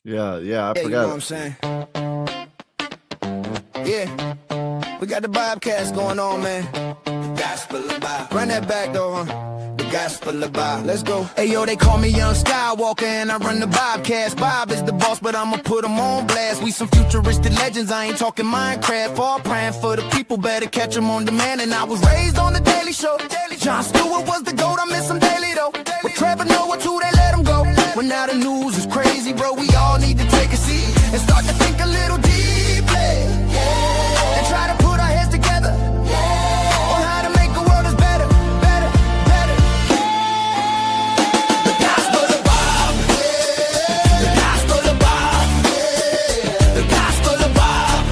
Yeah, I Yeah, forgot. you know what I'm saying? Yeah, we got the Bobcats going on, man. The gospel of Bob. Run that back though, huh? The gospel of Bob. Let's go. Hey, yo, they call me Young Skywalker and I run the Bobcats. Bob is the boss, but I'ma put him on blast. We some futuristic legends, I ain't talking Minecraft. All praying for the people, better catch them on demand. And I was raised on the Daily Show. Jon Stewart was the GOAT, I miss him daily though. With Trevor Noah too, they let him go. When now the news is crazy, bro, we all need to take a seat and start to think a little deeply. And try to put our heads together on how to make the world is better, better, better. The gospel of Bob. The gospel of Bob. The gospel of Bob.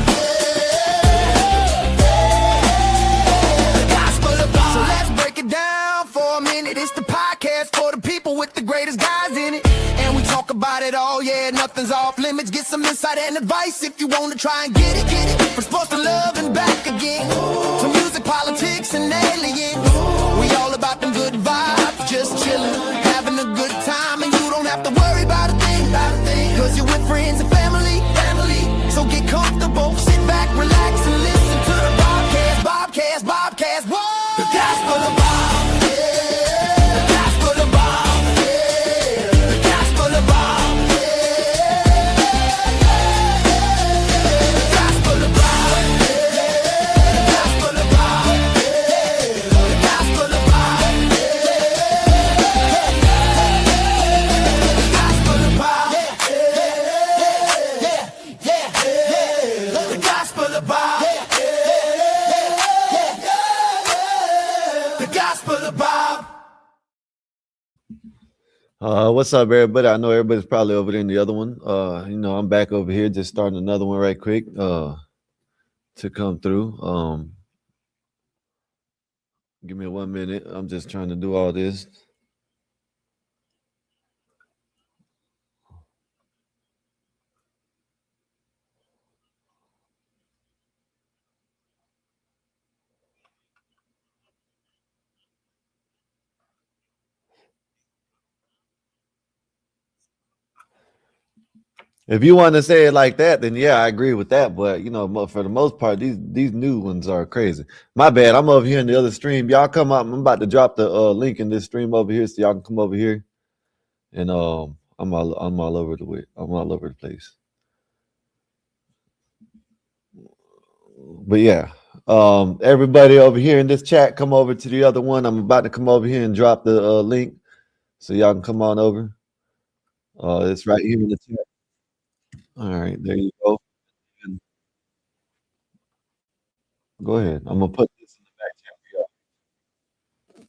The gospel of Bob. So let's break it down for a minute. It's the podcast for the people with the greatest guys in it. And we talk about it all, yeah, nothing's off limits. Get some insight and advice if you want to try and get it, get it. From sports to love and back again. To music, politics, and aliens. We all about them good vibes, just chilling, having a good time. And you don't have to worry about a thing, cause you're with friends and family. So get comfortable, sit back, relax, and listen to the Bobcast, whoa! The gospel of Bob, yeah. The gospel of Bob, yeah. The gospel of Bob, yeah. The gospel of Bob, yeah. The gospel of Bob, yeah. The gospel of Bob, yeah. The gospel of Bob, yeah. The gospel of Bob, yeah. The gospel of Bob. What's up, everybody? I know everybody's probably over there in the other one. I'm back over here, just starting another one right quick to come through. Give me 1 minute. I'm just trying to do all this. If you want to say it like that, then yeah, I agree with that. But for the most part, these new ones are crazy. My bad. I'm over here in the other stream. Y'all come up. I'm about to drop the link in this stream over here, so y'all can come over here. And I'm all over the way. I'm all over the place. But yeah, everybody over here in this chat, come over to the other one. I'm about to come over here and drop the link, so y'all can come on over. It's right here in the chat. All right, there you go. Go ahead. I'm gonna put this in the back chat for y'all.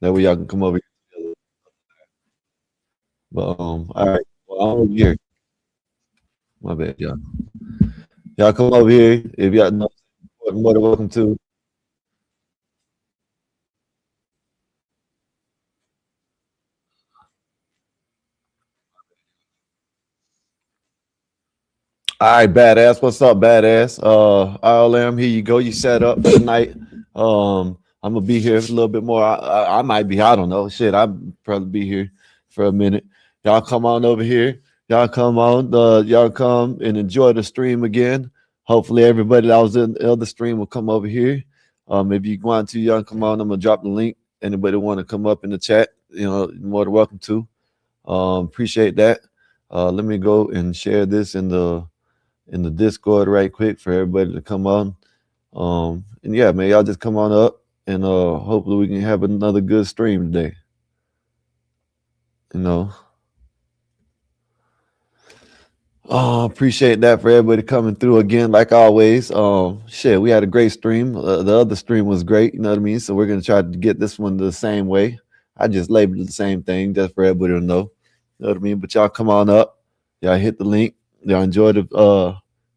That way y'all can come over here together. But all right. Well, I'm over here. My bad, y'all. Y'all come over here if y'all know. More than welcome to. All right, badass. What's up, badass? RLM, here you go. You set up for tonight. I'm gonna be here a little bit more. I might be. I don't know. Shit, I'll probably be here for a minute. Y'all come on over here. Y'all come on. Y'all come and enjoy the stream again. Hopefully, everybody that was in the other stream will come over here. If you want to, y'all come on. I'm gonna drop the link. Anybody want to come up in the chat? You're more than welcome to. Appreciate that. Let me go and share this in the Discord right quick for everybody to come on. And yeah, man, y'all just come on up and hopefully we can have another good stream today. Appreciate that for everybody coming through again, like always. Shit, we had a great stream. The other stream was great, you know what I mean? So we're gonna try to get this one the same way. I just labeled it the same thing just for everybody to know. You know what I mean? But y'all come on up, y'all hit the link, y'all enjoy the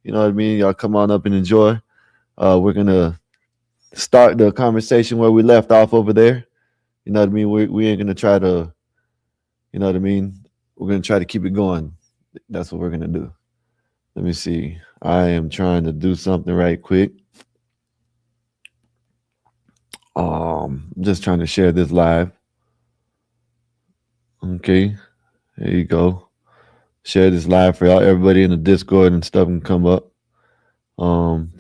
you know what I mean? Y'all come on up and enjoy. We're gonna start the conversation where we left off over there. You know what I mean? We ain't gonna try to, you know what I mean? We're gonna try to keep it going. That's what we're gonna do. Let me see. I am trying to do something right quick. Just trying to share this live. Okay, there you go. Share this live for everybody in the Discord and stuff can come up. Um,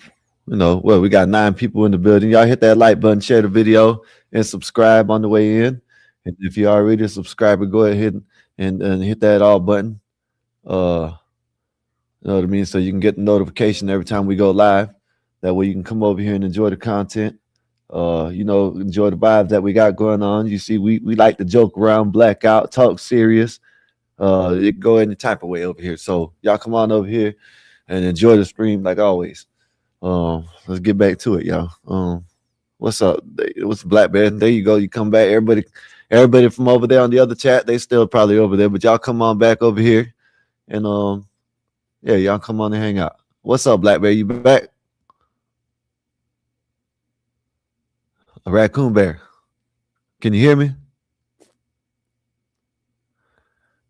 we got 9 people in the building. Y'all hit that like button, share the video, and subscribe on the way in. And if you're already a subscriber, go ahead and hit that all button. You know what I mean? So you can get the notification every time we go live. That way you can come over here and enjoy the content. Enjoy the vibes that we got going on. You see, we like to joke around, black out, talk serious. It can go any type of way over here. So y'all come on over here and enjoy the stream like always. Let's get back to it, y'all. What's up? What's Black Bear? There you go. You come back. Everybody from over there on the other chat, they still probably over there, but y'all come on back over here and yeah, y'all come on and hang out. What's up, Black Bear? You back? A raccoon bear. Can you hear me?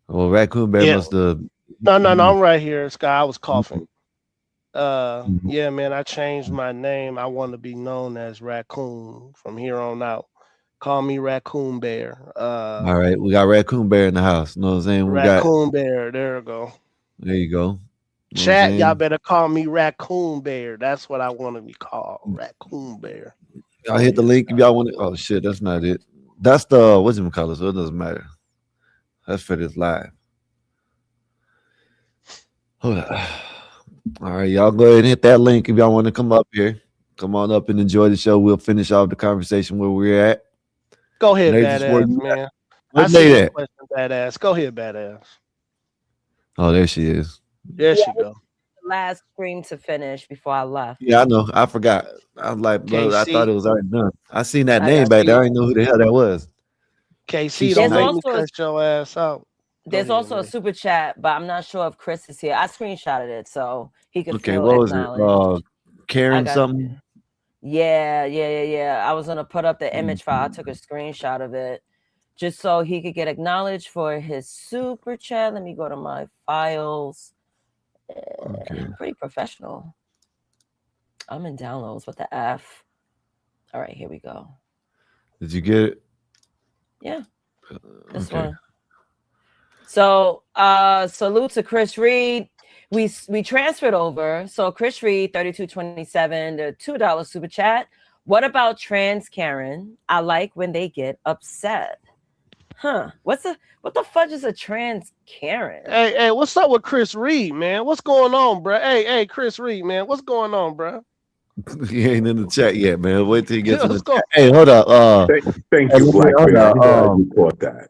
Well, raccoon bear must have. No, I'm right here, Sky. I was coughing. Yeah, man, I changed my name. I want to be known as Raccoon from here on out. Call me Raccoon Bear. All right, we got Raccoon Bear in the house. You know what I'm saying? Raccoon Bear. There we go. There you go. Chat, y'all better call me Raccoon Bear. That's what I want to be called, Raccoon Bear. Y'all hit the link if y'all want it. Oh shit, that's not it. That's the what's it called? So it doesn't matter. That's for this live. Hold on. All right, y'all go ahead and hit that link if y'all want to come up here. Come on up and enjoy the show. We'll finish off the conversation where we're at. Go ahead, badass, man. I see that question, badass. Go ahead, badass. Oh, there she is. There she go. Last stream to finish before I left. Yeah, I know. I forgot. I was like, bro, I thought it was already done. I seen that name back there. I didn't know who the hell that was. KC, don't make me cut your ass out. There's also a super chat, but I'm not sure if Chris is here. I screenshotted it so he could feel what was it? Karen something? Yeah. I was gonna put up the image file. I took a screenshot of it just so he could get acknowledged for his super chat. Let me go to my files. Okay. Pretty professional. I'm in downloads. What the F? All right, here we go. Did you get it? Yeah. This one. So salute to Chris Reed. We transferred over. So Chris Reed, 3227, the $2 super chat. What about trans Karen? I like when they get upset. Huh. What the fudge is a trans Karen? Hey, what's up with Chris Reed, man? What's going on, bro? Hey, Chris Reed, man. What's going on, bro? He ain't in the chat yet, man. Wait till he gets in the chat. Hey, hold up. Thank you, Black Bear. You caught that.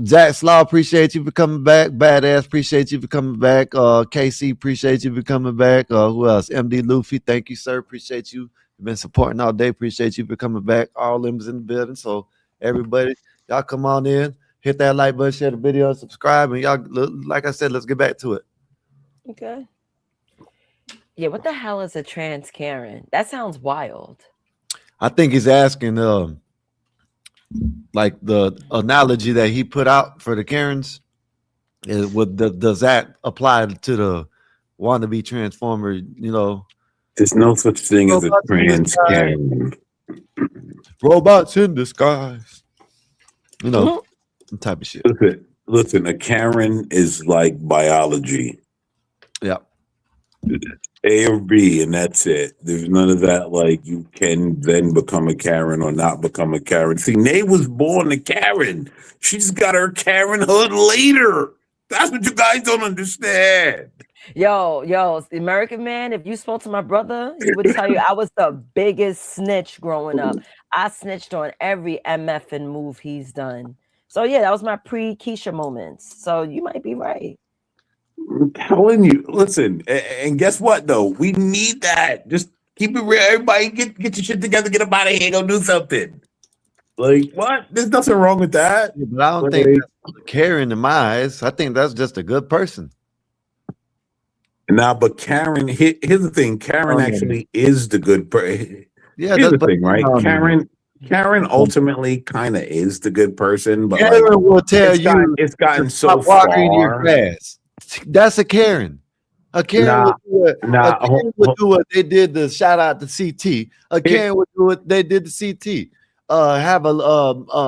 Jack Slaw, appreciate you for coming back. Badass, appreciate you for coming back. KC, appreciate you for coming back. Who else? MD Luffy, thank you, sir. Appreciate you. You've been supporting all day. Appreciate you for coming back. All limbs in the building. So everybody, y'all come on in, hit that like button, share the video, and subscribe. And y'all, like I said, let's get back to it. Okay. Yeah, what the hell is a trans Karen? That sounds wild. I think he's asking like the analogy that he put out for the Karens is does that apply to the wannabe transformer, you know? There's no such thing as a trans Karen. Robots in disguise. You know, type of shit. Listen, a Karen is like biology. Yeah. A or B, and that's it. There's none of that like you can then become a Karen or not become a Karen. See, Nay was born a Karen. She's got her Karenhood later. That's what you guys don't understand. Yo, the American man, if you spoke to my brother, he would tell you I was the biggest snitch growing up. I snitched on every MF and move he's done. So yeah, that was my pre-Keisha moments. So you might be right. I'm telling you, listen, and guess what though? We need that. Just keep it real. Everybody get your shit together, get up out of here, go do something. Like what? There's nothing wrong with that. Yeah, but I don't think that's Karen in my eyes. I think that's just a good person. Nah, but Karen, here's the thing. Karen actually is the good person. Yeah, here's the thing, right? Karen ultimately kind of is the good person, but Karen will tell you it's gotten so far. Your grass. That's a Karen. A Karen would do what they did to shout out to CT. A Karen would do what they did to CT. Have a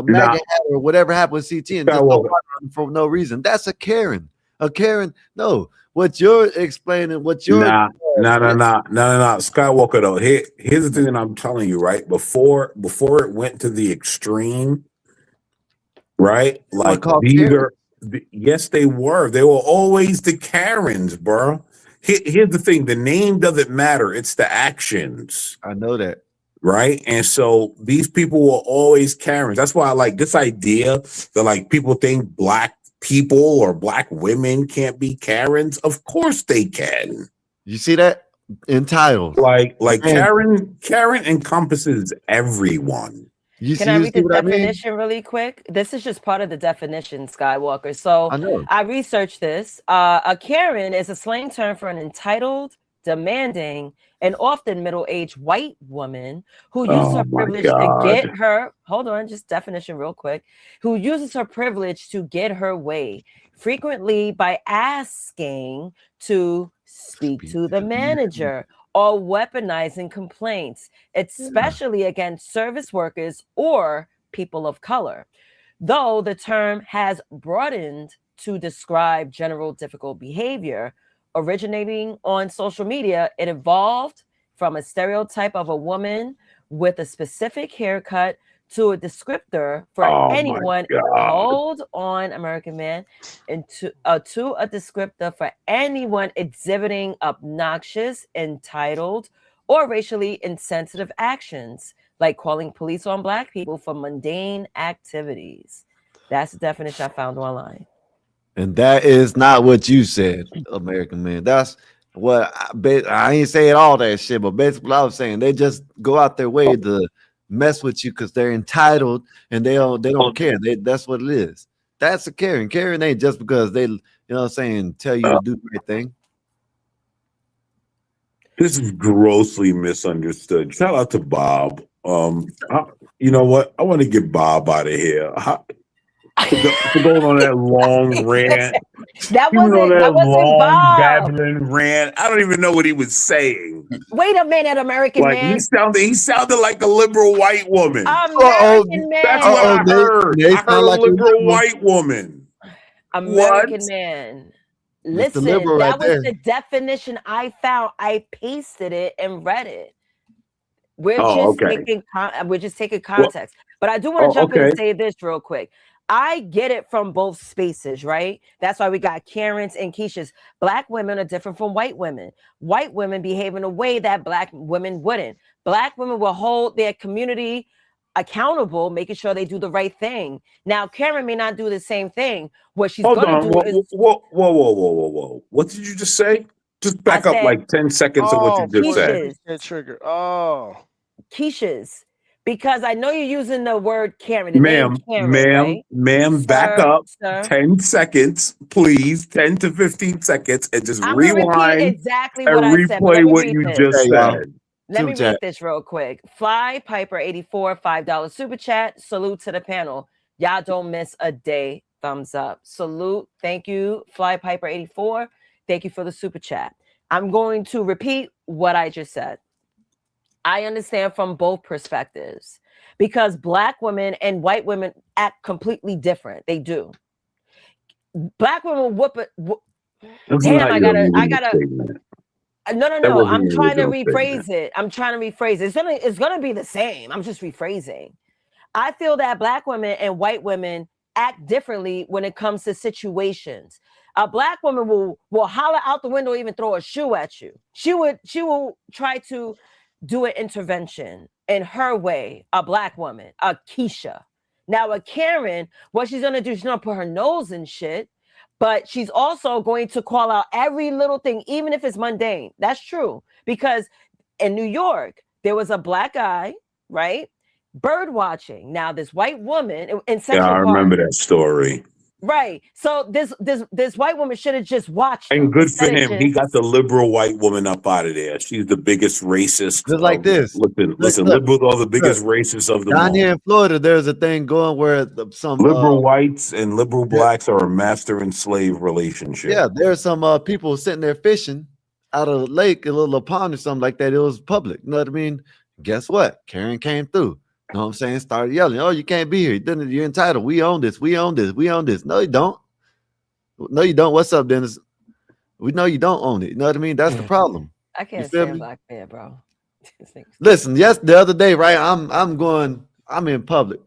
maggot hat or whatever happened with CT and just for no reason. That's a Karen. A Karen, no. What you're explaining, what you're Nah. Skywalker though. Here's the thing that I'm telling you, right? Before it went to the extreme, right? what Like called these Karen. are yes, they were. They were always the Karens, bro. Here's the thing: the name doesn't matter; it's the actions, I know that. right? And so these people were always Karens. That's why I like this idea that like people think black people or black women can't be Karens. Of course they can. You see that? Entitled. Like And Karen encompasses everyone. Can I you read see the what I mean? definition really quick? This is just part of the definition, Skywalker. So I know. I researched this. A Karen is a slang term for an entitled, demanding, and often middle-aged white woman who uses Oh her my privilege to get God. her, hold on, just definition real quick, who uses her privilege to get her way, frequently by asking to speak to the manager or weaponizing complaints, especially against service workers or people of color. Though the term has broadened to describe general difficult behavior, originating on social media, it evolved from a stereotype of a woman with a specific haircut to a descriptor for Oh my anyone. God. Hold on, American man, and to a descriptor for anyone exhibiting obnoxious, entitled, or racially insensitive actions, like calling police on black people for mundane activities. That's the definition I found online. And that is not what you said, American man. That's what I ain't saying all that shit, but basically what I was saying, they just go out their way to mess with you because they're entitled and they don't care. That's what it is. That's a Karen. Karen ain't just because they, you know what I'm saying, tell you to do the right thing. This is grossly misunderstood. Shout out to Bob. You know what? I want to get Bob out of here. For going on that long rant. That He went on wasn't long Bob. babbling rant. I don't even know what he was saying. Wait a minute, American Like man. he sounded like a liberal white woman. American man. That's what I heard. I heard a like liberal white woman. American What? man. That's the Listen, liberal that right was there. the definition I found. I pasted it and read it. We're Oh, just okay. taking context. But I do want to jump in and say this real quick. I get it from both spaces, right? That's why we got Karens and Keishas. Black women are different from white women. White women behave in a way that black women wouldn't. Black women will hold their community accountable, making sure they do the right thing. Now, Karen may not do the same thing. What she's going to do is Whoa. What did you just say? Just back up like 10 seconds of what you just said. Trigger. Oh. Keishas. Because I know you're using the word Karen, the name Karen, right? Ma'am, back up 10 seconds, please, 10 to 15 seconds, and just I'm gonna rewind repeat exactly and what I said. replay what you just said. Let me read this real quick. Fly Piper 84, $5 super chat. Salute to the panel. Y'all don't miss a day. Thumbs up. Salute. Thank you, Fly Piper 84. Thank you for the super chat. I'm going to repeat what I just said. I understand from both perspectives because black women and white women act completely different. They do. Black women whoop it. Damn, I gotta. No. I'm trying to rephrase it. It's gonna be the same. I'm just rephrasing. I feel that black women and white women act differently when it comes to situations. A black woman will holler out the window, even throw a shoe at you. She will try to do an intervention in her way. A black woman, a Keisha. Now a Karen, what she's gonna do, she's gonna put her nose in shit, but she's also going to call out every little thing, even if it's mundane. That's true. Because in New York, there was a black guy, right? Bird watching. Now this white woman in Central Park, remember that story. Right. So this white woman should have just watched. And good for him. He got the liberal white woman up out of there. She's the biggest racist. Just like this. Listen, liberals are the biggest racists of them all. Down here in Florida, there's a thing going where some liberal whites and liberal blacks are a master and slave relationship. Yeah, there's some people sitting there fishing out of a lake, a little pond or something like that. It was public. You know what I mean? Guess what? Karen came through. You know what I'm saying? Started yelling, "Oh, you can't be here. You're entitled. We own this. We own this. We own this." No, you don't. No, you don't. What's up, Dennis? We know you don't own it. You know what I mean? That's the problem. I You can't feel stand me? Black Bear, bro. Listen, yes, the other day, right? I'm in public.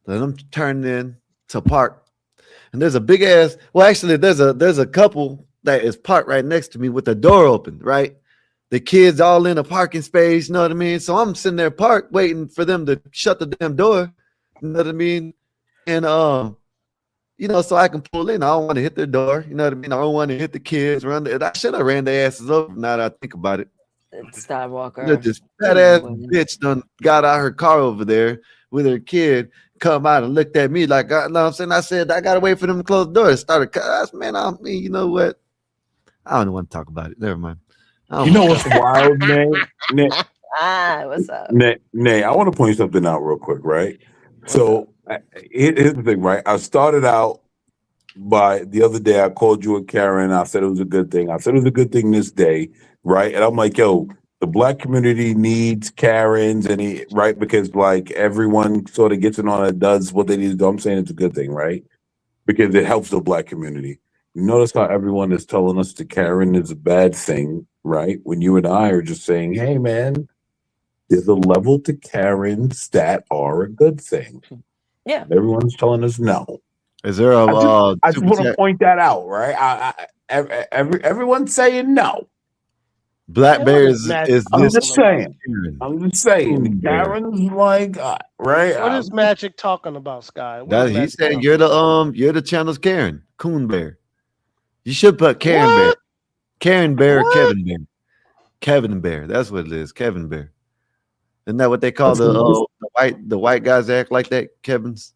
And I'm turning in to park. And there's a big ass, well, actually, there's a couple that is parked right next to me with the door open, right? The kids all in a parking space, you know what I mean? So I'm sitting there parked waiting for them to shut the damn door. You know what I mean? And so I can pull in. I don't want to hit their door. You know what I mean? I don't want to hit the kids. I should have ran their asses over now that I think about it. Skywalker. This fat ass bitch done got out her car over there with her kid, come out and looked at me like, you know what I'm saying? I said, I gotta wait for them to close the door. It started, man, you know what? I don't want to talk about it. Never mind. You know what's wild, Nay? What's up? Nay, I want to point something out real quick, right? Here's the thing, right? I started out by the other day, I called you a Karen. I said it was a good thing. I said it was a good thing this day, right? And I'm like, yo, the black community needs Karens, right? Because like everyone sort of gets in on it, does what they need to do. I'm saying it's a good thing, right? Because it helps the black community. You notice how everyone is telling us the Karen is a bad thing, right? When you and I are just saying, hey, man, there's a level to Karens that are a good thing. Yeah. And everyone's telling us no. Is there a I just want to point that out, right? Everyone's saying no. Black Bear is I'm just saying. Karen. I'm just saying. Karen's like, right? What is Magic talking about, Sky? He said you're the channel's Karen, Coon Bear. You should put Karen Bear. Karen Bear, Kevin Bear. Kevin Bear. That's what it is. Kevin Bear. Isn't that what they call the white guys that act like that? Kevin's.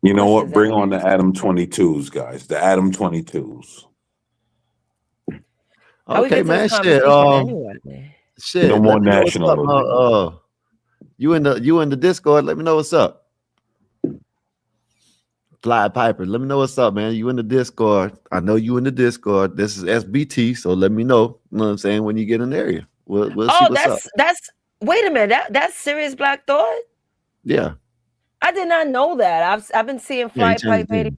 You know what? Bring on the Adam 22s, guys. The Adam 22s. Okay, man. Shit. No more nationalism. You in the Discord? Let me know what's up. Fly Piper, let me know what's up, man. You in the Discord? I know you in the Discord. This is SBT, so let me know. You know what I'm saying? When you get in the area, we'll see what's up. That's wait a minute. That's Serious Black Thought. Yeah, I did not know that. I've been seeing Fly Piper.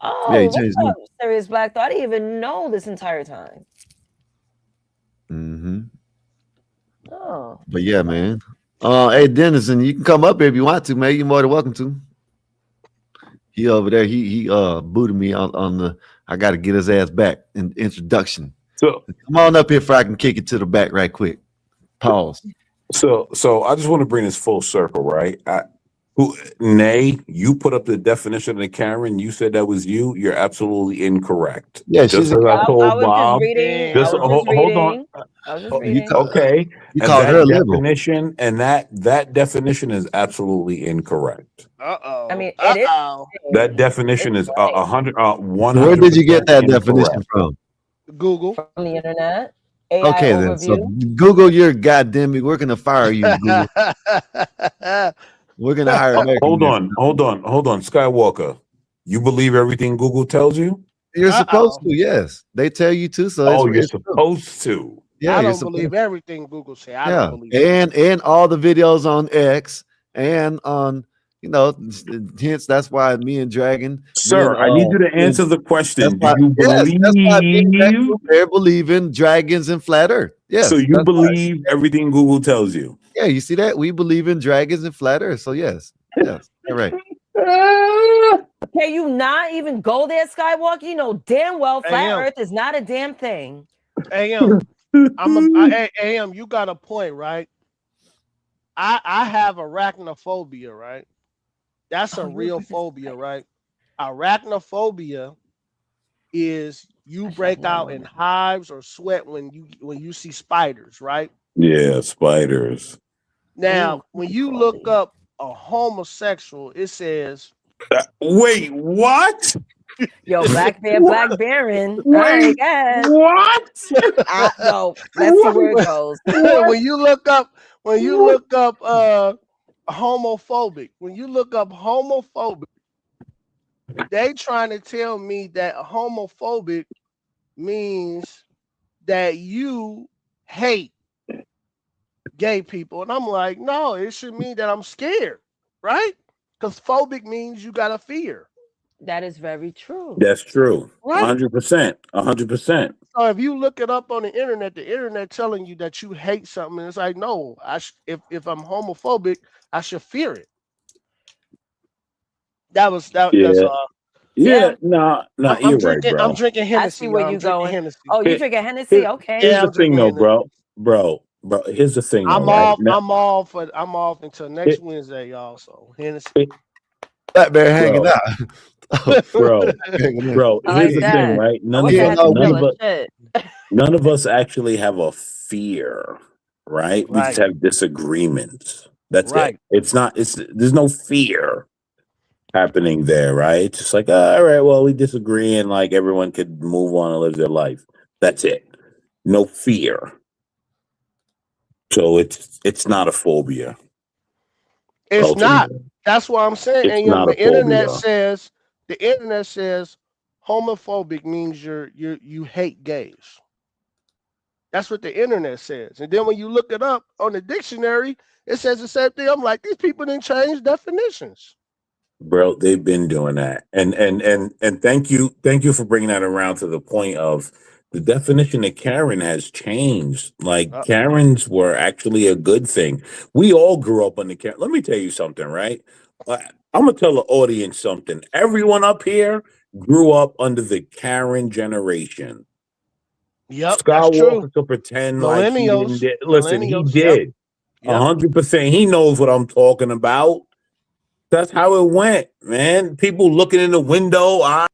Oh, yeah, what's up, Serious Black Thought? I didn't even know this entire time. Mm-hmm. Oh, but yeah, man. Hey, Dennison, you can come up here if you want to, man. You're more than welcome to. He over there, he booted me on the. I got to get his ass back in introduction. So come on up here, if I can kick it to the back right quick. Pause. So I just want to bring this full circle, right? Nay, you put up the definition of the Karen. You said that was you. You're absolutely incorrect. Yeah, just as I told Bob. Hold on. I was just reading. Okay. You called her definition, and that definition is absolutely incorrect. I mean, it is. That definition is 100. 100. Where did you get that definition from? Google. From the internet. AI okay, overview. then. So Google, you're goddamn it. We're gonna fire you, Google. We're gonna hire. Hold on. Skywalker, you believe everything Google tells you? You're supposed to. Yes, they tell you to. So you're supposed to. Yeah, I don't believe everything Google says. I don't believe and all the videos on X and on hence that's why me and Dragon. Sir, I need you to answer the question. Do you believe they believe in dragons and flat Earth? Yes. So you believe everything Google tells you? Yeah, you see that? We believe in dragons and flat Earth. So yes. All right. Can you not even go there, Skywalker? You know damn well flat Earth is not a damn thing. AM, AM, you got a point, right? I have arachnophobia, right? That's a real phobia, right? Arachnophobia is you break out in hives or sweat when you see spiders, right? Yeah, spiders. Now, when you look up a homosexual, it says wait, what? Yo, Black Bear, Black Baron. Wait, what? No, let's see where it goes. When you look up homophobic, they trying to tell me that homophobic means that you hate gay people, and I'm like, no, it should mean that I'm scared, right? Because phobic means you got a fear. That is very true. That's true. Right. 100%. 100%. So if you look it up on the internet telling you that you hate something, and it's like, no, if I'm homophobic, I should fear it. That was that. That's Yeah. Yeah. Yeah. Nah, I'm, you're I'm right, drinking. I'm bro. drinking I see Hennessy. where Y'all. I'm you drinking going. Hennessy. Oh, you Here- drinking Hennessy? here- Okay. Here's Yeah, the I'm thing, drinking though, Hennessy. bro. Here's the thing, though, I'm right? off. I'm off until next Wednesday, y'all. So Hennessy. Black Bear hanging Bro, out. Oh, bro, hanging bro. I Here's like the thing, that. right? I wish I had no, tequila. Shit. None of us actually have a fear, right? We just Right. have disagreements. That's it. Right. It's not. It's there's no fear happening there, right? It's just like, all right, well, we disagree, and like everyone could move on and live their life. That's it. No fear. So it's not a phobia. It's not. Ultimately, That's what I'm saying. it's And not a phobia, the internet says homophobic means you hate gays. That's what the internet says. And then when you look it up on the dictionary, it says the same thing. I'm like, these people didn't change definitions. bro. They've been doing that, and thank you for bringing that around to the point of the definition of Karen has changed. Like Uh, Karens were actually a good thing. We all grew up under Karen. Let me tell you something, right? I'm gonna tell the audience something. Everyone up here grew up under the Karen generation. yep, that's true. Skywalker could pretend like he didn't. Millennials. Listen, he Millennials. Yep. did. Yep. 100%. He knows what I'm talking about. That's how it went, man. People looking in the window. Let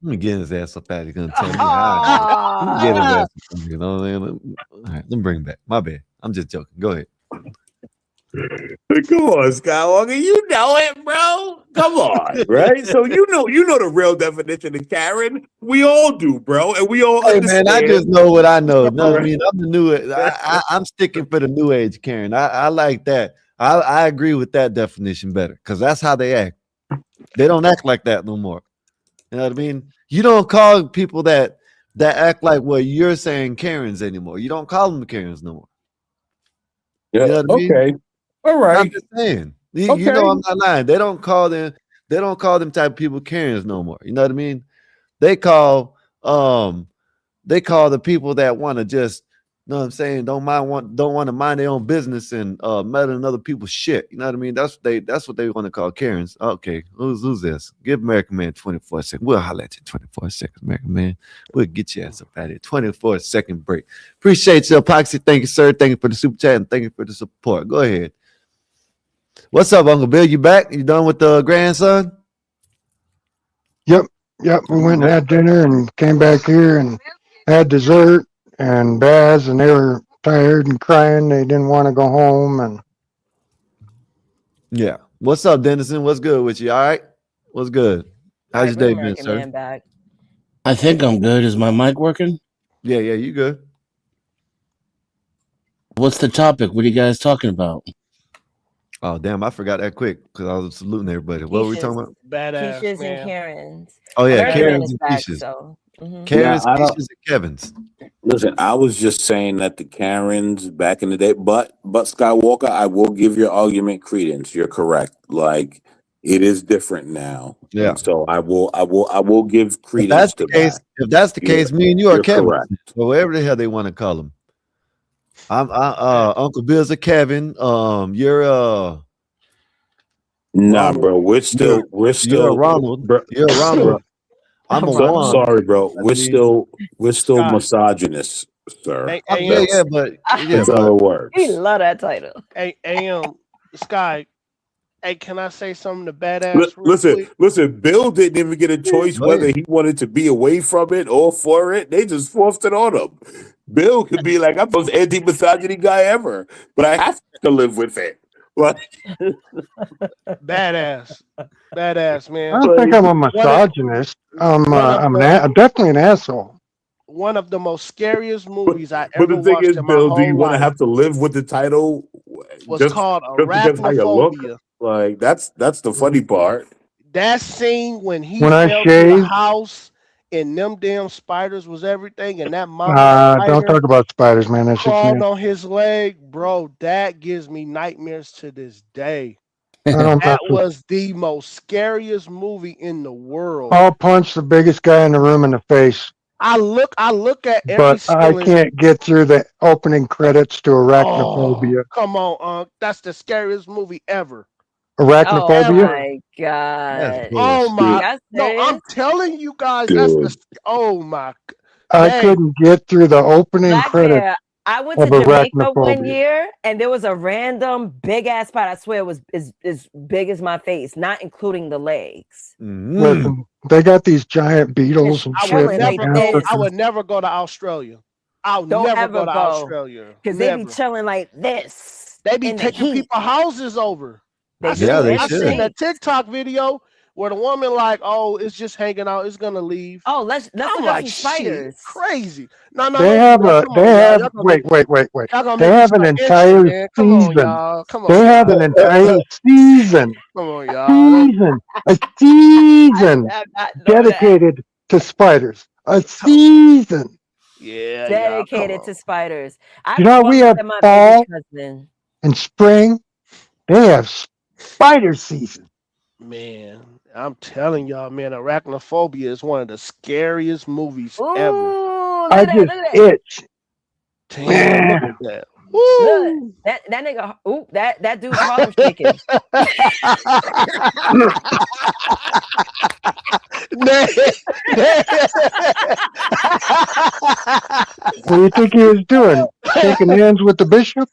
me get his ass up out. He's gonna tell me how. Let me get his ass up. You know what I mean? All right, let me bring him back. My bad. I'm just joking. Go ahead. Come on, Skywalker. You know it, bro. Come on, right? So you know the real definition of Karen. We all do, bro, and we all Hey understand. man, I just know what I know. No, I Right. mean I'm the new. I'm sticking for the new age, Karen. I like that. I agree with that definition better because that's how they act. They don't act like that no more. You know what I mean? You don't call people that act like what you're saying Karens anymore. You don't call them Karens no more. Yeah. You know what I mean? Okay. All I'm right. just saying. You Okay. know I'm not lying. They don't call them type of people Karens no more. You know what I mean? They call the people that want to just, you know what I'm saying, don't want to mind their own business and meddling other people's shit. You know what I mean? That's what they want to call Karens. Okay, who's this? Give American Man 24 seconds. We'll holler at you 24 seconds, American Man. We'll get your ass up out of here. 24-second break. Appreciate your epoxy. Thank you, sir. Thank you for the super chat and thank you for the support. Go ahead. What's up, Uncle Bill? You back? You done with the grandson? Yep, we went and had dinner and came back here and had dessert and Baz, and they were tired and crying. They didn't want to go home. And Yeah. What's up, Dennison? What's good with you? All right. What's good? All How's right, your bring day been, American sir? Man back. I think I'm good. Is my mic working? Yeah, you good. What's the topic? What are you guys talking about? Oh, damn, I forgot that quick because I was saluting everybody. What were we talking about? Badass, Keisha's and man. Karen's. Oh, yeah, American Man Karen's is and back, Keisha's. so Karen's, I don't- Keisha's, and Kevin's. Listen, I was just saying that the Karens back in the day, but Skywalker, I will give your argument credence. You're correct. Like it is different now. Yeah. And so I will give If credence that's to the case, that. if that's the You're- case, me and you are you're Kevin, correct. or whatever the hell they want to call him. Uncle Bill's a Kevin. You're Nah, Ronald. bro. We're still you're a Ronald. bro, You're a Ronald. I'm a so, Juan. sorry, bro. We're still Scott. misogynist, sir. Hey, Yeah, but That's how it works. he love that title. Hey, Sky. Hey, can I say something to Badass? real quick? Listen. Bill didn't even get a choice Go whether ahead. he wanted to be away from it or for it. They just forced it on him. Bill could be like, I'm the most anti-misogyny guy ever, but I have to live with it. Like, Badass, man. I don't think I'm a misogynist. I'm definitely an asshole. One of the most scariest movies I but ever the thing watched is, in my Bill, do you whole want to life have to live with the title was just called because how you look? Arachnophobia. Like that's the funny part. That scene when he When I fell through the shave- house and them damn spiders was everything, and that mama Don't talk about spiders, man. That shit's crawled nasty. on his leg, bro. That gives me nightmares to this day. I don't mess That with. was the most scariest movie in the world. I'll punch the biggest guy in the room in the face, I look at every but I ceiling. can't get through the opening credits to Oh, Arachnophobia. come on, that's the scariest movie ever. Oh Arachnophobia? Ever. my That's god. Oh bullshit. my Y'all no, I'm serious? telling you guys, that's the Dude. oh my I dang. couldn't get through the opening Black credits Bear. I went of to Jamaica one Arachnophobia. year and there was a random big ass spider. I swear it was as big as my face, not including the legs. Listen, they got these giant beetles and I would shit Chilling in like never go. this. I Africa. would never go to Australia. I'll Don't never ever go to go. Australia. Because they be Never. chilling like this. They be in the taking heat. people houses over. They I do, seen, Yeah, they I and the should. seen that snakes. TikTok video where the woman like, oh, it's just hanging out. It's gonna leave. Oh, let's I'm look up like, some shit, spiders. crazy. No, They have y'all, a, come they on, y'all. have, wait. Y'all gonna They make me have an start itching, entire man. Come on, season. y'all. Come They on, have y'all. an entire season, Come on, y'all. a season I not know that. dedicated to spiders. A season. Yeah, y'all. Come Dedicated on. to spiders. I You know how grew up we have with my baby fall cousin. and spring? They have spider season. Man, I'm telling y'all, man, Arachnophobia is one of the scariest movies Ooh, ever. look I at that! just Look at that! itch. Damn, look Man. at that. Look, Woo! that nigga. Ooh, that dude's Harlem shaking. What do you think he was doing? Shaking hands with the bishop?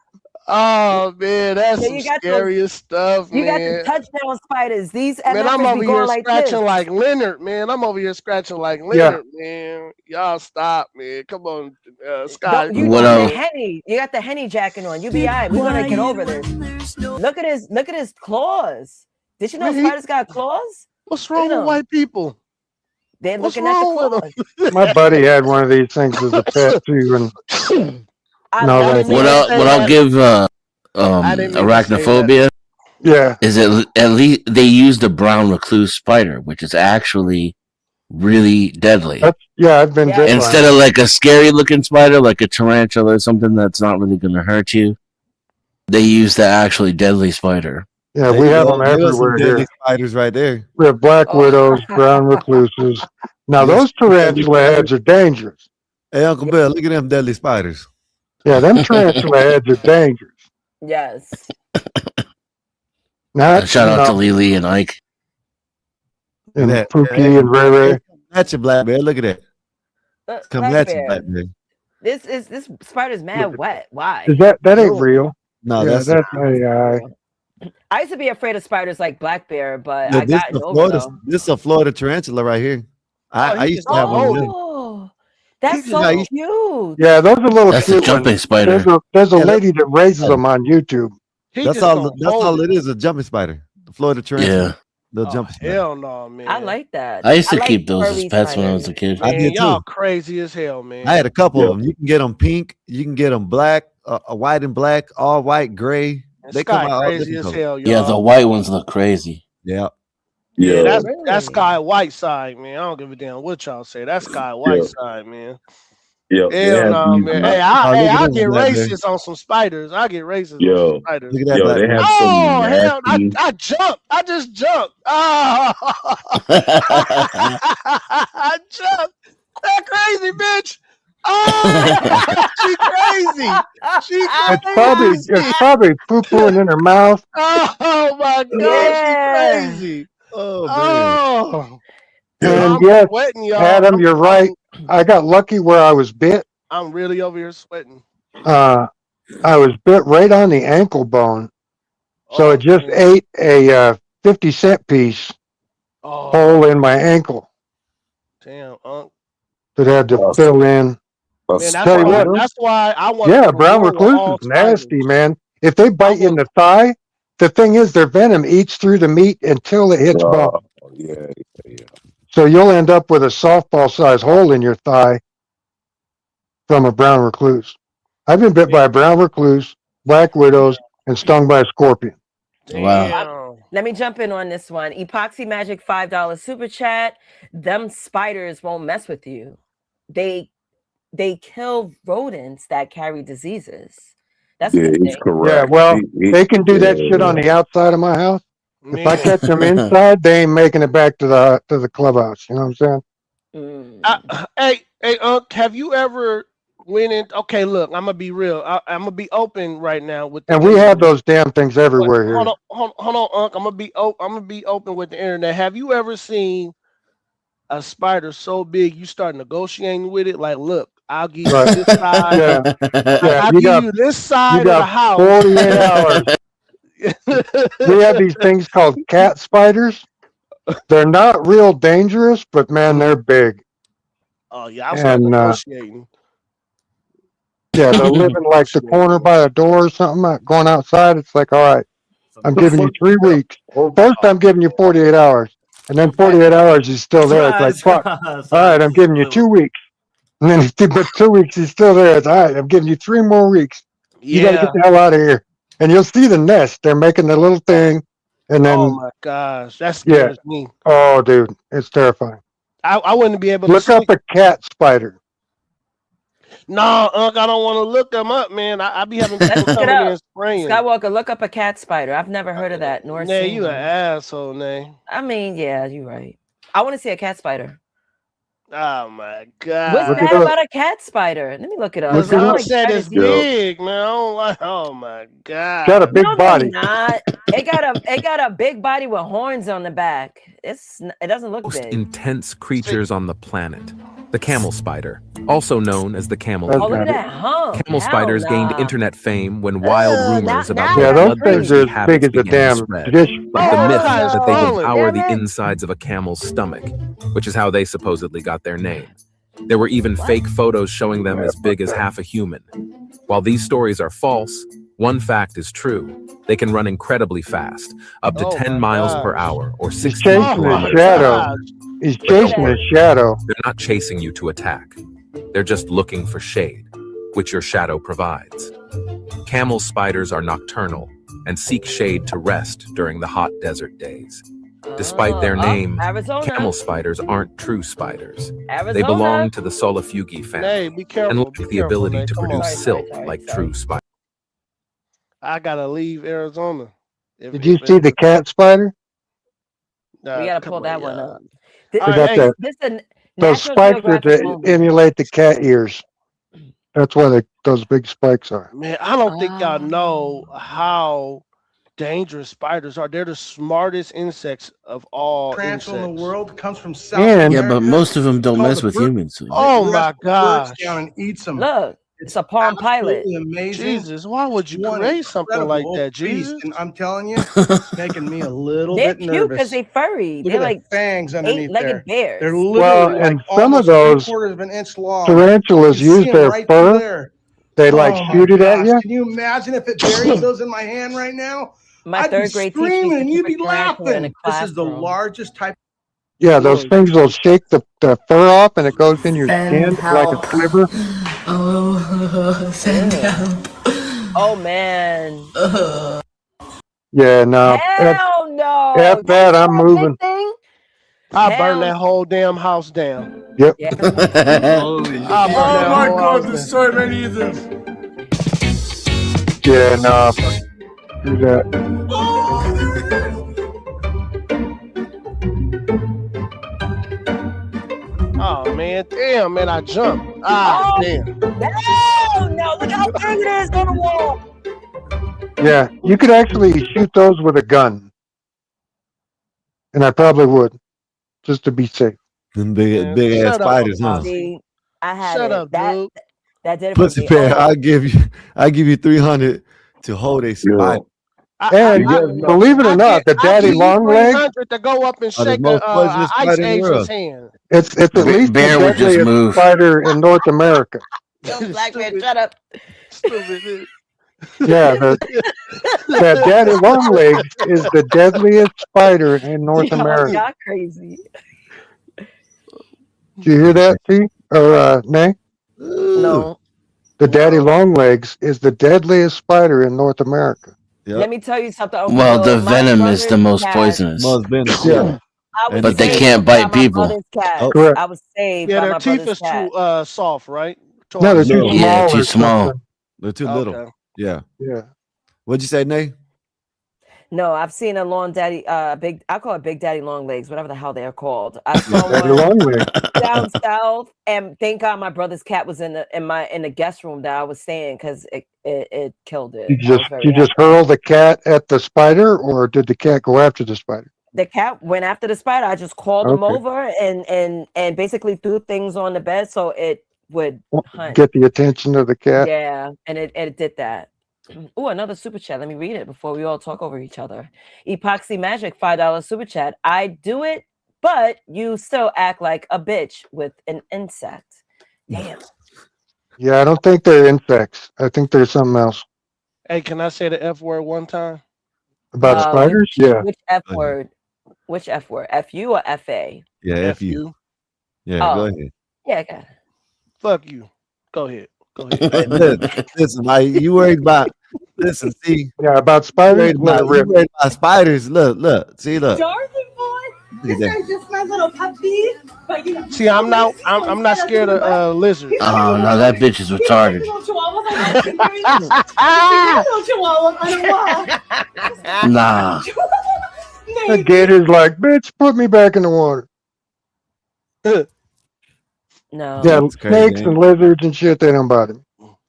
Oh man, that's Yeah, some scariest stuff, you got the man. touchdown spiders. These Man, I'm MFers be over here going like scratching this. like Leonard, man. I'm over here scratching like Yeah. Leonard, man. Y'all stop, man. Come on, Scott. Don't you What doing the else? henny? You got the henny jacket on. You be alright. We're gonna get over this. Look at his claws. Did you know Man, spiders got claws? what's Look wrong at with them. white people? They're What's looking at the wrong with claws. My buddy had one of these things as a pet too, and them? I no, I love didn't thank mean What to you. I'll say what I'll that. give I didn't mean to say that. arachnophobia Yeah, is at least they used a brown recluse spider, which is actually really deadly. I've been Yeah. bit by Instead of like a scary looking spider, like a tarantula or something that's not really going to hurt you, they use the actually deadly spider. Yeah, There we you have go. them There goes some everywhere deadly here. spiders right there. We have black Oh. widows, brown recluses. Now Yes, those deadly tarantula spiders. heads are dangerous. Hey, Uncle Bill, look at them deadly spiders. Yeah, them tarantula heads are dangerous. Yes. Not, Shout out to Lily and Ike. Look and at that. Pookie and Ray Ray. That's your black bear. Look at that. Come Black at you, bear. black bear. This spider's mad wet. Why? Is that ain't No. real? No, Yeah, that's that's AI. I used to be afraid of spiders like black bear, but no, I got over Florida. though. This is a Florida tarantula right here. I he used just to have one of hold them. it. Oh, that's He so just- cute. Yeah, those are little That's the cute jumping ones. spider. There's a Yeah, lady that raises them on YouTube. He That's just all. gonna That's hold all it. it is. A jumping spider. The Florida tarantula. Yeah, The Oh, jumping spider. hell no, man. I like that. I used to like keep those as furry pets when I was a spiders. kid. I Man, did y'all too. crazy as hell, man. I had a couple Yeah. of them. You can get them pink. You can get them black, a white and black, all white, gray. And They come Sky out all crazy different as colors. hell, y'all. Yeah, the white ones look crazy. Yeah. Yeah, Yeah. that's Really? Sky White side, man. I don't give a damn what y'all say. That's Sky White side, man. Yo, they Hell have no, these. man. Oh, Hey, look at I'll them, get black bear. racist on some spiders. I'll get racist on some Yo, spiders. Look at that yo, black they bear. have Oh some hell! nasty. I jumped. I just jumped. Oh, I jumped. That crazy bitch. Oh, she crazy. She It's crazy. probably poo pooing in her mouth. Oh my god, Yeah. she crazy. Oh man. Oh, And I'm yes, sweating, y'all. Adam, you're right. I got lucky where I was bit. I'm really over here sweating. I was bit right on the ankle bone. So Oh, it just man. ate a 50-cent piece Oh, hole in my ankle damn, that had to Us. fill in. A man. Tell you what. That's why I want. Yeah, brown recluse is nasty, man. If they bite you in the thigh, the thing is their venom eats through the meat until it hits bone. Yeah. So you'll end up with a softball-sized hole in your thigh from a brown recluse. I've been bit by a brown recluse, black widows, and stung by a scorpion. Wow. Let me jump in on this one. Epoxy Magic $5 super chat. Them spiders won't mess with you. They kill rodents that carry diseases. That's Yeah, the he's thing. correct. Yeah, well, they can do that shit on the outside of my house. If I Man. catch them inside, they ain't making it back to the clubhouse. You know what I'm saying? Hey, have you ever went in? Okay, look, I'm gonna be real. I'm gonna be open right now with the And we have internet. those damn things everywhere here. Hold on, Unc. I'm gonna be open with the internet. Have you ever seen a spider so big you start negotiating with it? Like, look, I'll give you Right. this side. Yeah, yeah. I'll You give got you this you side of the got house. 48 hours. We have these things called cat spiders. They're not real dangerous, but man, they're big. Oh yeah, I'll start And negotiating. yeah, they'll live in like the corner by a door or something. Going outside, it's like, all right, I'm giving you 3 weeks. First, I'm giving you 48 hours, and then 48 hours he's still there. It's like, fuck. All right, I'm giving you 2 weeks, and then but 2 weeks he's still there. It's all right. I'm giving you 3 more weeks. You got to Yeah. get the hell out of here. And you'll see the nest. They're making the little thing, and then Oh my gosh, that yeah. scares me. Oh, dude, it's terrifying. I wouldn't be able to Look up sleep. a cat spider. No, Unc, I don't want to look them up, man. I be having people Let's look it coming in up. and spraying. Skywalker, look up a cat spider. I've never heard of that, nor Nay, seen you an one. asshole, Nay. I mean, yeah, you're right. I want to see a cat spider. Oh my What's god. bad about a cat spider? Let me look it up. Look Because it I up. said trying it's to do- big, man. I don't like. Oh my god. Got a big No, body. they're not. It got a big body with horns on the back. It doesn't look Most big. intense creatures on the planet. The camel spider, also known as the camel That's Oh, look eater. at that hump. Camel Hell spiders gained nah. internet fame when wild rumors about now Yeah, their those that's things bloodthirsty are as big habits as a began to damn spread. dish. Like the Oh, myth that guy's that they falling. devour the Damn it. insides of a camel's stomach, which is how they supposedly got their name. There were even fake photos showing them as big as half a human. While these stories are false, one fact is true. They can run incredibly fast, up to Oh 10 my miles per gosh. hour or He's 16 chasing his kilometers shadow. per hour. He's chasing his shadow. They're not chasing you to attack. They're just looking for shade, which your shadow provides. Camel spiders are nocturnal and seek shade to rest during the hot desert days. Despite their name, Arizona. camel spiders aren't true spiders. Arizona. They belong to the Solifugi Nay, family be and careful. lack Be the careful, ability Nay. to Come on. produce silk like sorry. true spiders. I gotta leave Arizona. Did you see the cat spider? We gotta pull that one up. They All right, got hey, that. This is a Those National spikes Geographic that movie. emulate the cat ears. That's why those big spikes are. man, I don't think y'all know how dangerous spiders are. They're the smartest insects of all Tarantula in the insects. world comes from South And Yeah, America. but most of them don't Called mess the with bird- humans. Oh They my arrest the birds gosh. down and eats them. Look, it's a Palm Pilot. Absolutely amazing. Jesus, why would you One create something like incredible that, beast, Jesus? and I'm telling you, it's making me a little They're bit cute nervous. because they furry. Look They're at like the fangs underneath there. eight-legged bears. They're literally Well, like and some of almost those 3/4 of an inch long. tarantulas You see use 'em their right through fur. there. They like Oh my shoot it at gosh, you. Can you imagine if it buried those in my hand right now? My I'd be third grade teacher used screaming to and keep you'd a be tarantula in a laughing. This is the classroom. largest type. Yeah, those things will shake the fur off and it goes in your skin like a sliver. Oh man. Yeah, no. Hell no. F that, I'm Big moving. thing? I burn Hell- that whole damn house down. Yep. Yeah. I burn that whole house down. so many of them. Yeah, no. Do that. Oh man, damn man, I jumped. Ah Oh. damn. Hell no. Look how big it is on the wall. Yeah, you could actually shoot those with a gun. And I probably would, just to be safe. Them Man, big ass shut up, spiders, huh? Apostle. See, I had Shut it. up, dude. That did it for Pussy me. Bear, Oh, I give you 300 to hold a spider. And believe it or not, the daddy long leg, 300 to go up and Are the shake most a poisonous ice spider in the agent's world. hand. it's at least the Bear would just deadliest move. spider in North America. yo, black man, Stupid. shut up. Stupid, dude. Yeah, that daddy long legs is the deadliest spider in North Yo, America. y'all crazy. Did you hear that, T? Or Nay? No. The daddy long legs is the deadliest spider in North America. Yep. Let me tell you something. Uncle Well, Joe. the My venom is the brother's most cat- poisonous. Most venomous. Yeah. I was But they saved can't by bite my people. brother's cat. Oh. Correct. I was saved Yeah, by their my teeth brother's is cat. too soft, right? No, they're too Little. small. Yeah, or too small. something. They're too little. Okay. Yeah. Yeah. What'd you say, Nate? No, I've seen a long daddy, big. I call it Big Daddy Long Legs, whatever the hell they're called. I saw Daddy one long leg. down south, and thank God my brother's cat was in the guest room that I was staying because it killed it. I was very You just happy. hurl the cat at the spider, or did the cat go after the spider? The cat went after the spider. I just called him Okay. over and basically threw things on the bed so it would hunt. Get the attention of the cat. Yeah, and it did that. Oh, another super chat. Let me read it before we all talk over each other. Epoxy Magic, $5 super chat. I do it, but you still act like a bitch with an insect. Damn. Yeah, I don't think they're insects. I think there's something else Hey, can I say the F word one time? about spiders. Yeah, Which F word? Which F word? FU or FA? Yeah, F you. you. Yeah, go Oh. ahead. Yeah, okay. Fuck you. Go ahead. Go ahead. Hey, listen, like you worried about. Listen, see, yeah, about you spiders. worried about spiders. Look, see, look. Dorothy boy, Look at this that. is just my little puppy. But you know, See, I'm not scared of lizards. Oh no, that bitch is retarded. Nah. The gator's like, bitch, put me back in the water. No. Yeah, That's crazy, snakes ain't and lizards and shit, they don't bother me.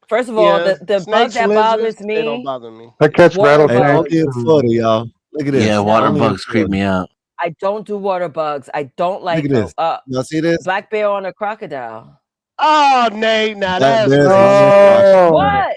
First of all, Yeah, the bug snakes, that lizards, bothers they don't me, bother me. I catch Water Hey, bugs. only in Florida, y'all. Look at this. Yeah, water Only in bugs creep Florida. me out. I don't do water bugs. I don't like Look at this. them. Y'all see this? Black bear on a crocodile. Oh, Nate, now Black that's bears racist. on the crocodile. What?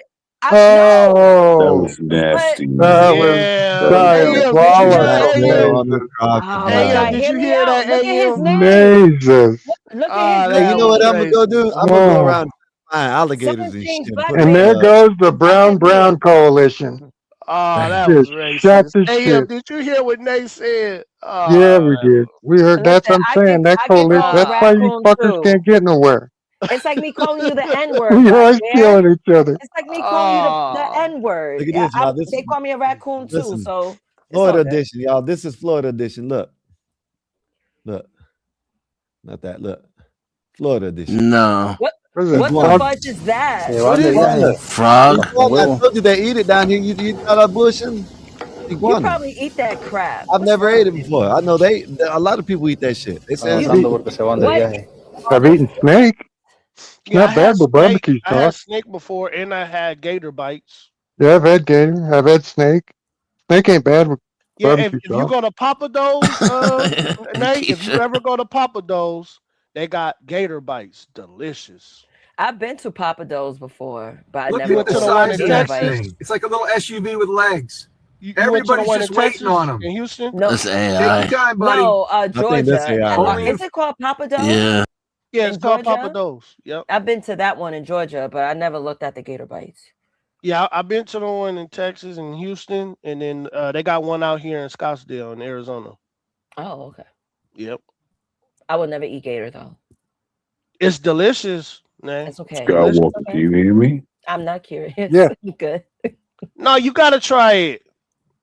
That Oh, was nasty. that man. was Yeah. diabolical. Black bear on the Jesus. Oh my crocodile. God! Did Hear you me hear out. that, Look at his AM? name. Jesus. Look at his Hey, you know what I'm name. gonna go do? I'm gonna go around and find alligators and shit. 17 And black put And them there up. goes the Brown Coalition. Oh, that Just was shot racist. the AM, shit. did you hear what Nate said? Yeah, Oh, we that did. We heard. That's what Listen, I'm saying. That I give coalition. y'all a That's why you raccoon fuckers too. can't get nowhere. It's like me calling you the N word. You're Black always bear. killing each other. It's like me calling you the Oh. N word. Look at this, y'all. This They call me a raccoon too. listen, So it's Florida all good. edition, y'all. This is Florida edition. Look. Not that. Look. Florida edition. No. What is What it? the Frog? fudge is that? What is it? Frog? I told you they eat it down here. You thought I bullshitting? You Iguana. probably eat that crap. I've What's never wrong ate it with you? before. I know a lot of people eat that shit. They say it's You- good. What? I've eaten snake. It's Yeah, not bad with barbecue I had sauce. snake before, and I had gator bites. Yeah, I've had gator. I've had snake. Snake ain't bad with Yeah, barbecue if you sauce. go to Papa Do's, Nate, if you ever go to Papa Do's, they got gator bites. Delicious. I've been to Papa Do's before, but I Look never went at to the the one in size of that Texas? thing. It's like a little SUV with legs. You went to the Everybody's one in just waiting Texas, on 'em. in Houston? No, That's Take AI. your time, buddy. no, I think Georgia. that's AI. Only Is it called Papa Do's? Yeah. Yeah, it's In called Papa Georgia? Do's. Yep. I've been to that one in Georgia, but I never looked at the gator bites. Yeah, I've been to the one in Texas and Houston, and then they got one out here in Scottsdale in Arizona. Oh, okay. Yep. I would never eat gator though. It's delicious, man. It's okay. Skywalker, do you hear me? I'm not curious. Yeah. Good. No, you gotta try it.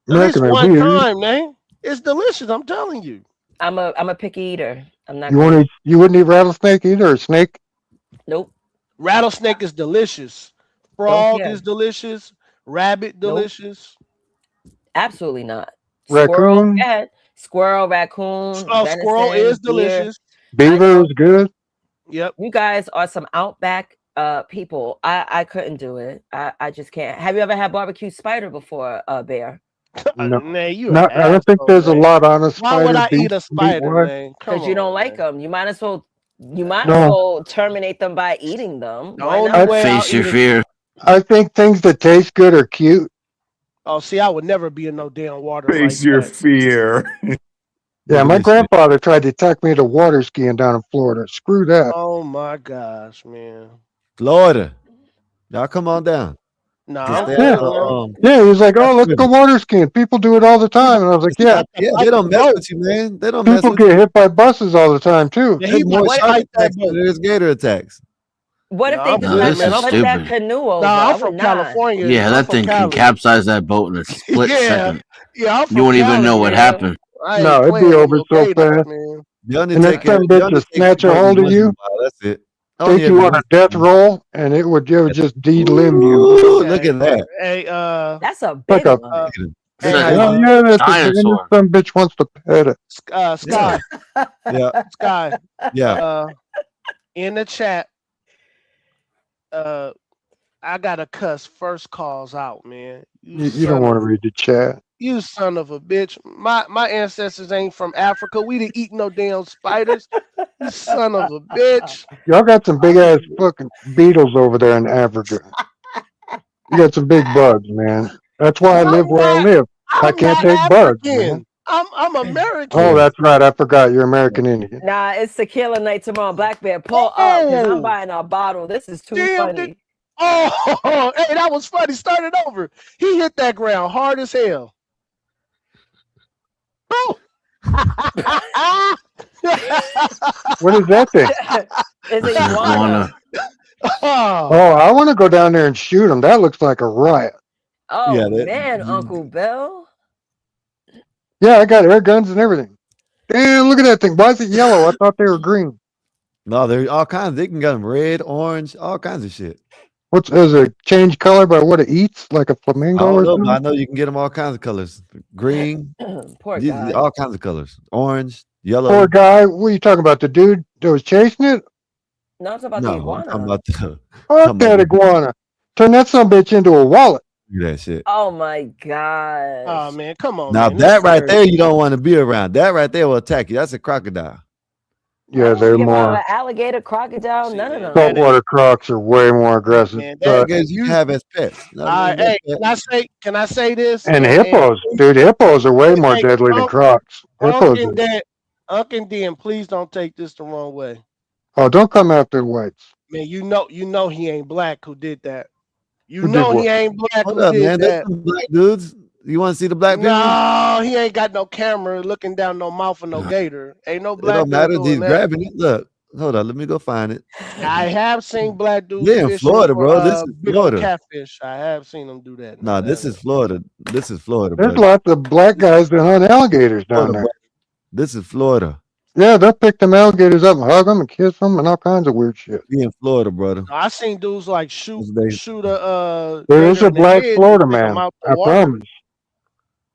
At least American one idea. time, man. It's delicious, I'm telling you. I'm a picky eater. I'm not. You wouldn't eat rattlesnake either, or snake? Nope. Rattlesnake is delicious. Don't Frog care. is delicious. Rabbit delicious. Absolutely not. Raccoon? Squirrel, yeah. Squirrel, raccoon. Squirrel venison, is deer. delicious. Beaver is good. Yep. You guys are some outback people. I couldn't do it. I just can't. Have you ever had barbecue spider before, Bear? No. Man, you No, I don't think there's a lot on a Why would spider. I eat a spider, meat-wise. man? Because you don't like them. You might as well. You might No. as well terminate them by eating them. The Why only not? way I'll Face your eat it- fear. I think things that taste good are cute. Oh, see, I would never be in no damn water Face like your that. fear. Yeah, Look my at this shit. grandfather tried to tuck me to water skiing down in Florida. Screw that. Oh my gosh, man. Florida. Y'all come on down. No, Just I'm stay Yeah. at cool, man. Yeah, he was like, "Oh, let's That's go water skiing. People do it all the time." And I was like, "Yeah, Yeah, they don't mess with you, man. They don't mess people with you. get hit by buses all the time too." Yeah, There's he more might shark fight that attacks than boat. there's gator attacks. What if No, they I'm just good, had man. to I'm flip that stupid. canoe over? No, I I'm would from not. California. Yeah, I'm that from thing can Cali. capsize that boat in a split Yeah, second. yeah, I'm from You won't even Cali, know what man. happened. I ain't No, it'd be playing with over no so gators, fast. man. The And that Undertaker, some the bitch would Undertaker snatch a hurt me hold of once in a you, while. That's it. Only take you every on a once death in a while. roll, and it would just de-limb you. Ooh, look Hey, at that. hey, That's a Like big a one. uh, Big Hey, Oh, hyena. yeah, that's Dinosaur. some bitch wants to pet it. Sky, Yeah, Sky. yeah. In the chat, I gotta cuss first calls out, man. You don't want to read the chat. You son of a bitch. My ancestors ain't from Africa. We didn't eat no damn spiders. You son of a bitch. Y'all got some big ass fucking beetles over there in Africa. You got some big bugs, man. That's why I live where I live. I I'm can't not take bugs, man. African. I'm American. Oh, that's right. I forgot you're American Indian. Nah, it's tequila night tomorrow. Black Bear, pull up because I'm buying a bottle. This is too Damn, funny. Oh, hey, that was funny. Start it over. He hit that ground hard as hell. Oh. What is that thing? It's an iguana. Oh, I want to go down there and shoot him. That looks like a riot. Oh, Yeah, man, Uncle Bill. Yeah, I got air guns and everything. Damn, look at that thing. Why is it yellow? I thought they were green. No, there's all kinds. They can get them red, orange, all kinds of shit. Does it change color by what it eats, like a I flamingo don't or know, but I something? know you can get them all kinds of colors. Green, Poor these- guy. all kinds of colors. Orange, yellow. Poor guy. What are you talking about? The dude that was chasing it? No, it's about the No, I'm iguana. talking about the Fuck that iguana. Turn that some bitch into a wallet. that shit. Oh my god. Oh man, come on. Now man. that This right is- there, you don't want to be around. That right there will attack you. That's a crocodile. Yeah, they're more. An alligator, crocodile, none of them. Saltwater crocs are way more aggressive. Man, but- Because you have as pets. No, hey, can I say this? and hippos, dude, hippos are way more deadly than crocs. Hippos. Unc and Dan, please don't take this the wrong way. Oh, don't come after the whites. Man, you know he ain't black who did that. You Who did know what? he ain't black Hold who up, did man. There's that. some black dudes. You want to see the black people? No, he ain't got no camera looking down no mouth of no gator. Ain't no It black don't dude matter. doing He's that. grabbing it. Look, hold on. Let me go find it. I have seen black dudes Yeah, in fishing Florida, for, bro. This is big old Florida. catfish. I have seen them do that. No, this is Florida. This is Florida, There's buddy. lots of black guys that hunt alligators down Florida, there. buddy. This is Florida. Yeah, they'll pick them alligators up and hug them and kiss them and all kinds of weird shit. Be in Florida, brother. I seen dudes like shoot a. There is gator a in the black head Florida and pick 'em man. out the I water. promise.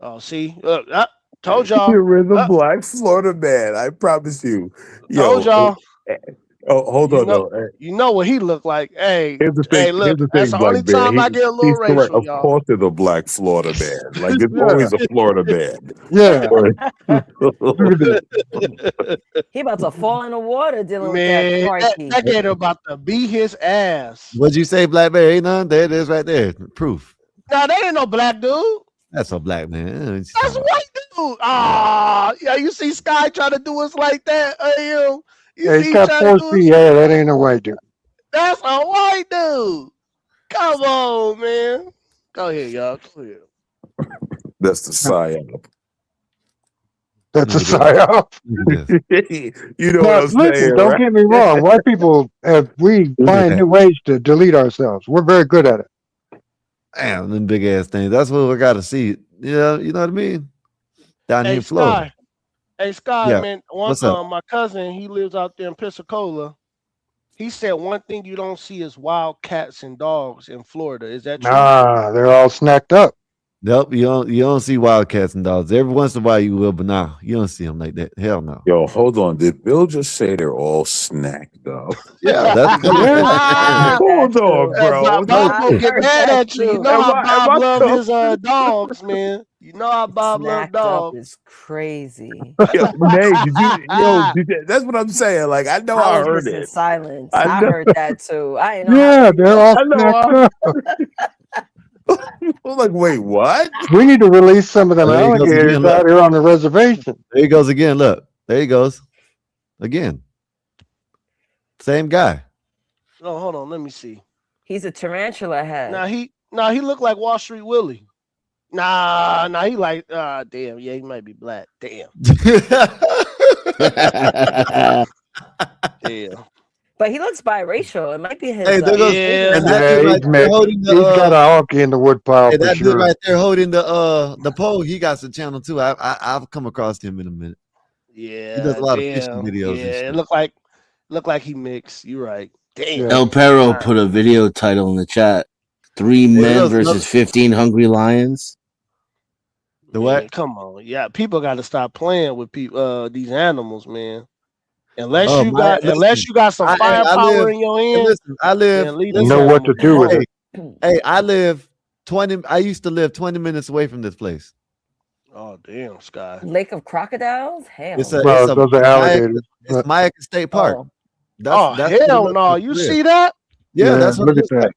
Oh, see, look, told y'all. There is a black Florida man. I promise you. Told y'all. Oh, hold on, though. You know what he looked like. Hey, Here's the thing. look, Here's the that's thing, the only Black Bear. time I get a little He's correct. racial, Of y'all. course, there's a black Florida man. Like it's Yeah. always a Florida man. Yeah. He about to fall in the water dealing Man, with that crikey. that gator about to beat his ass. What'd you say, Black Bear? Ain't none? There it is right there. Proof. No, they ain't no black dude. That's a black man. That's white dude. Ah, yeah, you see Sky trying to do us like that. You Yeah, see he's got trying to 4 do us- feet. Yeah, that ain't a white dude. That's a white dude. Come on, man. Go ahead, y'all. Go ahead. That's the psyop. That's a psyop. You know what I'm Listen, saying? don't Right? get me wrong. White people, we find new ways to delete ourselves. We're very good at it. Damn, them big ass things. That's what we got to see. Yeah, you know what I mean? Down here Hey, in Florida. Sky. Hey, Sky, Yeah. man. What's up? My cousin, he lives out there in Pensacola. He said one thing you don't see is wild cats and dogs in Florida. Is that true? Nah, they're all snacked up. Nope, you don't see wildcats and dogs. Every once in a while you will, but nah, you don't see them like that. Hell no. Yo, hold on. Did Bill just say they're all snacked up? Yeah, that's Hold on, bro. Bob will get mad at you. You know how Am I Bob love so- his dogs, man. You know how Bob love Snacked up dogs. is crazy. Yo, Nate, that's what I'm saying. Like, I know I was heard listening it. silence. I I know. heard that too. I ain't know. Yeah, they're all I know, snacked up. I'm like, wait, what? We need to release some of them There he goes alligators again, out look. here on the reservation. There he goes again. Look, there he goes. Again. Same guy. Oh, hold on. Let me see. He's a tarantula head. Now he looked like Wall Street Willie. Nah, he like damn, yeah, he might be black. Damn. Damn. But he looks biracial. It might be his. Hey, there goes Yeah. and that Yeah, dude he's right there mixed. holding He's the got a honky in the woodpile hey, for that dude sure. right there holding the pole. He got some channel too. I've come across him in a minute. Yeah. He does a lot of fishing damn. videos and Yeah, shit. it looked like he mixed. You're right. Damn. El Perro put a video title in the chat: 3 men goes versus another- 15 hungry lions. The Man, what? come on, yeah. People got to stop playing with people. These animals, man. Unless Oh you my! got some I firepower live. in your Hey, hand, listen, I live. man, leave And these know what to animals do with alone. it. Hey, I live 20. I used to live 20 minutes away from this place. Oh damn, Sky. Lake of Crocodiles? Hell. It's a Well, it's a those are it's alligators. It's But Mayaca State Park. Oh, Oh That's what it hell looks no! like You for real. see that? Yeah, yeah, that's what it look at looks that. like.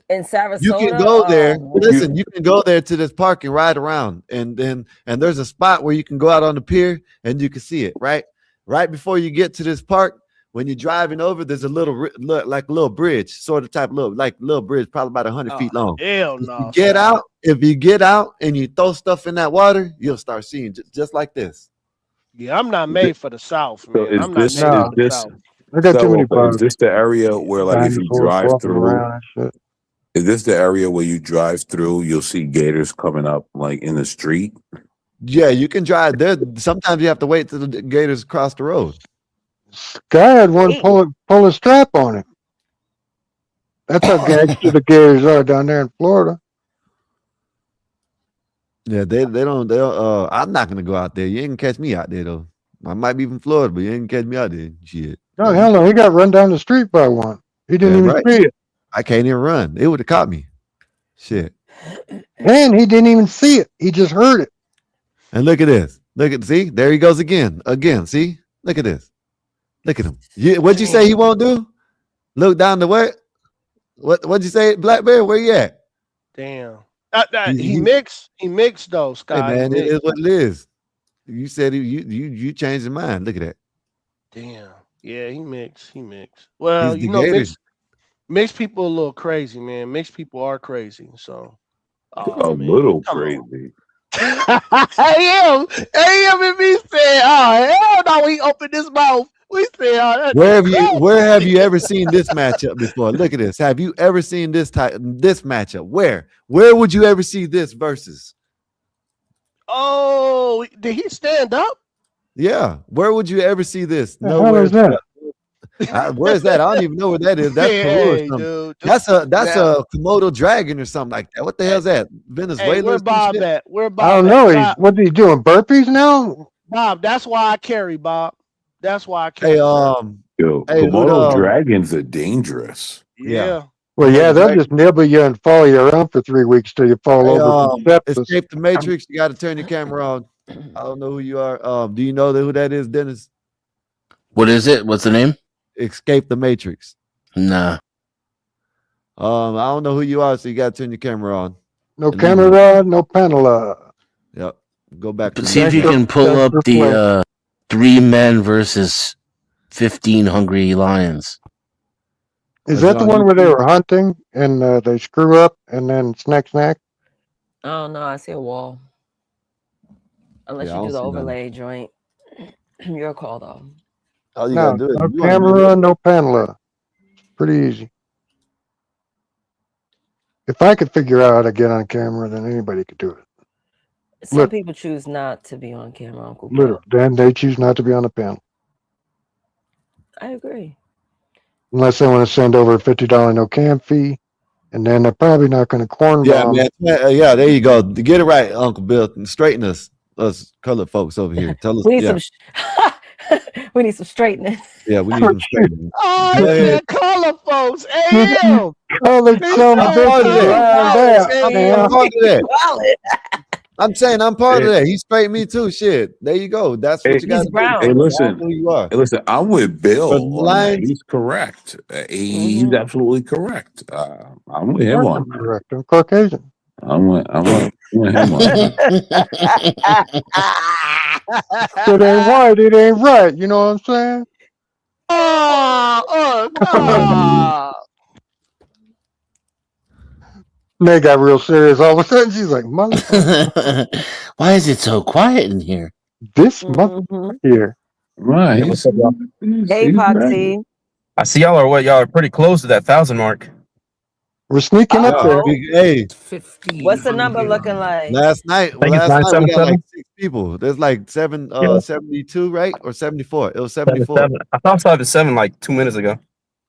in Sarasota. You can go there. Oh, Listen, you can go there to this park and ride around, and there's a spot where you can go out on the pier and you can see it. Right before you get to this park, when you're driving over, there's a like a little bridge, sort of type little bridge, probably about 100 feet long. Hell If no! you get Sky. out, if you get out and you throw stuff in that water, you'll start seeing just like this. Yeah, I'm not made for the South, So man. is I'm not this made is for the No, this South. I got too many so is bugs. this the area where like if you Dinosaurs drive walking through around and shit. is this the area where you drive through you'll see gators coming up like in the street? Yeah, you can drive there. Sometimes you have to wait till the gators cross the road. Guy had one Hey. pull a strap on him. That's how gangster the gators are down there in Florida. Yeah, they don't I'm not gonna go out there. You ain't gonna catch me out there though. I might be from Florida, but you ain't gonna catch me out there. Shit. No, hell no, he got run down the street by one. He didn't Damn even right. see it. I can't even run. It would have caught me. Shit. And he didn't even see it. He just heard it. And look at this. See, there he goes again. See, look at this. Look at him. What'd you say he won't do? Look down the what? What'd you say, Black Bear? Where you at? Damn. He- He he- mixed. He mixed though, Hey Sky. man, He it is mixed. what it is. You said you changed your mind. Look at that. Damn. Yeah, he mixed. He mixed. Well, He's you the know, gator. mixed people a little crazy, man. Mixed people are crazy. So, A oh man, little come on. crazy. AM and me said, oh hell no, he opened his mouth. We said, oh, that's Where have you ever seen this matchup before? Look at this. Have you ever seen this matchup? Where would you ever see this versus? Oh, did he stand up? Yeah, where would you ever see this? The hell Nowhere. is that? Where is that? I don't even know where that is. That's Peru or Hey, something. dude. That's now- a Komodo dragon or something like that. What the hell's that? Venezuela? Hey, or where some Bob shit? at? Where Bob I don't at? know. Bob, What are you doing? Burpees now? Bob, that's why I carry, Bob. That's why I carry. Hey, Yo, Hey, Komodo Luda, dragons are dangerous. yeah. Well, yeah, they'll Drag- just nibble you and follow you around for 3 weeks till you fall Hey, over from sepsis. Escape the Matrix. You got to turn your camera on. I don't know who you are. Do you know who that is, Dennis? What is it? What's the name? Escape the Matrix. Nah. I don't know who you are, so you got to turn your camera on. No And then camera rod, no panel. Yep. Go back. But to see if you can pull up the 3 men versus 15 hungry lions. Is That's that the on one where they YouTube. were hunting and they screw up and then snack? oh no, I see a wall. Unless Yeah, I you do don't the see nothing. overlay joint. Your call though. All you No, got to do is no you wanna do camera, no panel. Pretty easy. If I could figure out how to get on camera, then anybody could do it. Some Look. people choose not to be on camera, Uncle Literally. Cal. Then they choose not to be on the panel. I agree. Unless they want to send over a $50 no cam fee. And then they're probably not going to corn Yeah, bomb. man. Yeah, there you go. Get it right, Uncle Bill. Straighten us colored folks over here. Tell us. We need Yeah, we need some straightness. yeah, we need them straightening. Oh, Go he ahead. said color folks. AM. Oh, they He some said bitches of that. lined out, I'm man. I'm part of that. Wallet. I'm saying I'm part of that. He straightened me too. Shit. There you go. That's what Hey, you got to He's do. brown. Hey, I listen. know who you are. Hey, listen, I'm with Bill But on that. lions- He's correct. He's Mhm. absolutely correct. I'm with him I'm on that. correct. I'm Caucasian. I'm with him on that. If it ain't white, it ain't right. You know what I'm saying? oh. They got real serious all of a sudden. She's like, motherfucker, Why is it so quiet in here? this Mhm. motherfucker here. Right. Yeah, what's up, y'all? Hey, Poxy. I see y'all are what? Y'all are pretty close to that 1,000 mark. We're sneaking up there. Hey, What's the number looking like? last night think it's we got 977. like 6 people. There's like 72, right? Or 74. It was 74. 7. I thought I saw it at 7 like 2 minutes ago.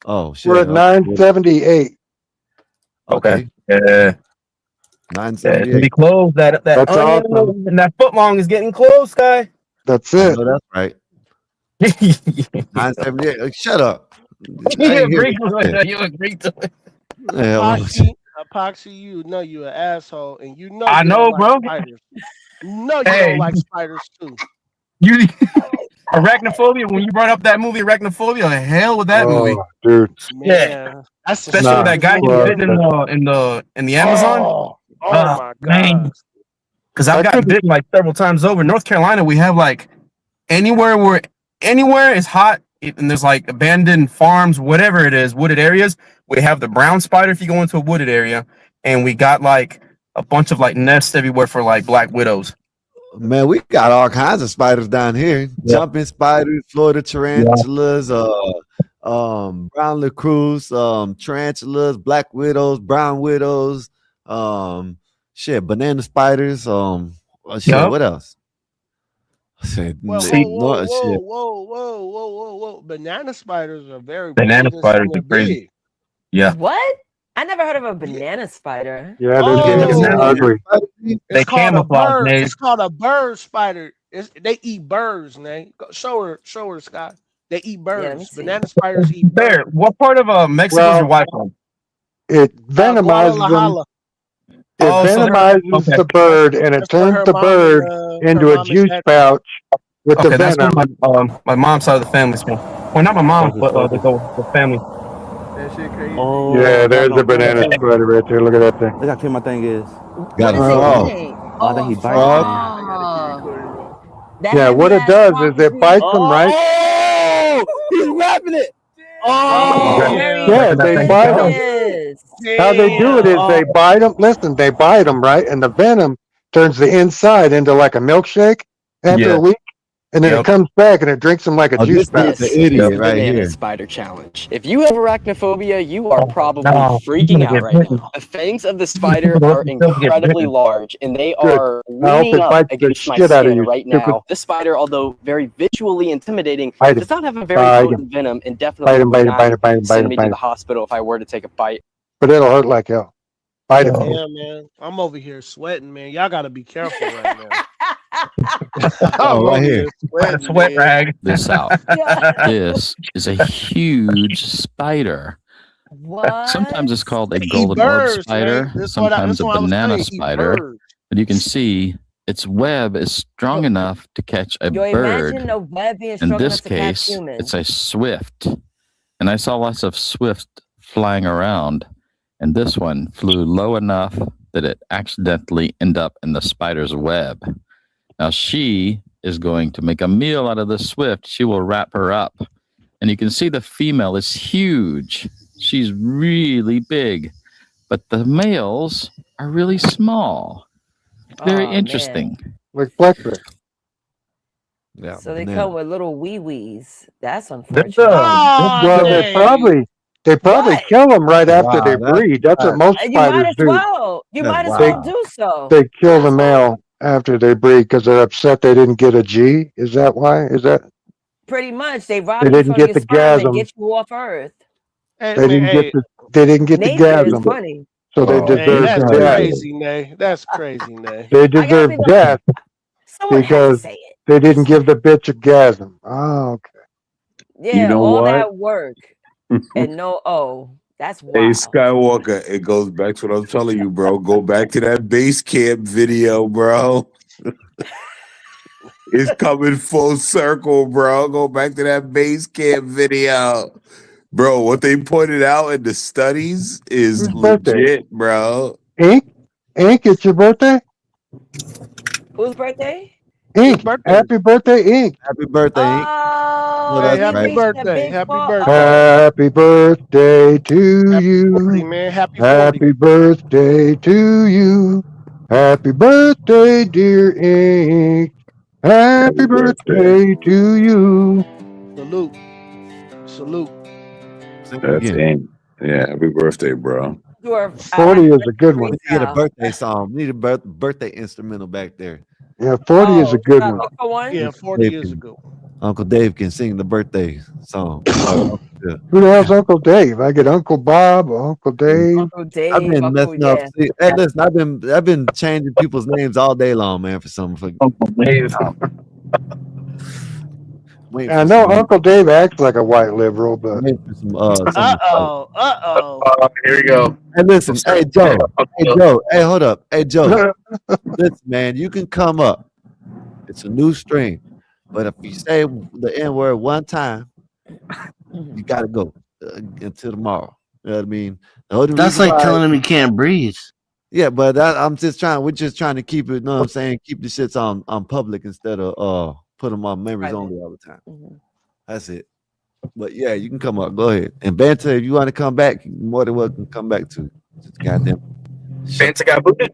Oh shit. We're at 978. Okay. Yeah. Yeah, it's 978. gonna be close. That That's onion awesome. and that foot long is getting close, guy. That's I it. know that's right. 978. Shut up. I You ain't hear agree to what you it. You agree to it. said. Yeah, Epoxy, you know you an asshole, and you know I you know, don't like bro. spiders. You know you Hey, don't like spiders too. you arachnophobia. When you brought up that movie, Arachnophobia, the hell with that movie. Oh, dude. Yeah, Man, that's the especially with that shit. guy getting Well, bitten in the Amazon. Oh my Man, god. because I've I gotten couldn't. bitten like several times over. In North Carolina, we have like anywhere is hot and there's like abandoned farms, whatever it is, wooded areas. We have the brown spider if you go into a wooded area, and we got like a bunch of like nests everywhere for like black widows. man, we got all kinds of spiders down here. Yeah. Jumping spiders, Florida tarantulas, brown recluse, tarantulas, black widows, brown widows, shit, banana spiders, Yup. what else? Shit, Well, See, whoa. Banana spiders are very banana poisonous spiders and are they're crazy. big. Yeah, What? I never heard of a banana spider. Yeah, Oh, they're ugly. they it's called a camouflage, bird. Nate. It's called a bird spider. They eat birds, Nate. Show her, Scott. They eat let me birds. see. Banana spiders eat Bear, birds. what part of Mexico is your Well, wife from? it venomizes them. Guadalajara. It Oh, so venomizes okay, the bird, and it That's where turns her the mom bird and her into a mom and juice dad. pouch with the okay, that's where venom. my mom's side of the family's from. Well, not my mom, but the family. That shit crazy. Oh, Yeah, y'all there's a don't know banana that. spider right there. Look at that thing. Look how cute my thing is. got What a is Oh. it eating? Oh, I think he a biting frog. me. I gotta keep recording, bro. That Yeah, what it heavy-ass does frog is it is bites them, right? Oh, he's wrapping it. Oh, Oh, very Yeah, they bite them. vicious. How they do it is they bite them. Listen, they bite them, right? And the venom turns the inside into like a milkshake after Yeah. a week. And then Yep. it comes back and it drinks them like a Oh, juice this is pouch. the idiot the right banana here. spider challenge. If you have arachnophobia, you are probably no, I'm freaking gonna out get right bitten. now. The fangs of the spider People are don't still get incredibly bitten. large, and they Good. are I hope leaning it up bites the against my shit out of skin you, right stupid. now. This spider, although very visually intimidating, Bite him. does not have a very Bite him. potent venom, and Bite definitely him, would bite him, not bite him, bite him, bite send him, me bite to him. the hospital if I were to take a bite. But it'll hurt like hell. Bite him. Yeah, man. I'm over here sweating, man. Y'all gotta be careful right now. I'm Oh, right over here. here sweating, Sweat man. rag. This out. Yeah. This is a huge spider. What? Sometimes it's called a They eat golden orb birds, spider, man. That's sometimes a what I was banana saying. Eat spider. birds. But you can see its web is strong enough to catch a Yo, bird. imagine a web being In strong enough this to catch case, humans. it's a swift. And I saw lots of swift flying around. And this one flew low enough that it accidentally ended up in the spider's web. Now she is going to make a meal out of the swift. She will wrap her up. And you can see the female is huge. She's really big. But the males are really small. Very Aw, interesting. Like blackberry. Yeah, So they banana. come with little wee-wees. That's This, unfortunate. Oh, Well, dang. they probably What? kill them right after Wow, they that's breed. That's what bad. most You might spiders as do. well. You That's might as wild. well do so. They kill the That's male after they breed because they're upset they didn't get a G. Is that why? Is that pretty much. They rob they you didn't from get your the sperm and gasm? get you off Earth. Hey, They man, didn't get hey, the Nature is gasm, funny. so they Oh, Nay, deserve that's death. crazy, Nay. That's crazy, Nay. They I gotta deserve be the death someone has to because say it. they didn't give the bitch a gasm. Oh, okay. Yeah, You know all what? that work and that's Hey, wild. Skywalker, it goes back to what I'm telling you, bro. Go back to that base camp video, bro. It's coming full circle, bro. Go back to that base camp video. Bro, what they pointed out in the studies is Whose birthday? legit, bro. Ink, it's your birthday. Whose birthday? Ink, birthday? happy birthday, Ink. Happy birthday, Ink. Oh, Well, Hey, that's he happy right. reached the birthday. big Happy fall. birthday. Happy birthday to Happy 40, you. man. Happy 40. Happy birthday to you. Happy birthday, dear Ink. Happy birthday to you. Salute. Salute. Sing it That's again. it. Yeah, happy birthday, bro. You are 40 is a good one. We need to get a birthday song. We need a birthday instrumental back there. Yeah, 40 is a good one. Pick for one. Yeah, 40 years ago. Uncle Dave can sing the birthday song. Yeah. Who the hell's Uncle Dave? I get Uncle Bob or Uncle Dave. Uncle Dave. I've been Uncle, messing up. yeah. See, hey, listen, I've been changing people's names all day long, man, for some. Uncle Dave. Waiting I for know some. Uncle Dave acts like a white liberal, but Waiting for some. Here we go. Hey, listen. Hey, Joe. Hey, Joe. Hey, hold up. Hey, Joe. Listen, man, you can come up. It's a new stream, but if you say the N word one time, you gotta go until tomorrow. You know what I mean? The only That's reason like why- telling him he can't breathe. Yeah, but I'm just trying. We're just trying to keep it. You know what I'm saying? Keep the shits on public instead of put them on members only all the time. That's it. But yeah, you can come up. Go ahead. And Banter, if you want to come back, you're more than welcome to come back to. Just goddamn. Banter got booted.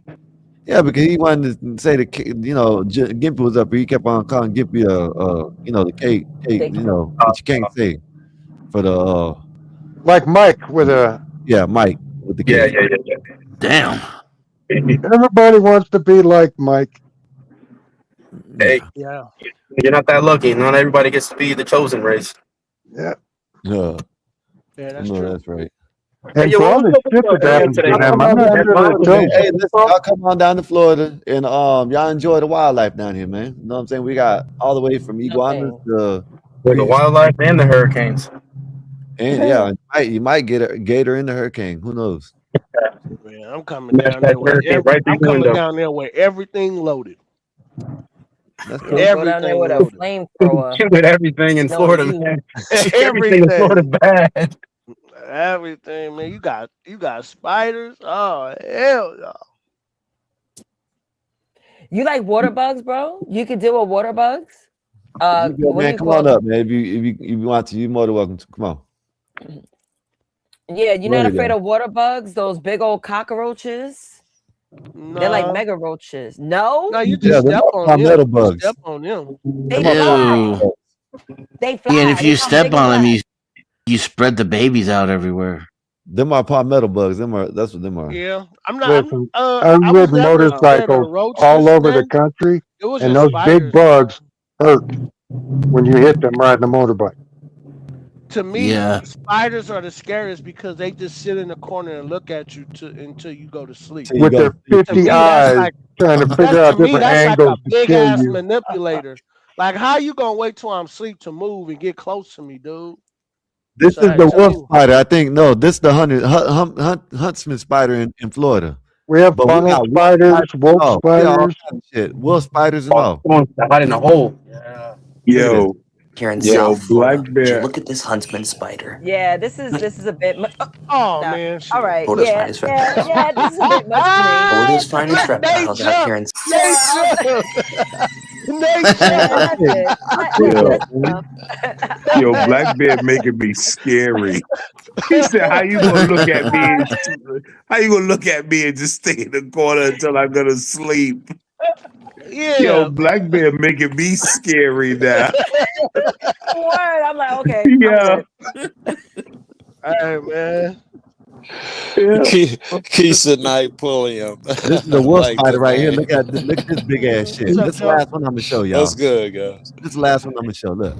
Yeah, because he wanted to say Gimpy was up here. He kept on calling Gimpy the cake, but you can't say for the like Mike with a. Mike with the Yeah, cake. yeah. Damn. Everybody wants to be like Mike. Hey, Yeah. you're not that lucky. Not everybody gets to be the chosen race. Yeah. Yeah, That's no, true. that's right. And yo, for all what this was shit up that happens to today? them, I'm not sure Hey, it's over. listen, y'all come on down to Florida and y'all enjoy the wildlife down here, man. You know what I'm saying? We got all the way from iguanas to The wildlife and the hurricanes. and yeah, you might get a gator in the hurricane. Who knows? Man, I'm coming down there with down there with everything loaded. That's Yeah, cool. go down there with a flamethrower. With everything in Florida, man. Everything in Florida bad. Everything, man. You got spiders. Oh hell no. You like water bugs, bro? You can deal with water bugs. You go, man, come on up, man. If you want to, you're more than welcome to. Come on. Yeah, you're Go not ahead, afraid then. of water bugs? Those big old cockroaches? They're like mega roaches. No? No, you just step on them. palmetto You bugs. step on them. They Them are fly. bugs. They fly. Yeah, and if They you come step big and on them, black. you spread the babies out everywhere. Them are palmetto bugs. That's what them are. Yeah, I'm not. Listen, I I've was ridden never scared of motorcycles roaches. all over the man. country, It was and just those big spiders. bugs hurt when you hit them riding a motorbike. To me, Yeah. spiders are the scariest because they just sit in the corner and look at you until you go to sleep. Till you With go their to sleep. To me, 50 that's eyes like trying to figure out different that's like a angles to big kill ass you. manipulator. Like, how you gonna wait till I'm asleep to move and get close to me, dude? This So, is the to wolf me- spider. I think no. This is the huntsman spider in Florida. We have But we funnel got wolf spiders, wolf Oh, yeah, all spiders. kinds of shit. Wolf spiders and all. Hide in the hole. Yo, Here in yo, South Florida, Black would you Bear. look at this huntsman spider. Yeah, this is a bit much. Oh Nah. man, All right. Florida's Yeah, finest yeah, this is a bit much for me. Florida's finest reptiles out here in Nature. Yeah, that's it. Yo, That's enough. yo, Black Bear making me scary. He said, "How you gonna look at me? How you gonna look at me and just stay in the corner until I'm gonna sleep?" Yeah. Yo, Black Bear making me scary now. Word. I'm like, okay. Yeah. Hey man. Keisha Knight Pulliam. This is the wolf spider right here. Look at this big ass shit. This is the last one I'm gonna show y'all. That's good, guys. This is the last one I'm gonna show. Look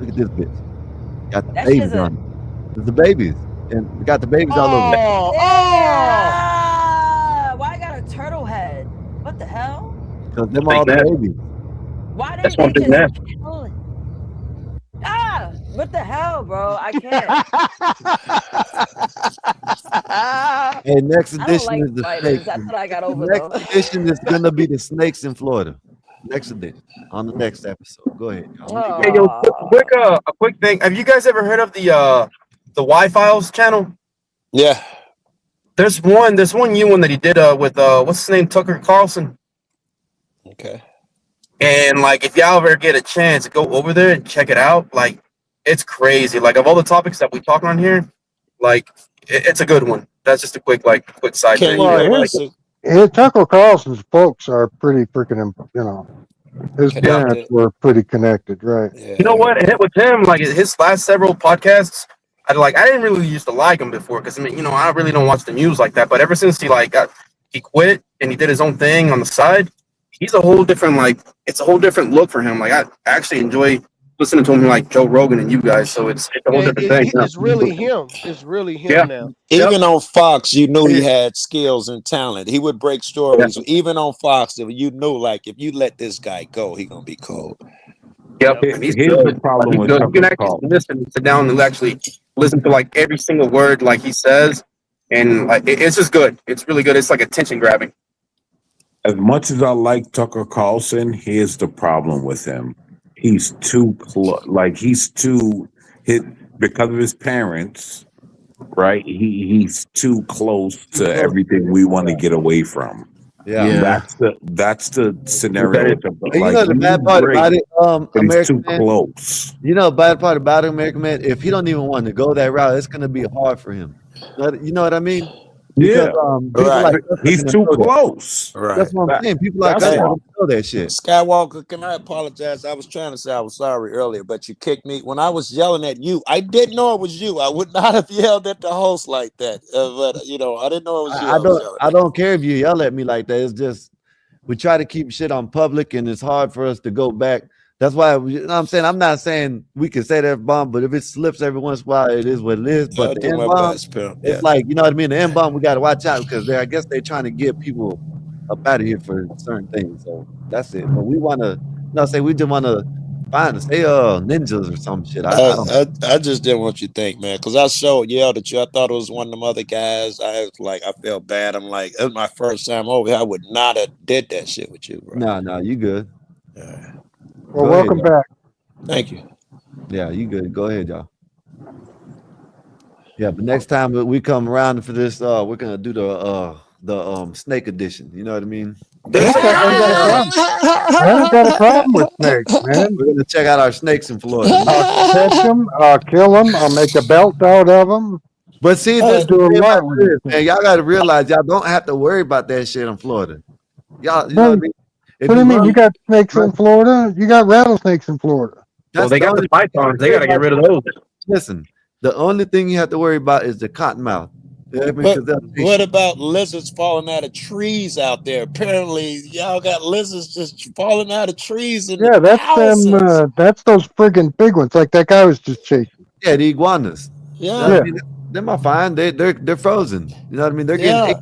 at this bitch. Got the That babies shit's a- on it. It's the babies, and we got the babies all over. Oh, Yeah. Why I got a turtle head? What the hell? Because them all the babies. Why That's didn't one they thing just that. kill it? Ah, what the hell, bro? I can't. Hey, next I don't edition like is the spiders. snakes. That's what I got over Next though. edition is gonna be the snakes in Florida. Next edition on the next episode. Go ahead, y'all. Hey, yo, a quick thing. Have you guys ever heard of the Y-Files channel? Yeah. There's one new one that he did with what's his name, Tucker Carlson. Okay. And like, if y'all ever get a chance, go over there and check it out. Like, it's crazy. Like, of all the topics that we talk on here, like, it's a good one. That's just a quick side Can thing. you Well, post it? Tucker Carlson's folks are pretty freaking, his parents were pretty connected, right? You know what? And with him, like his last several podcasts, I didn't really used to like him before because I really don't watch the news like that. But ever since he quit and he did his own thing on the side, he's a whole different it's a whole different look for him. Like I actually enjoy listening to him like Joe Rogan and you guys, so it's a whole different thing. It's really him. It's really him now. Even on Fox, you knew he had skills and talent. He would break stories. Even on Fox, if you knew, like, if you let this guy go, he gonna be cold. Yep, he's Here's good. the problem He's with good. You can Tucker actually Carlson. listen, sit down, and actually listen to like every single word like he says, and like it's just good. It's really good. It's like attention grabbing. As much as I like Tucker Carlson, here's the problem with him. He's too he's too hit because of his parents, right? He's too close to everything we want to get away from. Yeah. That's the scenario. And you know the bad part about it, but he's American too man, close. you know, the bad part about it, American man, if he don't even want to go that route, it's gonna be hard for him. You know what I mean? Because people Right. like us He's are gonna too know that. close. Right. That's what I'm saying. People like us Hey, are gonna know that shit. Skywalker, can I apologize? I was trying to say I was sorry earlier, but you kicked me when I was yelling at you. I didn't know it was you. I would not have yelled at the host like that. But you know, I didn't know it was you. I don't care if you yell at me like that. It's just we try to keep shit on public, and it's hard for us to go back. That's why you know what I'm saying. I'm not saying we can say that bomb, but if it slips every once in a while, it is what it is. But I'll the do N my bomb, best, pimp. it's like, you know what I mean. The N bomb, we got to watch out because I guess they're trying to get people up out of here for certain things. So that's it. But we want to, you know, say we just want to find say ninjas or some shit. I don't. I just didn't want you to think, man, because I yelled at you. I thought it was one of them other guys. I was like, I felt bad. I'm like, it was my first time over here. I would not have did that shit with you, bro. No, you good. Well, welcome back. Thank you. Yeah, you good. Go ahead, y'all. Yeah, but next time we come around for this, we're gonna do the snake edition. You know what I mean? I don't got a problem with snakes, man. We're gonna check out our snakes in Florida. I'll catch them, I'll kill them, I'll make a belt out of them. But see, I'll this do a lot with it. man, y'all got to realize y'all don't have to worry about that shit in Florida. Y'all, you know what I mean? If What do you mean? run- You got snakes in Florida? You got rattlesnakes in Florida. Well, they got the pythons. They got to get rid of those. Listen, the only thing you have to worry about is the cottonmouth. Yeah, because What about lizards falling out of trees out there? Apparently, y'all got lizards just falling out of trees. And Yeah, that's houses. them. That's those friggin' big ones, like that guy was just chasing. Yeah, the iguanas. Yeah, you know what I mean? Them are fine. They're frozen. You know what I mean? They're getting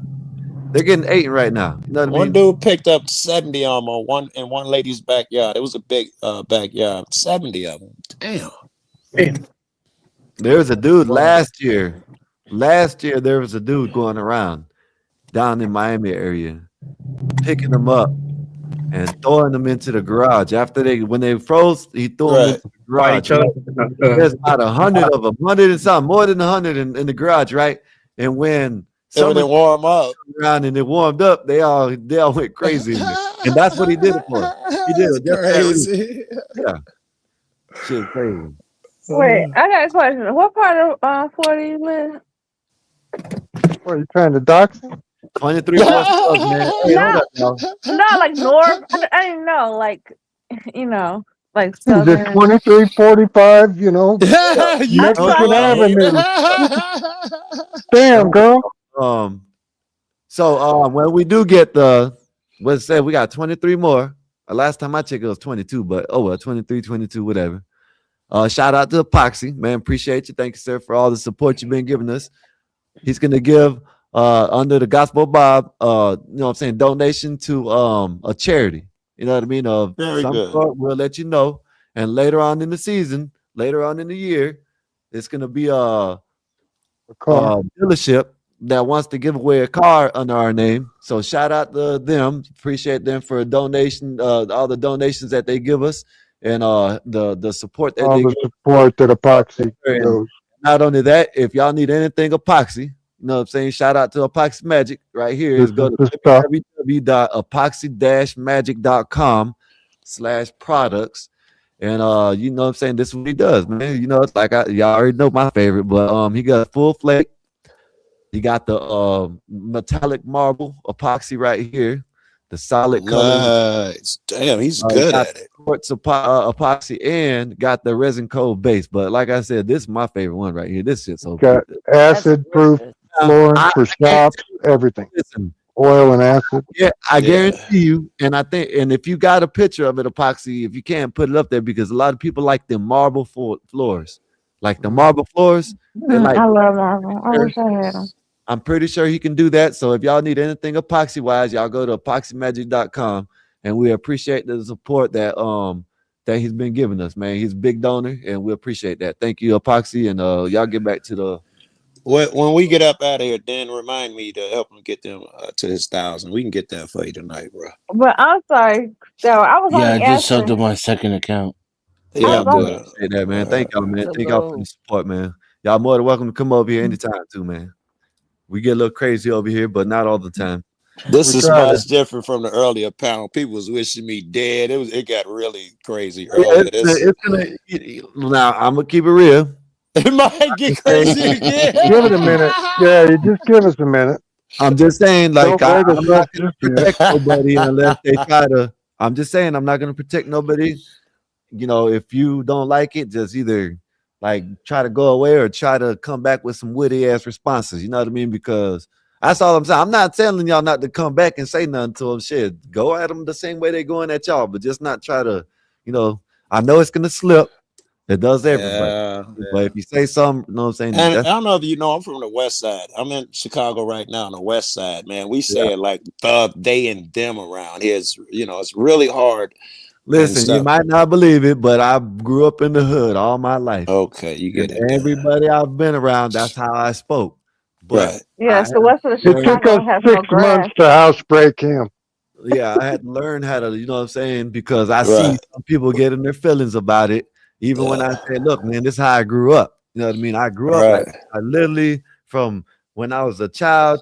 they're getting eaten right now. You know what I mean? One dude picked up 70 of them in one lady's backyard. It was a big backyard. 70 of them. Damn. There was a dude last year. Last year there was a dude going around down in Miami area, picking them up and throwing them into the garage. When they froze, he threw them into the garage. There's about 100 of them, 100 and something, more than 100 in the garage, right? And when they warm up around and it warmed up, they all went crazy, and that's what he did it for. He did it just crazy. Yeah, shit crazy. Wait, I got a question. What part of Florida you live? What, are you trying to dox him? 23 man. Hey, hold up, y'all. Not like north. I didn't know, like, you know, like Is it southern. 2345, you know? Mexican Avenue. Damn, girl. So when we do get let's say we got 23 more. Last time I checked it was 22, but 23, 22, whatever. Shout out to Epoxy, man. Appreciate you. Thank you, sir, for all the support you've been giving us. He's gonna give under the Gospel Bob, you know what I'm saying, donation to a charity. You know what I mean? Very good. Sort, we'll let you know. And later on in the season, later on in the year, it's gonna be a dealership that wants to give away a car under our name. So shout out to them. Appreciate them for donation, all the donations that they give us, and the support that all they the give. support that Epoxy goes. Not only that, if y'all need anything epoxy, you know what I'm saying? Shout out to Epoxy Magic right here. Is go to www.epoxy-magic.com/products. And you know what I'm saying? This is what he does, man. You know, it's like y'all already know my favorite, but he got full flake. He got the metallic marble epoxy right here, the solid color. Damn, he's good at it. Quartz epoxy, and got the resin cold base. But like I said, this is my favorite one right here. This shit's so got good. acid proof flooring for shops, everything. Listen, oil and acid. Yeah, I Yeah. guarantee you. And I think, and if you got a picture of it, epoxy, if you can't put it up there, because a lot of people like the marble floors, like the marble floors. They like. I love Marvel. I wish I had them. I'm pretty sure he can do that. So if y'all need anything epoxy wise, y'all go to epoxymagic.com, and we appreciate the support that he's been giving us, man. He's a big donor, and we appreciate that. Thank you, Epoxy, and y'all get back to the. When we get up out of here, then remind me to help him get them to his 1,000. We can get that for you tonight, bro. But I'm sorry, so I was Yeah, I only just subbed asking. to my second account. Yeah, I Yeah, was man, only. appreciate that, man. Thank y'all, man. Thank y'all for the support, man. Y'all more than welcome to come over here anytime, too, man. We get a little crazy over here, but not all the time. This We is try much to. different from the earlier panel. People was wishing me dead. It got really crazy Yeah, earlier. This now I'm gonna keep it real. it might get crazy again. Give it a minute. Yeah, you just give us a minute. I'm just saying, like Don't rate us I'm not up gonna just yet. protect nobody unless they try to. I'm just saying, I'm not gonna protect nobody. You know, if you don't like it, just either like try to go away or try to come back with some witty ass responses. You know what I mean? Because that's all I'm saying. I'm not telling y'all not to come back and say nothing to them. Shit, go at them the same way they going at y'all, but just not try to. You know, I know it's gonna slip. It does everybody. But if you say something, you know what I'm saying? And I That's, don't know if you know, I'm from the West Side. I'm in Chicago right now on the West Side, man. We say yeah. it like the, they, and them around here. It's it's really hard and Listen, you stuff. might not believe it, but I grew up in the hood all my life. Okay, you get And it done. everybody I've been around, that's how I spoke. But Right. Yeah, I it's the had west of to It learn, took us Chicago has no 6 months grass. to housebreak him. yeah, I had to learn how to, you know what I'm saying? Because I see Right. some people getting their feelings about it. Even when I Yeah. say, look, man, this is how I grew up. You know what I mean? I grew up like Right. I literally from when I was a child,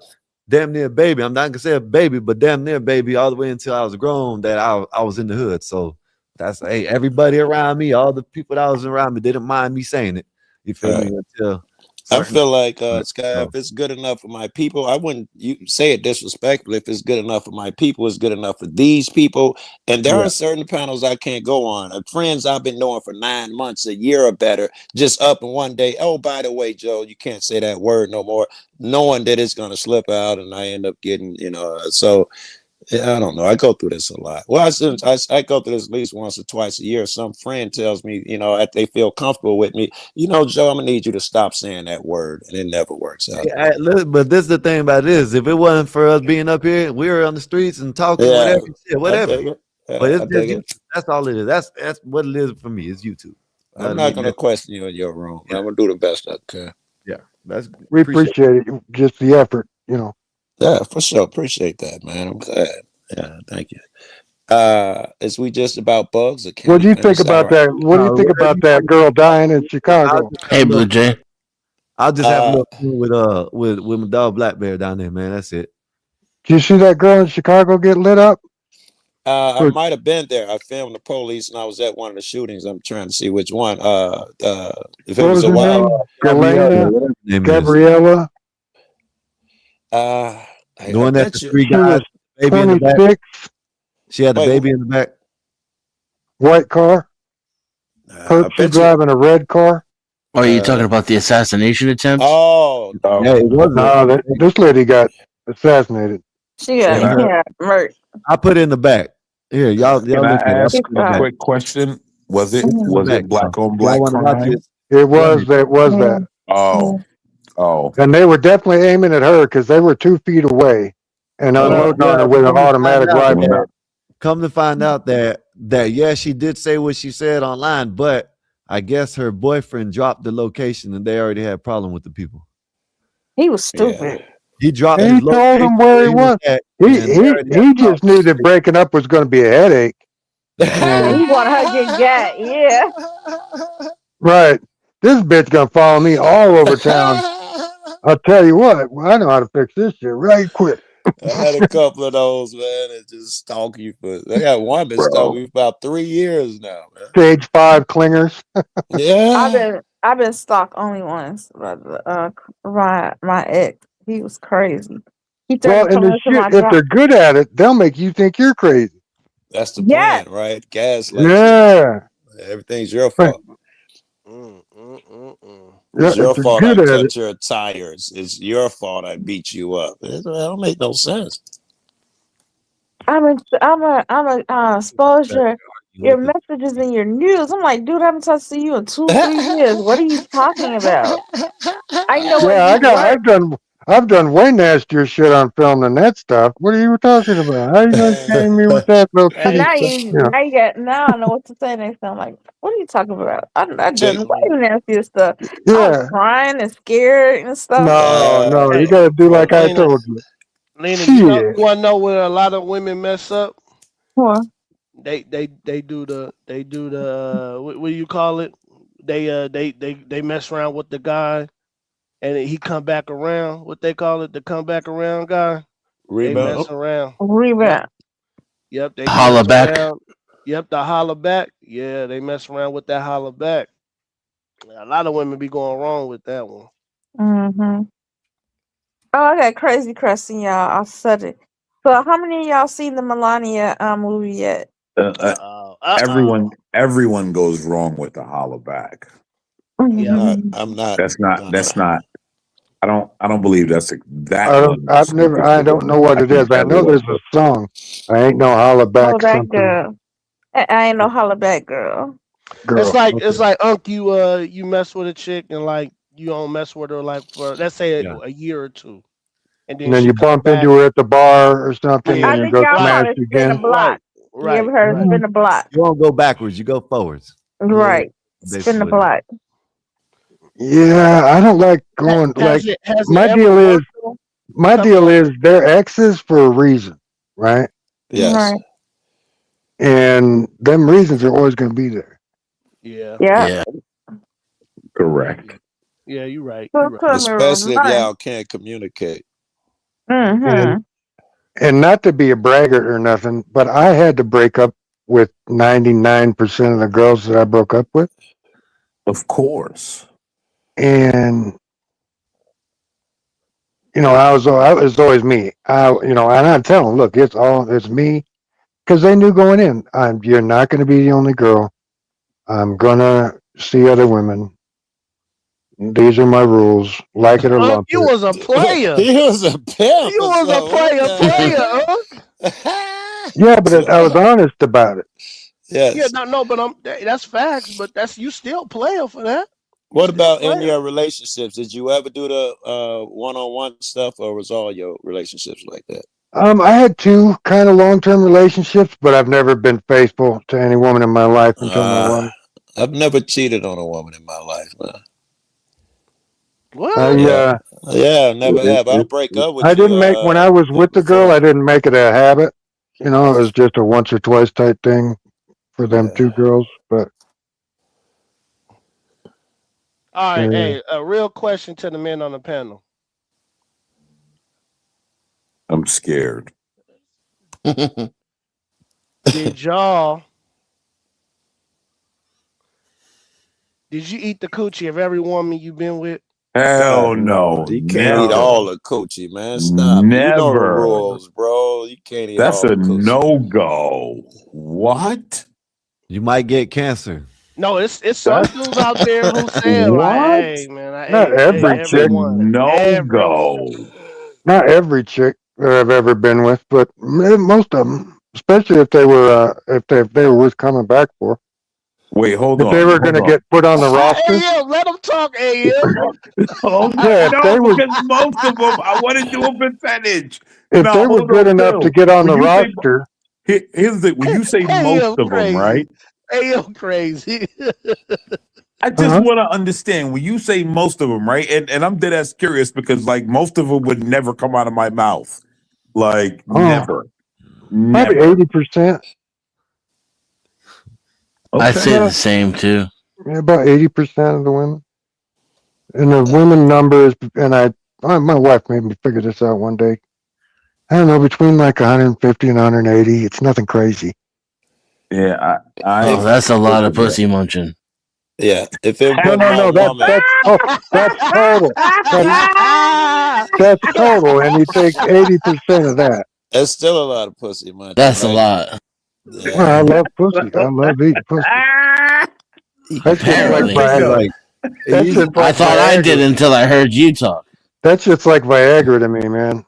damn near baby. I'm not gonna say a baby, but damn near baby, all the way until I was grown that I was in the hood. So that's hey, everybody around me, all the people that was around me didn't mind me saying it. You feel me? Right. Until I certain feel like Sky, so, if it's good enough for my people, I wouldn't you say it disrespectfully. If it's good enough for my people, it's good enough for these people. And there yeah. are certain panels I can't go on. Friends I've been knowing for 9 months, a year or better, just up and one day, oh, by the way, Joe, you can't say that word no more, knowing that it's gonna slip out and I end up getting, so yeah, I don't know. I go through this a lot. Well, I go through this at least once or twice a year. Some friend tells me, that they feel comfortable with me. Joe, I'm gonna need you to stop saying that word, and it never works out. But this is the thing about this. If it wasn't for us being up here, we were on the streets and talking, Yeah, whatever, shit, I whatever. dig it. But Yeah, it's I just dig YouTube. it. That's all it is. That's what it is for me. It's YouTube. You know I'm what I not mean? gonna question you in your room. Yeah, I'm gonna do the best I can. yeah. That's We appreciate. appreciate it. Just the effort. Yeah, for sure. Appreciate that, man. I'm glad. Yeah, thank you. Is we just about bugs, or can What we do you think finish about our? that? What do you think Whatever about you that want girl dying in to do. I'll Chicago? just have Hey, a little Blue Jay. I'll just have a Uh, little fun with my dog Black Bear down there, man. That's it. Did you see that girl in Chicago get lit up? I Or might have been there. I filmed the police, and I was at one of the shootings. I'm trying to see which one. If it what was was a her while, name? Gabrielle, Galena? whatever her name is. Gabriella? The I one that bet the you. three She was guys, baby in the back. 26, She had the Wait, baby in the back. white car. I Perps were bet you. driving a red car. Are you talking Uh, about the assassination attempt? oh Yeah, it was No, this lady got assassinated. She yeah, got her. murked. I put it in the back. Here, y'all Can I look at it. I ask put it in the a back. quick question? Was it It's in Mhm. the was back, it black y'all. on Y'all black want to watch crime? this? Go ahead. It was Yeah. that. Oh, oh, And they were definitely aiming at her because they were 2 feet away and Well, unloading on her well, with an come to find automatic out well, rifle. that yeah, she did say what she said online, but I guess her boyfriend dropped the location and they already had a problem with the people. He was yeah. stupid. He dropped He his told location them where where he he was was. at, He and they he already had he a problem just knew that breaking up was going to be a headache. He And wanted her to get gat. Yeah. right, this bitch gonna follow me all over town. I'll tell you what, I know how to fix this shit right quick. I had a couple of those, man, that just stalk you for. I got one been stalking Bro, me for about 3 years now, man. stage 5 clingers. Yeah. I've been stalked only once. But my ex, he was crazy. He Well, threatened to and come the into shit, my if drop. they're good at it, they'll make you think you're crazy. That's the Yeah. plan, right? Gaslight you. Yeah, Everything's your right. fault. Yeah, It's if your they're fault I good at it. cut your tires. It's your fault I beat you up. That don't make no sense. expose your messages in your news. I'm like, dude, I haven't talked to you in 2-3 years. What are you talking about? I know where Yeah, you work. I've done way nastier shit on film than that stuff. What are you talking about? How are you gonna shame me with that little And kitty stuff? Yeah. now I know what to say next time. Like, what are you talking about? I done Check. way nastier stuff. I was Yeah. crying and scared and stuff. No, you Hey, gotta do like I Lena, told you. Lena, Shit. you wanna know where a lot of women mess up? What? They do the what do you call it? They mess around with the guy and he come back around. What they call it? The come back around guy. They mess Rebound. around. Rebound. Yep, they Holla mess back. around. Yep, the holler back. Yeah, they mess around with that holler back. A lot of women be going wrong with that one. Mm-hmm. Oh, I got crazy question, y'all. I said it. So, how many of y'all seen the Melania movie yet? Everyone goes wrong with the holler back. Yep. I'm not. That's not. I don't believe that's that one. I don't know what it is. I know there's a song. I ain't no holla back Holla back something. girl. I ain't no holla back girl. It's Girl. like Unc, you mess with a chick and like you don't mess with her like for let's say a year or two, and then And then she you come bump back. into her at the bar or something, Yeah, I and you think go y'all smash call it spin a again. block. You ever heard of spin a block? You don't go backwards, you go forwards. Right. Spin the Basically. block. Yeah, I don't like going like Has it my ever deal is worked? Though? my Come deal on. is they're exes for a reason, right? Yes. Right. And them reasons are always gonna be there. Yeah. Yeah. Correct. Yeah, you're right. So You're right. come Especially if right. y'all can't communicate. Mm-hmm. And not to be a braggart or nothing, but I had to break up with 99% of the girls that I broke up with. Of course. And I was always me. And I tell them, look, it's me, because they knew going in, you're not going to be the only girl. I'm gonna see other women. These are my rules. Like it or Unc, lump you it. was a player. He was a pimp. You was a player, Unc. Yeah, but I was honest about it. Yeah, Yes. no, but that's facts. But that's you still player for that. You What still about in player. your relationships? Did you ever do the one-on-one stuff, or was all your relationships like that? I had two kind of long-term relationships, but I've never been faithful to any woman in my life until my wife. I've never cheated on a woman in my life, man. What? Yeah, never have. I'll break up with I you didn't make when I was with the girl. before. I didn't make it a habit. It was just a once or twice type thing for them two girls. But All right, hey, a real question to the men on the panel. I'm scared. Did you eat the coochie of every woman you've been with? Hell no. You can't eat all the coochie, man. Stop. Never. You know the rules, bro. You can't eat That's all the a coochie. no-go. What? You might get cancer. No, it's some dudes out there who say like, What? "Hey, man, I not ate every That's a chick. no-go. Not every chick that I've ever been with, but most of them, especially if they were if they were worth coming back for. Wait, hold If they on. were going to get put on the roster. AM, let them talk, AM. Hold on. Yeah, if they No, were because most of them, I want to do a percentage. if No, they were hold good on, enough to Phil. get on When the you say, roster. here's the thing. When you say most AM of them, crazy. right? AM crazy. I just want to understand when you say most of them, right? And I'm dead ass curious because like most of them would never come out of my mouth. Like never. Probably Never. 80%. I'd say the same too. Yeah, about 80% of the women. And the women numbers, and my wife made me figure this out one day. I don't know, between like 150 and 180. It's nothing crazy. Yeah, that's a lot of pussy munching. Yeah, if it No, wasn't no woman, that's total. That's total, and you take 80% of that. that's still a lot of pussy munching. That's right? a lot. Yeah. Well, I love pussy. I love eating pussy. That's just like Viagra. That's just I like thought I Viagra. did until I heard you talk. That's just like Viagra to me, man.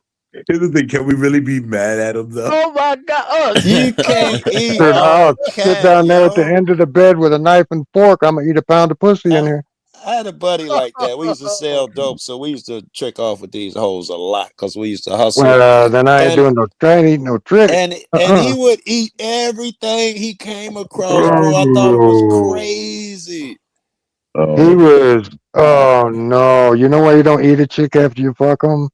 Here's the thing: can we really be mad at him though? Oh my God! You can't eat Dude, all I'll sit cat, down there at the yo. end of the bed with a knife and fork. I'm gonna eat a pound of pussy in I, here. I had a buddy like that. We used to sell dope, so we used to trick off with these hoes a lot because we used to hustle. Well, then I ain't And doing no. I ain't eating no trick. and he would eat everything he came across, bro. I thought it was Oh, crazy. he was. Oh no! You know why you don't eat a chick after you fuck them?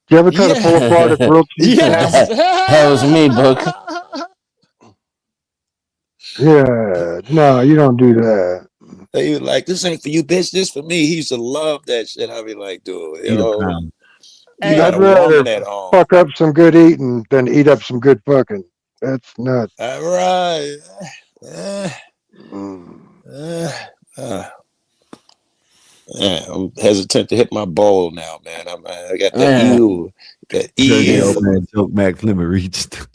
You ever try to pull Yeah. apart a grilled cheese Yes. sandwich? That was me, Book. Yeah, no, you don't do that. He was like, "This ain't for you, bitch. This for me." He used to love that shit. I'd be like, "Dude, you Eat a know, pound. you Hey, got I'd a rather woman at home." fuck up some good eating than eat up some good fucking. That's nuts. All right. Uh, Mm. uh, I'm hesitant to hit my bowl now, man. I got that ew, that The old ew. man joke Max limit reached.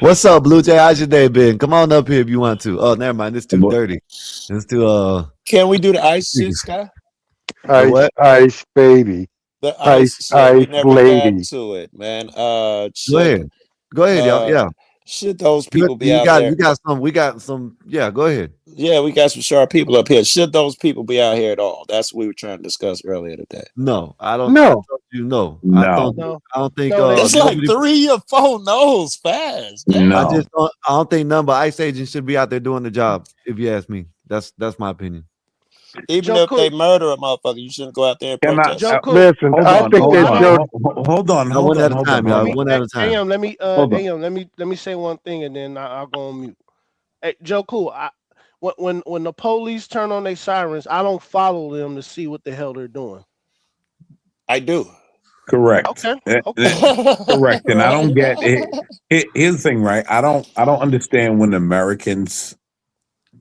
What's up, Blue Jay? How's your day been? Come on up here if you want to. Oh, never mind. It's too dirty. It's too Can we do the ice shit, Scott? The what? Ice baby. The ice shit. We Ice never got lady. to it, man. Go ahead. Go ahead, y'all. Yeah. Should those people be You out got there? you got some. We got some. Yeah, go ahead. Yeah, we got some sharp people up here. Should those people be out here at all? That's what we were trying to discuss earlier today. No, I don't. No. I told you no. I don't. No. I don't think. No, they It's like nobody, 3 or 4 no's fast. Damn. No. I just don't. I don't think none but ICE agents should be out there doing the job. If you ask me, that's my opinion. Even Joe if they Cook. murder a motherfucker, you shouldn't go out there and Can I, protest. Joe Cook. Listen, hold I on, think hold they on, showed. hold on, Now, hold one on, at a hold time, on, y'all. hold on. One at a time. Am, let me Hold on. Am, let me say one thing and then I'll go on mute. Hey, Joe Cool. When the police turn on their sirens, I don't follow them to see what the hell they're doing. I do. Correct. Okay. Correct. And I don't get Right. it. Here's the thing, right? I don't understand when Americans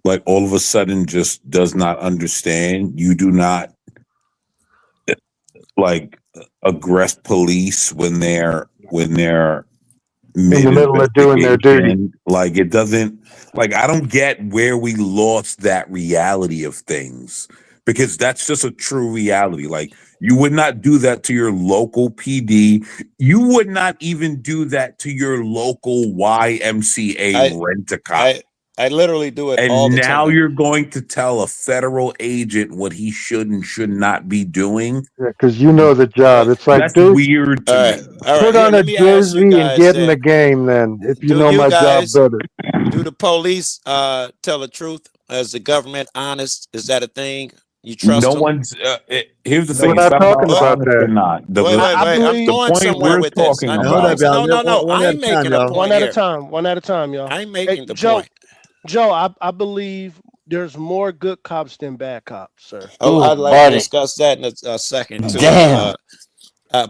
like all of a sudden just does not understand. You do not like aggress police when they're In mid the middle of doing their duty. investigation. Like it doesn't like I don't get where we lost that reality of things because that's just a true reality. Like you would not do that to your local PD. You would not even do that to your local YMCA rent-a-cop. I literally do it And all the now time. you're going to tell a federal agent what he should and should not be doing. Because you know the job. It's like, That's dude, weird to All me. right. All right. put Here, on a let me ask you jersey and guys get in the then. game then, if you Do know you my job guys better. do the police tell the truth? Is the government honest? Is that a thing? You trust No them? one's. Here's the We're thing: it's not not talking about about honest or that. not. Wait. I I'm believe The going point somewhere we're with this. talking I'm Now, hold going. up, about. y'all. No. One I at a ain't time, making a y'all. point One at a here. time. One at a time, y'all. I ain't Hey, making the Joe. point. Joe, I believe there's more good cops than bad cops, sir. Oh, Ooh, I'd like to buddy. discuss that in a second too. Damn.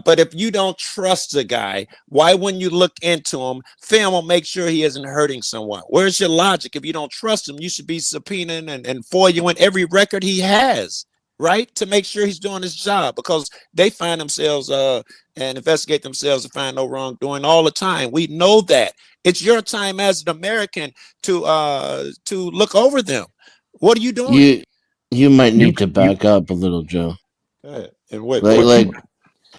But if you don't trust the guy, why wouldn't you look into him, film him, make sure he isn't hurting someone? Where's your logic? If you don't trust him, you should be subpoenaing and FOIAing every record he has, right? To make sure he's doing his job because they find themselves and investigate themselves and find no wrongdoing all the time. We know that. It's your time as an American to look over them. What are you doing? You might You, need to back up a little, Joe. And what Like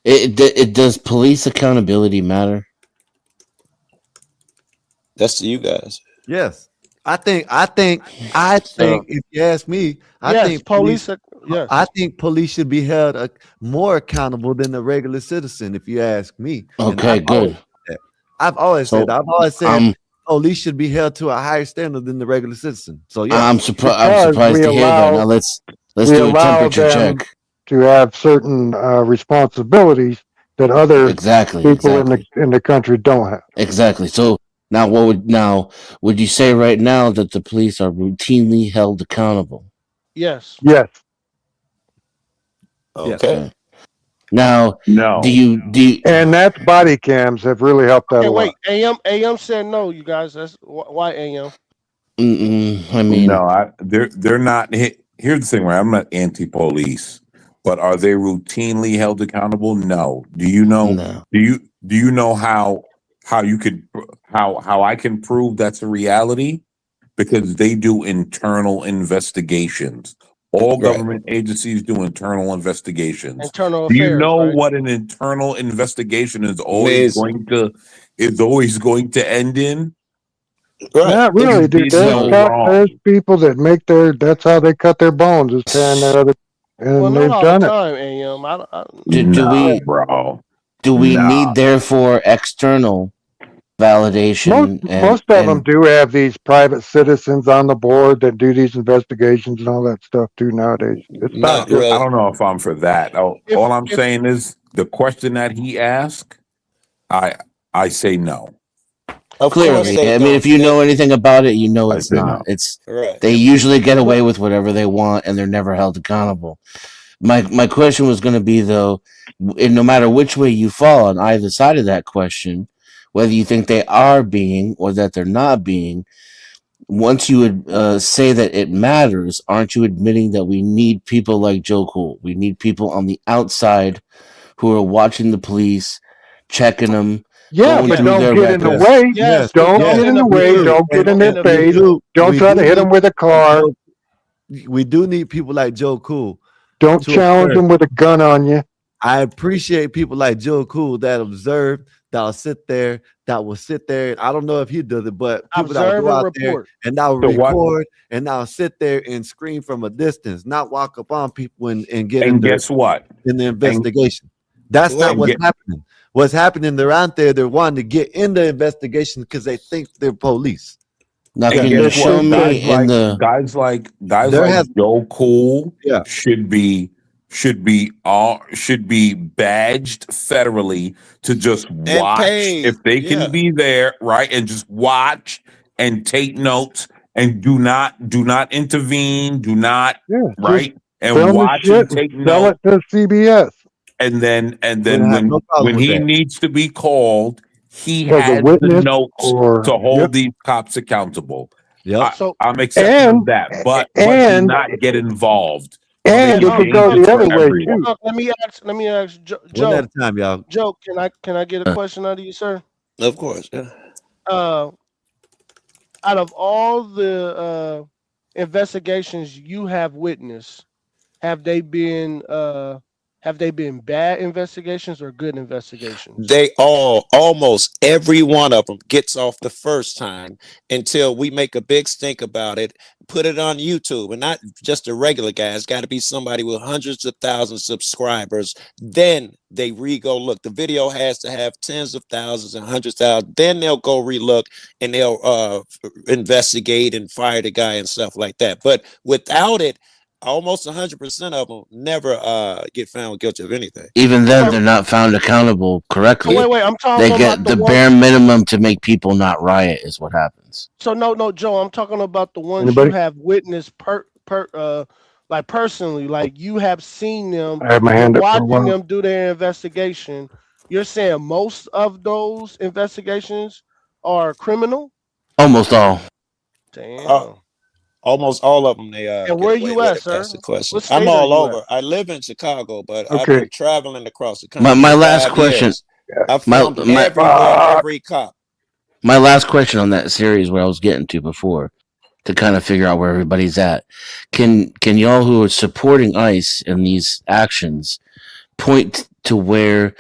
it does police accountability matter? that's to you guys. Yes, I think if you ask me, I Yes, think police. yes. I think police should be held more accountable than the regular citizen. If you ask me, and Okay, good. I've always said that. I've always said I'm police should be held to a higher standard than the regular citizen. So yeah, I'm Because surprised we to hear that. Now let's do a allow temperature them check. to have certain responsibilities that other people in the country don't have. Exactly. So now would you say right now that the police are routinely held accountable? Yes. Yes. Okay. Now, no. do you And that's body cams have really helped that Okay, a lot. wait. AM said no, you guys. That's why AM. I mean, no, they're not. Here's the thing, right? I'm not anti-police, but are they routinely held accountable? No. Do you know? No. Do you know how you could how I can prove that's a reality? Because they do internal investigations All Right. government agencies do internal investigations. Internal Do you affairs, know right? what an internal investigation is Miss, going to end in? right. Not It's, really, You dude. did no There's wrong. people that make that's how they cut their bones, is tearing their other, Well, and not they've all the done it. time, AM. Do Nah, we bro. need therefore external validation Most of them do have these private citizens on the board that do these investigations and all that stuff too nowadays. It's not not just I really. don't know if I'm for that. All I'm saying is the question that he asked, I say no. Of course clearly. they I mean, don't. if you know anything about it, you know I it's say not. no. It's Right. they usually get away with whatever they want, and they're never held accountable. My question was going to be though, no matter which way you fall on either side of that question, whether you think they are being or that they're not being, once you would say that it matters, aren't you admitting that we need people like Joe Cool? We need people on the outside who are watching the police, checking them, yeah, going but through don't their get in the records. way. Yes, but Don't don't get in the we way. do. Don't get in And, their and face. Don't we try to do hit them need with a car. we do need people like Joe Cool Don't to challenge observe. them with a gun on you. I appreciate people like Joe Cool that observe, that'll sit there, that will sit there. I don't know if he does it, but people that will observe go and out there report. and that will So what? record and that will sit there and scream from a distance, not walk up on people and get And in guess what? the investigation. That's not Wait. what's happening. What's happening? They're out there. They're wanting to get in the investigation because they think they're police. Now, And can you guess show what? me in the Guys like There has Joe Cool yeah. should be badged federally to just And watch paid. if they Yeah. can be there, right? And just watch and take notes and do not intervene, do not Just right and film the watch shit and and take sell notes. it to CBS. And then We'd have no problem when with he that. needs to be called, he As a has the witness notes or to hold these cops accountable. Yep. I'm accepting of that, but do and not get involved. and Make it it could go dangerous the for other way everyone. too. Let me ask One at Joe. a time, y'all. Joe, can I get a question out of you, sir? Of course. Yeah. Out of all the investigations you have witnessed, have they been bad investigations or good investigations? They almost every one of them gets off the first time until we make a big stink about it, put it on YouTube, and not just a regular guy. It's got to be somebody with hundreds of thousands of subscribers. Then they re-go look. The video has to have tens of thousands and hundreds of thousands. Then they'll go relook and they'll investigate and fire the guy and stuff like that. But without it, almost 100% of them never get found guilty of anything. even then they're not found accountable correctly. Wait, I'm They talking get about the bare minimum to make people not riot is what happens. So no, Joe, I'm talking about the ones Anybody? you have witnessed like personally, like you have seen them, I had my you're hand up for a watching while. them do their investigation. You're saying most of those investigations are criminal? Almost all. Damn. Almost all of them, they And get where away you with at, it. sir? That's the question. What state I'm are all you over. at? I live in Chicago, but I've Okay. been traveling across the country My for last 5 question. years. I My filmed everywhere, every cop. my last question on that series where I was getting to before to kind of figure out where everybody's at. Can y'all who are supporting ICE in these actions point to where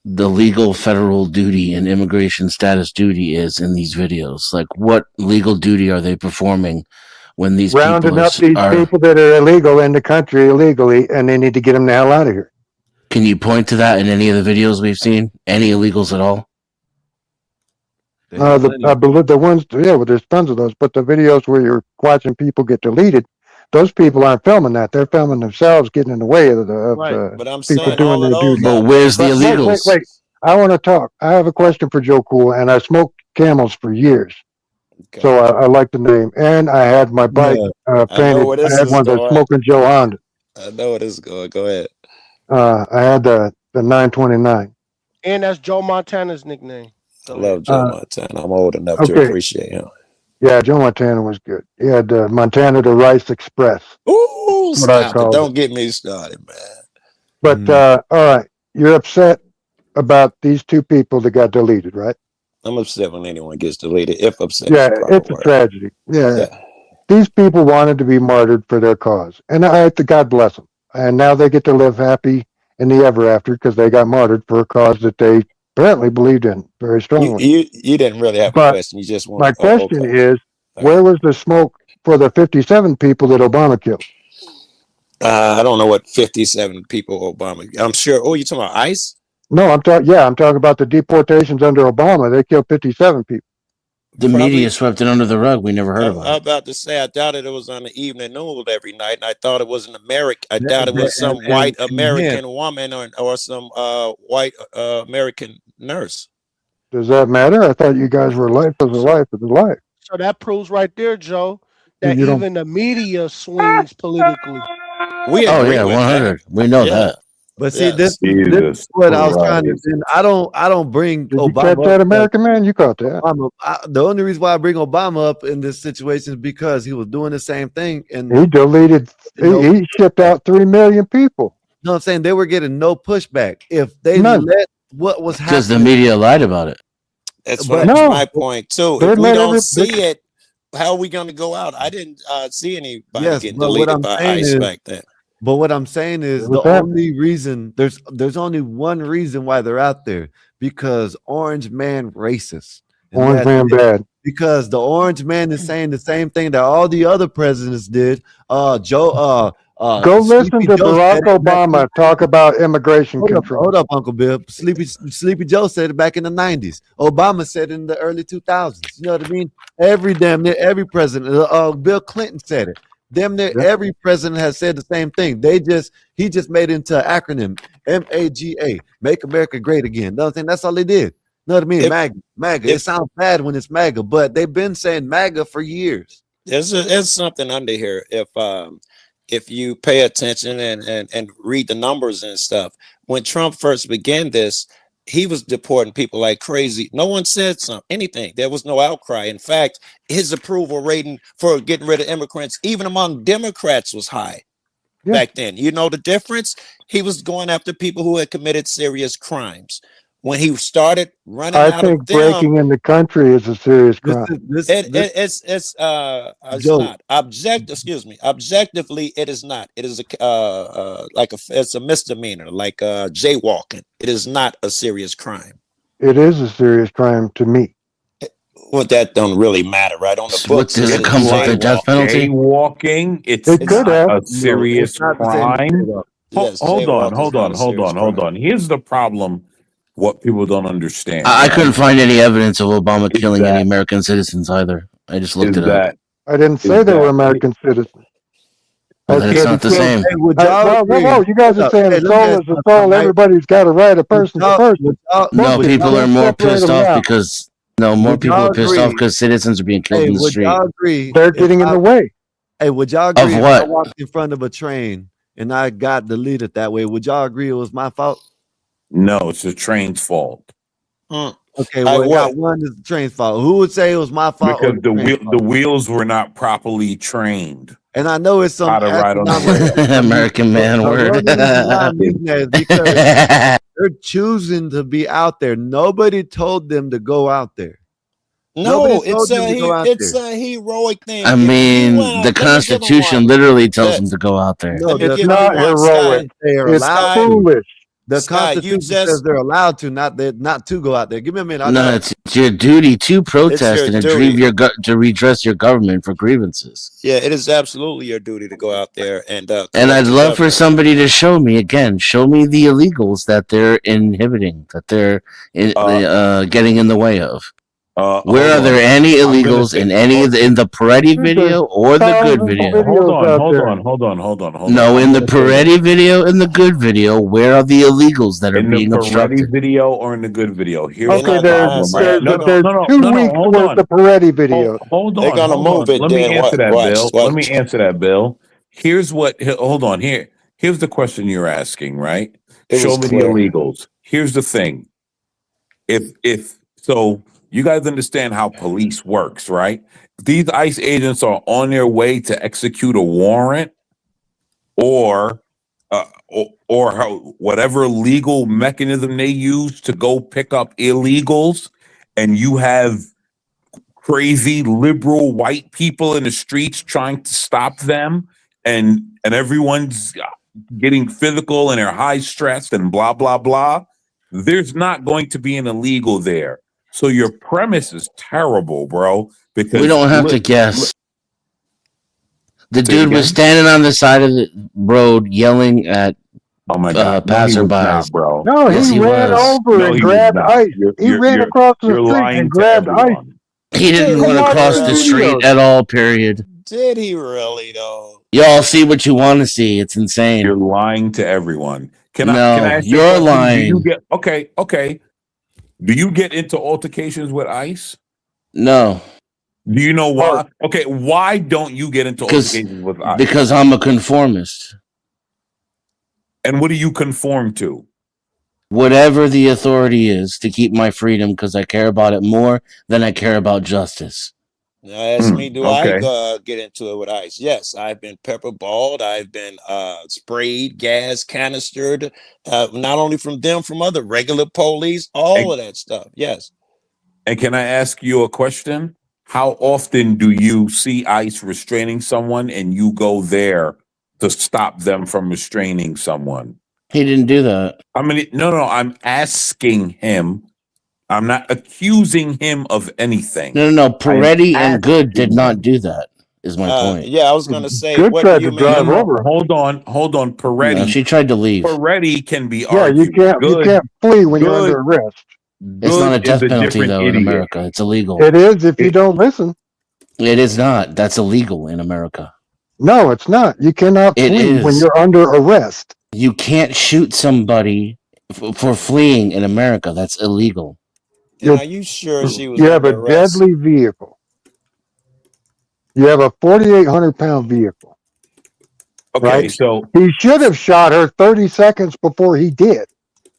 the legal federal duty and immigration status duty is in these videos? Like, what legal duty are they performing when these Rounding people up these people that are illegal in the country illegally, and they need to get them the hell out of here. Can you point to that in any of the videos we've seen? Any illegals at all? I believe the ones, well, there's tons of those, but the videos where you're watching people get deleted, those people aren't filming that. They're filming themselves getting in the way of But I'm people saying doing all of their those duty. But where's the But illegals? wait. I want to talk. I have a question for Joe Cool, and I smoked Camels for years. Okay. So I like the name. And I had my bike I know painted. where I this had is one of the going. Smoking Joe Honda. I know where this is going. Go ahead. I had the 929. And that's Joe Montana's nickname. I love Joe Montana. I'm old enough to Okay. appreciate him. Yeah, Joe Montana was good. He had Montana to Rice Express. Ooh, That's what I stop it. called Don't get me started, man. But all right, you're upset about these two people that got deleted, right? I'm upset when anyone gets deleted. If upset Yeah, is the proper it's a word. tragedy. Yeah. these people wanted to be martyred for their cause, and God bless them. And now they get to live happy in the ever after because they got martyred for a cause that they apparently believed in very strongly. You didn't really have a But question. You just my wanted. Oh, question okay. is, All where right. was the smoke for the 57 people that Obama killed? I don't know what 57 people Obama. I'm sure. Oh, you talking about ICE? No, I'm talking. Yeah, I'm talking about the deportations under Obama. They killed 57 people. The Probably. media swept it under the rug. We never heard I'm about it. about to say I doubted it was on the evening news every night, and I thought it was an American. I That- doubt it was that- some and- white and American woman or some white American nurse. Does that matter? I thought you guys were life is a life is a life. So that proves right there, Joe, So that you don't. even the media swings politically. We Oh agree yeah, with that. 100. We know Yeah. that. But see, this Yes. is Jesus what I was trying to. Christ. And I don't bring Did you catch Obama that, up. American man? You caught that. Obama, the only reason why I bring Obama up in this situation is because he was doing the same thing, and He deleted. no, He shipped out 3 million people. know what I'm saying? They were getting no pushback if they None. let what was Because the happening. media lied about it. That's But that's No, my point too. they If we let don't every. see it, how are we going to go out? I didn't see anybody yes, getting but what deleted I'm by saying ICE is, back then. It the was happening. only reason there's only one reason why they're out there, because Orange Man racist, and Orange that's man it. bad. Because the Orange Man is saying the same thing that all the other presidents did. Go listen Sleepy to Joe Barack said it back in Obama the talk 90s. about immigration control. Hold up, Uncle Bill. Sleepy Joe said it back in the 90s. Obama said it in the early 2000s. You know what I mean? Damn near every president. Bill Clinton said it. Damn near Yeah. every president has said the same thing. He just made it into an acronym, MAGA, Make America Great Again. Know what I'm saying? That's all they did. Know what I mean? If MAGA. It if sounds bad when it's MAGA, but they've been saying MAGA for years. there's something under here, if you pay attention and read the numbers and stuff, when Trump first began this, he was deporting people like crazy. No one said anything. There was no outcry. In fact, his approval rating for getting rid of immigrants, even among Democrats, was high Yeah. back then. You know the difference? He was going after people who had committed serious crimes. When he started running I out of think them, breaking in the country is a serious This crime. is it's Joe. not objectively it is not. It is it's a misdemeanor, like jaywalking. It is not a serious crime. It is a serious crime to me. Well, that don't really matter, right? On the What books, does it it is come with a death jaywalking. penalty? Jaywalking, it's It could not have. a serious it's not the same as crime. J-Lo. Yes, Hold on, jaywalking is hold not on, a hold serious on, hold crime. on. Here's the problem. What people don't understand, I couldn't right? find any evidence of Obama Is killing any that American citizens either. I just looked is it up. that I didn't is say they were that American citizens. Well, I then it's said not the he killed. same. Hey, would I, y'all whoa, whoa, agree? whoa! You guys Hold are up. saying Hey, a let me soul ask is y'all a something, soul. right? Everybody's got a right, a person's a person. Would y'all, No, Look, would you people y'all, are can't more separate pissed them off now. because more would people y'all are pissed off agree? because citizens are being killed Hey, in the would street. y'all agree They're if getting in I? the way. Hey, would y'all Of agree if I what? walked in front of a train and I got deleted that way? Would y'all agree it was my fault? no? It's the train's fault Okay, I well, I got would. one is the train's fault. Who would say it was my fault or because the the train's the fault? wheels were not properly trained And I know it's some how to ride on the astronomical rail. amount of music, American man but the word. only reason why I'm using that is because they're choosing to be out there. Nobody told them to go out there. Nobody No, told them to go out it's there. a heroic thing. I If you went mean, the out, let me give him Constitution one. literally tells them This, to go out there. No, let me the It's give you not one, heroic. Sky. they are It's allowed Sky, to. foolish. The Sky, you Constitution says just they're allowed to, not to go out there. Give me a minute. I No, got. it's your duty to it's protest your and duty. to redress your government for grievances. Yeah, it is absolutely your duty to go out there and And I'd correct your love for government. somebody to show me the illegals that they're inhibiting, that they're getting in the way of. Where hold are there on. any I'm gonna illegals say, in the Peretti There's video or the good thousands of video? hold videos on, out hold there. on, hold on, hold on, hold on. No, I'm in the gonna say this. Peretti video and the good video, where are the illegals that are In the being Peretti obstructed? video or in the good video? Here's They're the Okay, not gonna there's problem, answer right? that. there's They're No, gonna there's no, no, 2 no, no. weeks Hold worth on. of Peretti videos. Hold they're on, gonna hold move on. it. Let me Then answer what? that, Watch, Bill. Let me watch. answer that, Bill. Hold on. Here's the question you're asking, right? It was Show me the clear. illegals. Here's the thing. If so, you guys understand how police works, right? These ICE agents are on their way to execute a warrant or whatever legal mechanism they use to go pick up illegals, and you have crazy liberal white people in the streets trying to stop them, and everyone's getting physical and they're high stressed and blah blah blah, there's not going to be an illegal there. So your premise is terrible, bro. Because We don't have to guess. The dude was standing on the side of the road yelling at oh my god, no, he was passerbys. not, bro. No, Yes, he he ran was. over No, and he was grabbed not. ice. You're- He you're- ran you're- across the you're street lying and to grabbed ice. everyone. He didn't Did run he across the really? street at all, period. Did he really though? Y'all see what you want to see. It's insane. You're lying to everyone. Can I ask you a you're question? lying. Do you get okay? Do you get into altercations with ICE? No. Do you know why? Okay, why don't you get into altercations with ICE? Because I'm a conformist. And what do you conform to? Whatever the authority is to keep my freedom, because I care about it more than I care about justice. Now ask me, do okay. I get into it with ICE? Yes, I've been pepper balled. I've been sprayed, gas canistered, not only from them, from other regular police, all of that stuff. Yes. And can I ask you a question? How often do you see ICE restraining someone and you go there to stop them from restraining someone? He didn't do that. I mean, no, I'm asking him. I'm not accusing him of anything. No. Peretti and Good did not do that, is my point. Yeah, I was going to say, Good what tried do you to mean? drive over. Hold on. Peretti. No, she tried to leave. Peretti can be Yeah, argued. you can't flee when you're under arrest. It's not a death is penalty, different though, in idiot. America. It's illegal. It is if you don't listen. It is not. That's illegal in America. No, it's not. You cannot It flee when is. you're under arrest. You can't shoot somebody for fleeing in America. That's illegal. And are you sure she was You have a under arrest? deadly vehicle. You have a 4,800-pound vehicle. Okay, right? so He should have shot her 30 seconds before he did.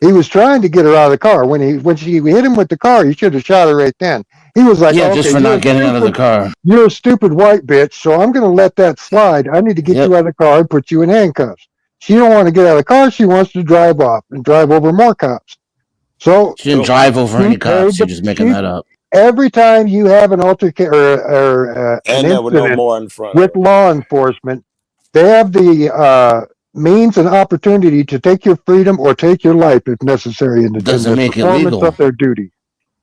He was trying to get her out of the car. When she hit him with the car, he should have shot her right then. He was like, Yeah, okay, just for not getting out of the car. You're a stupid white bitch, so I'm going to let that slide. I need to get you out of the car and put you in handcuffs. She don't want to get out of the car. She wants to drive off and drive over more cops. So She didn't drive over any cops. You're just making that up. Every time you have an altercation or an And there were no incident more in front. with law enforcement, they have the means and opportunity to take your freedom or take your life if necessary in the Doesn't make it performance legal. of their duty.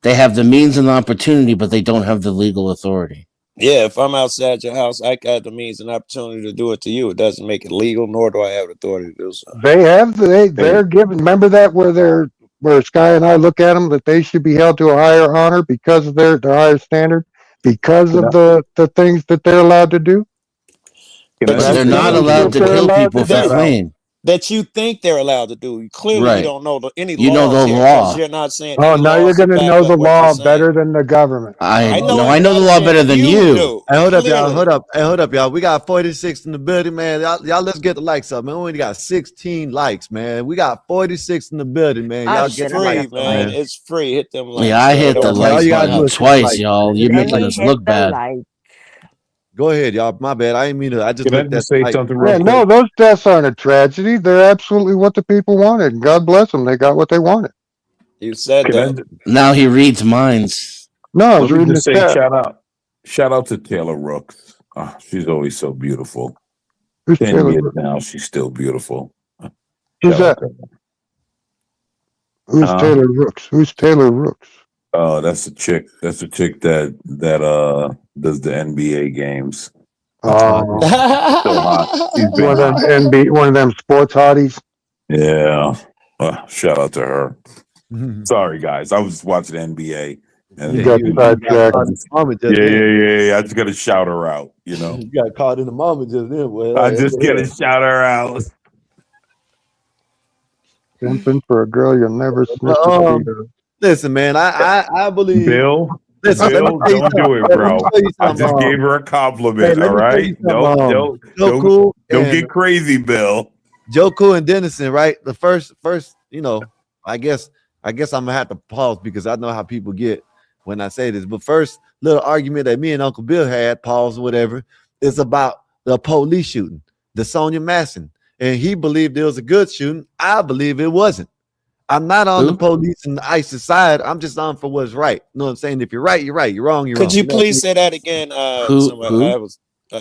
They have the means and the opportunity, but they don't have the legal authority. Yeah, if I'm outside your house, I got the means and opportunity to do it to you. It doesn't make it legal, nor do I have authority to do so. They're given. Remember that where Sky and I look at them that they should be held to a higher honor because of their higher standard, because of the things that they're allowed to do. But they're not allowed to kill people for fleeing. That you think they're allowed to do. Clearly, Right. you don't know any You know laws the here, law. 'cause you're not saying. Oh, any now you're laws to going to back know up the what you're law saying. better than the government. I know it, the law better than you. do. Hey, hold up, y'all. Clearly. Hold up. Hey, hold up, y'all. We got 46 in the building, man. Y'all let's get the likes up, man. We only got 16 likes, man. We got 46 in the building, man. Y'all It's get the free, likes up, man. It's free. Hit them likes. Yeah, I hit the Don't like all you gotta button do is hit twice, like. y'all. You're making us look bad. Go ahead, y'all. My bad. I didn't mean to. I just Can I looked at just say like, something Yeah, real quick? no, those deaths aren't a tragedy. They're absolutely what the people wanted. God bless them. They got what they wanted. You said Can I, that. Now he reads minds. No, I was let me reading the just say chat. shout out to Taylor Rooks. She's always so beautiful. Who's 10 Taylor years Rooks? now, she's still beautiful. Who's Shout that? out to her. Who's Taylor Rooks? Who's Taylor Rooks? Oh, that's a chick. That's a chick that does the NBA games. Oh, So hot. She's been one of hot. them one of them sports hotties. Yeah. Shout out to her. Sorry, guys. I was watching NBA. And You got sidetracked. Yeah. I just got to shout her out, you know. You got caught in the moment just then. Boy. I just got to shout her out. Simping for a girl you'll never snitch to beat her. Listen, man. I believe. Bill, Listen, let me Bill, tell you don't do it, something. bro. Let me tell you I something, just gave her a compliment, Hey, let all me tell you right? something, Don't Cool don't and- get crazy, Bill. Joe Cool and Dennison, right? The first, you know, I guess I'm gonna have to pause because I know how people get when I say this. But first little argument that me and Uncle Bill had, pause or whatever, is about the police shooting, the Sonia Masson. And he believed it was a good shooting. I believe it wasn't. I'm not on the Who? police and the ISIS side. I'm just on for what's right. You know what I'm saying? If you're right, you're right. You're wrong, you're Could wrong. you You know what I please mean? say that again? Somebody, Who? I was.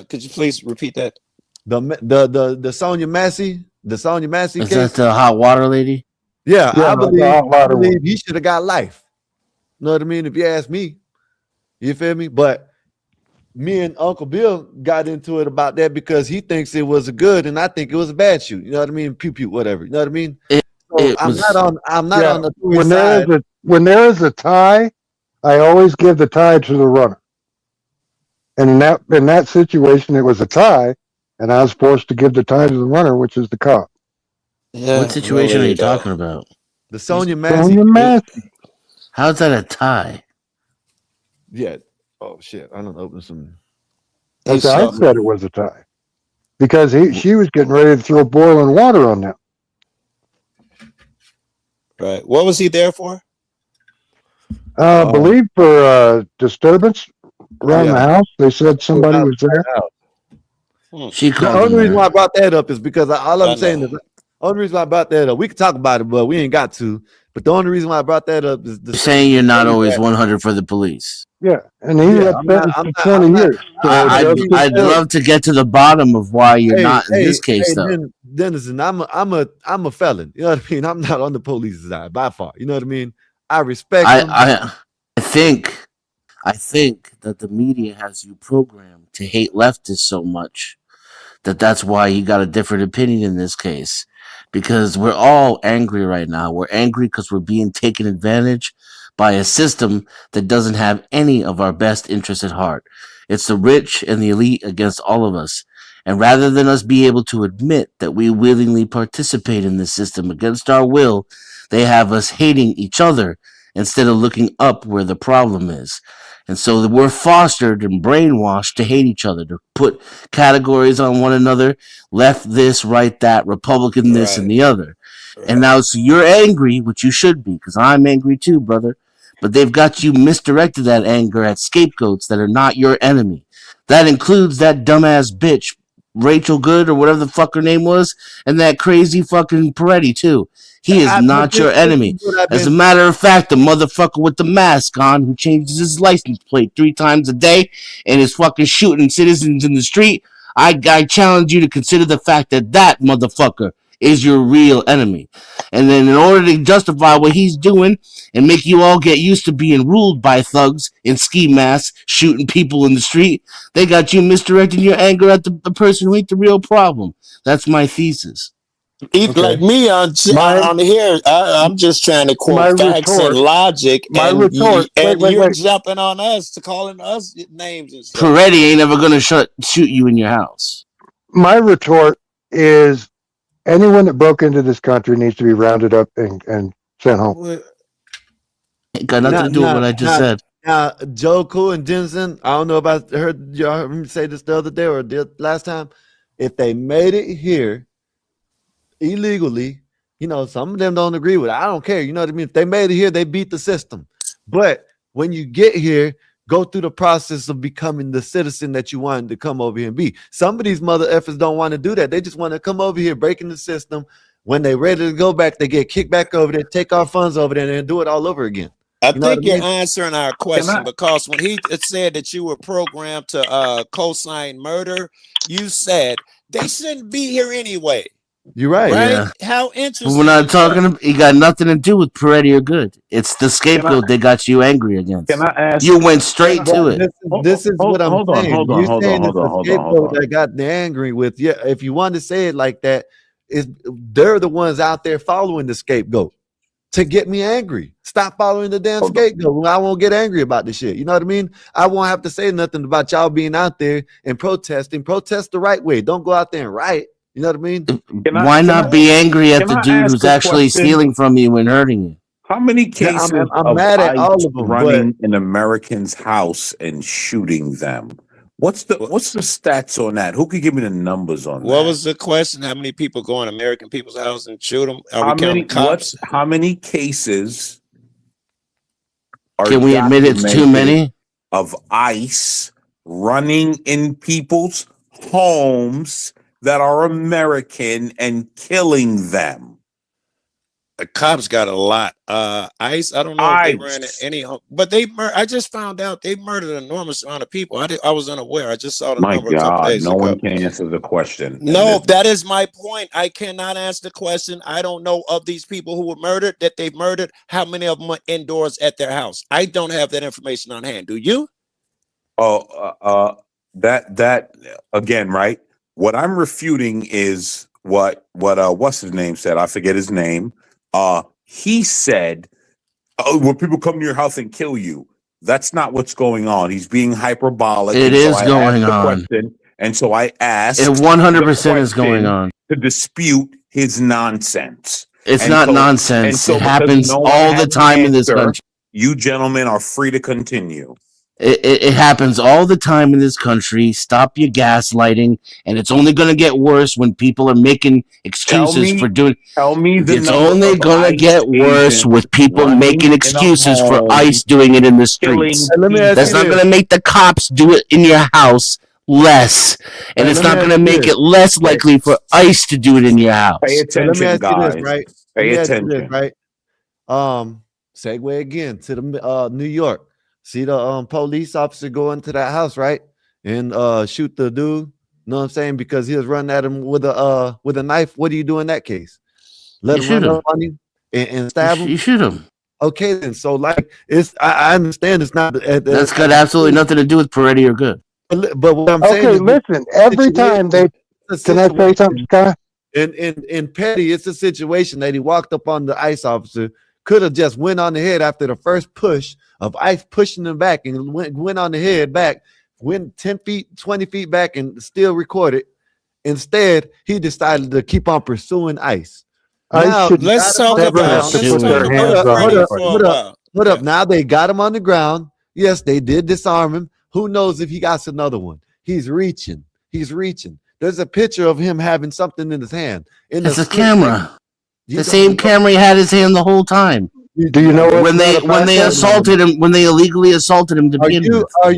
Could you please repeat that? The Sonia Massey, Is that case. the hot water lady? Yeah, Yeah, I the hot water one. believe he should have got life. You know what I mean? If you ask me, you feel me? But me and Uncle Bill got into it about that because he thinks it was a good and I think it was a bad shoot. You know what I mean? Pew pew, whatever. You know what I mean? So I'm not on the when side. there is a tie, I always give the tie to the runner. And in that situation, it was a tie, and I was forced to give the tie to the runner, which is the cop. Yeah, What situation are you talking about? The Sonia Massey. Sonia Massey. How's that a tie? Yeah. Oh shit. I don't open some. I said it was a tie because she was getting ready to throw boiling water on them. Right. What was he there for? I believe for disturbance around the house. They said somebody was there. She The called only in reason there. why I brought that up is because all I I'm saying know. is only reason why I brought that up. We could talk about it, but we ain't got to. But the only reason why I brought that up is You're saying you're not always 100 for the police. Yeah, and he Yeah, got sentenced to 20 years. So I'd love to get to the bottom of why you're not in this case, though. Dennison, I'm a felon. You know what I mean? I'm not on the police side by far. You know what I mean? I respect them. I think that the media has you programmed to hate leftists so much that's why you got a different opinion in this case. Because we're all angry right now. We're angry because we're being taken advantage by a system that doesn't have any of our best interests at heart. It's the rich and the elite against all of us. And rather than us be able to admit that we willingly participate in this system against our will, they have us hating each other instead of looking up where the problem is. And so we're fostered and brainwashed to hate each other, to put categories on one another, left this, right that, Republican this, and the other. And now, so you're angry, which you should be, because I'm angry too, brother. But they've got you misdirected that anger at scapegoats that are not your enemy. That includes that dumbass bitch, Rachel Good, or whatever the fuck her name was, and that crazy fucking Peretti too. He is not your enemy. As a matter of fact, the motherfucker with the mask on who changes his license plate 3 times a day and is fucking shooting citizens in the street, I challenge you to consider the fact that that motherfucker is your real enemy. And then in order to justify what he's doing and make you all get used to being ruled by thugs in ski masks shooting people in the street, they got you misdirecting your anger at the person who ain't the real problem. That's my thesis. Like me on here, I'm just trying to quote facts and logic, and you're jumping on us to calling us names and stuff. Peretti ain't ever gonna shoot you in your house. My retort is anyone that broke into this country needs to be rounded up and sent home. It got nothing to do with what I just said. Now, Joe Cool and Jensen, I don't know about y'all heard me say this the other day or the last time. If they made it here illegally, you know, some of them don't agree with it. I don't care. You know what I mean? If they made it here, they beat the system. But when you get here, go through the process of becoming the citizen that you wanted to come over here and be. Some of these mother effers don't want to do that. They just want to come over here, breaking the system. When they're ready to go back, they get kicked back over there, take our funds over there, and do it all over again. I think you're answering our question because when he said that you were programmed to co-sign murder, you said they shouldn't be here anyway. You're right. Yeah. How interesting. But we're not talking. It got nothing to do with Peretti or Good. It's the scapegoat they got you angry against. Can I ask? You went straight to it. This is what I'm saying. Hold on, hold on, hold on, hold on. That got the angry with. Yeah, if you want to say it like that, they're the ones out there following the scapegoat to get me angry. Stop following the damn scapegoat. I won't get angry about this shit. You know what I mean? I won't have to say nothing about y'all being out there and protesting. Protest the right way. Don't go out there and riot. You know what I mean? Why not be angry at the dude who's actually stealing from you and hurting you? How many cases I'm mad at all of them, running an American's house and shooting them? What's the stats on that? Who could give me the numbers on that? What was the question? How many people go in American people's house and shoot them? Are we counting cops? How many cases Can we admit it's too many? Of ICE running in people's homes that are American and killing them? The cops got a lot. ICE, I don't know if they ran any, but I just found out they murdered an enormous amount of people. I was unaware. I just saw the My number a couple God, days no ago. one can answer the question. No, that is my point. I cannot answer the question. I don't know of these people who were murdered, that they've murdered, how many of them are indoors at their house. I don't have that information on hand. Do you? That again, right? What I'm refuting is what's his name said. I forget his name. He said, when people come to your house and kill you, that's not what's going on. He's being hyperbolic. It is going on. And so I asked, it 100% is going on to dispute his nonsense. It's not nonsense. It happens all the time in this country. You gentlemen are free to continue. It happens all the time in this country. Stop your gaslighting, and it's only going to get worse when people are making excuses for doing. Tell me it's only going to get worse with people making excuses for ICE doing it in the streets. That's not going to make the cops do it in your house less, and it's not going to make it less likely for ICE to do it in your house. Pay attention, guys. Right? Pay attention. Right? Segue again to the New York. See the police officer go into that house, right, and shoot the dude. Know what I'm saying? Because he was running at him with a knife. What do you do in that case? Let him run up on you and stab him. You shoot him. Okay, then. So like, I understand it's not. That's got absolutely nothing to do with Peretti or good. But what I'm saying. Okay, listen. Every time they can I say something, Scott? In Petty, it's a situation that he walked up on the ICE officer. Could have just went on the head after the first push of ICE pushing him back and went on the head back, went 10 feet, 20 feet back and still recorded. Instead, he decided to keep on pursuing ICE. Now, let's talk about hold up. Now they got him on the ground. Yes, they did disarm him. Who knows if he got another one? He's reaching. There's a picture of him having something in his hand. It's a camera. The same camera he had his hand the whole time. Do you know when they assaulted him, when they illegally assaulted him to begin with? Are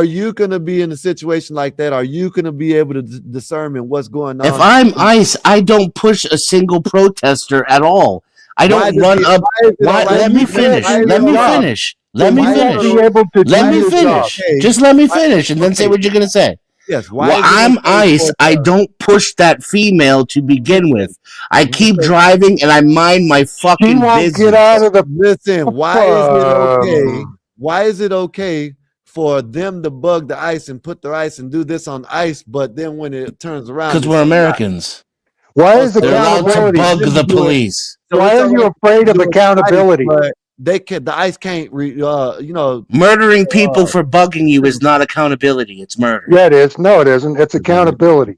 you gonna be in a situation like that? Are you gonna be able to discern what's going on? If I'm ICE, I don't push a single protester at all. I don't run up. Let me finish. Let me finish. Just let me finish, and then say what you're gonna say. Yes. I'm ICE. I don't push that female to begin with. I keep driving and I mind my fucking business. Get out of the. Listen. Why is it okay? Why is it okay for them to bug the ICE and put the ICE and do this on ICE, but then when it turns around, because we're Americans. Why is they're allowed to bug the police? Why are you afraid of accountability? The ICE can't, murdering people for bugging you is not accountability. It's murder. Yeah, it is. No, it isn't. It's accountability.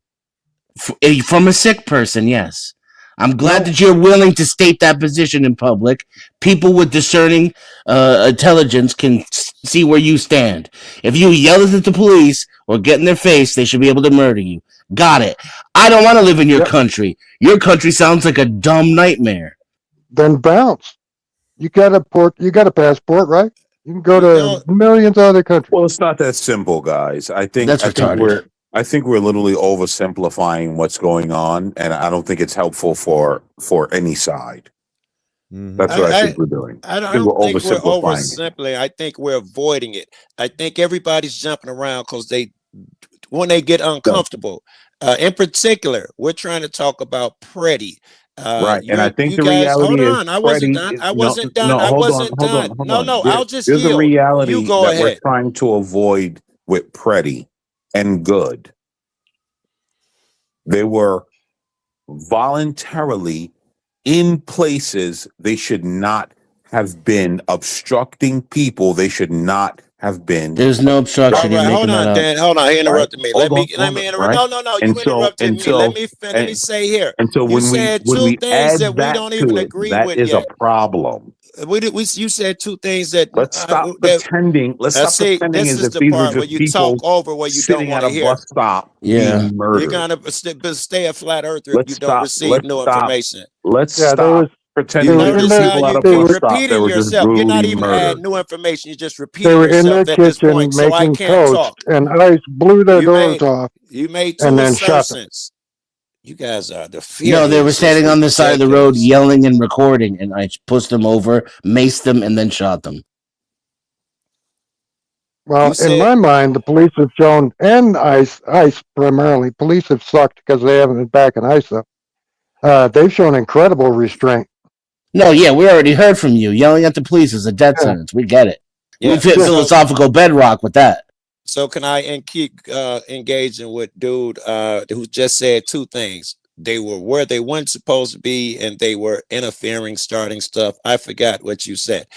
From a sick person, yes. I'm glad that you're willing to state that position in public. People with discerning intelligence can see where you stand. If you yell at the police or get in their face, they should be able to murder you. Got it. I don't want to live in your country. Your country sounds like a dumb nightmare. Then bounce. You got a passport, right? You can go to millions of other countries. Well, it's not that simple, guys. I think we're literally oversimplifying what's going on, and I don't think it's helpful for any side. Mm-hmm. That's what I think we're doing. I don't think we're oversimplifying. I think we're avoiding it. I think everybody's jumping around because when they get uncomfortable. In particular, we're trying to talk about Peretti. Right, and I think the reality is, I wasn't done. No, I'll just yield. There's a reality you go that ahead. We're trying to avoid with Peretti and Good. They were voluntarily in places they should not have been, obstructing people they should not have been. There's no obstruction. Right, hold on, Dan. Hold on. He interrupted me. Let me interrupt. Right? No. You interrupted me. Let me say here. And so when we add that we don't even agree with, that is a problem. You said two things that let's stop pretending. Let's stop pretending this is the part where you talk over what you don't want to hear. Bus stop, being murdered. You're gonna stay a flat earther if you don't receive new information. Let's stop pretending that people out of bus stop. Repeating yourself. You're not even adding new information. You're just repeating yourself at this point. So I can't talk. And ICE blew their doors off. You made two assertions. You guys are the No, they were furious. standing on the side of the road yelling and recording, and I pushed them over, maced them, and then shot them. Well, in my mind, the police have shown, and ICE primarily, police have sucked because they haven't been back in ISA. They've shown incredible restraint. No, yeah, we already heard from you. Yelling at the police is a death sentence. We get it. Yeah. We fit philosophical bedrock with that. So can I keep engaging with dude who just said two things? They were where they weren't supposed to be, and they were interfering, starting stuff. I forgot what you said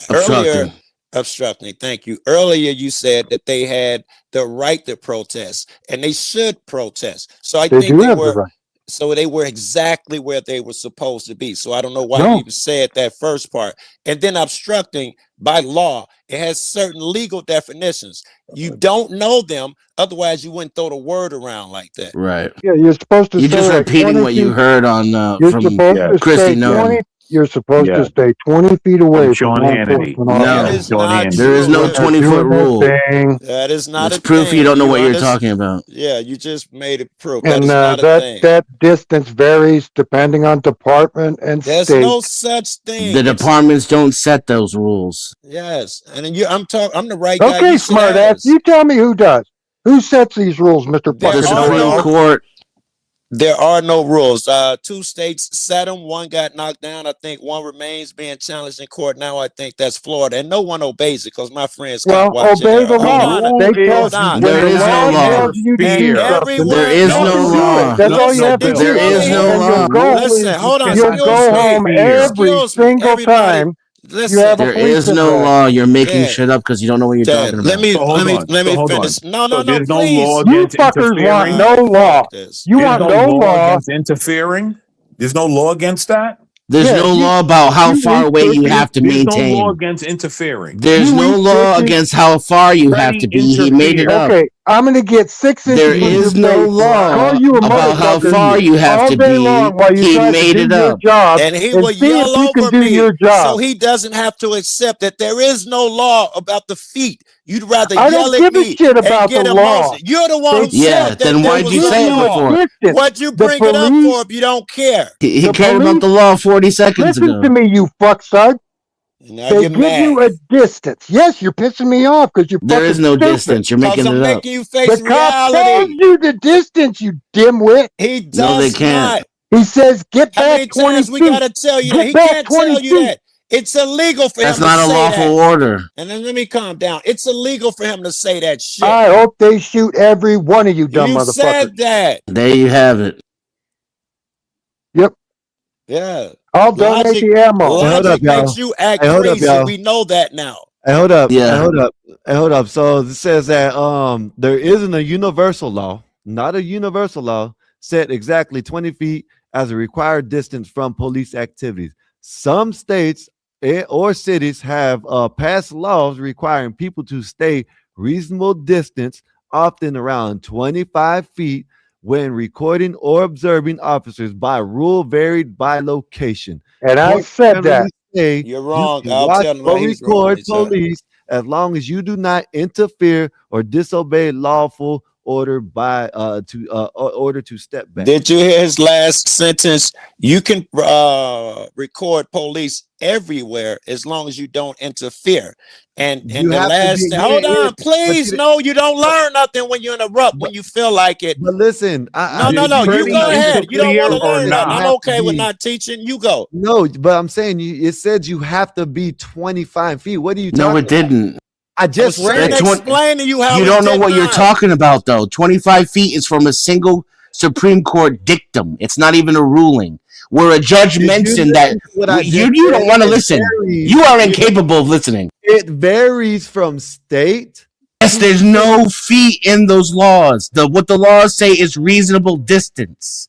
earlier. Obstructing. Thank you. Earlier, you said that they had the right to protest, and they should protest. So I think they were. Right. So they were exactly where they were supposed to be. So I don't know why you even said that first part. And then obstructing by law, it has certain legal definitions. You don't know them, otherwise you wouldn't throw the word around like that. Right. Yeah, you're supposed to. You're just repeating what you heard on from Christy. No. You're supposed to stay 20 feet away from Sean Hannity. No, there is no 20-foot rule. That is not it's proof thing. You don't know what you're talking about. Yeah, you just made it proof. And that that distance varies depending on department and There's state. no such thing. The departments don't set those rules. Yes, and I'm the right guy. Okay, smart ass. You tell me who does. Who sets these rules, Mr. The Supreme Court. There are no rules. 2 states set them. One got knocked down. I think one remains being challenged in court now. I think that's Florida, and no one obeys it because my friends can't watch obey the law. There is no law. There is no law. That's all you have to do. There is no law. Listen, hold on. You'll go home every single time. Listen, there is no law. You're making shit up because you don't know what you're talking about. Let me finish. No, there's no please. law You against fuckers interfering. want no law. You There's want no no law law. against interfering. There's no law against that. There's no law about how far away you have to maintain. There's no law against interfering. There's no law against how far you have to be. He made it up. Okay, I'm gonna get 6 inches. There is no law about how far you have to be. He made it up. And he will yell over me so he doesn't have to accept that there is no law about the feet. You'd rather yell at me shit about and get the law. emotion. You're the one who said that. Then why'd you say it before? What'd you bring it up for if you don't care? He cared about the law 40 seconds ago. Listen to me, you fucksuck. Now they you're give mad. you a distance. Yes, you're pissing me off because you're. There is no distance. You're making it up. Making you face the cop tells you the distance, you dimwit. He does no, they can't. not. He says, "Get back How many 20 times feet." we gotta tell you that? He can't tell you that. It's illegal for him to say that. That's not a lawful order. And then let me calm down. It's illegal for him to say that shit. I hope they shoot every one of you dumb You motherfuckers. said that. There you have it. Yep. Yeah. I'll donate the ammo. Logic makes you act crazy. We know that now. Hey, hold up. Yeah. Hey, hold up. So it says that there isn't a universal law, not a universal law, set exactly 20 feet as a required distance from police activities. Some states or cities have passed laws requiring people to stay reasonable distance, often around 25 feet, when recording or observing officers. By rule varied by location. And I said that. You're wrong. I'll tell him or record police as long as you do not interfere or disobey lawful order by order to step back. Did you hear his last sentence? You can record police everywhere as long as you don't interfere. And the last hold on, please. No, you don't learn nothing when you interrupt when you feel like it. But listen, no. You go ahead. You don't want to learn nothing. I'm okay with not teaching. You go. No, but I'm saying it said you have to be 25 feet. What are you talking No, it didn't. I just read it. Explain to you how you don't know what you're talking about, though. 25 feet is from a single Supreme Court dictum. It's not even a ruling. Where a judge mentioned that you don't want to listen. You are incapable of listening. It varies from state. Yes, there's no feet in those laws. What the laws say is reasonable distance.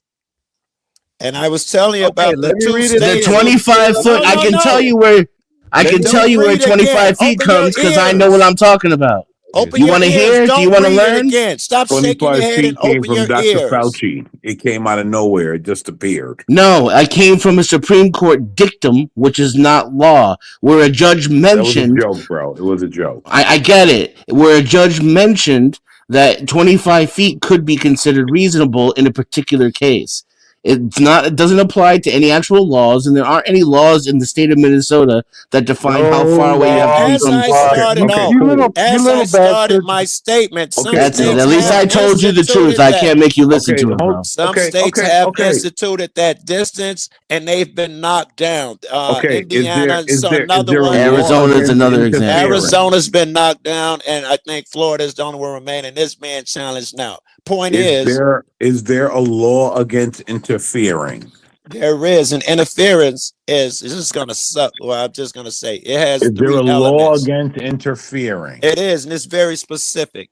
And I was telling you about the 2 states. The 25 foot. I can tell you where. I can tell you where 25 feet comes because I know what I'm talking about. You want to hear? Do you want to learn? Stop shaking your head and open your ears. Fauci. It came out of nowhere. It just appeared. No, I came from a Supreme Court dictum, which is not law, where a judge mentioned. That was a joke, bro. It was a joke. I get it. Where a judge mentioned that 25 feet could be considered reasonable in a particular case. It's not. It doesn't apply to any actual laws, and there aren't any laws in the state of Minnesota that define how far away you have to be As from. I started off, as I started my statement, some That's it. states At least have I told you the truth. instituted I that. can't make you listen to it, bro. Some states have instituted that distance, and they've been knocked down. Indiana, so another one. Arizona's another example. Arizona's been knocked down, and I think Florida's the only one remaining. This man challenged now. Point is there a law against interfering? there is, and interference is just gonna suck. Well, I'm just gonna say it has Is there three a law elements. against interfering? It is, and it's very specific.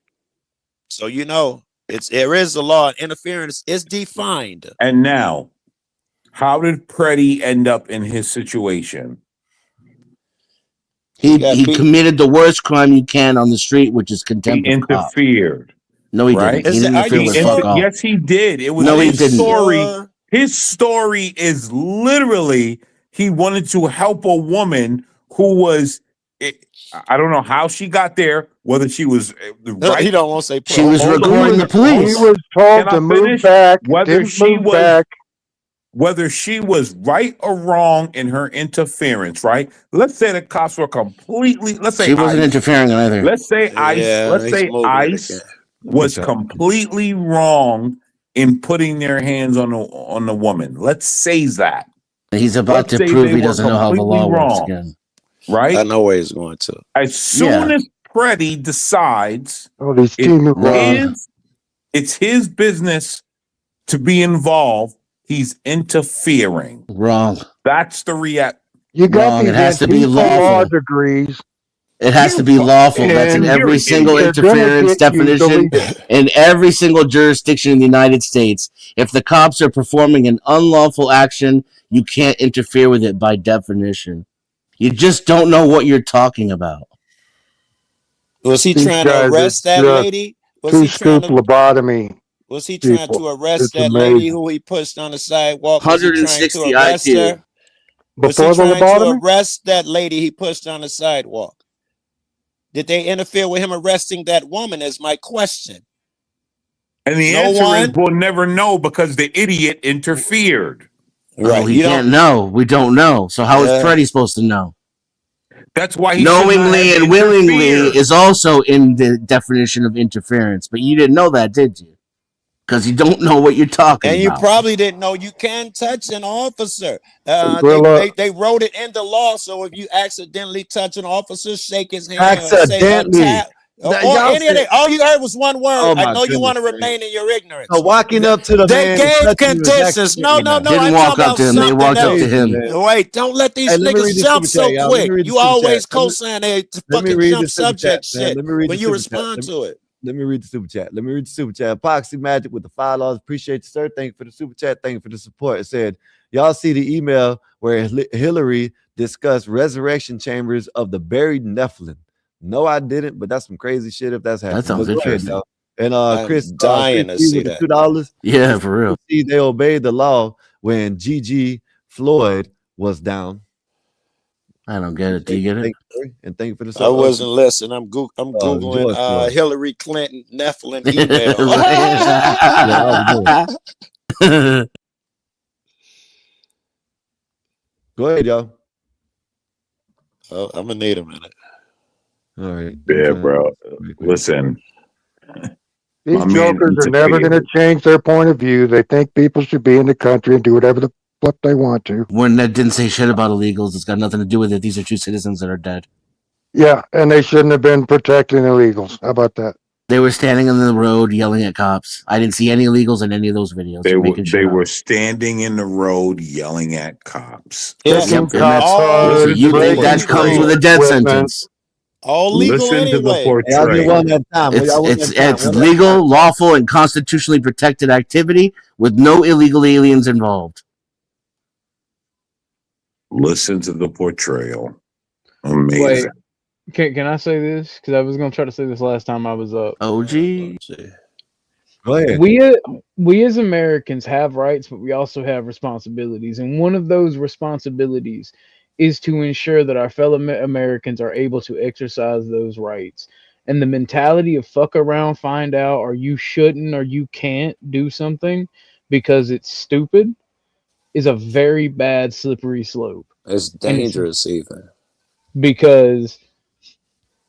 So you know, there is a law. Interference is defined. And now, how did Preddy end up in his situation? He committed the worst crime you can on the street, which is contempt He of cop. interfered. No, he right? didn't. He didn't interfere with fuck all. Yes, he did. It was No, he his didn't. story. His story is literally he wanted to help a woman who was. I don't know how she got there. Whether she was right. He don't want to say. She was recording the police. He was told to move back. Whether she move was. back. Whether she was right or wrong in her interference, right? Let's say the cops were completely. Let's say She wasn't ICE. interfering either. Let's say ICE. Yeah, let's he's say moving it ICE again. was completely wrong in putting their hands on the woman. Let's say that. He's about Let's to say prove they he were doesn't know how the law completely works wrong. again. Right? I know where he's going to. As soon as Preddy decides it's his business to be involved, he's interfering. Wrong. That's the react. You got Wrong. these It has to be antifa law lawful. degrees. It has to be lawful. That's in And every single they're gonna interference get you definition deleted. in every single jurisdiction in the United States. If the cops are performing an unlawful action, you can't interfere with it by definition. You just don't know what you're talking about. Was he These trying to guys arrest are that just lady? Was Two he trying scoop to? lobotomy. Was he trying people. to arrest It's that lady amazing. who he pushed on the sidewalk? Was he trying to 160 arrest IQ. her? Was he Before the trying to lobotomy? arrest that lady he pushed on the sidewalk? Did they interfere with him arresting that woman? Is my question. And the No answer one? is we'll never know because the idiot interfered. Right. Oh, he You can't don't. know. We don't know. So how is Yeah. Preddy supposed to know? That's why he should not Knowingly have and willingly interfered. is also in the definition of interference. But you didn't know that, did you? Because you don't know what you're talking And you about. probably didn't know you can touch an officer. Gorilla. They wrote it in the law. So if you accidentally touch an officer, shake his hand, or say Accidentally. tap, or Y'all any of said- that. All you heard was one word. Oh I my know you want to goodness, man. remain in your ignorance. So walking up to the They man, gave touching him is conditions. No, accidentally. no. Didn't I'm walk talking up about to him. They something walked up else. to him. Man. Wait, don't let these Hey, let me read niggas the jump super so chat, y'all. Let quick. me read the You super always chat. Let me- co-sign they Let me fucking read jump the super subject chat, man. shit Let me read when the you super respond chat. to it. Let me read the super chat. Let me read the super chat. Epoxy Magic with the $5. Appreciate you, sir. Thank you for the super chat. Thank you for the support. It said, y'all see the email where Hillary discussed resurrection chambers of the buried Nephilim. No, I didn't, but that's some crazy shit if that's happening. sounds But go ahead, interesting. though. And I'm Chris dying to Chris see with the that. $2. Yeah, for real. See, they obeyed the law when Gigi Floyd was down. I don't get it. Do you get it? And thank you for the I wasn't listening. I'm googling George Floyd. Hillary Clinton Nephilim email. Go ahead, y'all. Oh, I'm gonna need a minute. All right. Yeah, bro. Listen. These My man jokers are never going to interfered. change their point of view. They think people should be in the country and do whatever the fuck they want to. When that didn't say shit about illegals, it's got nothing to do with it. These are two citizens that are dead. Yeah, and they shouldn't have been protecting illegals. How about that? They were standing on the road yelling at cops. I didn't see any illegals in any of those videos. They were standing in the road yelling at cops. Yeah, Yep, and that's all you think that comes with a death sentence. all legal Listen to the anyway. portrayal. It's legal, lawful, and constitutionally protected activity with no illegal aliens involved. Listen to the portrayal. Amazing. Wait, can I say this? Because I was gonna try to say this last time I was up. OG. Go ahead. We as Americans have rights, but we also have responsibilities, and one of those responsibilities is to ensure that our fellow Americans are able to exercise those rights. And the mentality of fuck around, find out, or you shouldn't or you can't do something because it's stupid is a very bad slippery slope. It's And it's dangerous even. because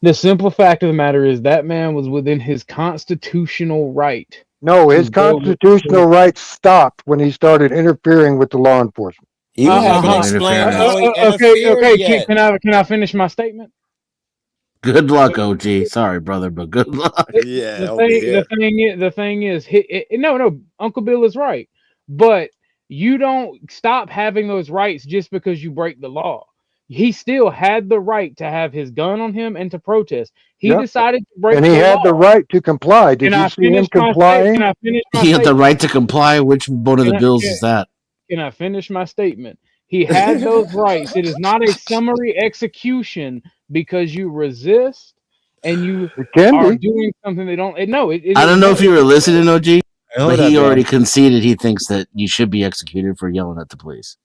the simple fact of the matter is that man was within his constitutional right. No, to his go constitutional rights stopped when he started interfering with the law enforcement. You haven't No explained interference. how he Okay, interfered yet. Can I finish my statement? Good luck, OG. Sorry, brother, but good luck. Yeah, over here. The thing is, no, Uncle Bill is right, but you don't stop having those rights just because you break the law. He still had the right to have his gun on him and to protest. He Yep. decided to break And he the had law. the right to comply. Did Can you I see him finish my complying? Can I finish my He had the statement? right to comply. Which one of the bills is that? Can I finish my statement? He had those rights. It is not a summary execution because you resist and you It can are be. doing something they don't. No, it I don't is know not. if you were listening, OG, Hey, but hold he up, already y'all. conceded he thinks that you should be executed for yelling at the police,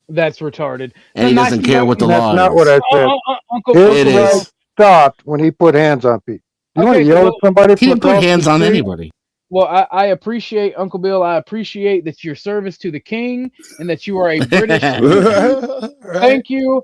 That's retarded. and he doesn't care what the That's law not what is. I said. Uncle His It rights is. stopped when he put hands on people. You want to Okay, yell well, at somebody He from didn't put across hands the on street? anybody. Well, I appreciate Uncle Bill. I appreciate that your service to the king and that you are a British citizen. Right? Thank you.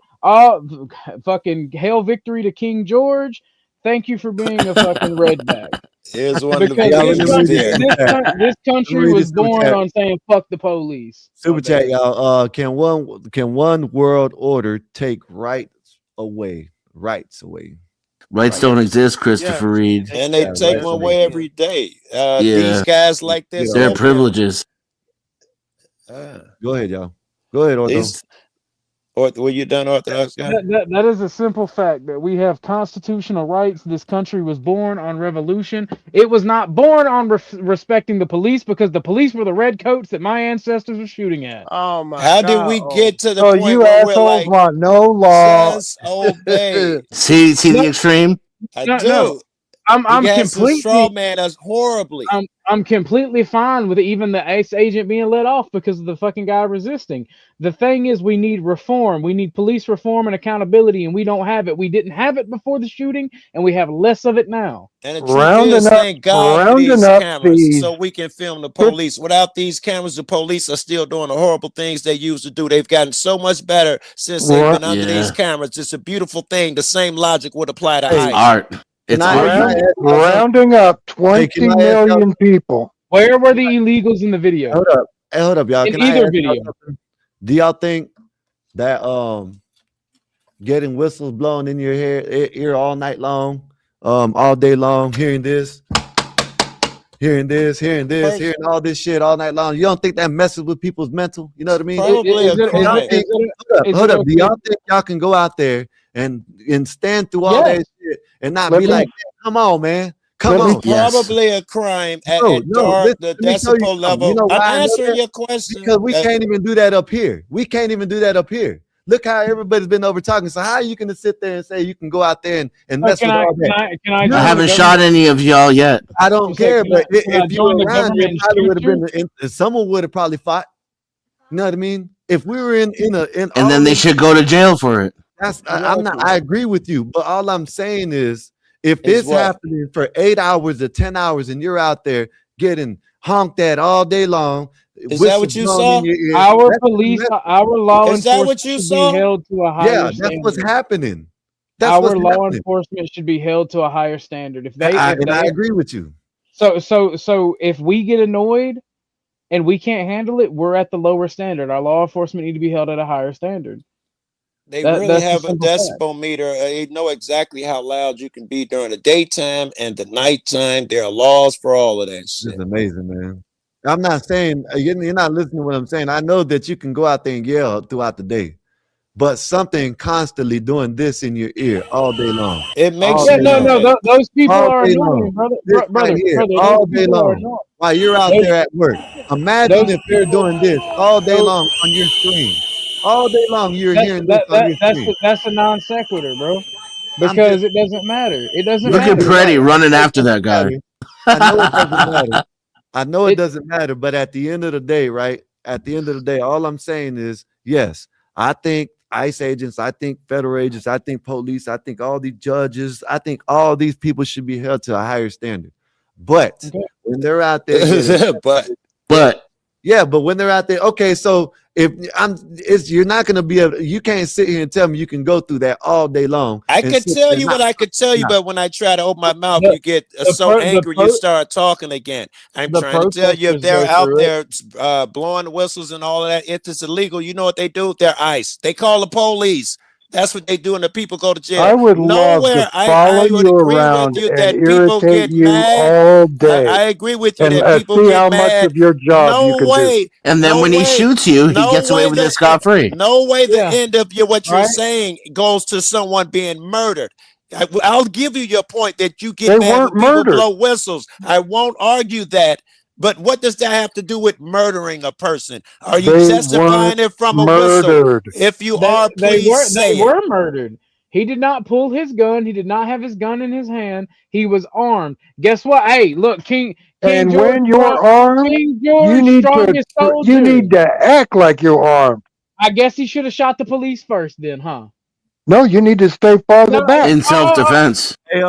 Fucking hail victory to King George. Thank you for being a fucking redneck. Here's one of the Because Y'all, let biggest me read this there. super chat. this Let me country read was this super born chat. on saying fuck the police. Super My chat, bad. y'all. Can one world order take rights away? Rights away. Rights don't exist, Christopher Yes. Reed. And they Yeah, take right. them away every day. These Yeah, guys like Get this off. they're up here. privileges. Go ahead, y'all. Go ahead, Ortho. These, or were you done, Orthodox guy? That is a simple fact that we have constitutional rights. This country was born on revolution. It was not born on respecting the police because the police were the red coats that my ancestors were shooting at. Oh my How did God. we Oh, get to the So point you where we're assholes like, want no law. just obey? See No, the extreme. I no. do. You I'm guys are straw completely man us horribly. I'm completely fine with even the ace agent being let off because of the fucking guy resisting. The thing is, we need reform. We need police reform and accountability, and we don't have it. We didn't have it before the shooting, and we have less of it now. And the truth is, thank God for rounding these up cameras these so we can film the police. Without these cameras, the police are still doing the horrible things they used to do. They've gotten so much better since they've been under these Yeah, cameras. It's a beautiful thing. The same logic would apply to it's ICE. art. It's art. rounding up Hey, 20 can I ask y'all? million people. Where were the illegals in the video? Hold up. Hey, hold up, y'all. In Can I either ask y'all video. something? Do y'all think that getting whistles blown in your ear all night long, all day long, hearing this, hearing all this shit all night long, you don't think that messes with people's mental? You know what I mean? Probably a crime. Hold up. Do y'all think y'all can go out there and stand through all that shit and not be like, come on, man? Come on. Probably a crime at dark, the let me tell you decibel something. level. You know why I'm I know answering that? your question. Because we can't even do that up here. We can't even do that up here. Look how everybody's been over talking. So how are you going to sit there and say you can go out there and mess with all that? I haven't shot any of y'all yet. I don't care, but if you were the around, government it and probably shoot would have been. Someone would have probably fought. You know what I mean? If we were in And then they should go to jail for it. I'm not. I agree with you, but all I'm saying is, if Is it's what? happening for 8 hours or 10 hours, and you're out there getting honked at all day long, Is that what you whistles blown saw? in your ear, Our that's police, mess- our law Is that enforcement what you should saw? be held to a higher yeah, that's standard. what's happening. That's Our what's law happening. enforcement should be held to a higher standard. If they, I if they, agree with you. so if we get annoyed and we can't handle it, we're at the lower standard. Our law enforcement need to be held at a higher standard. They really That's the have a simple fact. decibel meter. They know exactly how loud you can be during the daytime and the nighttime. There are laws for all of that shit. It's amazing, man. I'm not saying you're not listening to what I'm saying. I know that you can go out there and yell throughout the day, but something constantly doing this in your ear all day long. It makes All you day No, long. no, those people All are day annoying, long. brother. This Brother, right here, brother, all those day people are long. annoying. While you're out Those- there at work, imagine if you're doing this all day long on your screen. All day long, you're hearing this on your screen. That's a non sequitur, bro. I'm Because just it doesn't matter. It doesn't Look at matter. you're right. Preddy running I know it after that doesn't guy. matter. I know it doesn't matter. I know it doesn't matter, but at the end of the day, right? At the end of the day, all I'm saying is, yes, I think ICE agents, I think federal agents, I think police, I think all these judges, I think all these people should be held to a higher standard. But when they're out there, but But yeah, but when they're out there, okay, so you're not going to be able. You can't sit here and tell me you can go through that all day long. I and could sit tell there you not- what I could tell you, not- but when I try to open my mouth, The- you get the so pro- the angry you pro- start talking again. I'm the trying to tell you, if protesters they're go out through it. there blowing the whistles and all of that, if it's illegal, you know what they do? They're ICE. They call the police. That's what they do, and the people go to jail. I would love to Nowhere, follow I would you agree with around you and that people irritate get you mad. all day I agree with you and that people see get how much mad. of your job you No can do. way. And then No when he way. shoots you, he No gets away way with it the scot free. no way the Yeah. end of what you're Right. saying goes to someone being murdered. I'll give you your point that you get They mad when weren't people murdered. blow whistles. I won't argue that. But what does that have to do with murdering a person? Are you They justifying weren't it from a whistle? murdered. If you are, please say They it. were murdered. He did not pull his gun. He did not have his gun in his hand. He was armed. Guess what? Hey, look, King And George, when you're armed, King you George, need strongest soldier. you need to act like you're armed. I guess he should have shot the police first, then, huh? No, you need to stay farther back. In self-defense. Hey,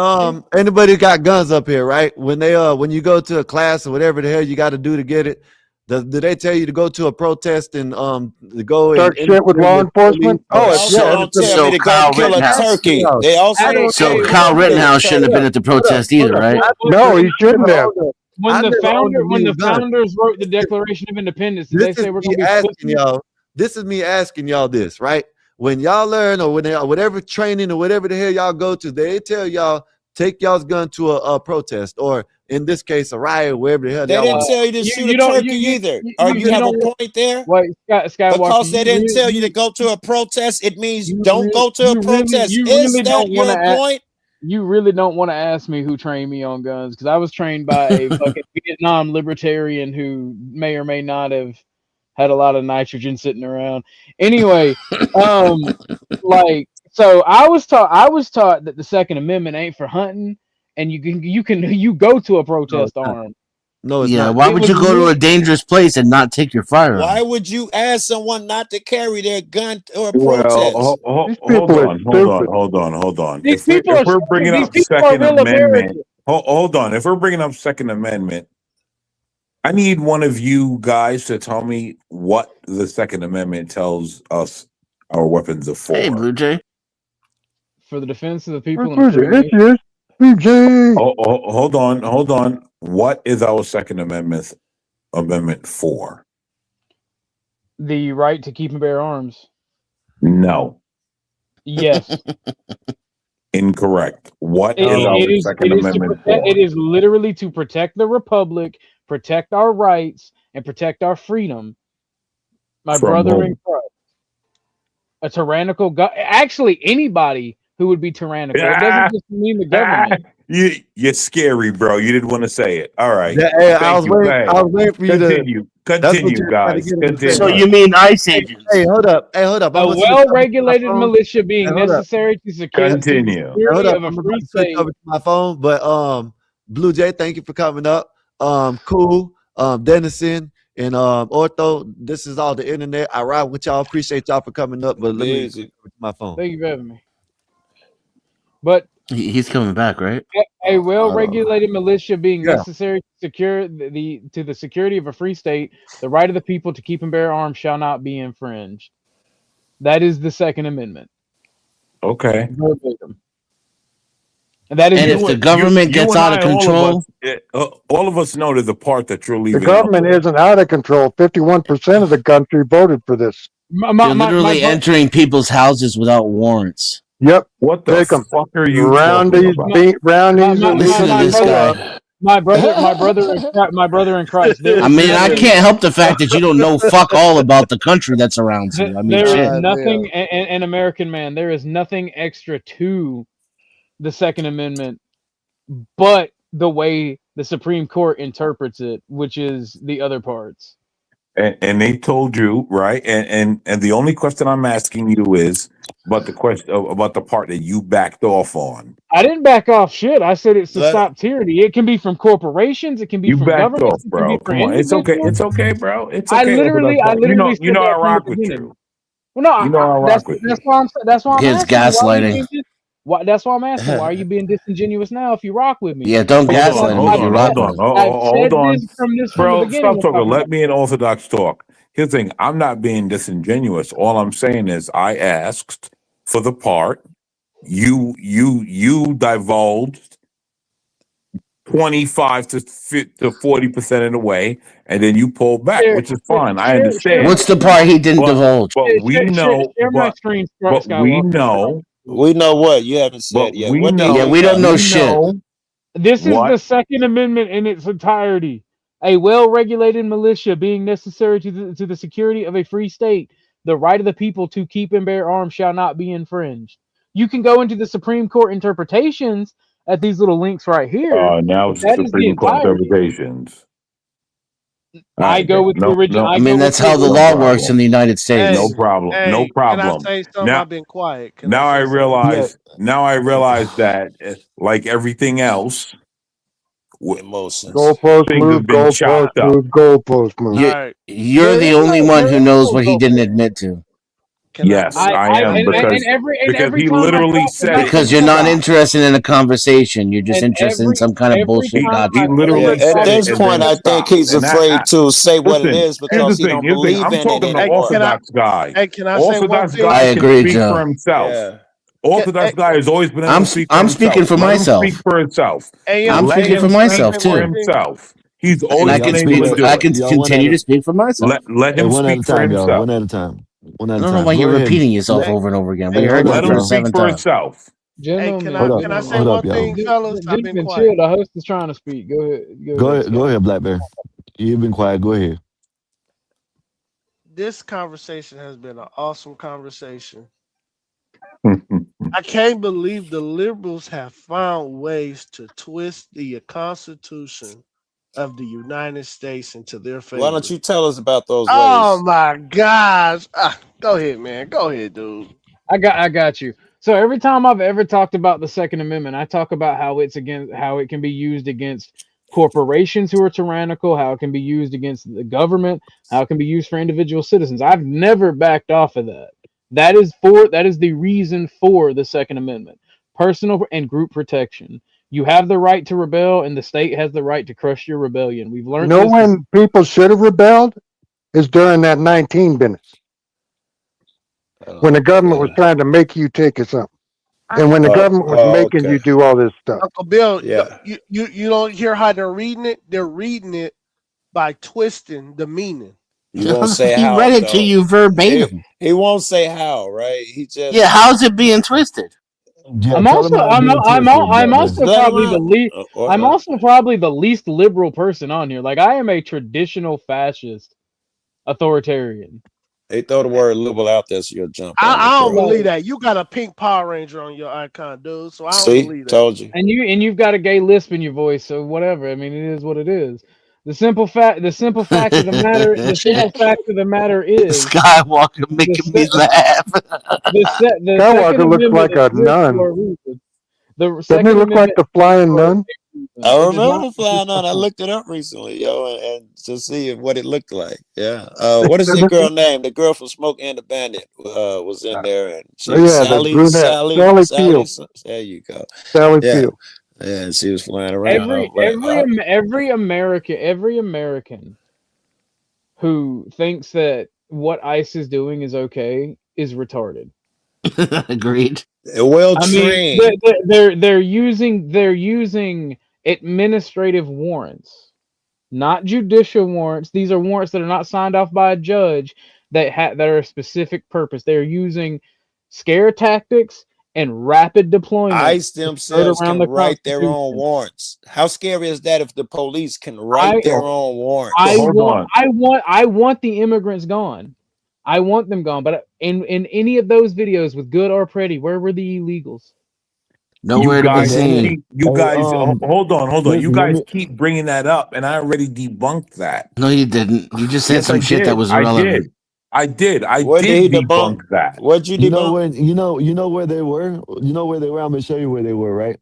anybody got guns up here, right? When you go to a class or whatever the hell you got to do to get it, do they tell you to go to a protest and to go Start and shit with law enforcement? They Oh, also yeah. don't tell So me to go Kyle kill a Rittenhouse. turkey. They also Hey, don't tell hey, me to Kyle go kill a Rittenhouse shouldn't have been turkey. at the protest either, right? No, he shouldn't have. When I the never owned a when the real gun. founders wrote the Declaration of Independence, did they This say is we're me going to be asking pussies? y'all. This is me asking y'all this, right? When y'all learn or whatever training or whatever the hell y'all go to, they tell y'all take y'all's gun to a protest or in this case a riot, wherever the hell They y'all didn't want. tell you to shoot a turkey either. Or you have a point there? Wait, Skywalker, Because they didn't tell you to you go to a protest, it means don't go to a really, protest. you Is really that don't want your to. point? You really don't want to ask me who trained me on guns because I was trained by a fucking Vietnam libertarian who may or may not have had a lot of nitrogen sitting around. Anyway, like so I was taught that the Second Amendment ain't for hunting, and you go to a protest armed. No, it's Yeah, not. why It would was you go to a really- dangerous place and not take your firearm? Why would you ask someone not to carry their gun or a Well, protest? These hold people are on. These If people are we're bringing these up people are Second real Amendment, Americans. hold on. If we're bringing up Second Amendment, I need one of you guys to tell me what the Second Amendment tells us our weapons are for. Hey, Blue Jay. For the defense of the people Where's and free it? nation. BJ. Hold on. What is our Second Amendment for? The right to keep and bear arms. No. Yes. Incorrect. What is our Second Amendment for? It is literally to protect the republic, protect our rights, and protect our freedom. My From brother whom? in Christ. A tyrannical God. Actually, anybody who would be tyrannical. It doesn't just mean the government. You're scary, bro. You didn't want to say it. All right. Yeah, hey, I Thank was you. waiting. Hey, I was waiting for you continue. to. That's what Continue, you're trying to guys. get him to say. Continue. So you mean ICE agents? Hey, hold up. Hey, hold up. A I'm gonna switch over to my well-regulated phone. militia being Hey, hold up. necessary to secure the Continue. Hold security up. of a I'm about free to switch state. over to my phone. But Blue Jay, thank you for coming up. Cool. Dennison and Ortho. This is all the internet. I ride with y'all. Appreciate y'all for coming up. But let me Busy. switch over to my phone. Thank you for having me. But He's coming back, right? a well-regulated militia being Yeah. necessary to secure the security of a free state, the right of the people to keep and bear arms shall not be infringed. That is the Second Amendment. Okay. Verbatim. And that is And if the government gets out of control, all of us know there's a part that you're leaving. The government isn't out of control. 51% of the country voted for this. they're literally entering people's houses without warrants. Yep. What the Take 'em. fuck are you Roundies, talking about? roundies. Listen to this guy. My brother in Christ. I mean, I can't help the fact that you don't know fuck all about the country that surrounds you. I mean, There shit. is nothing, an American man. There is nothing extra to the Second Amendment, but the way the Supreme Court interprets it, which is the other parts. And they told you, right? And the only question I'm asking you is about the question about the part that you backed off on. I didn't back off shit. I said it's to stop tyranny. It can be from corporations. It can be You from backed governments. off, bro. Come on, it's okay. It's okay, bro. It's okay. I literally you know said I that from rock the with beginning. you. Well, no, You know I rock with you. that's why I'm Kids asking you, gaslighting. That's why I'm asking. Why are you being disingenuous now if you rock with me? Yeah, don't Hold on, gaslight him hold if you on, rock hold with on, him. I've hold said on. this from the Bro, beginning. stop talking. Let me in Orthodox talk. Here's the thing. I'm not being disingenuous. All I'm saying is I asked for the part. You divulged 25 to 40% of the way, and then you pulled back, which is fine. I understand. What's the part he didn't divulge? But we know, Share my screen, but we Skywalker. know, We know what you haven't said but yet. we What they know, Yeah, do, we don't y'all? know we shit. know This is what. the Second Amendment in its entirety. A well-regulated militia being necessary to the security of a free state. The right of the people to keep and bear arms shall not be infringed. You can go into the Supreme Court interpretations at these little links right here, Now but it's the that is the Supreme Court entirety. interpretations. All I right, go with the original. no, I mean, that's how the no law works in problem. the United Hey, No States. problem. No hey, can I problem. say something? Now, I've been quiet. Can I now I say something? Yeah. realize that, like everything else, Emotions. Goalpost things have move, been goalpost chopped up. move, goalpost move. All You, right. you're the only one who knows what he didn't admit to. Can I? Yes, Let me. I am, because every he time I literally talk said about it. Because the you're not topic, interested in a conversation. You're just and interested in some kind of every bullshit time He I gotcha. Yeah, literally talk at said about it this and point, then I think stopped. he's And afraid to say what it listen. is Here's the because he thing. don't Here's the thing. believe I'm in it talking to Hey, anymore. Orthodox guy. can I say one Orthodox thing? I guy can agree, speak for Joe. himself. Yeah. Hey, Orthodox guy has always been able I'm to speak for I'm speaking himself. for Let him speak myself. for himself. I'm AM, Let speaking him for AM, can I speak myself say for one too, thing? himself. He's and always I been can able speak. to I do it. can Y'all one continue at to speak for myself. Let hey, him one at speak a for time, y'all. himself. One at a time. One at I a don't know time. why Go you're ahead. repeating yourself Hey, over and over again. We hey, Hey, heard hold that Let up, for him the y'all. speak seventh for time. himself. hey, Hold up. can I say Hold up, one y'all. thing, fellas? I've been Gentlemen, chill. quiet. The host is trying to speak. Go ahead. Go Go ahead, ahead. Go Scott. ahead, Black Bear. You've been quiet. Go ahead. This conversation has been an awesome conversation. I can't believe the liberals have found ways to twist the Constitution of the United States into their Why don't favor. you tell us about those Oh ways? my gosh. Go ahead, man. Go ahead, dude. I got you. So every time I've ever talked about the Second Amendment, I talk about how it can be used against corporations who are tyrannical, how it can be used against the government, how it can be used for individual citizens. I've never backed off of that. That is the reason for the Second Amendment. Personal and group protection. You have the right to rebel, and the state has the right to crush your rebellion. We've You learned know this. when people should have rebelled is during that 19 business when the government was trying to make you take us something, and when the government was making Okay. you do all this stuff. Uncle Bill, Yeah. you don't hear how they're reading it? They're reading it by twisting the meaning. You won't say He how read it to though. you verbatim. He won't say how, right? He Yeah, just how's it being twisted? Yeah, tell him how it's being twisted, Black Bear. just let him out. I'm also probably the least liberal person on here. Like I am a traditional fascist authoritarian. They throw the word liberal out there, so you'll jump on it, I don't bro. believe that. You got a pink Power Ranger on your icon, dude. So I don't See, believe that. told you. And you've got a gay lisp in your voice, so whatever. I mean, it is what it is. The simple fact of the matter is Skywalker the making me se- laugh. the Second Skywalker looks Amendment like a exists nun. for a reason. The Doesn't he Second look like Amendment the exists flying for a nun? reason. I It does remember not the exist flying for on. I fun. looked it up recently, yo, and to see what it looked like. Yeah. What is that girl name? The girl from Smoke and the Bandit was in there, and she was Yeah, the brunette, Sally Field. There you go. Sally Yeah, Field. yeah. And she was flying around. Every every Am- every American who thinks that what ICE is doing is okay is retarded. Agreed. Well I mean, trained. they're using administrative warrants, not judicial warrants. These are warrants that are not signed off by a judge that are a specific purpose. They're using scare tactics and rapid deployment ICE to skirt themselves around can the write their own Constitution. warrants. How scary is that if the police can write I their So, own so warrants? hold on. I want the immigrants gone. I want them gone. But in any of those videos with good or pretty, where were the illegals? You Nowhere to be Hey, guys Damien. seen. keep, you Hey, guys, hold on, hold on. You listen, let guys me keep bringing that up, and I already debunked that. No, you didn't. You just said Yes, I some shit that did. was I irrelevant. did. I What did did he debunk? debunk that. What'd you you know debunk? when you know where they were? You know where they were? I'm gonna show you where they were, right?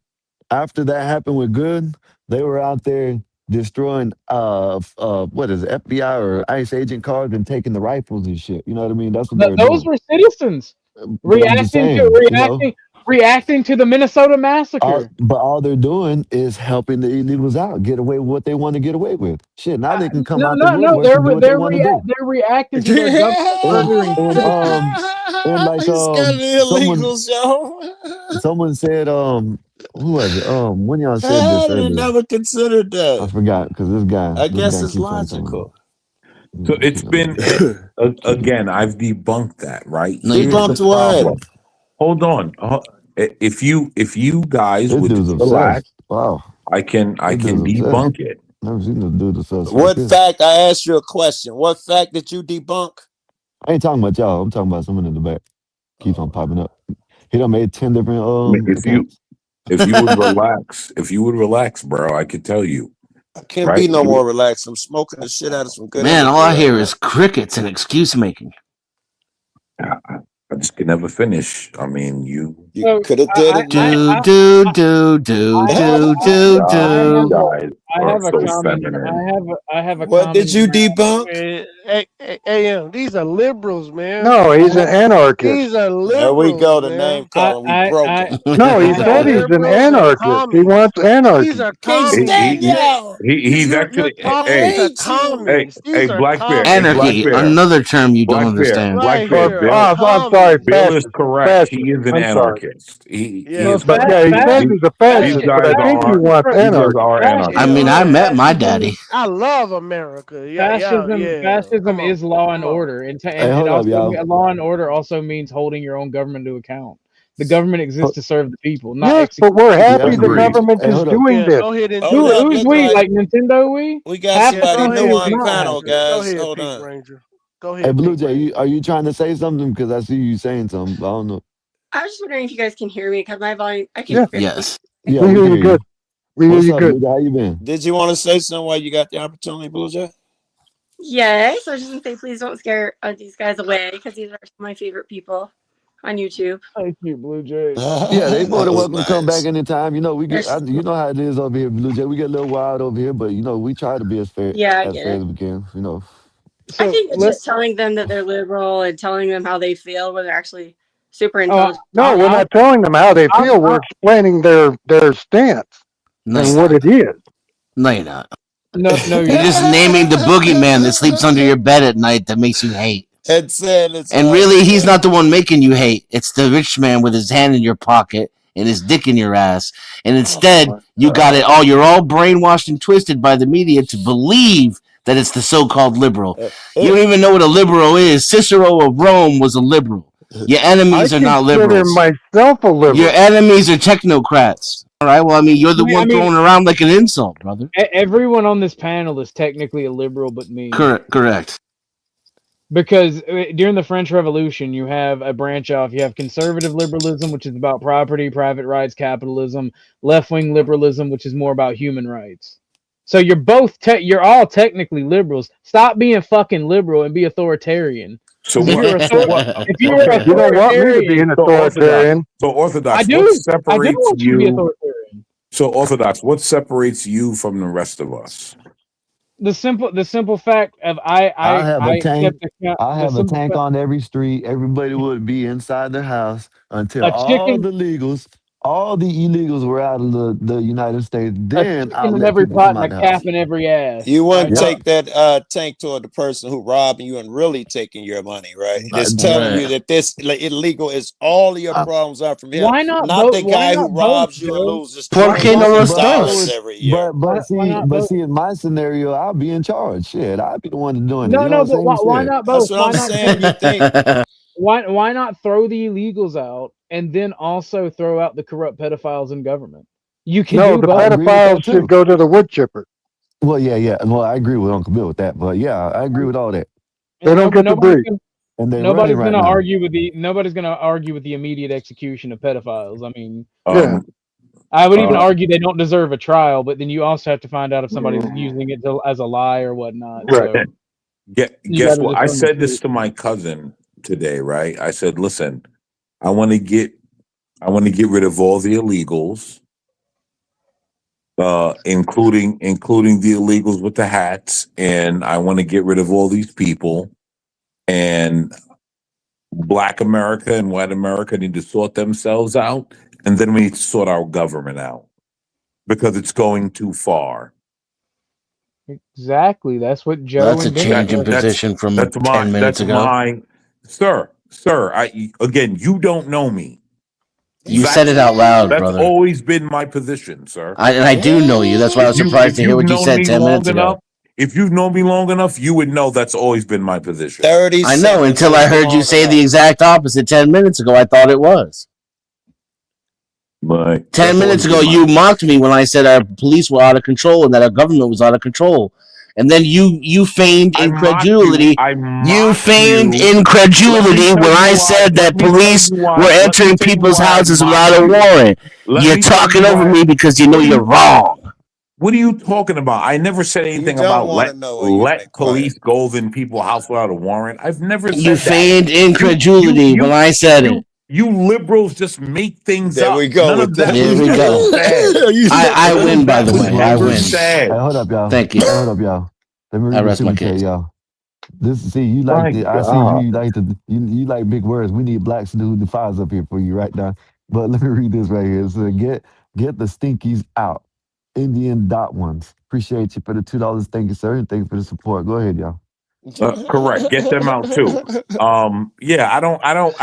After that happened with Good, they were out there destroying what is it, FBI or ICE agent cars and taking the rifles and shit. You know what I mean? That's what they were Those doing. were citizens But I'm just saying, you know, reacting to the Minnesota massacre. But all they're doing is helping the illegals out, get away with what they want to get away with. Shit, now they can come out the No. woodwork and do what they want to do. They're reacting to their government murdering And citizens. and like He's got the someone illegals, yo. someone said who was it when y'all said I this didn't earlier, never considered I that. forgot because this I guess guy it's keeps on talking. logical. So it's been again. I've debunked that, right? No, Here's the Debunked what? problem. Hold on. If you guys This would dude's relax, obsessed. Wow, I can this dude's obsessed. debunk it. Never seen this dude obsessed like What this. fact? I asked you a question. What fact did you debunk? I ain't talking about y'all. I'm talking about someone in the back. Keeps on popping up. He done made 10 different If accounts. you would relax, bro, I could tell you. I can't Right? be no more relaxed. I'm smoking the shit out of some good Man, energy all I right hear now. is crickets and excuse making. I just can never finish. I mean, you So could have did it, man. Do guys I are have a so comment. feminine. I have a What comment. did you debunk? AM, these are liberals, man. No, he's an anarchist. These are There we liberals, go. The man. name calling. We broke him. No, he These are said he's an liberals and anarchist. He commies. wants These anarchy. are Can't commies. stand y'all. He's You're actually talking to hate you. commies. These are Black Bear, commies. Anarchy, another term you don't understand. Right Bear. here. Bill, I'm sorry, Bill is fascist. correct. He Fascist. is an I'm sorry. anarchist. He Yeah. is But correct. yeah, he says These he's a fascist, but I guys think he are wants anarchy. anarchists. I mean, I met my daddy. I love America. Yeah, Fascism Come on. is law and Come on. order, and Hey, it hold up, also y'all. law and order also means holding your own government to account. The government exists to serve the people, not Yes, execute. but we're happy the Agreed. government Hey, is hold up. doing Yeah, this. go ahead and Hold do it. up. Who's Look we? like Like Nintendo we? we got Half the somebody country new is on the not panel, happy. Go guys. ahead, Hold Pink on. Ranger. Go Hey, ahead, Blue Pink Jay, Ranger. are you trying to say something? Because I see you saying something. I don't know. I was just wondering if you guys can hear me because my volume, I can Yeah, hear me. Yes. Yeah, we we hear can you hear good. you. We hear What's you up, good. Blue Jay? How you been? Did you want to say something while you got the opportunity, Blue Jay? Yes, I was just going to say, please don't scare these guys away because these are my favorite people on YouTube. Thank you, Blue Jay. Yeah, they more That than was welcome to come back nice. anytime. You know, we They're get, so- you know how it is over here, Blue Jay. We get a little wild over here, but you know, we try to be Yeah, I as get fair it. as we can. You know. I So think it's just telling them that they're liberal and telling them how they feel when they're actually super oh, intelligent. No, we're not telling them how they feel. We're explaining their stance No, and you're what not. it is. No, you're not. no, You're just naming the boogeyman that sleeps under your bed at night that makes you hate. And saying it's And us, really, he's man. not the one making you hate. It's the rich man with his hand in your pocket and his dick in your ass. And instead, you got it all. You're all brainwashed and twisted by the media to believe that it's the so-called liberal. You don't even know what a liberal is. Cicero of Rome was a liberal. Your I enemies are not consider liberals. myself a liberal. Your enemies are technocrats. All right. Well, I mean, you're the one thrown around like an insult, brother. Everyone on this panel is technically a liberal, but me. Correct. Because during the French Revolution, you have a branch off. You have conservative liberalism, which is about property, private rights, capitalism. Left-wing liberalism, which is more about human rights. So you're both you're all technically liberals. Stop being fucking liberal and be authoritarian. So If you were You don't want me to be an authoritarian. So Orthodox, I do. what I do separates want you to be you? authoritarian. So Orthodox, what separates you from the rest of us? The simple fact of I have a tank. accept the I have a simple tank fact, on every street. Everybody would be inside their house until a chicken all the illegals were out of the United States. a Then I'll chicken in let every people pot come and out a the house. cap in every ass. You wouldn't Yeah. take that tank toward the person who robbing you and really taking your money, right? And it's telling you Right. that this illegal is all of your problems are from him. Why not Not vote? the Why guy who not vote, robs you and Joe? loses ¿Por qué no lo $20,000 estás? every year. But Why not vote? see, in my scenario, I'll be in charge. Shit, I'll be the one doing it. No, You know no, what I'm but saying? why Shit. not That's both? what Why I'm not saying. You think why not throw the illegals out and then also throw out the corrupt pedophiles in government? You can No, do the both. I agree with that pedophiles should too. go to the wood chipper. Well, yeah. Well, I agree with Uncle Bill with that. But yeah, I agree with all that. They don't get to breathe. And they're running Nobody's right gonna now. argue with the immediate execution of pedophiles. I mean, Yeah. I would even argue they don't deserve a trial, but then you also have to find out if somebody's using it as a lie or whatnot. Right. So you Guess gotta what? I determine said the this to my cousin today, right? I said, listen, I want to get rid of all the illegals, including the illegals with the hats, and I want to get rid of all these people. And Black America and white America need to sort themselves out, and then we need to sort our government out because it's going too far. Exactly. That's what Joe That's a and Dennis change in are. position from 10 minutes ago. Sir. Again, you don't know me. You said it out loud, That's brother. always been my position, sir. I do know you. That's why I was surprised to hear what you said 10 minutes ago. If you've known me long enough, you would know that's always been my position. 30 I know seconds until is I heard you long say enough. the exact opposite 10 minutes ago. I thought it was. But 10 minutes ago, you mocked me when I said our police were out of control and that our government was out of control. And then you feigned incredulity. You feigned incredulity when I said that police were entering people's houses without a warrant. You're talking over me because you know you're wrong. What are you talking about? I never said anything don't about wanna know when you've been let police go in people's house without a warrant. I've never said You that. feigned incredulity when I said it. You liberals just make things There up. we go None with of that. There we go. I win, by the way. I win. Hey, hold up, y'all. Thank you. Hey, hold up, y'all. Let me read I the rest my super chat, case. y'all. You like the, I see you like you like big words. We need blacks to do the files up here for you right now. But let me read this right here. So get the stinkies out. Indian dot ones. Appreciate you for the $2. Thank you, sir, and thank you for the support. Go ahead, y'all. Correct. Get them out too. Yeah, I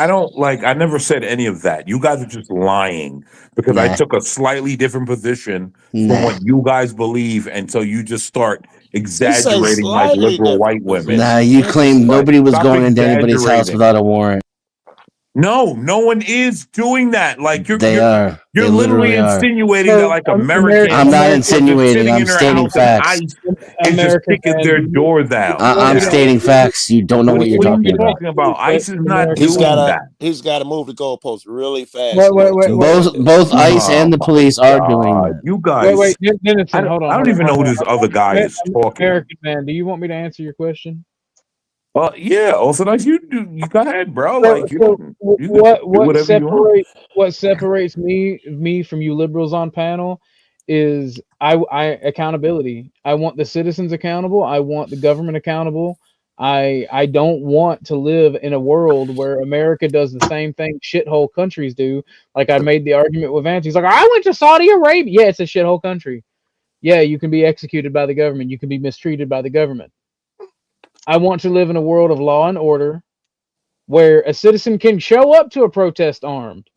don't like. I never said any of that. You guys are just lying because I took a slightly different position from what you guys believe, and so you just start exaggerating like slightly liberal white different women. Nah, you claimed nobody was Stop going into anybody's house exaggerating. without a warrant. No one is doing that. Like you're They are. You're They literally literally are. insinuating that like Americans I'm not are insinuating. sitting I'm in their stating house and facts. ICE is just American kicking man, their do you- doors out. I'm stating facts. You don't know what you're What are talking you about. talking about? ICE is not He's doing that. gotta move the goalposts really fast. Both ICE and the police are doing that. You guys. Wait, Dennison, I hold on. don't even know who this other guy is talking. American man, do you want me to answer your question? Yeah. Also, like you do. You go ahead, bro. Like you can do What whatever you want. separates me from you liberals on panel is I accountability. I want the citizens accountable. I want the government accountable. I don't want to live in a world where America does the same thing shithole countries do. Like I made the argument with Vance. He's like, I went to Saudi Arabia. Yeah, it's a shithole country. Yeah, you can be executed by the government. You can be mistreated by the government. I want to live in a world of law and order where a citizen can show up to a protest armed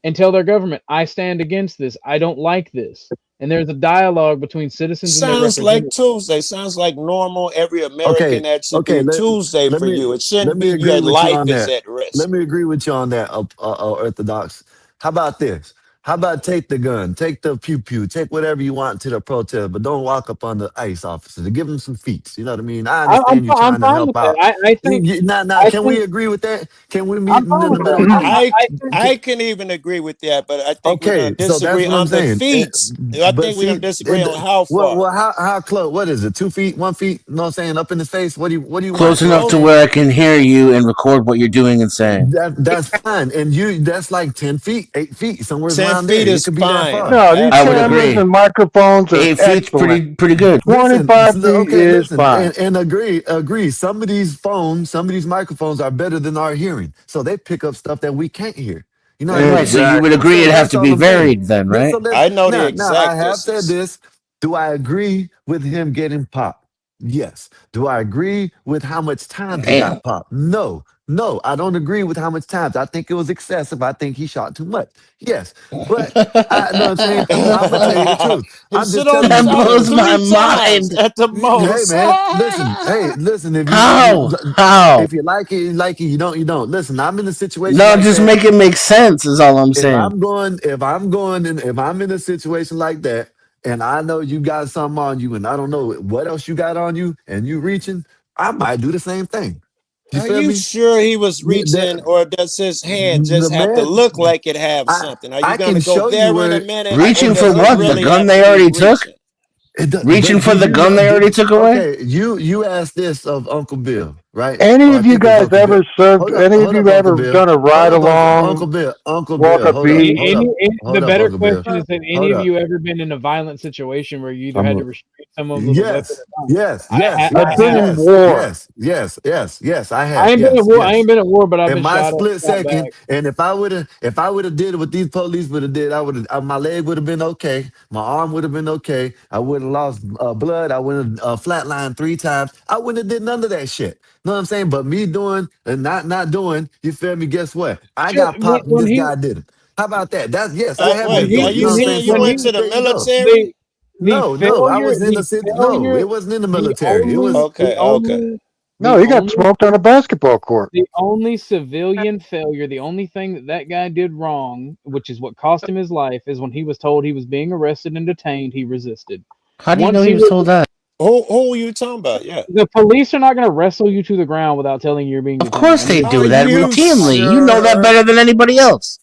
and tell their government, I stand against this. I don't like this. And there's a dialogue between citizens and their Sounds like representatives. Tuesday. Sounds like normal. Every American Okay, that should be Tuesday for you. It let shouldn't me be agree your with you life on is that. at risk. Let me agree with you on that, Orthodox. How about this? How about take the gun, take the pew pew, take whatever you want to the protest, but don't walk up on the ICE officers and give them some feet. You know what I mean? I understand you I'm trying to fine help with that. out. I think Can we agree with that? Can we meet I'm in fine the with middle? that. I can even agree with that, but I think we're Okay, gonna so that's disagree what I'm on the saying. feats. I But think we're see, gonna disagree on how far. well, how close? What is it? 2 feet, 1 feet? You know what I'm saying? Up in his face? What do you Close want? enough to where I can hear you and record what you're doing and saying. That's fine. And that's like 10 feet, 8 feet, somewhere 10 around there. feet It is could be that fine. far. No, these I would cameras agree. and microphones are 8 feet's excellent. pretty good. 25 feet Okay, is listen, fine. and agree. Some of these phones, some of these microphones are better than our hearing. So they pick up stuff that we can't hear. You know what I mean? Right, so you would agree So it'd have that's to all be I'm saying. varied then, right? I know the Now I exact have said distance. this. Do I agree with him getting popped? Yes. Do I agree with how much time he Damn. got popped? No. No, I don't agree with how much times. I think it was excessive. I think he shot too much. Yes. But I know what I'm saying. I'm gonna tell you the truth. He I'm should just only telling you That shot him blows because my 3 times mind. at the hey most. man, listen. Hey, listen. How? How? If you like it, you like it. You don't, you don't. Listen, I'm in a situation No, like just that. make it make sense is all I'm If saying. if I'm in a situation like that, and I know you got something on you, and I don't know what else you got on you, and you reaching, I might do the same thing. You Are feel you me? sure he was That reaching, or does his hand the just have to man, look like it have I something? Are you I gonna can go show you there in a where minute, I or Reaching can for does show it what? you The where. really gun have to they be already took? reaching? Reaching But for do the you gun know? they already took away? Okay, you asked this of Uncle Bill. right? Any Or I of you think it's guys Uncle Bill. ever served? Any of Hold you up, Uncle ever Bill. done a Hold ride up, Uncle along, Bill. Uncle walk Bill. a Hold up. beat? Hold up. The Hold up, better Uncle Bill. question is: Have any Hold of up. you ever been in a violent situation where you either had I'm to a, restrain someone with a weapon yes, or not? yes, yes, I've yes, been in yes, war. yes, yes. I I have. ain't been at Yes, war. I yes. ain't been at war, but I've In been my shot at, split shot second, back. and if I would have did what these police would have did, I would have my leg would have been okay, my arm would have been okay, I would have lost blood, I would have flatlined 3 times, I wouldn't have did none of that shit. Know what I'm saying? But me doing and not doing, you feel me? Guess what? I Shit, got popped and when this he guy did it. How about that? That's yes, I have when been Wait, he are through it. You you know when what I'm he saying? saying you So when went he to the there you go. military? the No, I failure was the innocent. No, failure it wasn't in the the military. It was Okay, okay. No, he got only smoked on a basketball court. the only civilian failure, the only thing that guy did wrong, which is what cost him his life, is when he was told he was being arrested and detained, he resisted. How do you know Once he he was was told that? Who are you talking about? Yeah. the police are not going to wrestle you to the ground without telling you you're being Of detained. course I they mean, Are do that you routinely. You know that sure? better than anybody else.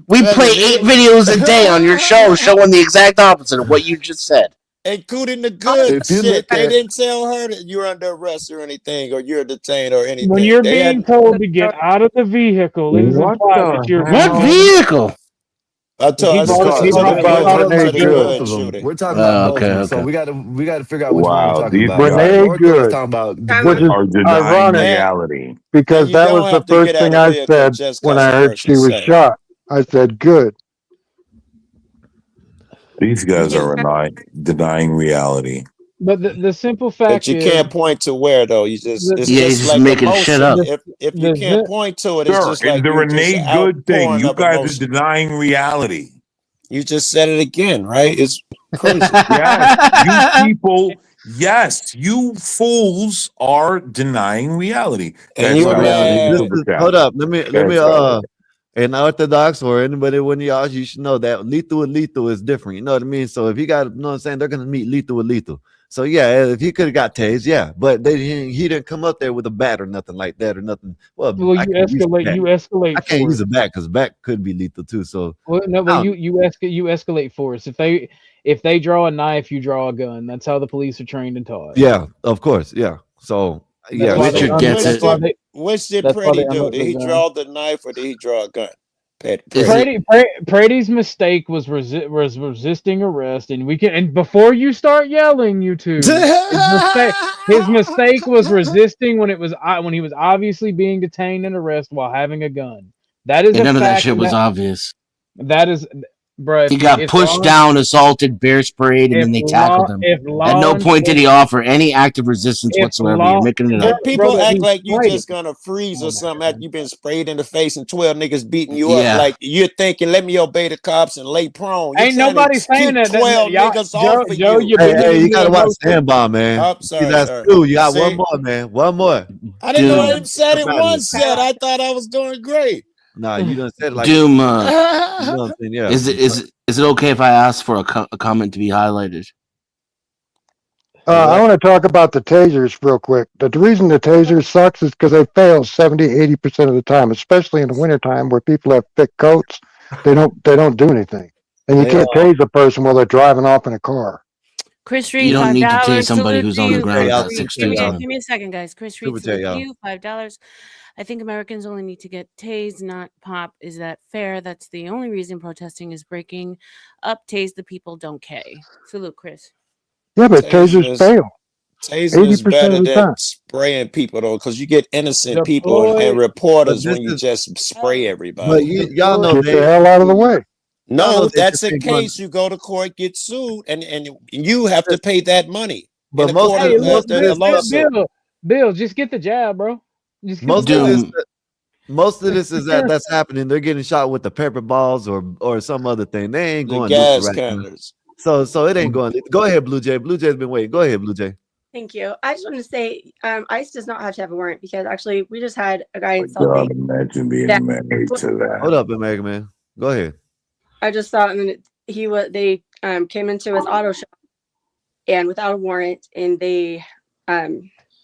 We Better play than 8 any, videos a day on your show showing the exact opposite of what you just said. including the good if you shit. look They at didn't tell her that you're under arrest or anything, or you're detained or when anything. you're They being had. told to get out of the vehicle, it is What implied that the you're What being hell? held. vehicle? Because he We're brought it. This He is talking the brought. He about good. brought up This Renee the is the good Good. good of one. them. shooting. We're talking about both Okay, of them. So okay. we got to figure out which one we're Wow, talking these about. guys Renee Norco is Good, talking about the which good. is are denying ironic And reality. because you that was don't the have to first get out thing of the I vehicle said just when because I a heard she person's was safe. shot. I said, good. These guys are denying reality. But the simple But fact you is can't point to where though. You just it's the Yeah, he's just just like making shit emotion. up. the If you the can't zi- point to it, it's Sure, just it's like the you're just Renee Good thing. outpouring You of guys are emotion. denying reality. You just said it again, right? It's crazy. Yes, you people, yes, you fools are denying reality. And Guys, you're What stop reality? sending This mad. is super chat. hold up. Let me Guys, stop. in Orthodox or anybody one of y'all, you should know that lethal and lethal is different. You know what I mean? So if you got, you know what I'm saying, they're gonna meet lethal with lethal. So yeah, if he could have got tased, yeah, but he didn't come up there with a bat or nothing like that or nothing. Well, well, I can't use a bat. you I escalate can't use force. a bat because bat could be lethal too. So Well, no, I well, don't know. you escalate force. If they draw a knife, you draw a gun. That's how the police are trained and taught. Yeah, of course, yeah. So That's yeah, why Which they Richard so gets That's it. why they. which did That's why they Preddy do? unload Did the he gun. draw the knife or did he draw a gun? Is Preddy. it? Brady's mistake was resisting arrest, and we can. And before you start yelling, you two, his mistake was resisting when he was obviously being detained and arrested while having a gun. That is And a none of that fact. shit was obvious. That is, bro. He got pushed down, assaulted, bear sprayed, and then they tackled him. if At law no point did enforcement he offer any active resistance if whatsoever. You're law making it bro, up. And people brother, act he's like you fighting. just gonna freeze Oh or my something after god. you've been sprayed in the face and 12 niggas beating you up. Yeah. Like you're thinking, let me obey the cops and lay prone. You're Ain't trying to nobody saying keep that 12 y'all, niggas off of Joe, you. you're hey, believing you the gotta watch the emotion. handball, man. Oh, See sorry, that's sorry. two. You got one See, more, man. One more. I didn't know I Doom. even said Up it out of here. once yet. I thought I was doing great. Nah, you done said it like Doom. you know what I'm saying. Yeah. Is it okay if I ask for a comment to be highlighted? I want to talk about the tasers real quick. The reason the taser sucks is because they fail 70-80% of the time, especially in the wintertime where people have thick coats. They don't do anything. And you They can't tase a person while they're driving off in a car. Chris You Reed, don't need to tase $5. somebody Salute who's to on the you, super chat, ground with Chris y'all. that Reed. Super six chat, two y'all. Give me a second, guys. Chris Reed, Super chat, salute to y'all. you, $5. I think Americans only need to get tased, not pop. Is that fair? That's the only reason protesting is breaking up. Tase the people, don't K. Salute, Chris. Yeah, but tasers Tasers, fail tasing is 80% better of the than time. spraying people though, because you get innocent people and Deploy, But reporters this when you is just spray but everybody. y'all know Get the they hell out of the way. y'all know No, they just that's a ain't going. case you go to court, get sued, and you have to pay that money in But a court hey, of look, a lawsuit. Bill, just get the jab, bro. Just get the most of jab. this Doom. most of this is that's happening. They're getting shot with the pepper balls or some other thing. They ain't The going lethal gas right now. cannons. So it ain't going lethal. Go ahead, Blue Jay. Blue Jay's been waiting. Go ahead, Blue Jay. Thank you. I just wanted to say, ICE does not have to have a warrant because actually we just had a guy My in Salt Lake God, imagine being that married to Hold that. up, American man. Go ahead. I just saw, and then they came into his auto shop and without a warrant, and they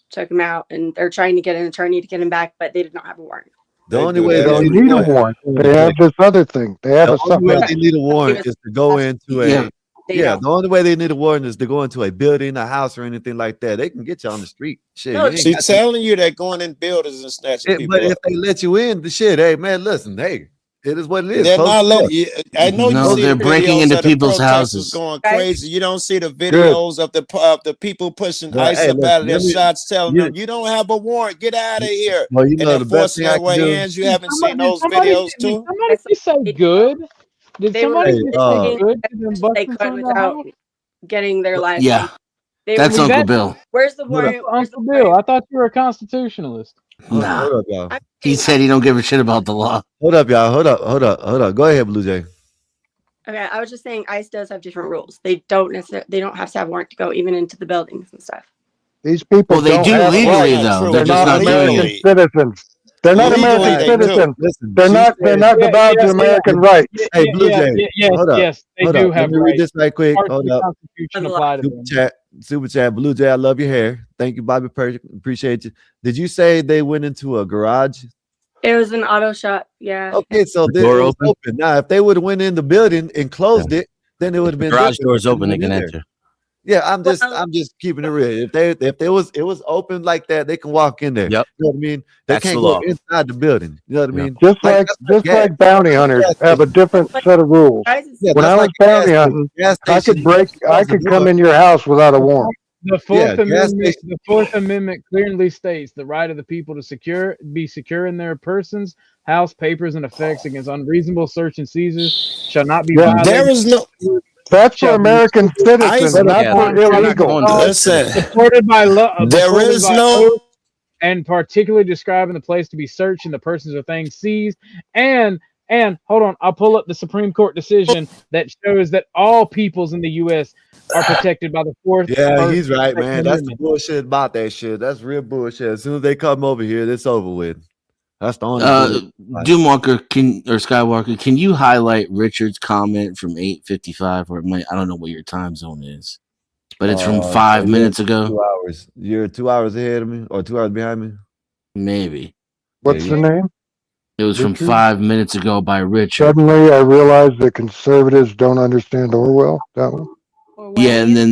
took him out, and they're trying to get an attorney to get him back, but they did not have a warrant. The They only do way They that don't they need a everywhere. warrant. They have this other thing. They have the only something way else. they need a warrant is to go into Yeah. a Yeah, the only way they need a warrant is to go into a building, a house, or anything like that. They can get you on the street. Shit, No, you ain't she got to. telling you that going in buildings and snatching But people if up. they let you in, the shit, hey man, listen, hey, it is what it is. They're Close not the door. letting you. I know you No, see the they're breaking videos into of the people's protesters houses. going Guys, crazy. You don't see the Good. videos of the people pushing But ice hey, up out listen, of their shots, telling you, them you don't have a warrant, get out of here, well, you and know, they're the best forcing thing I their can way do. in. You haven't seen Did those somebody, videos did too? somebody just say good? Did they were somebody Hey, just say being good to them they busting could something without out? getting their lives Yeah, taken. They that's were. Uncle That, Bill. Where's the hold up, warrant? Where's the Uncle Bill, warrant? I thought you were a constitutionalist. Nah, hold up, y'all. I'm he saying, said he don't give a shit about the law. Hold up, y'all. Hold up. Go ahead, Blue Jay. okay, I was just saying ICE does have different rules. They don't necessarily. They don't have to have warrant to go even into the buildings and stuff. These people Well, they don't do have legally rights. though. True. They're They're just not not doing American it. citizens. They're not Legally, American they do. citizens. Listen, They're she not said, devout to Yes, American rights. hey, Blue Jay, yes, hold up, yes, they hold do up. have Let me read rights. this right quick. Parts of Hold the up. Constitution apply to them. Super chat. Blue Jay, I love your hair. Thank you, Bobby Perk. Appreciate you. Did you say they went into a garage? It was an auto shop. Yeah. Okay, so The then door it was open? open. Now, if they would have went in the building and closed it, then it would have been Garage different. doors They open, they went can in there. enter. Yeah, I'm Well, just keeping it real. If it was open like that, they can walk in there. Yep. You know what I mean? They That's can't the go law. inside the building. You know what I Yeah. mean? Just That's like bounty hunters gas have a station. different but set of rules. guys, is Yeah, When that's I was like a gas bounty station. hunting, Gas I station, I could come in your house without a warrant. The Yeah, Fourth gas Amendment. station. The Fourth Amendment clearly states the right of the people to be secure in their persons, house, papers, and effects against unreasonable search and seizures shall not be Yeah, There violated. is no that's for Shall be American ice. citizens, not Yeah, for they're not illegal. going to the Listen, citizen. supported by there is no. oath, and particularly describing the place to be searched and the persons or things seized. And hold on, I'll pull up the Supreme Court decision that shows that all peoples in the U.S. are protected by the Fourth, Yeah, First, he's and right, Second man. That's the Amendment. bullshit about that shit. That's real bullshit. As soon as they come over here, it's over with. That's the only bullshit. Doomwalker Skywalker, can you highlight Richard's comment from 8:55, or I don't know what your time zone is, but it's from 5 minutes ago. 2 hours. You're 2 hours ahead of me, or 2 hours behind me. Maybe What's the name? it was from Richard? 5 minutes ago by Richard. Suddenly, I realized that conservatives don't understand Orwell. That one. Yeah, and then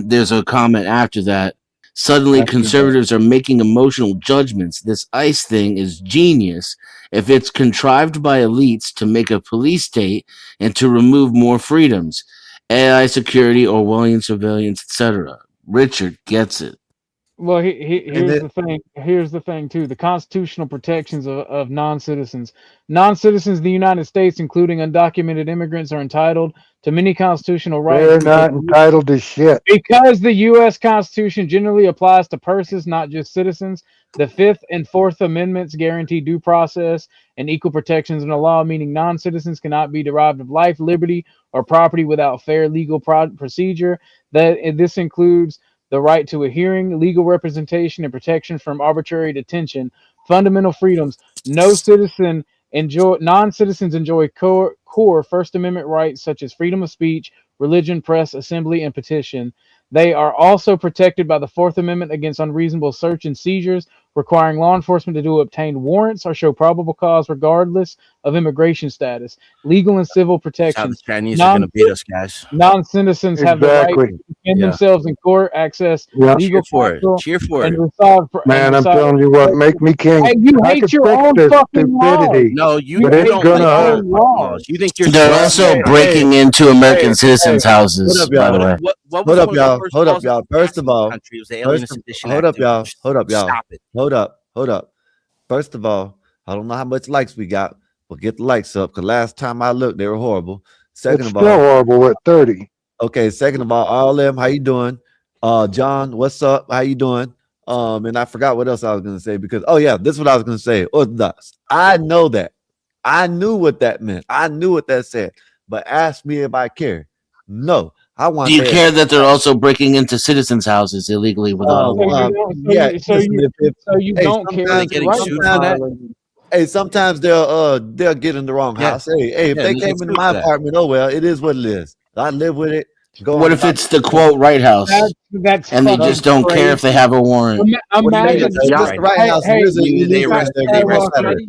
there's a comment after that. Suddenly, conservatives are making emotional judgments. This ICE thing is genius if it's contrived by elites to make a police state and to remove more freedoms, AI security, Orwellian surveillance, etc. Richard gets it. Well, here's the thing. Here's the thing too. The constitutional protections of non-citizens. Non-citizens in the United States, including undocumented immigrants, are entitled to many constitutional rights. They're not entitled to shit. Because the U.S. Constitution generally applies to persons, not just citizens. The Fifth and Fourth Amendments guarantee due process and equal protections in the law, meaning non-citizens cannot be deprived of life, liberty, or property without fair legal procedure. This includes the right to a hearing, legal representation, and protection from arbitrary detention. Fundamental freedoms. Non-citizens enjoy core First Amendment rights such as freedom of speech, religion, press, assembly, and petition. They are also protected by the Fourth Amendment against unreasonable search and seizures, requiring law enforcement to obtain warrants or show probable cause regardless of immigration status. Legal and civil protections. The Chinese are going to beat us, guys. Non-citizens have the right to defend themselves in court, access legal counsel, Cheer for it. Man, I'm telling you what, make me king. Hey, you I hate could your fix own this fucking stupidity. No, you but it's don't gonna like hurt. laws. You think you're They're smart. also breaking into American citizens' houses, by the way. What was Hold up, one of the y'all. first Hold up, laws y'all. that First passed of in this all, country? It was the Alienist Edition hold Act. up, y'all. Hold up, y'all. Stop it. Hold up. First of all, I don't know how much likes we got, but get the likes up because last time I looked, they were horrible. Second It's of still all, horrible at 30. okay. Second of all them, how you doing? John, what's up? How you doing? And I forgot what else I was gonna say because this is what I was gonna say. Orthodox. I know that. I knew what that meant. I knew what that said. But ask me if I care. No, I want. Do you care that they're also breaking into citizens' houses illegally without a warrant? So you don't care. Are they getting sued for that? Hey, sometimes they'll get in the wrong house. Hey, if they came into my apartment, oh well, it is what it is. I live with it. What if it's the quote right house? That's and they just don't care if they have a warrant. Imagine the right house. Hey, they arrest everybody.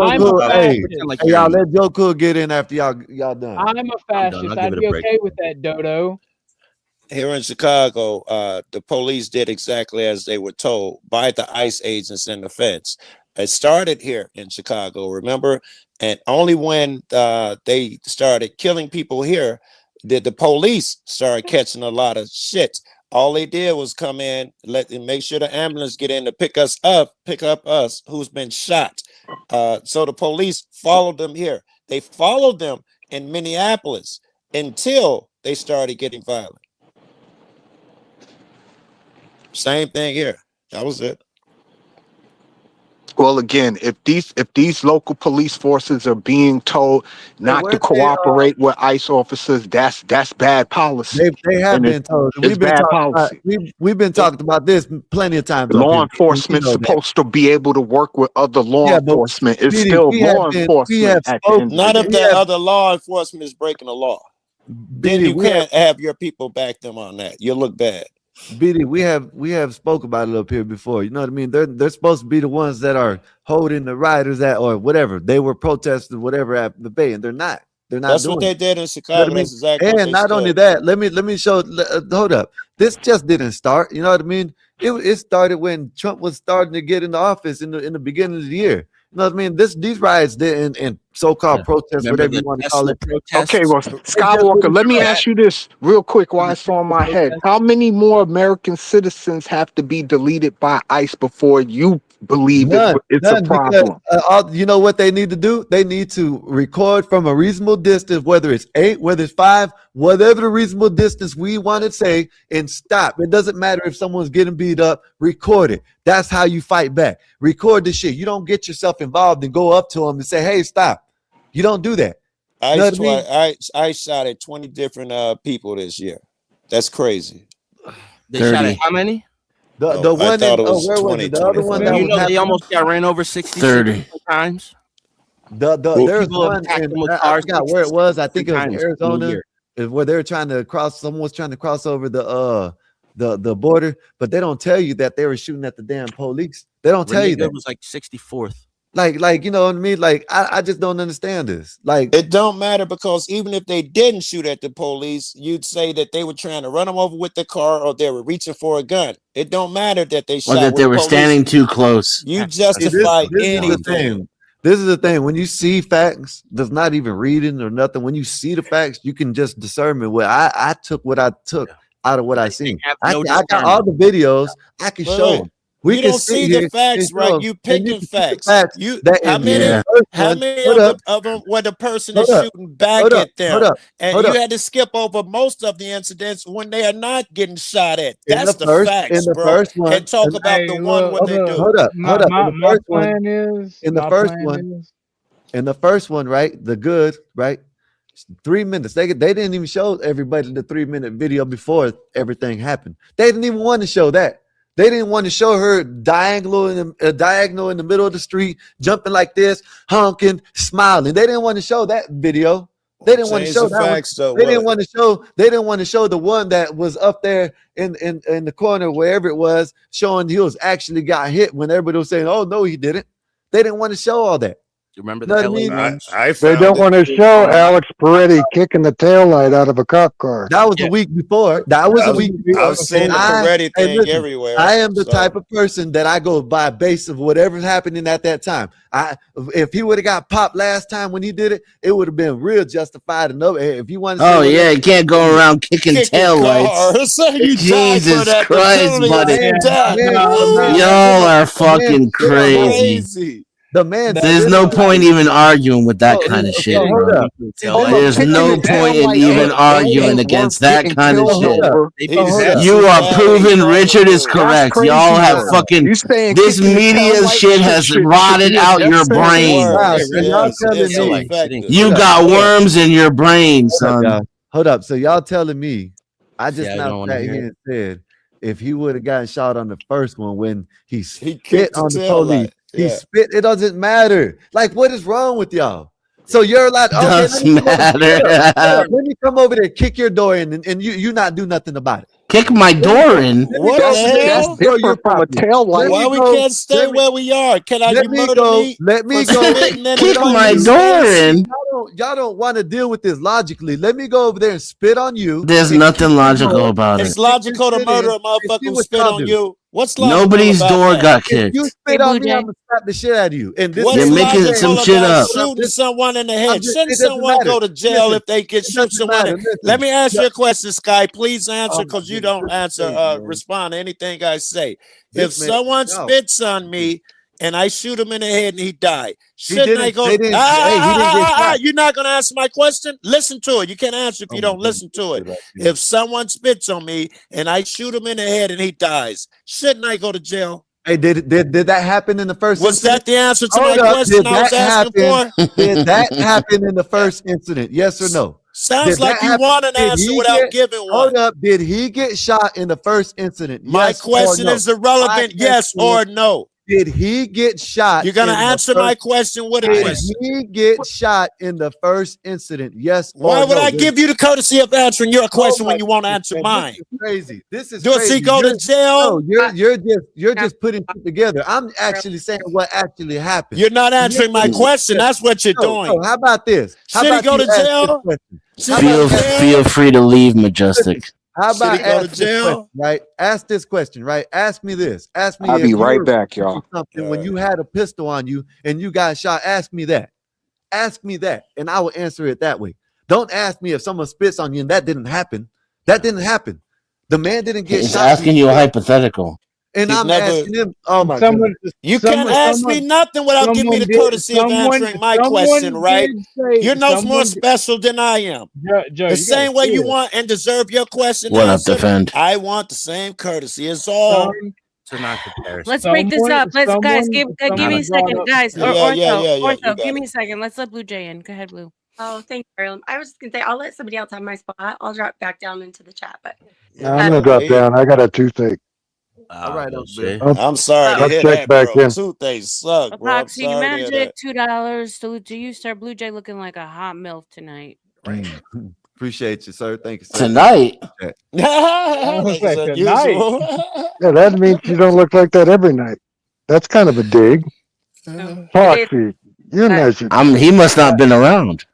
Joe I'm a Cool. Hey, fascist. like hey, you're y'all in- let Joe Cool get in after y'all done. I'm a I'm done. fascist. I'll I'd give it be a break. okay with that, Dodo. Here in Chicago, the police did exactly as they were told by the ICE agents and the feds. It started here in Chicago, remember? And only when they started killing people here did the police start catching a lot of shit. All they did was come in, make sure the ambulance get in to pick up us who's been shot. So the police followed them here. They followed them in Minneapolis until they started getting violent. Same thing here. That was it. Well, again, if these local police forces are being told not to cooperate with ICE officers, that's bad policy. They have And been told. it's bad policy. We've been talking about this plenty of times. up Law here. enforcement's You know that. supposed to be able to work with other law Yeah, but enforcement. It's Speedy, still we have law been- we enforcement have at the spoken- end of Not the if day. the other law enforcement is breaking the law. Then you we can't have your people back them on that. You look bad. BD, we have spoke about it up here before. You know what I mean? They're supposed to be the ones that are holding the riders at or whatever. They were protesting whatever at the Bay, and they're not. They're not. That's doing what they it. did in You know Chicago. what I mean? That's exactly what And they not only started. that, let me show. Hold up, this just didn't start. You know what I mean? It started when Trump was starting to get into office in the beginning of the year. You know what I mean? These riots didn't and so-called protests, Remember whatever you the want to call Tesla it. protests? Okay, well, Skywalker, let me ask you this real quick while it's on my head. How many more American citizens have to be deleted by ICE before you believe None, it's none, a problem? because you know what they need to do? They need to record from a reasonable distance, whether it's 8, whether it's 5, whatever the reasonable distance we want to say, and stop. It doesn't matter if someone's getting beat up, record it. That's how you fight back. Record the shit. You don't get yourself involved and go up to them and say, hey, stop. You don't do that. You know what I mean? I shot at 20 different people this year. That's crazy. They shot at how many? The one I thought it was where 20, was it? The other one that You was know they happening? almost got ran over 66 30. times. There's People have one attacked in, them with I cars forgot where it was. I think it was times in a Arizona, year. where they were trying to cross. Someone was trying to cross over the border, but they don't tell you that they were shooting at the damn police. They don't tell you that. It was like 64th. Like you know what I mean? Like I just don't understand this. Like it don't matter, because even if they didn't shoot at the police, you'd say that they were trying to run them over with the car or they were reaching for a gun. It don't matter that they shot Or that with they the were police. standing too close. You justify this is the anything. thing. This is the thing. When you see facts, there's not even reading or nothing. When you see the facts, you can just discern what I took what I took out of what I seen. I got all the videos. I can show them. We you can don't sit see here the facts, and show right? 'em, You and picking can see the facts. You that how in many the first how one- many hold up, of them where the person hold is up, shooting back hold up, at them, hold up, and hold you up. had to skip over most of the incidents when they are not getting shot at. In That's the the first, facts, in the bro. first one, And talk about the one when they do. hold up. In the My first one, plan is in the my first plan one, is in the first one, right? The good, right? 3 minutes. They didn't even show everybody the 3-minute video before everything happened. They didn't even want to show that. They didn't want to show her diagonal in the middle of the street, jumping like this, honking, smiling. They didn't want to show that video. They didn't want to Change show the that facts, though, one. They didn't Willie. want to show. They didn't want to show the one that was up there in the corner, wherever it was, showing he was actually got hit when everybody was saying, "Oh no, he didn't." They didn't want to show all that. You remember Know the what I LA mean? ones? They don't want to show Alex Peretti kicking the taillight out of a cop car. That was a week before. That was a week before. I've seen the Peretti Hey, thing listen, everywhere. I am the so. type of person that I go by base of whatever's happening at that time. If he would have got popped last time when he did it, it would have been real justified. Enough. If you want to, Oh yeah, you can't go around kicking taillights. You died Jesus for that. Christ, Penalty buddy! is death. Y'all are fucking crazy. Crazy. The man. There's no point even arguing with that kind of shit, bro. There's no point in even arguing against that kind of shit. You are proving Richard is correct. Y'all have fucking this media shit has rotted out your brain. You got worms in your brain, son. Hold up. So y'all telling me, I just Yeah, you don't now wanna sat hear here it. and said, if he would have gotten shot on the first one when he spit kicked on the the tail police, light. he Yeah. spit. It doesn't matter. Like, what is wrong with y'all? So you're like, okay, Doesn't matter. let me come over there, kick your door in, and you not do nothing about it. Kick my door in. What the hell? Why we can't stay where we are? Can I? Let You me murder go. me? Let me for go. spitting in the Kick my police door face? in. Y'all don't want to deal with this logically. Let me go over there and spit on you. There's and nothing kick your logical door. about It's it. logical to Sit murder in a and motherfucker see who what spit y'all on do. you. What's lovable Nobody's about door that? got If you kicked. spit on me, I'm gonna slap the shit out of you. And this What's You're making man, some lovable shit about up. shooting someone in the head? it Shouldn't doesn't someone matter. go to jail Listen, if they get it shoot doesn't someone? matter. Let Listen. me ask you a question, Sky. Please answer Oh my because you goodness, don't this is answer, crazy, man. respond to anything I say. If This man, someone no. spits on me and I shoot him in the head and he died, He shouldn't I didn't. go? They didn't. Hey, he didn't get shot. You're not gonna answer my question. Listen to it. You can't answer if Oh you my don't goodness, listen to it. right here. If someone spits on me and I shoot him in the head and he dies, shouldn't I go to jail? Hey, did that happen in the first Was incident? that the answer to Hold my up. question Did I was that asking happen? for? Did that happen in the first incident? Yes or no? Sounds Did like that you happen? want an Did answer he without get? giving one. Hold up. Did he get shot in the first incident? My Yes or question no? is irrelevant. My Yes question or is, no. did he get shot? You're gonna in the answer first? my question with a Did question. he get shot in the first incident? Yes Why or would no? I give you the courtesy of answering your question when you won't answer mine? This is crazy. This is Does crazy. he go to jail? No, you're just putting it together. I'm actually saying what actually happened. You're not answering my question. That's what you're doing. So how about this? How Should he about go you to ask this jail? question? Should How he go about to you ask- Feel free to leave, Majestic. How Should about he go to ask this jail? question, right? Ask this question, right? Ask me this. Ask me I'll if be you right were back, going y'all. through something All when you had a pistol on you and you got shot. Ask me that. Ask me that, and I will answer it that way. Don't ask me if someone spits on you and that didn't happen. That didn't happen. The man didn't get He's shot. asking you a hypothetical. And He's I'm never- asking him. Oh my Someone, goodness. You can't ask me nothing without giving me the courtesy of answering my question, right? You're no more special than I am. Joe, The same way you want and deserve your question What up, answered, defend? I want the same courtesy. It's all. To not compare. Let's break this up. Let's guys give me a second, guys. Yeah, Ortho, you Ortho, got give me it. a second. Let's let Blue Jay in. Go ahead, Blue. Oh, thank you, Marilyn. I was just gonna say I'll let somebody else have my spot. I'll drop back down into the chat, but I'm gonna drop down. I got a toothache. All right, bullshit. I'm sorry to I'll hear check that, back bro. in. Toothaches suck, bro. I'm Epoxy sorry to hear Magic, that. $2. Salute to you, sir. Blue Jay looking like a hot MILF tonight. Appreciate you, sir. Thank you, sir. Tonight. Like it's unusual. Yeah, that means you don't look like that every night. That's kind of a dig. Foxy, you're nice. He must not been around.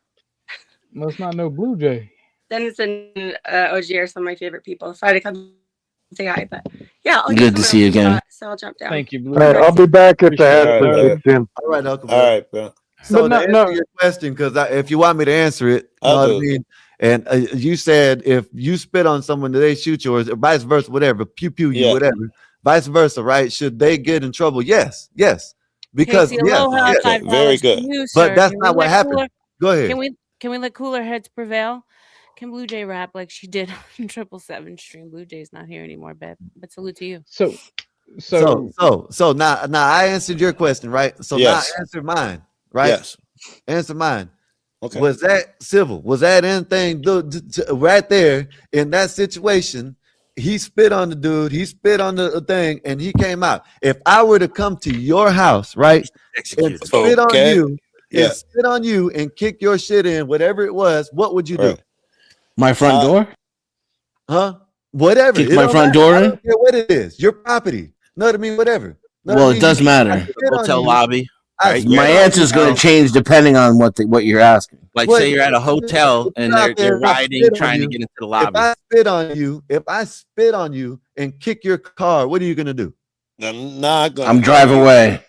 Must not know Blue Jay. Dennis and OG are some of my favorite people. So I had to come say hi, but yeah, I'll Good to see you again. So I'll jump down. Thank you, Blue. All right, I'll be back if the All Hasbro right, kicks in. All right, Uncle. All right, bro. So But to no- answer your question, because if you want me to answer it, you know what I do. mean. And you said if you spit on someone, do they shoot you, or vice versa, whatever, pew pew you, Yeah. whatever, vice versa, right? Should they get in trouble? Yes, because Casey yes, Aloha, yes. $5 Very good. to you, But sir. that's Can we not what let happened. cooler- Go ahead. Can we let cooler heads prevail? Can Blue Jay rap like she did on 777 stream? Blue Jay's not here anymore, but salute to you. So now I answered your question, right? So Yes. now answer mine, right? Yes. Answer mine. Okay. Was that civil? Was that anything right there in that situation? He spit on the dude, he spit on the thing, and he came out. If I were to come to your house, right, and spit on Okay. you, Yeah. and spit on you and kick your shit in, whatever it was, what would you do? Right. My front door? Huh? Whatever. Kick It my don't front matter. door I in? don't care what it is. Your property. Know what I mean? Whatever. Know what I Well, mean? it does I matter. spit on Hotel you. lobby. I Right? spit My on answer is you. going to change depending on what you're asking. Like Well, say you're at a hotel if and you're out there they're and I riding, spit on trying to you, get into the If lobby. I spit on you and kick your car, what are you gonna do? I'm not gonna. I'm drive away.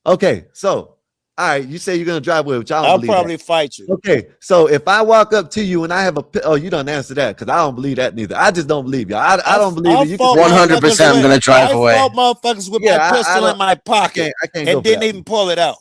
Okay, so all right, you say you're gonna drive away, which I don't I'll believe probably that. fight you. Okay, so if I walk up to you and I have you don't answer that because I don't believe that neither. I just don't believe you. I don't believe I'll it. You fought 100% I'm motherfuckers gonna with- drive I away. fought motherfuckers with Yeah, my I pistol don't- in my pocket I can't go and for didn't that. even pull it out.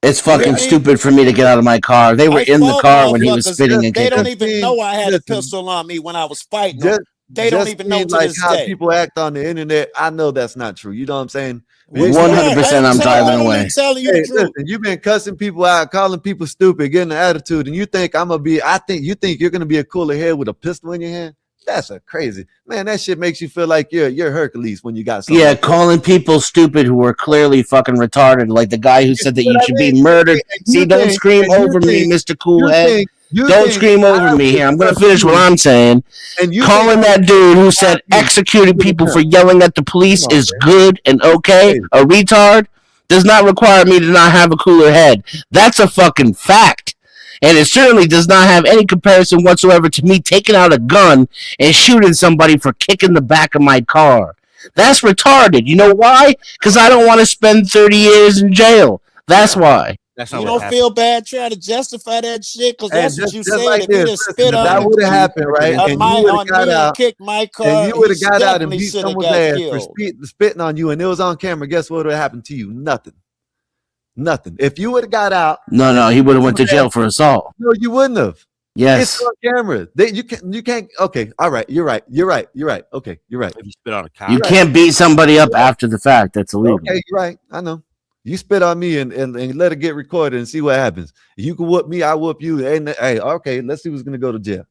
It's fucking Yeah. stupid for me to get out of my car. They were I in the fought car when he was motherfuckers. spitting and They don't kicking. even know I had a Listen. pistol on me when I was fighting them. Just, They don't just even know seem to like this how day. people act on the internet. I know that's not true. You know what I'm saying? What's 100% I'm driving away. telling you Hey, the truth. listen, you've been cussing people out, calling people stupid, getting an attitude, and you think you think you're gonna be a cooler head with a pistol in your hand? That's a crazy man. That shit makes you feel like you're Hercules when you got something. Yeah, like that. calling people stupid who are clearly fucking retarded, like the guy who said that you should be murdered. See, don't scream over me, Mr. Coolhead. Don't scream over me here. I'm gonna finish what I'm saying. And you calling that dude who said executing people for yelling at the police is good and okay, a retard, does not require me to not have a cooler head. That's a fucking fact. And it certainly does not have any comparison whatsoever to me taking out a gun and shooting somebody for kicking the back of my car. That's retarded. You know why? Because I don't want to spend 30 years in jail. That's why. That's You don't feel bad trying to justify that shit because And that's what you just said. like If he'd this, have listen, spit if on that me, would have happened, right, and you would have got me and out, kicked my car, and you he would have got out and definitely beat should have someone's got ass killed. for spitting on you, and it was on camera, guess what would have happened to you? Nothing. Nothing. If you would have got out, No, he would have went to jail for assault. no, you wouldn't have. Yes. It's on camera. You can't. Okay, all right. You're right. Okay, you're right. If you spit on a cop, You can't beat somebody up after the fact. That's illegal. Okay, you're right. I know. You spit on me and let it get recorded and see what happens. You can whoop me, I whoop you. And hey, okay, let's see who's gonna go to jail.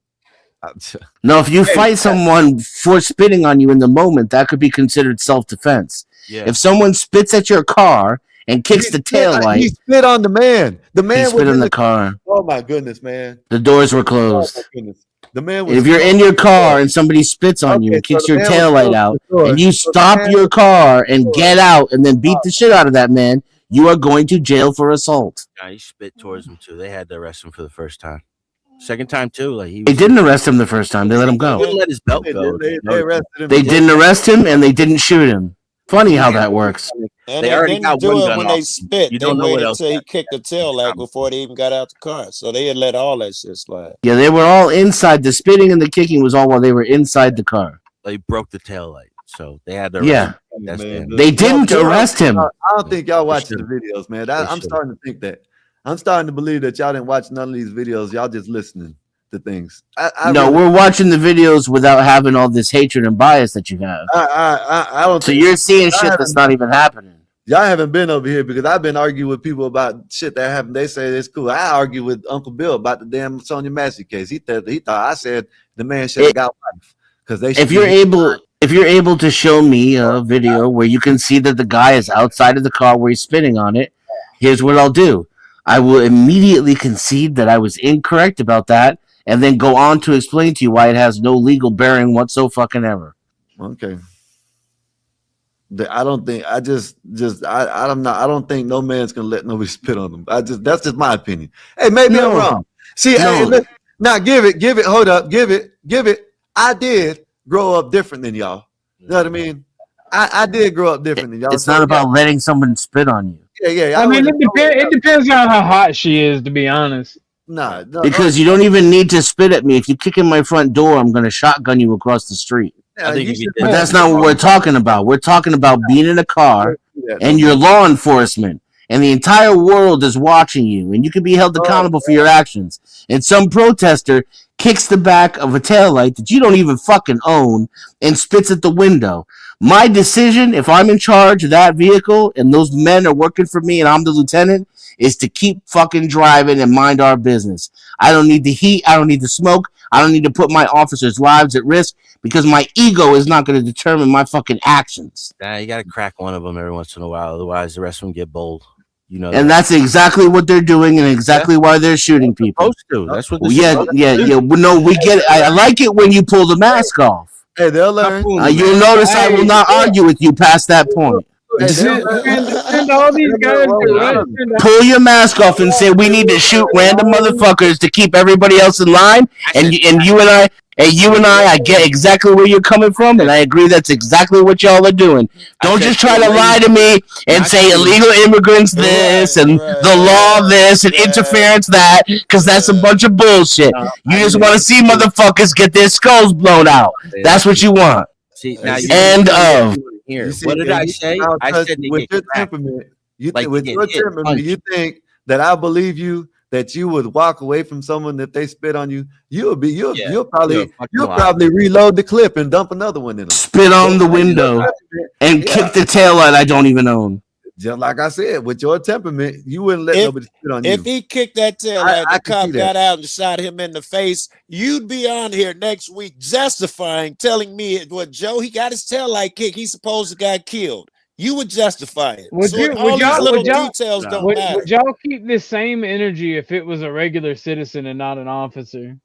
No, if you fight someone for spitting on you in the moment, that could be considered self-defense. Yeah. If someone spits at your car and kicks the tail He light, spit on the man. The man spit was in the car. Oh my goodness, man. The doors were closed. Oh my goodness. The man was If you're in your car and somebody spits on you and kicks your tail light out, and you stop your car and get out and then beat the shit out of that man, you are going to jail for assault. Nah, he spit towards him too. They had to arrest him for the first time. Second time too, like They didn't arrest him the first time. They let him go. They let his belt go. They arrested him. They didn't arrest him and they didn't shoot him. Funny how that works. And They they already didn't got do one it gun when off they him. spit. You They don't know what waited else till he kicked the tail light before they even got out the car. So they had let all that shit slide. Yeah, they were all inside. The spitting and the kicking was all while they were inside the car. They broke the tail light, so they had to. Yeah. That's They didn't arrest him. I don't think y'all watching the videos, man. I'm starting to think that. I'm starting to believe that y'all didn't watch none of these videos. Y'all just listening to things. No, we're watching the videos without having all this hatred and bias that you have. I don't. So think- you're seeing y'all shit that's haven't- not even happening. Y'all haven't been over here because I've been arguing with people about shit that happened. They say it's cool. I argue with Uncle Bill about the damn Sonia Massey case. He thought I said the man should have got life because they. If you're able to show me a video where you can see that the guy is outside of the car where he's spitting on it, here's what I'll do. I will immediately concede that I was incorrect about that, and then go on to explain to you why it has no legal bearing whatsoever. Okay. I don't think I don't think no man's gonna let nobody spit on them. That's just my opinion. Hey, maybe I'm wrong. See, hey, now give it, hold up, give it. I did grow up different than y'all. You know what I mean? I did grow up different than y'all. It's not about letting someone spit on you. Yeah. I mean, it depends on how hot she is, to be honest. No, Because you don't even need to spit at me. If you kick in my front door, I'm going to shotgun you across the street. I think if you But did that's not what we're talking about. We're talking about being in a car and you're law enforcement and the entire world is watching you and you can be held accountable for your actions. And some protester kicks the back of a taillight that you don't even fucking own and spits at the window. My decision, if I'm in charge of that vehicle and those men are working for me and I'm the lieutenant, is to keep fucking driving and mind our business. I don't need the heat. I don't need the smoke. I don't need to put my officers' lives at risk because my ego is not going to determine my fucking actions. Nah, you got to crack one of them every once in a while. Otherwise, the rest of them get bold. You know, And that's exactly what they're doing and exactly why they're shooting people. supposed to. That's what. Yeah. No, we get it. I like it when you pull the mask off. Hey, they'll learn. You'll notice I will not argue with you past that point. All these guys Pull your mask off and say we need to shoot random motherfuckers to keep everybody else in line. And you and I get exactly where you're coming from, and I agree that's exactly what y'all are doing. Don't just try to lie to me and say illegal immigrants this and the law this and interference that, because that's a bunch of bullshit. You just want to see motherfuckers get their skulls blown out. That's what you want. See, now End of. Here, what did I say? I said with your temperament, you think that I believe you that you would walk away from someone if they spit on you. You'll probably reload the clip and dump another one in them. Spit on the window and kick the taillight I don't even own. Just like I said, with your temperament, you wouldn't let nobody spit on you. If he kicked that tail light, the cop got out and shot him in the face, you'd be on here next week justifying, telling me what Joe, he got his tail light kicked. He's supposed to got killed. You would justify it. Would So you- all would these y'all- little would y'all- details don't Would matter. y'all keep this same energy if it was a regular citizen and not an officer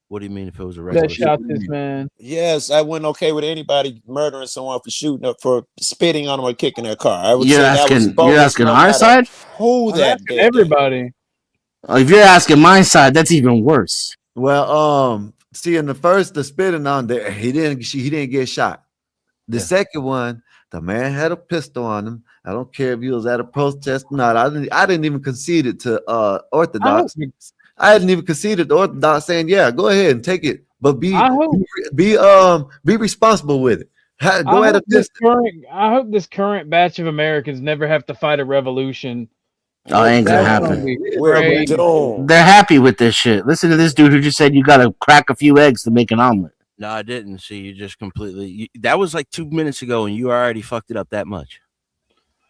What do you mean if it was a regular? that shot this man? Yes, I wouldn't okay with anybody murdering someone for shooting up for spitting on them or kicking their car. I would You're say that was asking- bogus, you're asking no our matter side? Who I'm that asking did. everybody. If you're asking my side, that's even worse. Well, see, in the spitting on there, he didn't get shot. The second one, the man had a pistol on him. I don't care if he was at a protest or not. I didn't even concede it to Orthodox. I hadn't even conceded to Orthodox saying, yeah, go ahead and take it, but be responsible with it. Go at a distance. I hope this current batch of Americans never have to fight a revolution. Oh, it ain't gonna happen. We're They're happy with this shit. Listen to this dude who just said you gotta crack a few eggs to make an omelet. No, I didn't. See, you just completely. That was like 2 minutes ago, and you already fucked it up that much.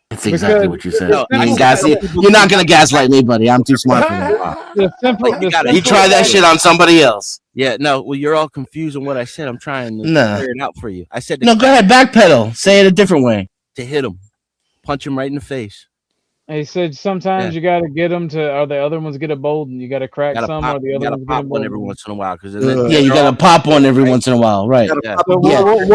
That's exactly what you said. No, You're not gonna gaslight me, buddy. I'm too smart for that. You try that shit on somebody else. Yeah, no. Well, you're all confused on what I said. I'm trying to clear it out for you. I said no. Go ahead, backpedal. Say it a different way. To hit him, punch him right in the face. He said sometimes you got to get them to, or the other ones get a bold, and you got to crack some, or the other ones get a one every once in a while. Because yeah, you got to pop one every once in a while, right? Yeah.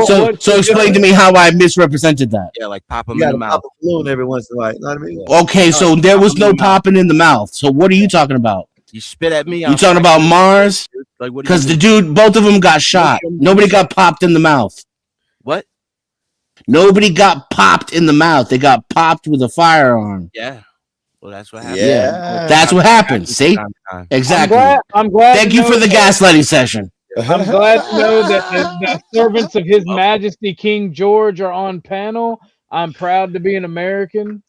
So explain to me how I misrepresented that. Yeah, like pop them in the mouth. Pop a balloon every once in a while. You know what I mean? Okay, so there was no popping in the mouth. So what are you talking about? You spit at me. You talking about Mars? Like what? Because the dude, both of them got shot. Nobody got popped in the mouth. What? Nobody got popped in the mouth. They got popped with a firearm. Yeah. Well, that's what happened. Yeah, that's what happened. See, exactly. I'm glad. Thank you for the gaslighting session. I'm glad to know that the servants of His Majesty King George are on panel. I'm proud to be an American.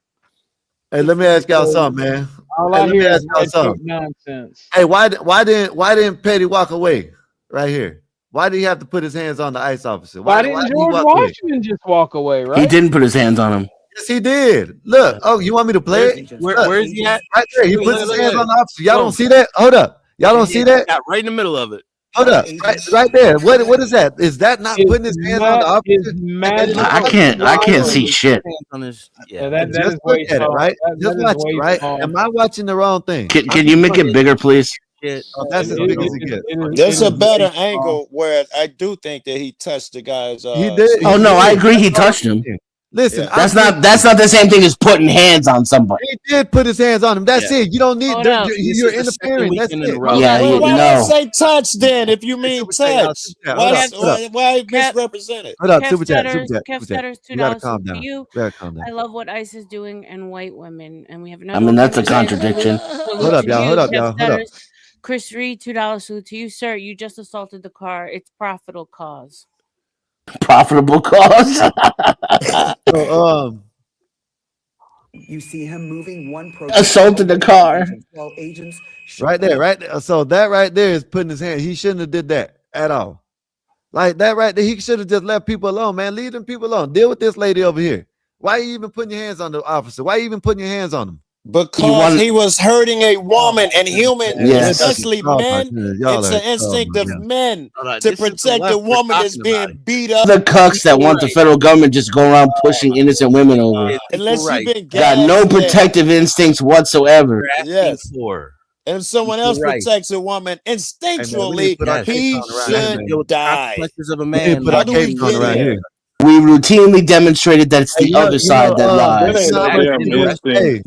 Hey, let me ask y'all something, man. All Hey, I let me hear ask is y'all red something. coat nonsense. Hey, why didn't Petty walk away right here? Why did he have to put his hands on the ICE officer? Why didn't did he George walk away? Washington just walk away? Right? He didn't put his hands on him. Yes, he did. Look. Oh, you want me to play it? Where is he at? Right there. He puts his hands Look. on the officer. Y'all don't see that? Hold up. Y'all don't see that? Yeah, right in the middle of it. Hold up. Right there. What is that? Is that not putting his hands on the officer? I can't see shit. Yeah, that Just is way look at it, small. right? That Just is watch way it, right? small. Am I watching the wrong thing? Can you make it bigger, please? Oh, that's as big as it gets. There's a better angle where I do think that he touched the guy's. He did. Oh no, I agree. He touched him. Listen, That's not the same thing as putting hands on somebody. He did put his hands on him. That's it. You don't need. Hold up. You're interfering. That's it. Yeah, Well, why no. not say touch then? If you mean touch, why misrepresent it? Hold up, Kev super chat, Stutters, super chat, Kev super chat. Stutters, You gotta $2 calm to down. you. You gotta calm down. I love what ICE is doing and white women, and we have another. I mean, that's a one. contradiction. Hold up, y'all. Hold up, y'all. Hold up. Chris Reed, $2 salute to you, sir. You just assaulted the car. It's profitable cause. Profitable cause. So, You see him moving one assaulted the car. while agents right there, right there. So that right there is putting his hand. He shouldn't have did that at all. Like that right there, he should have just left people alone, man. Leave them people alone. Deal with this lady over here. Why are you even putting your hands on the officer? Why are you even putting your hands on him? Because he was hurting a woman, and humans, especially men, it's an instinct of men to protect the woman that's being beat up. The cucks that want the federal government just go around pushing innocent women over. Unless you've been got no protective instincts whatsoever. Yes. And if someone else protects a woman instinctually, he should die. Of a man. How do we get around here? We routinely demonstrated that it's the other side that lies.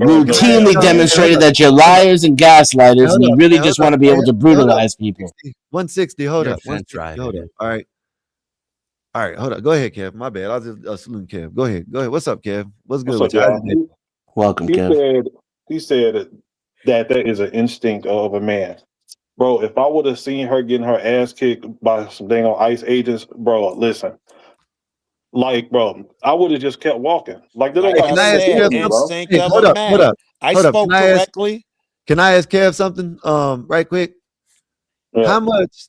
Routinely demonstrated that you're liars and gaslighters, and you really just want to be able to brutalize people. 160. Hold up. 160. Hold up. All right. Hold up. Go ahedd, Kev. My bad. I was just salute Kev. Go ahead. What's up, Kev? What's good with you? Welcome, Kev. He said that is an instinct of a man. Bro, if I would have seen her getting her ass kicked by some dang on ICE agents, bro, listen. Like, bro, I would have just kept walking. Like, they don't got instinct of a man. Hold up. I spoke correctly. Can I ask Kev something right quick? Yeah. How much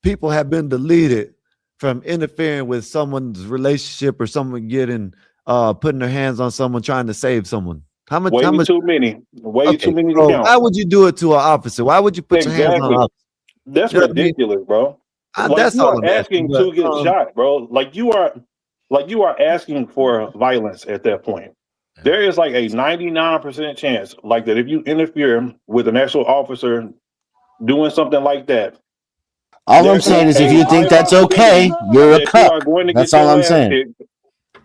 people have been deleted from interfering with someone's relationship or someone getting putting their hands on someone trying to save someone? How much? Way how much? too many. Way too many to So count. why would you do it to an officer? Why would you put your hands on an officer? That's You know what I mean? ridiculous, bro. Like, that's you all are I'm asking asking, to get but, shot, bro. Like you are asking for violence at that point. There is like a 99% chance, like that, if you interfere with an actual officer doing something like that. All I'm saying is, if you think that's okay, you're a cuck. That's all I'm saying.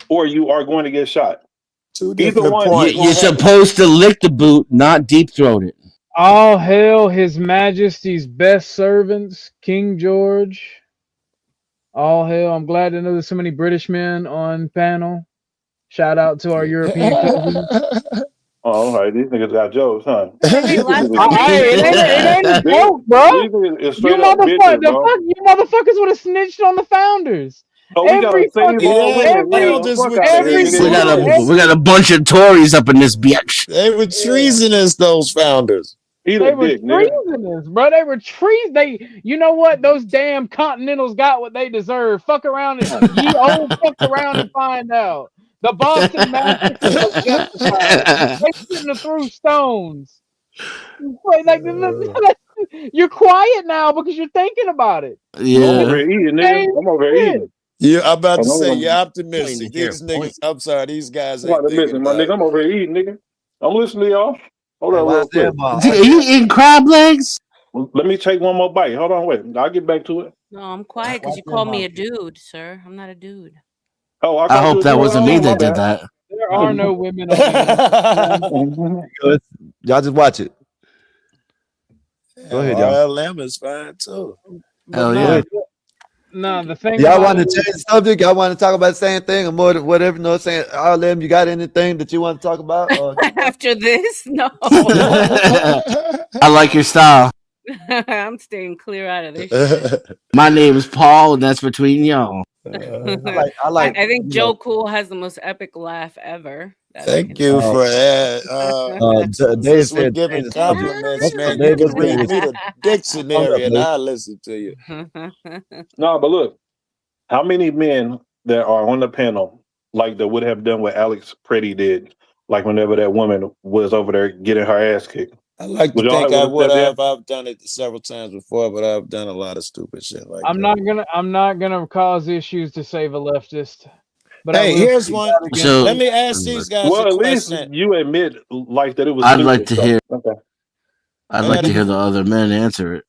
Or you are going to get shot. Either one. You're supposed to lick the boot, not deep throat it. All hail His Majesty's best servants, King George. All hell. I'm glad to know there's so many British men on panel. Shout out to our European cousins. Oh, all right. These niggas got jokes, huh? Hey, last time Hey, it ain't a joke, bro. These niggas is You straight up bitches, bro. you motherfuckers would have snitched on the founders. Oh, we gotta save all women. Man, they the just fuck were out of here, nigga. We got a bunch of Tories up in this bitch. They were treasonous, those founders. Eat They a were dick, nigga. treasonous, bro. They were you know what? Those damn Continentals got what they deserve. Fuck around and find out. The Boston Massacre was justified. They shouldn't have threw stones. Like, you're quiet now because you're thinking about it. I'm Yeah. over here eating, nigga. I'm over here eating. Yeah, I'm about to I'm say over- you're optimistic. These niggas, I'm sorry, these guys I'm ain't not thinking missing, my about nigga. I'm over here eating, nigga. I'm listening to y'all. Hold on real quick. Are you eating crab legs? Let me take one more bite. Hold on, wait. I'll get back to it. No, I'm quiet because you called me a dude, sir. I'm not a dude. Oh, I hope that wasn't me that did that. There are no women on Good. Y'all just watch it. Go ahead, y'all. RLM is fine too. Hell no, yeah. no, the thing Y'all about want to it is- change the subject? Y'all want to talk about the same thing or more than whatever? You know what I'm saying? RLM, you got anything that you want to talk about? After this, no. I like your style. I'm staying clear out of this shit. My name is Paul, and that's between y'all. I think Joe Cool has the most epic laugh ever. Thank you for that. Dave Since we're said giving change the subject. compliments, man, Dave you can is read saying- me the dictionary and I'll listen to you. No, but look, how many men that are on the panel like that would have done what Alex Pretty did, like whenever that woman was over there getting her ass kicked? I like to Would y'all think I have would said have. I've done it several times before, but I've done a lot of stupid shit like I'm that. not gonna cause issues to save a leftist. But I Hey, will here's speak one. out against So- Let me ask these guys well, a at least question. you admit like that it was. I'd stupid, like to so- hear. Okay. I'd like to hear the other men answer it.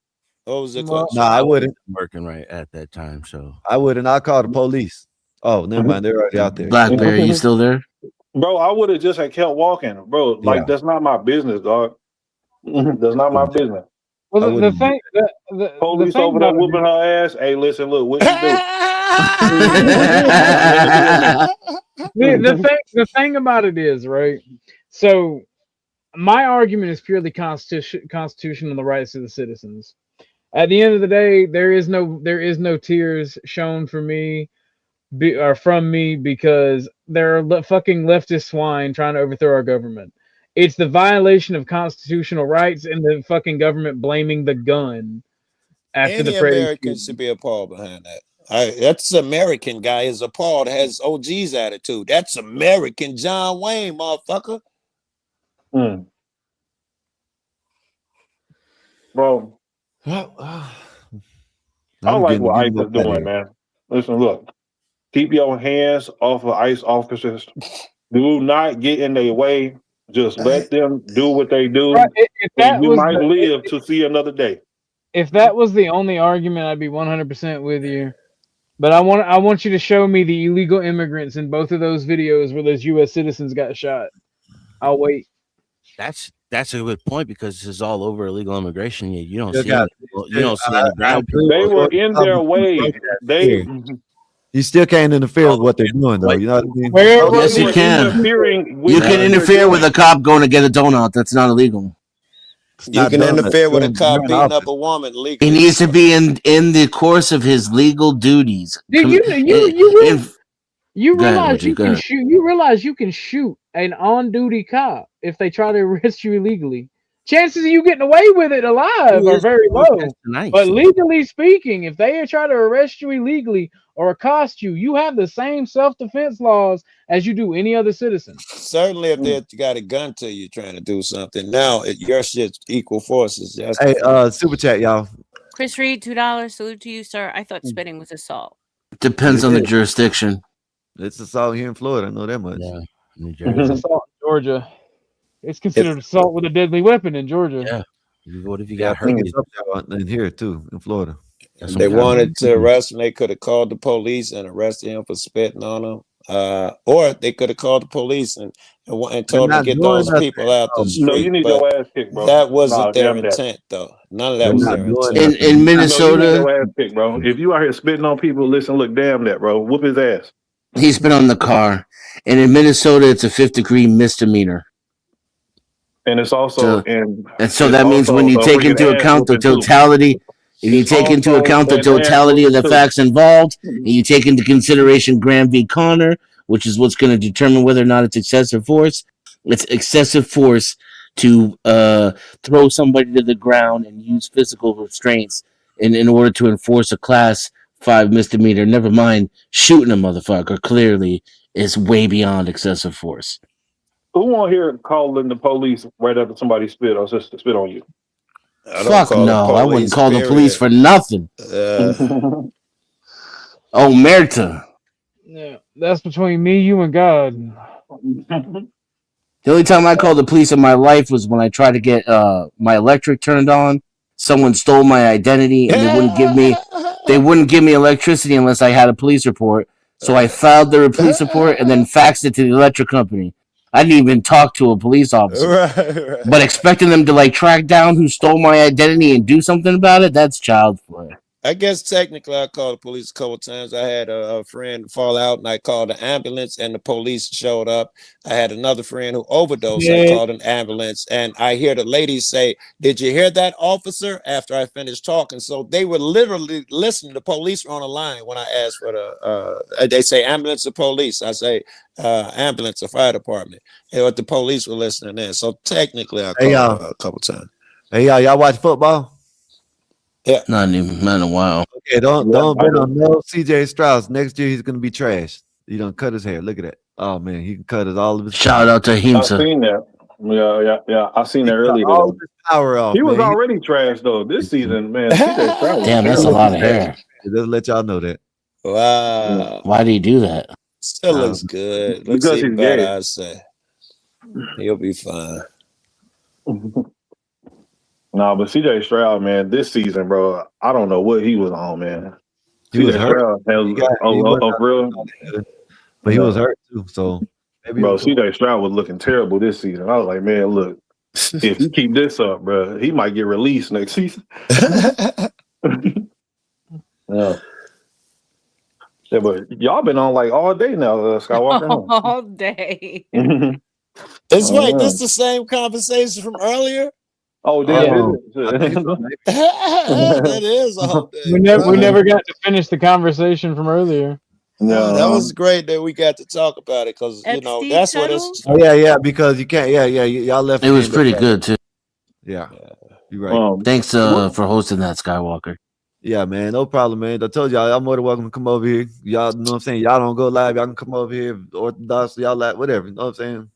What was the Well, question? Nah, I wouldn't. Working right at that time, so I wouldn't. I'll call the police. Oh, never mind. They're already out there. Blackberry, you still there? Bro, I would have just had kept walking, bro. Like Yeah. that's not my business, dog. That's not my business. Well, I the wouldn't thing, the Police thing over there about it whooping her ass. Hey, listen, look, what you do? the thing about it is, right? So my argument is purely constitutional the rights of the citizens. At the end of the day, there is no tears shown for me or from me because there are fucking leftist swine trying to overthrow our government. It's the violation of constitutional rights and the fucking government blaming the gun after Any the Freddie American should be appalled behind that. That's American guy is appalled, has OG's attitude. That's American John Wayne, motherfucker. Bro, I like what ICE is doing, man. Listen, look, keep your hands off of ICE officers. Do not get in their way. Just let them do what they do. Right, if that And you was might the- live to see another day. If that was the only argument, I'd be 100% with you. But I want you to show me the illegal immigrants in both of those videos where those U.S. citizens got shot. I'll wait. that's a good point because this is all over illegal immigration. You don't Still see got any, you don't see any brown people. They were in their way. They You still can't interfere with what they're doing, though. You know what I mean? Yes, you can. interfering with You can what they're interfere with doing. a cop going to get a donut. That's not illegal. You not can doing interfere it. with a Doing- cop doing beating opposite. up a woman legally. He needs to be in the course of his legal duties. Dude, you Go ahead, realize OG, you go can ahead. shoot. You realize you can shoot an on-duty cop if they try to arrest you illegally. Chances of you getting away with it alive are very low. Nice. But legally speaking, if they try to arrest you illegally or accost you, you have the same self-defense laws as you do any other citizen. Certainly, if they got a gun to you trying to do something, now your shit's equal forces. That's Hey, super chat, y'all. Chris Reed, $2. Salute to you, sir. I thought spitting was assault. Depends on the jurisdiction. It's assault here in Florida. I know that much. Yeah, New It's Jersey. assault in Georgia. It's considered assault with a deadly weapon in Georgia. Yeah. What if you Yeah, got I think hurt? it's up there in here too, in Florida. They wanted to arrest him. They could have called the police and arrested him for spitting on him. or they could have called the police and They're told them to not get doing those nothing. people out the No, you street. need But your ass kicked, bro. that wasn't Nah, their damn that. intent, though. None of that They're was not their doing intent. nothing. In No, you need Minnesota, your ass kicked, bro. If you out here spitting on people, listen, look, damn that, bro. Whoop his ass. he spit on the car, and in Minnesota, it's a 5th-degree misdemeanor. And it's also So, in and so it's that means when also you a take freaking into ass account the whooping too. totality, if you It's take into also account the an ass totality of whooping the too. facts involved, and you take into consideration Graham v. Connor, which is what's going to determine whether or not it's excessive force. It's excessive force to throw somebody to the ground and use physical restraints in order to enforce a class 5 misdemeanor. Never mind shooting a motherfucker. Clearly, is way beyond excessive force. Who on here calling the police right after somebody spit or just spit on you? I don't Fuck call the no, I wouldn't police, call the police period. for nothing. Oh, Merta. Yeah, that's between me, you, and God. The only time I called the police in my life was when I tried to get my electric turned on. Someone stole my identity and they wouldn't give me electricity unless I had a police report. So I filed the police report and then faxed it to the electric company. I didn't even talk to a police officer. Right. But expecting them to like track down who stole my identity and do something about it, that's child's play. I guess technically I called the police a couple times. I had a friend fall out and I called the ambulance and the police showed up. I had another friend who overdosed. I called an ambulance and I hear the lady say, "Did you hear that, officer?" after I finished talking. So they were literally listening. The police were on the line when I asked for they say ambulance or police. I say ambulance or fire department. And the police were listening in. So technically I Hey, called y'all. a couple times. Hey, y'all watch football? Yeah. Not in a while. Okay, don't Yeah, I bet do. on no CJ Strauss. Next year he's gonna be trash. He done cut his hair. Look at that. Oh man, he can cut all of his Shout power. out to I Himsa. seen that. Yeah. I seen He that cut earlier all of today. his power off, He was man. already trash though. This season, man, CJ Stroud was Damn, that's a terrible. lot of hair. Just let y'all know that. Wow. Why do you do that? Still looks good. Looks Because even he's better, gay. I'd say. He'll be fine. No, but CJ Stroud, man, this season, bro, I don't know what he was on, man. He was CJ hurt. Stroud has He wasn't a real, good, but he was hurt too. So maybe bro. he'll come. CJ Stroud was looking terrible this season. I was like, man, look, if you keep this up, bro, he might get released next season. Yeah. Yeah, but y'all been on like all day now, Skywalker. Huh? All day. It's wait, this the same conversation from earlier? Oh, damn. That is all day. We never got to finish the conversation from earlier. No, that was great that we got to talk about it because you know Epstein that's what tunnel? it's. Oh yeah, because you can't. Yeah, y'all left. It was pretty good too. Yeah, you're right. Thanks for hosting that, Skywalker. Yeah, man, no problem, man. I told y'all, y'all more than welcome to come over here. Y'all know what I'm saying? Y'all don't go live, y'all can come over here, Orthodox, y'all like whatever, you know what I'm saying?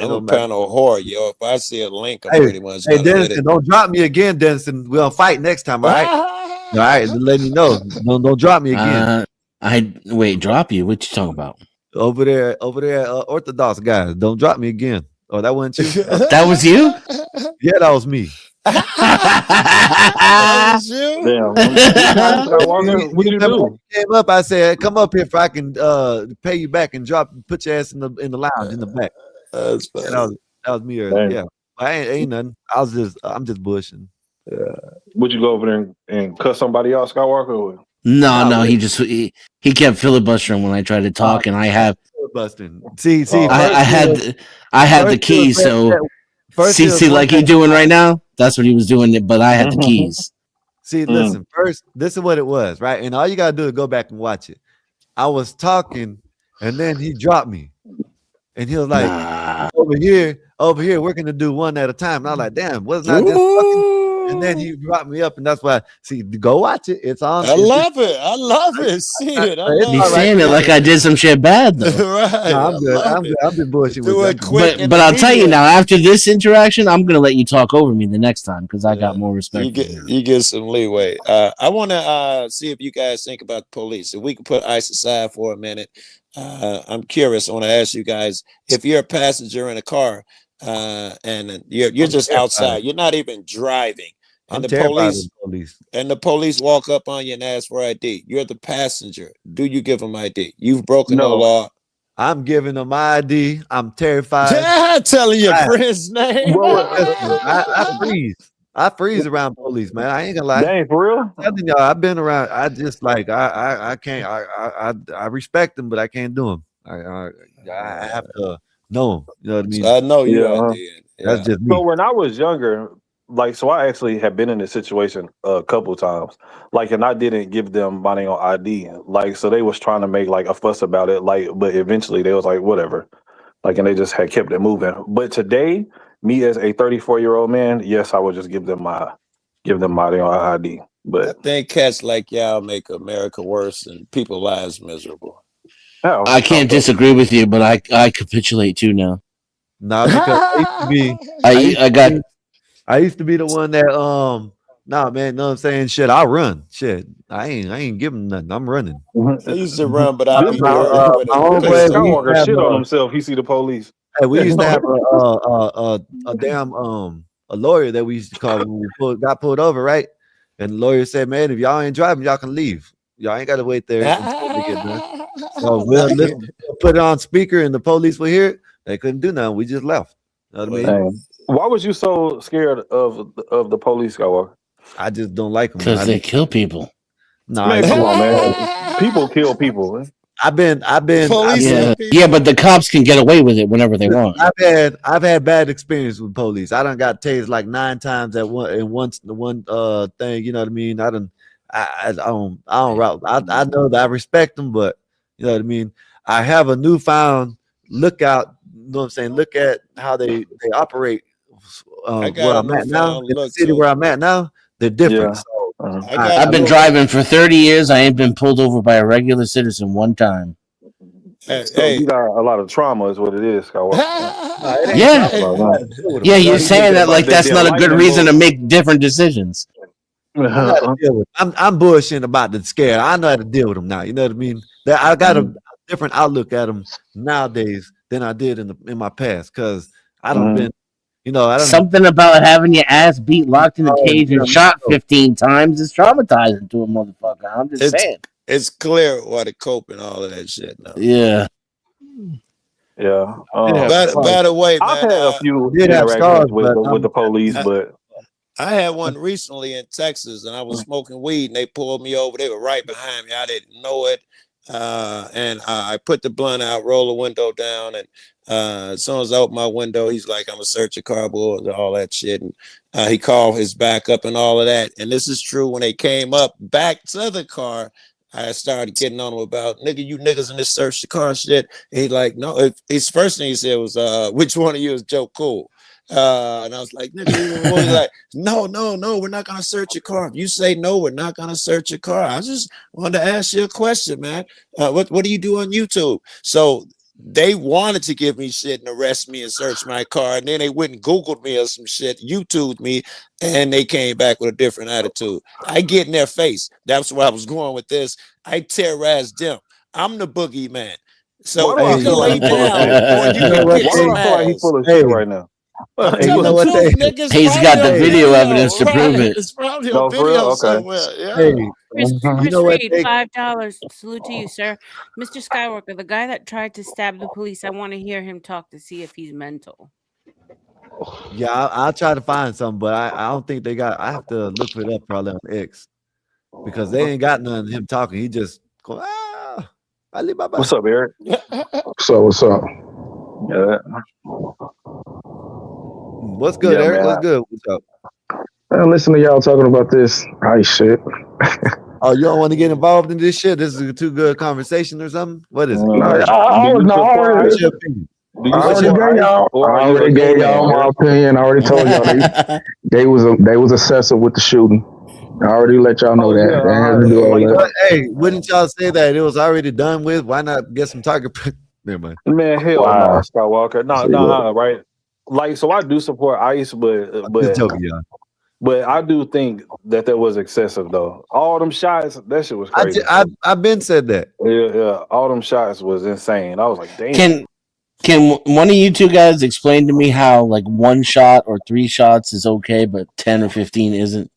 I'm a panel whore, yo. If I see a link, I'm Hey, pretty much hey, gonna hit Dennison, it. don't drop me again, Dennison. We'll fight next time, all right? All right, let me know. Don't drop me again. Wait, drop you? What you talking about? Over there, Orthodox guys, don't drop me again. Oh, that wasn't you? That was you? Yeah, that was me. That was you? Damn. What you do? Came up, I said, "Come up here if I can pay you back and put your ass in the lounge in the back." That's funny. That was me. Yeah, I ain't nothing. I'm just bushing. Yeah. Would you go over there and cut somebody out, Skywalker? Or? No, he kept filibustering when I tried to talk, and I have filibustering. See, I had the keys, so see, like he doing right now. That's what he was doing, but I had the keys. See, listen, first, this is what it was, right? And all you gotta do is go back and watch it. I was talking, and then he dropped me, and he was like, over here, we're gonna do one at a time. And I was like, damn, wasn't I just talking? And then he dropped me up, and that's why. See, go watch it. It's on. I love it. See it. He's saying it like I did some shit bad though. Right. No, I'm good. I'm just bullshitting with that. But I'll tell you now. After this interaction, I'm gonna let you talk over me the next time because I got more respect. You get some leeway. I want to see if you guys think about the police. If we can put ICE aside for a minute, I'm curious. I want to ask you guys if you're a passenger in a car and you're just outside. You're not even driving. And the police walk up on you and ask for ID. You're the passenger. Do you give them ID? You've broken no law. I'm giving them my ID. I'm terrified. Telling your I, friend's name. I freeze around police, man. I ain't gonna lie. Dang, for real? I'm telling y'all, I've been around. I just like I can't. I respect them, but I can't do them. I have to know them. You know what I mean? I know you Yeah. are dead. That's Yeah. just So me. when I was younger, like, so I actually have been in this situation a couple times, like, and I didn't give them my name on ID, like, so they was trying to make like a fuss about it, like, but eventually they was like, whatever, like, and they just had kept it moving. But today, me as a 34-year-old man, yes, I would just give them my name on ID. I But think cats like y'all make America worse and people's lives miserable. I can't disagree with you, but I capitulate too now. Nah, because I used to be. I used to be the one that Nah, man, know what I'm saying? Shit, I run. Shit, I ain't giving nothing. I'm running. I used to run, but I'd be My dirty with my a homeboy, we used Skywalker to have shit on himself. He see the police. hey, we used to have a damn a lawyer that we used to call when we got pulled over, right? And the lawyer said, "Man, if y'all ain't driving, y'all can leave. Y'all ain't got to wait there until they get done." So we'll put it on speaker, and the police will hear it. They couldn't do nothing. We just left. You know what I mean? Dang. Why was you so scared of the police, Skywalker? I just don't like them. Because they kill people. Nah, Man, come on, man. People kill people. I've been Yeah, but the cops can get away with it whenever they want. I've had bad experience with police. I done got tased like 9 times at one thing. You know what I mean? I don't route. I know that I respect them, but you know what I mean. I have a newfound lookout. You know what I'm saying? Look at how they operate. I Where got a I'm at now, newfound in the look city too. where I'm at now, they're different. Yeah. So I've been driving for 30 years. I ain't been pulled over by a regular citizen one time. So you got a lot of trauma, is what it is, Skywalker. Yeah. Yeah, you're He saying thinking that about like that's them not a good lightning reason to bolts. make different decisions. I know how to deal with them. I'm bullshitting about the scare. I know how to deal with them now. You know what I mean? That I got a different outlook at them nowadays than I did in my past because I don't been, you know, I don't. Something about having your ass beat, locked in a cage, and yeah, shot 15 times is traumatizing to a motherfucker. I'm just saying. It's clear why they cope and all of that shit now. Yeah. Yeah. By the way, I've man, had a few did have interactions scars, with the police, but I had one recently in Texas, and I was smoking weed, and they pulled me over. They were right behind me. I didn't know it, and I put the blunt out, roll the window down, and as soon as I opened my window, he's like, "I'm gonna search your car, boy," all that shit, and he called his backup and all of that. And this is true. When they came up back to the car, I started getting on him about, "Nigga, you niggas in this search the car shit." And he like, no. His first thing he said was, "Which one of you is Joe Cool?" And I was like, "Nigga," he was like, no, we're not gonna search your car. If you say no, we're not gonna search your car. I just wanted to ask you a question, man. What do you do on YouTube? So they wanted to give me shit and arrest me and search my car, and then they went and Googled me or some shit, YouTubed me, and they came back with a different attitude. I get in their face. That's where I was going with this. I terrorize them. I'm the boogeyman. So why you do I can feel like lay he's full of down shit? or you can Why get do some I feel like he's ass. full of shit right now? I'm He's telling full the of truth, shit. niggas. He's Probably got the on video evidence to Right. prove it. It's probably No, on for real? video Okay. somewhere. Yeah. Hey, Chris you know what? Reed, $5. Salute to you, sir. Mr. Skywalker, the guy that tried to stab the police, I want to hear him talk to see if he's mental. Yeah, I'll try to find something, but I don't think they got. I have to look for it up probably on X because they ain't got none of him talking. He just go, I leave my What's up, Eric? What's up? Yeah. What's good, Yeah, Eric? man. What's good? What's up? Listen to y'all talking about this ice shit. Oh, you don't want to get involved in this shit? This is a too good conversation or something? What is it? I What's your opinion? already gave y'all my opinion. I already told y'all they was excessive with the shooting. I already let y'all know that. They had to do all that. But, hey, wouldn't y'all say that it was already done with? Why not get some target? Never mind. Man, hell Wow. no, Skywalker. No, right? Like, so I do support ICE, but joking, y'all. But I do think that was excessive, though. All them shots, that shit was crazy. I've been said that. Yeah. All them shots was insane. I was like, damn. Can one of you two guys explain to me how like 1 shot or 3 shots is okay, but 10 or 15 isn't?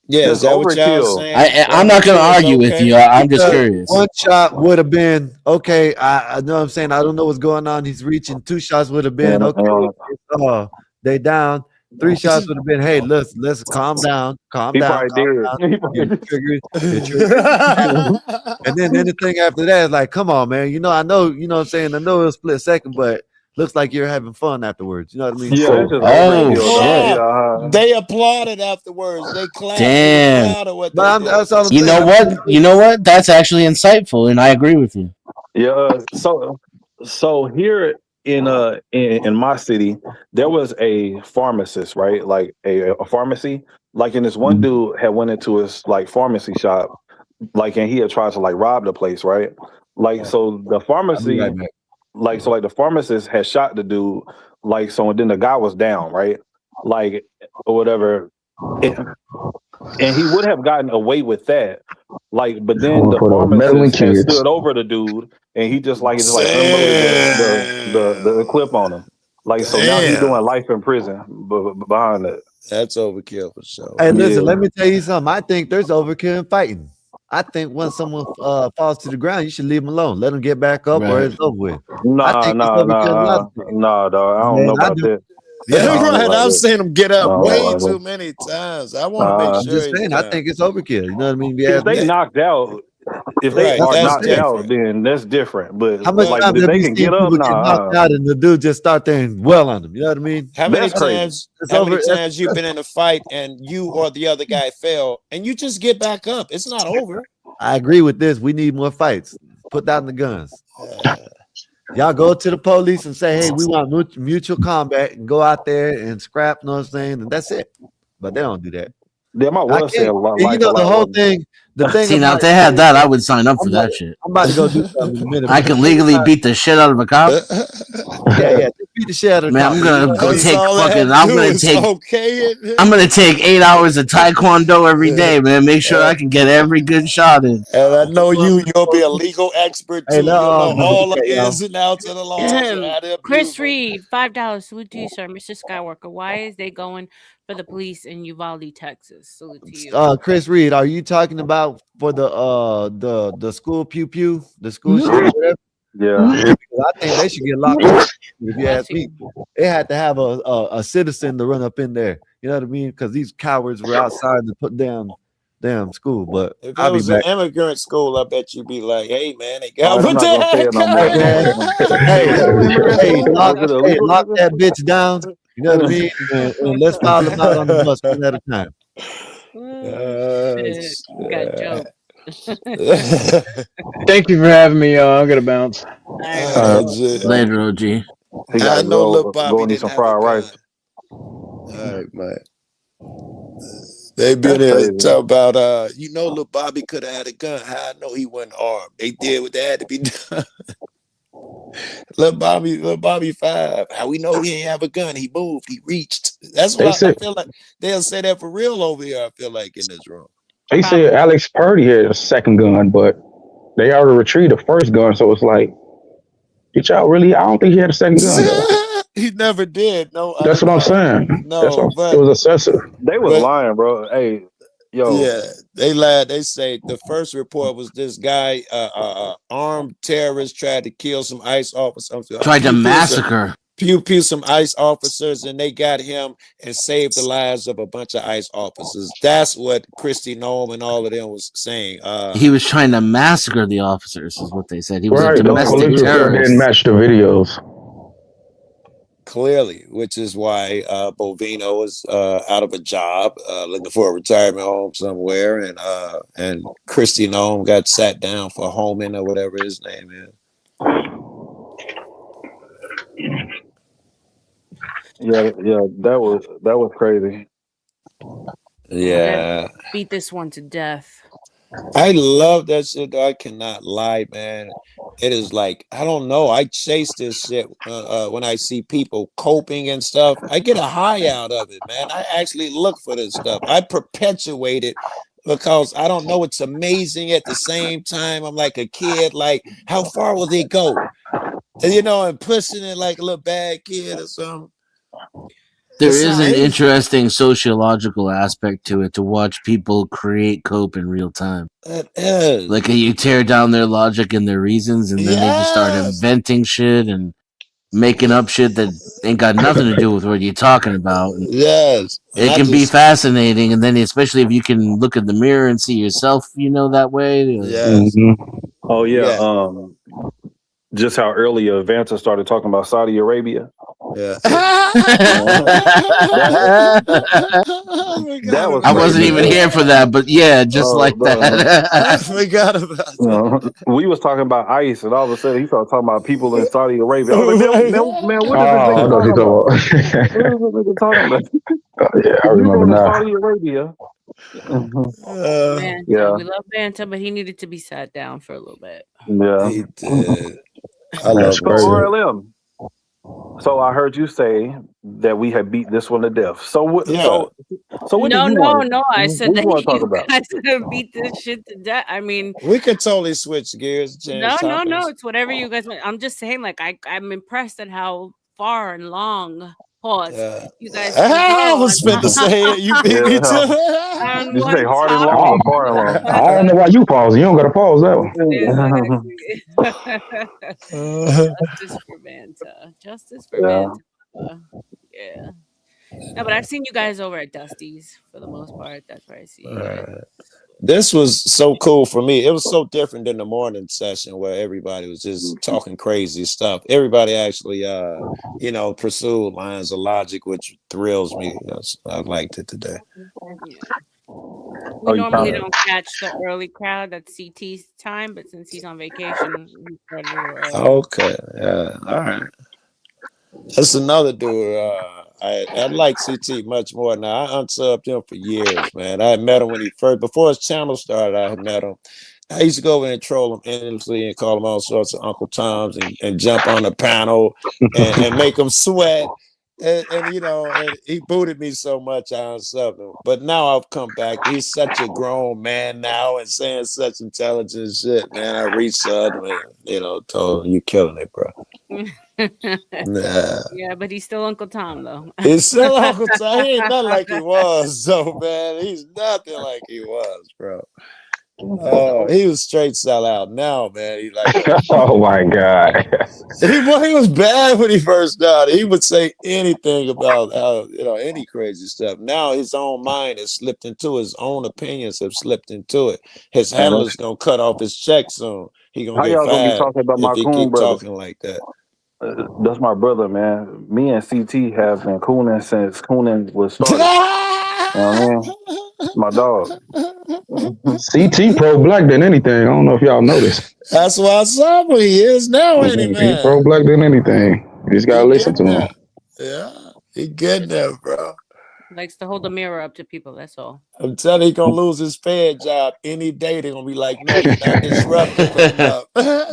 Yeah, is That's that what y'all overkill. saying? I'm not going to Overkill is argue with okay? you. I'm just Because curious. one shot would have been okay. I know what I'm saying. I don't know what's going on. He's reaching. 2 shots would have been okay. They down. 3 shots would have been, hey, let's calm down, He probably did. He hit probably trigger, hit trigger. And then anything after that is like, come on, man. I know, you know what I'm saying. I know it was split second, but looks like you're having fun afterwards. You know what I mean? Yeah, that's So, just They overkill, dog. clapped. Yeah. They applauded afterwards. They clapped. They were Damn. proud of what but they did. that's all I'm You saying. know what? You know what? That's actually insightful, and I agree with you. Yeah. So here in my city, there was a pharmacist, right? Like a pharmacy. Like, and this one dude had went into his like pharmacy shop, like, and he had tried to like rob the place, right? Like, so the I'll be pharmacy, right back. like the pharmacist had shot the dude, like, so, and then the guy was down, right? Like, or whatever. And he would have gotten away with that. Like, but then the For the meddling pharmacist had kids. stood over the dude and he just like unloaded the clip on him. Like, so now he's doing life in prison behind it. That's overkill for sure. Hey, listen, Yeah. let me tell you something. I think there's overkill in fighting. I think when someone falls to the ground, you should leave them alone. Let them get back up, or Right. it's over with. I Nah, think it's overkill in a lot of things. dog. I don't Man, know I about do. that. Yeah, I don't know Right. about I've that. seen him get I up don't know way about too that. many times. I want to make I'm sure just he's saying. I down. think it's overkill. You know what I mean? If you If ask they me. knocked out, if they Right. are That's what I'm knocked saying. out, then that's different. But How much But like times if have they you can seen get up, people get knocked out and the dude just start there and well on them? You know what I mean? how many that's crazy. times? It's How many over. times you've been in a fight and you or the other guy fell and you just get back up? It's not over. I agree with this. We need more fights. Put down the guns. Y'all go to the police and say, hey, we want mutual combat and go out there and scrap, you know what I'm saying? And that's it. But they don't do that. Them I I would say can't. a lot, And you life a know the lot whole worse. thing. The thing See, now about if they had that, I would sign up for that shit. I'm about to go do something in a minute. I But the can thing legally about, beat the shit out of a cop. yeah, just beat the shit out of the Man, cop. I'm But you know gonna what I go mean? That's take all they fucking. had to I'm do gonna is take. okay it. I'm gonna take 8 hours of taekwondo every day, man. Make sure I can get every good shot in. And I know you'll be a legal expert Hey, too. You'll know no, all the okay, yo. ins and outs of the laws and how to abuse Chris them. Reed, $5. Salute to you, sir. Mr. Skywalker. Why is they going for the police in Uvalde, Texas? Salute to you. Chris Reed, are you talking about for the school pew pew, the school shooting, whatever? Yeah. Because I think they should get locked up. If you Bless ask me, they had to have a citizen to run up in there. You know what I mean? Because these cowards were outside to put down damn school. But If I'll it be was an back. immigrant school, I bet you'd be like, "Hey, man, they All got right, I'm what not the gonna say it heck no Hey more. man, hey, Was it illegal? lock that bitch down. You know what I mean? And let's file them out on the bus one at a time. Shit. You got jokes. Thank you for having me, y'all. I'm gonna bounce. Later, OG. He I gotta know little go Bobby and eat didn't some have a fried gun. rice. All right, man. They been That's here crazy. talk about little Bobby could have had a gun. How I know he wasn't armed. They did what they had to be done. little Bobby 5. How we know he didn't have a gun? He moved, he reached. That's They why I said feel like they'll say that for real over here. I feel like in this room. they said Alex Purdy had a second gun, but they already retrieved the first gun, so it's like, did y'all really? I don't think he had a second gun though. He never did. No, That's what I'm saying. That's no, what it was excessive. They was lying, bro. Hey, yo. Yeah, they lied. They say the first report was this guy, armed terrorist, tried to kill some ICE officers. Tried to massacre. Pew some ICE officers, and they got him and saved the lives of a bunch of ICE officers. That's what Christy Nome and all of them was saying. He was trying to massacre the officers, is what they said. He was a Right, the domestic police report terrorist. didn't match the videos. Clearly, which is why Bovino is out of a job, looking for a retirement home somewhere, and Christy Nome got sat down for Holman or whatever his name is. Yeah, that was crazy. Yeah, Beat this one to death. I love that shit. Though. I cannot lie, man. It is like I don't know. I chase this shit when I see people coping and stuff. I get a high out of it, man. I actually look for this stuff. I perpetuate it because I don't know. It's amazing at the same time. I'm like a kid. Like, how far will they go? And, and pushing it like a little bad kid or something. There It's is not an easy. interesting sociological aspect to it to watch people create cope in real time. It is. Like you tear down their logic and their reasons, and then they just start Yes. inventing shit and making up shit that ain't got nothing to do with what you're talking about. And Yes. And it I can be just fascinating, and then especially if you can look in the mirror and see yourself, that way. yes. Oh yeah. Yeah. Just how earlier Vanta started talking about Saudi Arabia. Yeah. That was I crazy. wasn't even here for that, but yeah, just like that. I forgot about that. We was talking about ICE, and all of a sudden he started talking about people in Saudi Arabia. I was like, man, what is this Oh, I nigga know what you're talking about? talking about. What is this nigga talking about? Yeah, I If you remember go to now. Saudi Arabia, Banta. We love Banta, but he needed to be sat down for a little bit. yeah. He did. I That's love him crazy. So too. RLM. So I heard you say that we had beat this one to death. So what? Yeah. So what do No, you no, want? no. I What said do you that want to talk you about? guys have beat this shit to death. I mean, We could totally switch gears, change no. topics. It's whatever you guys want. I'm just saying, like, I'm impressed at how far and long pause you guys can go I was on, finna say it. You beat me to on Did you say one hard and long or topic. far and long? I don't know why you pause. You don't gotta pause that one. Justice for Banta. Justice for Yeah. Banta. Yeah. No, but I've seen you guys over at Dusty's for the most part. That's where I see you guys. This was so cool for me. It was so different than the morning session where everybody was just talking crazy stuff. Everybody actually pursued lines of logic, which thrills me. Yes, I liked it today. We normally don't catch the early crowd. That's CT's time, but since he's on vacation, we started a little early. Okay. Yeah. All right. That's another dude. I like CT much more now. I unsubbed him for years, man. I had met him when he first, before his channel started, I had met him. I used to go over and troll him endlessly and call him all sorts of Uncle Toms and jump on the panel and make him sweat. And he booted me so much I unsubbed him. But now I've come back. He's such a grown man now and saying such intelligent shit, man. I resubbed him and, told him, you killing it, bro. Nah. Yeah, but he's still Uncle Tom, though. He's still Uncle Tom. He ain't nothing like he was, though, man. He's nothing like he was, bro. Oh, he was straight sellout. Now, man, he like. Oh my god. He was bad when he first started. He would say anything about how any crazy stuff. Now his own mind has slipped into his own opinions have slipped into it. His handler's gonna cut off his check soon. He gonna How get y'all gonna be fired talking about if my he coon keep brother? talking like that. That's my brother, man. Me and CT have been cooning since cooning was started. You know what I mean? My dog. CT pro black than anything. I don't know if y'all noticed. That's why I saw who he is now, ain't he, He man? pro black than anything. You just gotta listen to him. Yeah, he getting there, bro. Likes to hold a mirror up to people. That's all. I'm telling you, he gonna lose his Fed job any day. They're gonna be like, no, you're not disruptive enough. I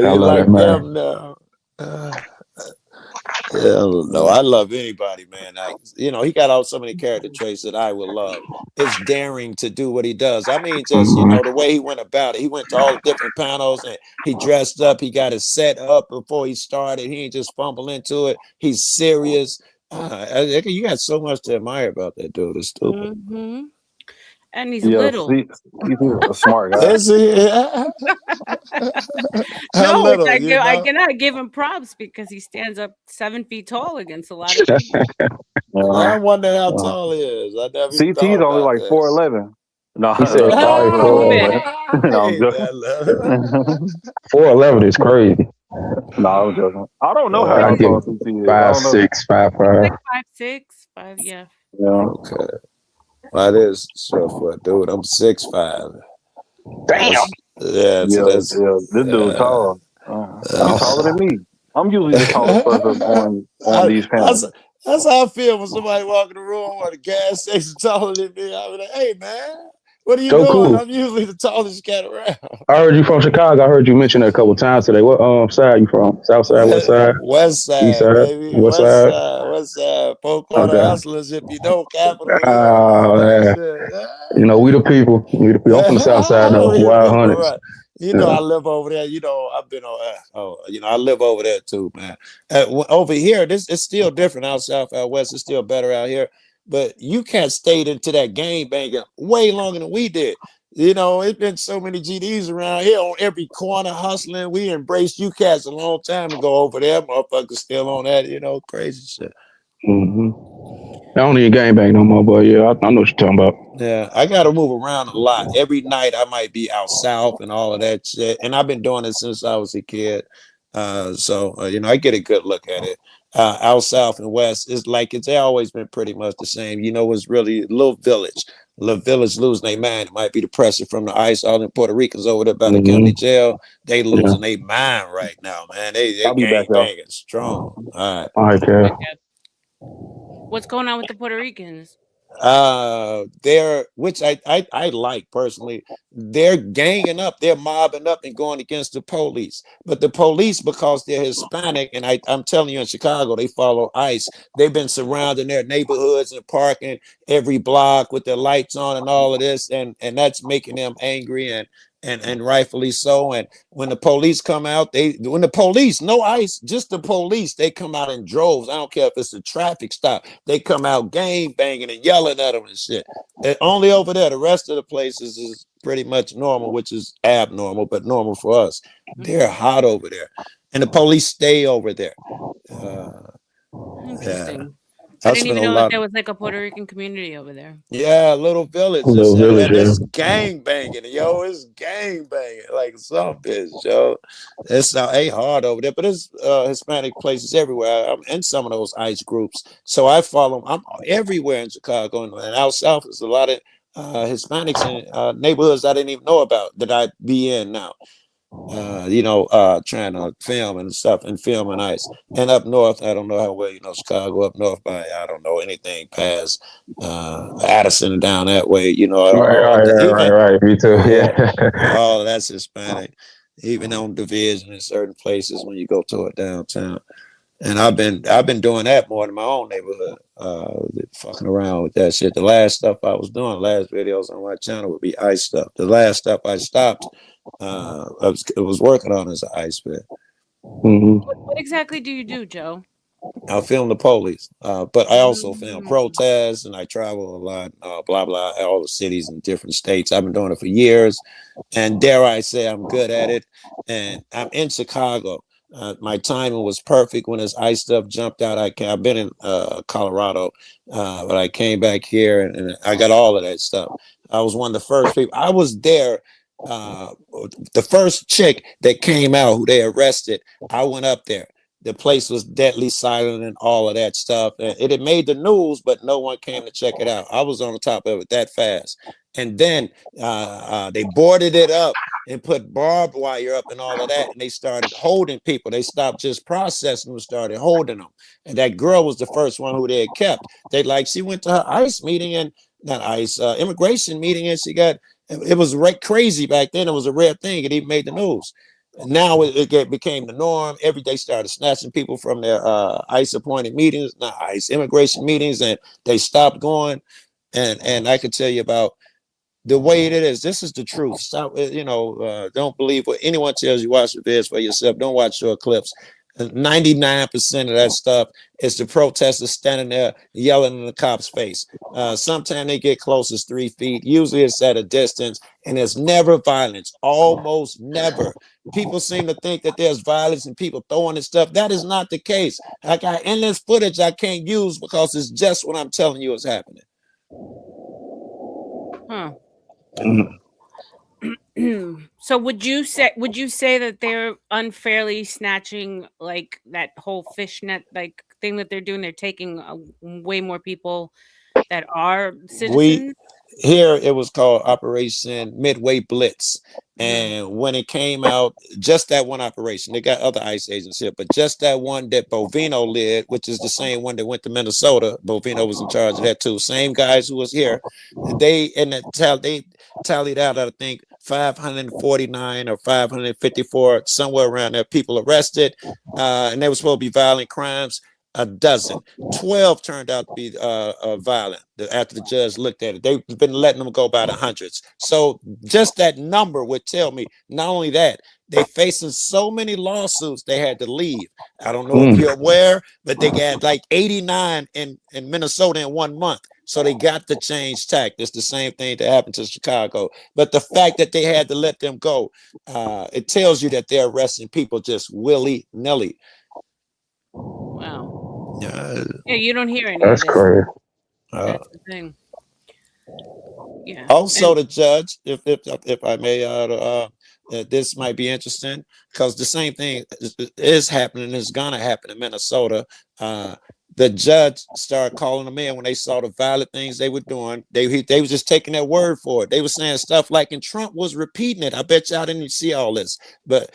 You love like that man. them now. No, I love anybody, man. He got out so many character traits that I will love. It's daring to do what he does. I mean, just the way he went about it. He went to all the different panels and he dressed up. He got it set up before he started. He ain't just fumble into it. He's serious. You got so much to admire about that dude. It's stupid. Mm-hmm. And he's Yeah, little. he's a smart guy. Is he? No, which little, I cannot give him props because he stands up 7 feet tall against a lot of people. I wonder how tall he is. I never even CT's thought only about like this. 4'11". No, He said 5'4". No, I'm joking. 4'11" is crazy. No, I'm joking. I don't know I how give tall him CT is. I don't know. 5'6", 5'5". Like 5'6", 5, yeah. Yeah. Okay. That is short for a dude. I'm 6'5". Damn. Yeah. This dude tall. He's taller than me. I'm usually the tallest person on these panels. That's how I feel when somebody walk in the room or the gas station taller than me. I be like, hey man, what are you So doing? cool. I'm usually the tallest cat around. I heard you from Chicago. I heard you mention it a couple times today. What side you from? South side, west side? West side, East side, baby. west side? West side. 4 corner Okay. hustlers, if you know, capital. Oh, man. We the people. I'm from the south side though. We the Wild people, Hunters. right. You know, I live over there. You know, I've been on. I live over there too, man. Over here, this it's still different out south, out west. It's still better out here. But you can't stay into that game banging way longer than we did. You know, it's been so many GDs around here on every corner hustling. We embraced you cats a long time ago over there. Motherfuckers still on that, crazy shit. I don't need gangbang no more, but yeah, I know what you're talking about. Yeah, I got to move around a lot. Every night I might be out south and all of that shit. And I've been doing it since I was a kid. I get a good look at it. Out south and west, it's always been pretty much the same. It's really a little village. Little village losing their mind. It might be the pressure from the ICE, all the Puerto Ricans over there by the county jail. They losing their mind right now, man. They I'll be back, gang y'all. banging strong. All right. All right, Kev. What's going on with the Puerto Ricans? Which I like personally, they're ganging up, they're mobbing up and going against the police. But the police, because they're Hispanic, and I'm telling you, in Chicago they follow ICE, they've been surrounding their neighborhoods and parking every block with their lights on and all of this, and that's making them angry, and rightfully so. And when the police come out, no ICE, just the police, they come out in droves. I don't care if it's a traffic stop, they come out gang banging and yelling at them and shit. And only over there, the rest of the places is pretty much normal, which is abnormal, but normal for us. They're hot over there, and the police stay over there. Interesting. I I didn't spent even a know lot. that there was like a Puerto Rican community over there. Yeah, little village. Little village, And yeah. it's gang banging, yo. It's gang banging like some bitch, yo. It's ain't hard over there, but it's Hispanic places everywhere. I'm in some of those ICE groups, so I follow. I'm everywhere in Chicago, and out south there's a lot of Hispanics in neighborhoods I didn't even know about that I be in now. Trying to film and stuff and film and ICE. And up north, I don't know how well Chicago. Up north by I don't know anything past Addison and down that way. Right. Me too. Yeah. All that's Hispanic. Even on division in certain places when you go to it downtown. And I've been doing that more in my own neighborhood, fucking around with that shit. The last stuff I was doing, last videos on my channel would be ICE stuff. The last stuff I stopped, I was working on as an ICE bit. What exactly do you do, Joe? I film the police, but I also film protests, and I travel a lot, blah, blah, all the cities in different states. I've been doing it for years, and dare I say I'm good at it. And I'm in Chicago. My timing was perfect when this ICE stuff jumped out. I've been in Colorado, but I came back here, and I got all of that stuff. I was one of the first people. I was there. The first chick that came out who they arrested, I went up there. The place was deadly silent and all of that stuff. It had made the news, but no one came to check it out. I was on the top of it that fast. And then they boarded it up and put barbed wire up and all of that. And they started holding people. They stopped just processing them, started holding them. And that girl was the first one who they had kept. She went to her ICE meeting and not ICE, immigration meeting. And it was crazy back then. It was a rare thing. It even made the news. Now it became the norm. Every day started snatching people from their ICE appointed meetings, not ICE immigration meetings, and they stopped going. And I could tell you about the way it is. This is the truth. Stop. Don't believe what anyone tells you. Watch the vids for yourself. Don't watch short clips. 99% of that stuff is the protesters standing there yelling in the cop's face. Sometimes they get close as 3 feet. Usually it's at a distance, and there's never violence. Almost never. People seem to think that there's violence and people throwing and stuff. That is not the case. I got endless footage I can't use because it's just what I'm telling you is happening. Huh. So would you say that they're unfairly snatching like that whole fishnet like thing that they're doing? They're taking way more people that are citizens. Here it was called Operation Midway Blitz. And when it came out, just that one operation, they got other ICE agents here, but just that one that Bovino led, which is the same one that went to Minnesota. Bovino was in charge of that too. Same guys who was here. They tallied out, I think, 549 or 554, somewhere around there, people arrested. And they were supposed to be violent crimes. a dozen. 12 turned out to be violent after the judge looked at it. They've been letting them go by the hundreds. So just that number would tell me, not only that, they facing so many lawsuits they had to leave. I don't know if you're aware, but they got like 89 in Minnesota in 1 month. So they got to change tack. It's the same thing that happened to Chicago. But the fact that they had to let them go, it tells you that they're arresting people just willy-nilly. Wow. Yeah, you don't hear any of That's this. crazy. That's the thing. Yeah. Also, the judge, if I may, this might be interesting because the same thing is happening. Is gonna happen in Minnesota. The judge started calling them in when they saw the violent things they were doing. They was just taking their word for it. They were saying stuff like, and Trump was repeating it. I bet y'all didn't see all this, but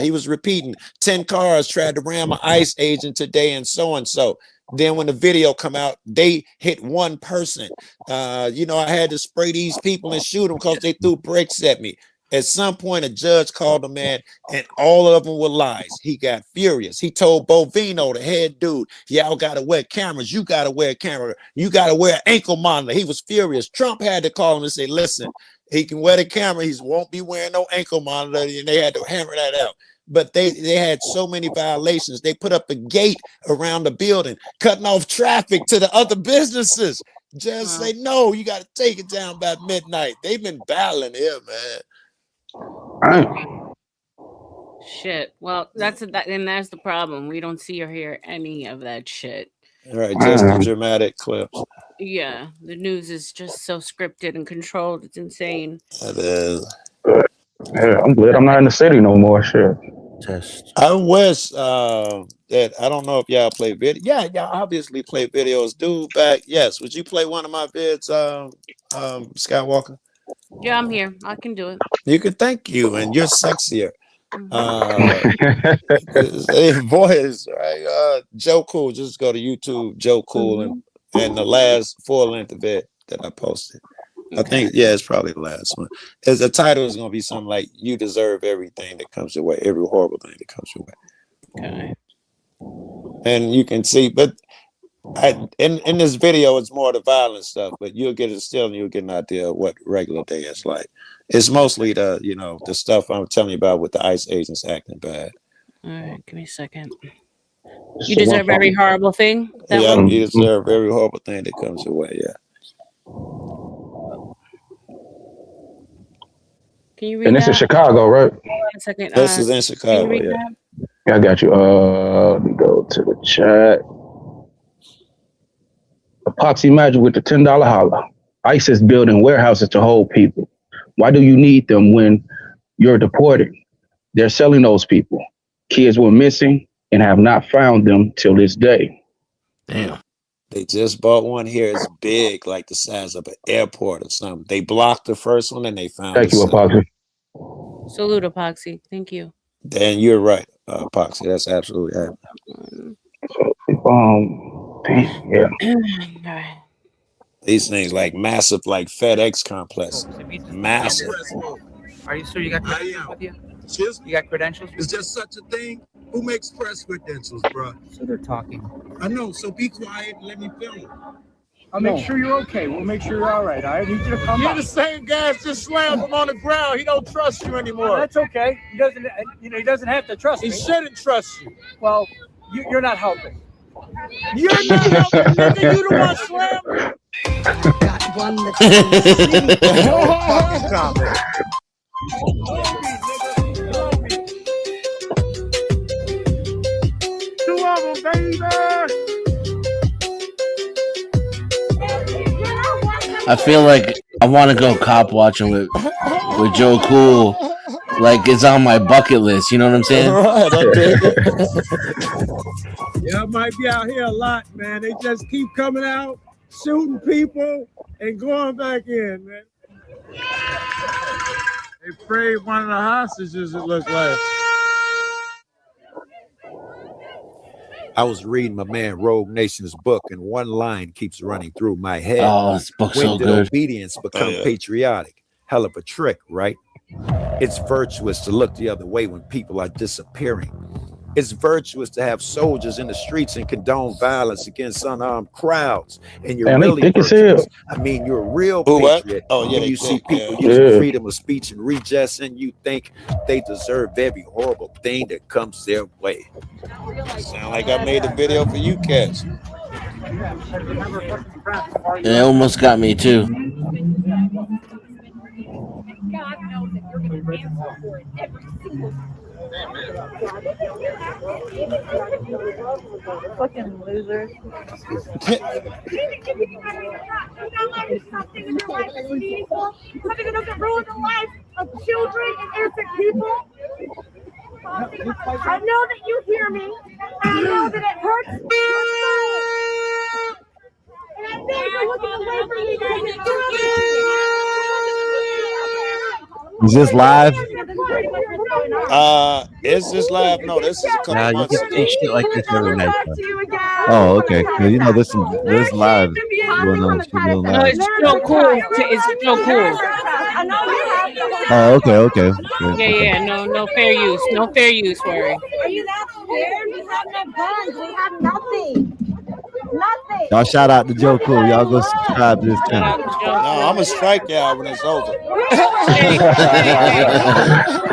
he was repeating 10 cars tried to ram an ICE agent today and so and so. Then when the video come out, they hit one person. I had to spray these people and shoot them because they threw bricks at me. At some point, a judge called the man, and all of them were lies. He got furious. He told Bovino, the head dude, y'all got to wear cameras. You got to wear a camera. You got to wear an ankle monitor. He was furious. Trump had to call him and say, listen, he can wear the camera. He won't be wearing no ankle monitor. And they had to hammer that out. But they had so many violations. They put up a gate around the building, cutting off traffic to the other businesses. Just say, no, you got to take it down by midnight. They've been battling here, man. Shit. Well, that's the problem. We don't see or hear any of that shit. All right, just the dramatic clips. Yeah, the news is just so scripted and controlled. It's insane. It is. Yeah, I'm glad I'm not in the city no more. Shit. I wish that I don't know if y'all play video. Yeah, y'all obviously play videos. Dude, back. Yes. Would you play one of my vids, Skywalker? Yeah, I'm here. I can do it. You can. Thank you, and you're sexier. Boys, right? Joe Cool. Just go to YouTube, Joe Cool, and the last full-length vid that I posted. I think, it's probably the last one. As the title is going to be something like "You deserve everything that comes your way, every horrible thing that comes your way." Okay. And you can see, but in this video, it's more the violent stuff. But you'll get it still, and you'll get an idea of what regular day is like. It's mostly the stuff I'm telling you about with the ICE agents acting bad. All right, give me a second. You deserve every horrible thing. You deserve every horrible thing that comes your way. Yeah. Can you read And this that? is Chicago, right? Hold on a second. This is in Chicago. Can you read Yeah. that? Yeah, I got you. Let me go to the chat. Epoxy Magic with the $10 holla. ICE is building warehouses to hold people. Why do you need them when you're deported? They're selling those people. Kids were missing and have not found them till this day. Damn. They just bought one here. It's big, like the size of an airport or something. They blocked the first one and they found Thank you, Epoxy. Salute, Epoxy. Thank you. Dan, you're right, Epoxy. That's absolutely happening. Yeah. All right. These things like massive, like FedEx complex. Massive. Are you sure you got credentials with you? You got credentials? Is there such a thing? Who makes press credentials, bro? So they're talking. I know, so be quiet and let me film. I'll make sure you're okay. We'll make sure you're all right. I need you to come You're up. the same guy that just slammed him on the ground. He don't trust you anymore. That's okay. He doesn't. He doesn't have to trust He me. shouldn't trust you. Well, you're not helping. You're not helping, nigga. You the one slammed. Got one that's No fucking comment. Two of them, baby. I feel like I want to go cop watching with Joe Cool. Like it's on my bucket list. You know what I'm saying? Right, I dig it. Y'all might be out here a lot, man. They just keep coming out, shooting people, and going back in, man. They freed one of the hostages, it looks like. I was reading my man Rogue Nation's book, and one line keeps running through my head. Oh, this book's when so did good. obedience become patriotic? Hell of a trick, right? It's virtuous to look the other way when people are disappearing. It's virtuous to have soldiers in the streets and condone violence against unarmed crowds. And you're Man, they really thick as virtuous. hell. I mean, you're a real Who what? patriot Oh yeah, when they you see thick, people yeah. using Yeah. freedom of speech and redress, and you think they deserve every horrible thing that comes their way. Sound like I made the video for you cats. It almost got me too. God knows that you're going to answer for it every single fucking losers. Something in your life that's meaningful, something that doesn't ruin the lives of children and innocent people. I know that you hear me, and I know that it hurts your soul. And I know you're looking away from me. Is this live? Is this live? No, this is a couple Nah, you months get to see ago. shit like this every night, bro. Oh, okay. Cause you know there's live going on. Shit going No, live. it's still cool. It's still cool. Oh, okay. Yeah. No fair use. No fair use, worry. Are you not scared? We have no guns. We have nothing. Nothing. Y'all shout out to Joe Cool. Y'all go subscribe to this channel. No, I'm gonna strike y'all when it's over.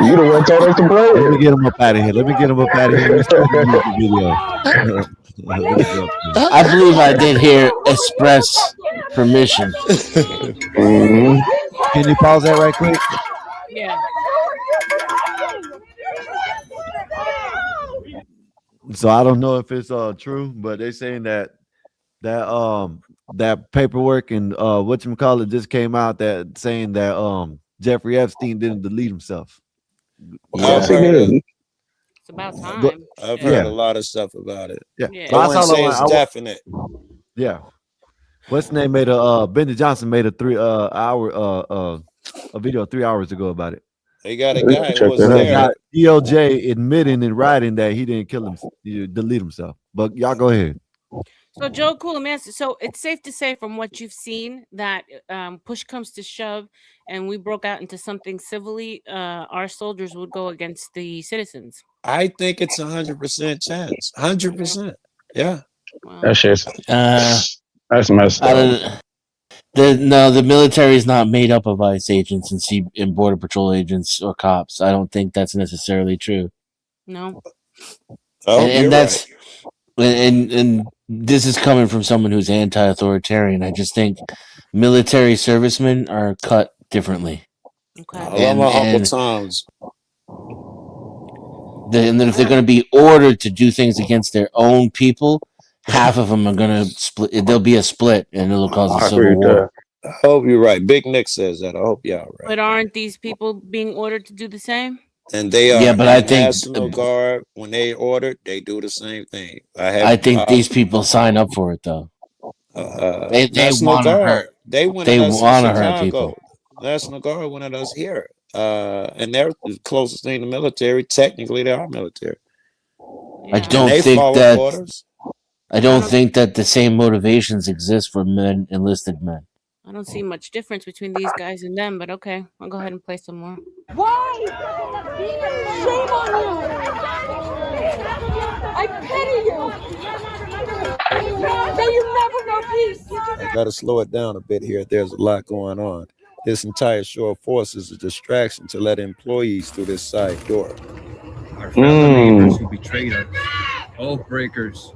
You the one told us to play Let me it. get him up out of here. Let me get him up out of here. Let's see the video. I believe I did hear express permission. Mhm. Can you pause that right quick? Yeah. So I don't know if it's true, but they're saying that that paperwork and whatchamacallit just came out that saying that Jeffrey Epstein didn't delete himself. Yes, he did. It's about time. But- I've Yeah. heard a lot of stuff about it. Yeah. Yeah. I wouldn't say it's definite. Yeah. What's the name made a Benny Johnson made a 3 hour a video 3 hours ago about it. They got a guy who Check was that out. They there. got DOJ admitting in writing that he didn't kill him, delete himself. But y'all go ahead. So Joe Cool, let me ask you, so it's safe to say from what you've seen that push comes to shove and we broke out into something civilly, our soldiers would go against the citizens. I think it's 100% chance. 100%. Yeah. That's just that's messed I up. don't. The military is not made up of ICE agents and border patrol agents or cops. I don't think that's necessarily true. No. Oh, and you're that's right. and this is coming from someone who's anti-authoritarian. I just think military servicemen are cut differently. Okay. All of my Uncle Toms. And then if they're going to be ordered to do things against their own people, half of them are going to split. There'll be a split, and it'll cause a civil war. I hope you're right. Big Nick says that. I hope y'all right. But aren't these people being ordered to do the same? And they are. Yeah, but in I the think National Guard, when they ordered, they do the same thing. I think these people sign up for it though. They National want to Guard. hurt. They went They at us in want to hurt Chicago. people. National Guard went at us here. And they're the closest thing to military. Technically, they are military. I And don't they think follow that. orders. I don't think that the same motivations exist for enlisted men. I don't see much difference between these guys and them, but okay, I'll go ahead and play some more. Why? Shame on you! I pity you! May you never know peace! I got to slow it down a bit here. There's a lot going on. This entire show of force is a distraction to let employees through this side door. Our fellow neighbors who betrayed us, oath breakers.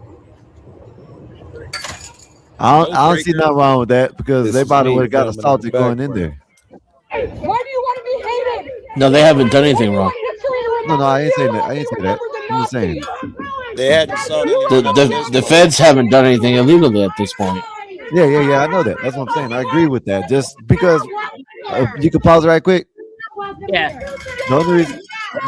I don't see nothing wrong with that because This they is probably me, would have got gentleman in assaulted the going in there. Why do you want to be hated? No, they haven't done anything wrong. No, I ain't saying that. I ain't say that. I'm just saying. They hadn't sought anyone up to this The point. feds haven't done anything illegal at this point. Yeah. I know that. That's what I'm saying. I agree with that. Just because you can pause it right quick. Yeah. The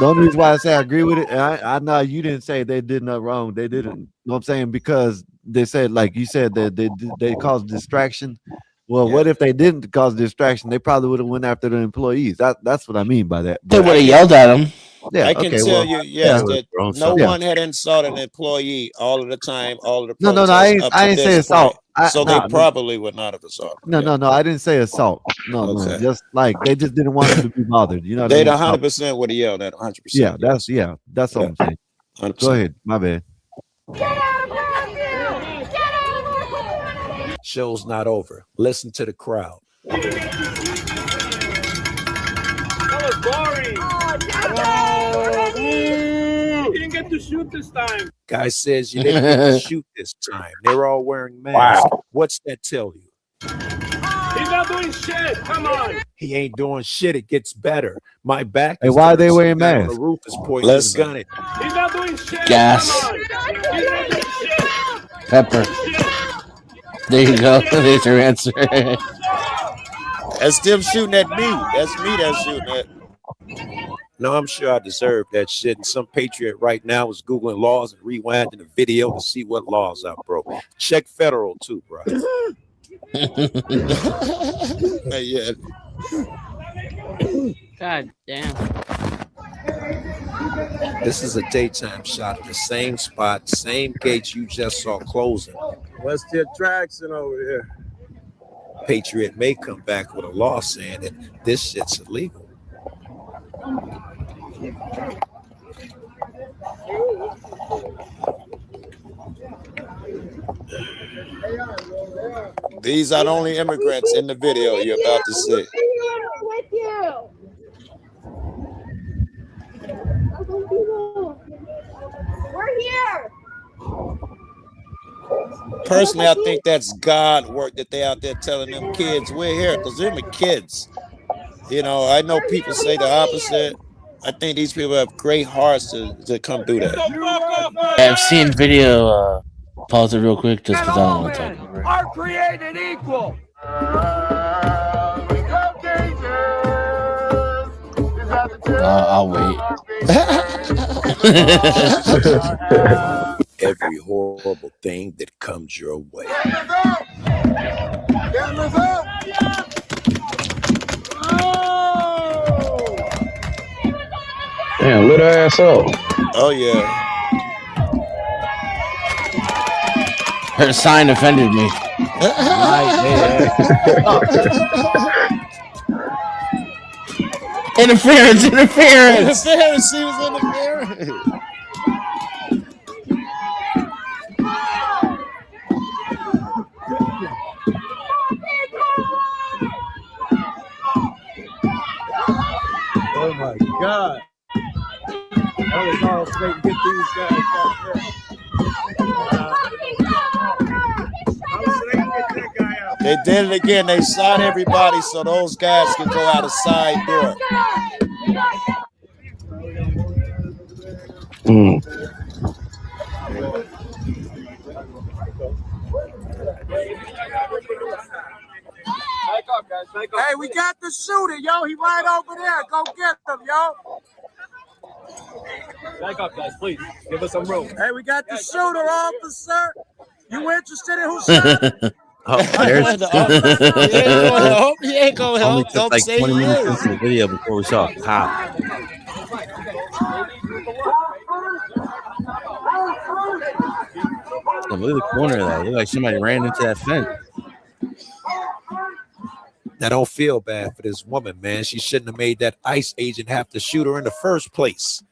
only reason why I say I agree with it, and I know you didn't say they did nothing wrong. They didn't. You know what I'm saying? Because they said, like you said, that they caused distraction. Well, what if they didn't cause distraction? They probably would have went after the employees. That's what I mean by that. They would have yelled at them. Yeah, I can okay, tell well, you, yes, yeah. that no Yeah. one had insulted an employee all of the time, all of the No, protests I up ain't to say this assault. point. So they No. probably would not have assaulted. No, I didn't say assault. No, Okay. just like they just didn't want them to be bothered. You know what I They'd mean? 100% would have yelled at 100%. Yeah, that's what I'm saying. Go 100%. ahead. My bad. Show's not over. Listen to the crowd. That was boring. You didn't get to shoot this time. Guy says you didn't get to shoot this time. They're all wearing masks. Wow. What's that tell you? He's not doing shit. Come on. He ain't doing shit. It gets better. My back Hey, is why are they turned. wearing Some guy on masks? the roof is pointing his Listen. gun at me. He's not doing shit. Gas. Come on. He's not doing shit. Pepper. There you go. There's your answer. That's them shooting at me. That's me that's shooting at. No, I'm sure I deserve that shit. And some patriot right now is Googling laws and rewinding the video to see what laws I broke. Check federal too, bro. Yeah. God damn. This is a daytime shot at the same spot, same gates you just saw closing. What's the attraction over here? Patriot may come back with a law saying that this shit's illegal. These are the only immigrants in the video you're about to see. With you. We're here. Personally, I think that's God work that they out there telling them kids we're here, because them are kids. You know, I know people say the opposite. I think these people have great hearts to come do that. I've seen video. Pause it real quick just because I don't want to talk over it. Are created equal. I'll wait. Every horrible thing that comes your way. Damn, lit her ass up. Oh yeah. Her sign offended me. Interference! Interference! Interference! She was interfering. Oh my God. That was all straight to get these guys out there. They did it again. They shot everybody so those guys can go out a side door. Hey, we got the shooter, yo. He right over there. Go get him, yo. Back up, guys, please. Give us some room. Hey, we got the shooter, officer. You interested in who shot? I hope he ain't gonna Only help. took Don't like say 20 he minutes is. into the video before we saw a cop. Yeah, look at the corner of that. It looked like somebody ran into that fence. Now, don't feel bad for this woman, man. She shouldn't have made that ICE agent have to shoot her in the first place.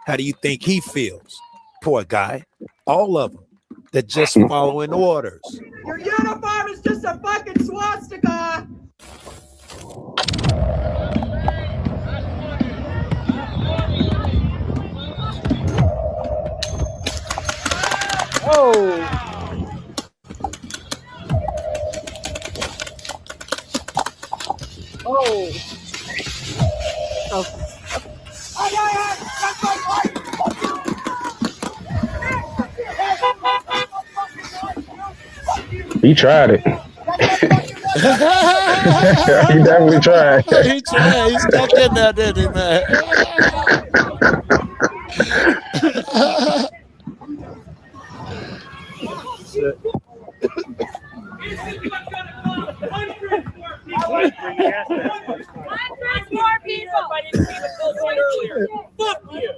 How do you think he feels? Poor guy. All of them. They're just following orders. Your uniform is just a fucking swastika. He tried it. He definitely tried. He tried. He stuck in there, didn't he, man? More people. Fuck you.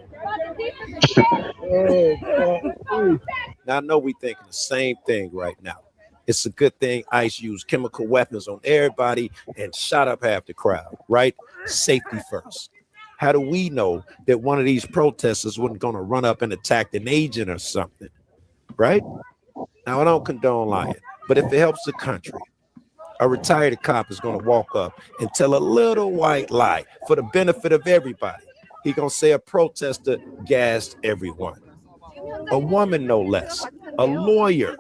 Now, I know we thinking the same thing right now. It's a good thing ICE used chemical weapons on everybody and shot up half the crowd, right? Safety first. How do we know that one of these protesters wasn't going to run up and attack an agent or something? Right? Now, I don't condone lying, but if it helps the country, a retired cop is going to walk up and tell a little white lie for the benefit of everybody. He going to say a protester gassed everyone. A woman, no less. A lawyer.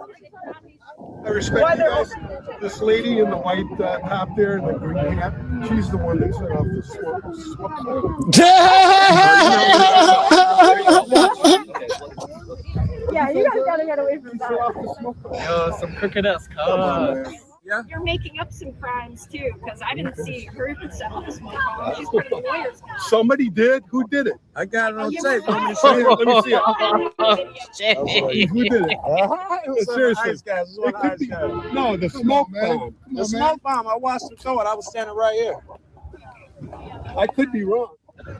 I respect you guys. This lady in the white top there in the green hat, she's the one that set off the Yeah, you guys gotta get away from that. Yo, some crooked-esque. Yeah. You're making up some crimes too, because I didn't see her set off the smoke bomb. She's putting the lawyers. Somebody did? Who did it? I got it on You tape. know Let me see it. Let me see it. Shit. Who did it? Seriously. It could be, No, the smoke bomb. the smoke bomb. I watched him throw it. I was standing right here. I could be wrong.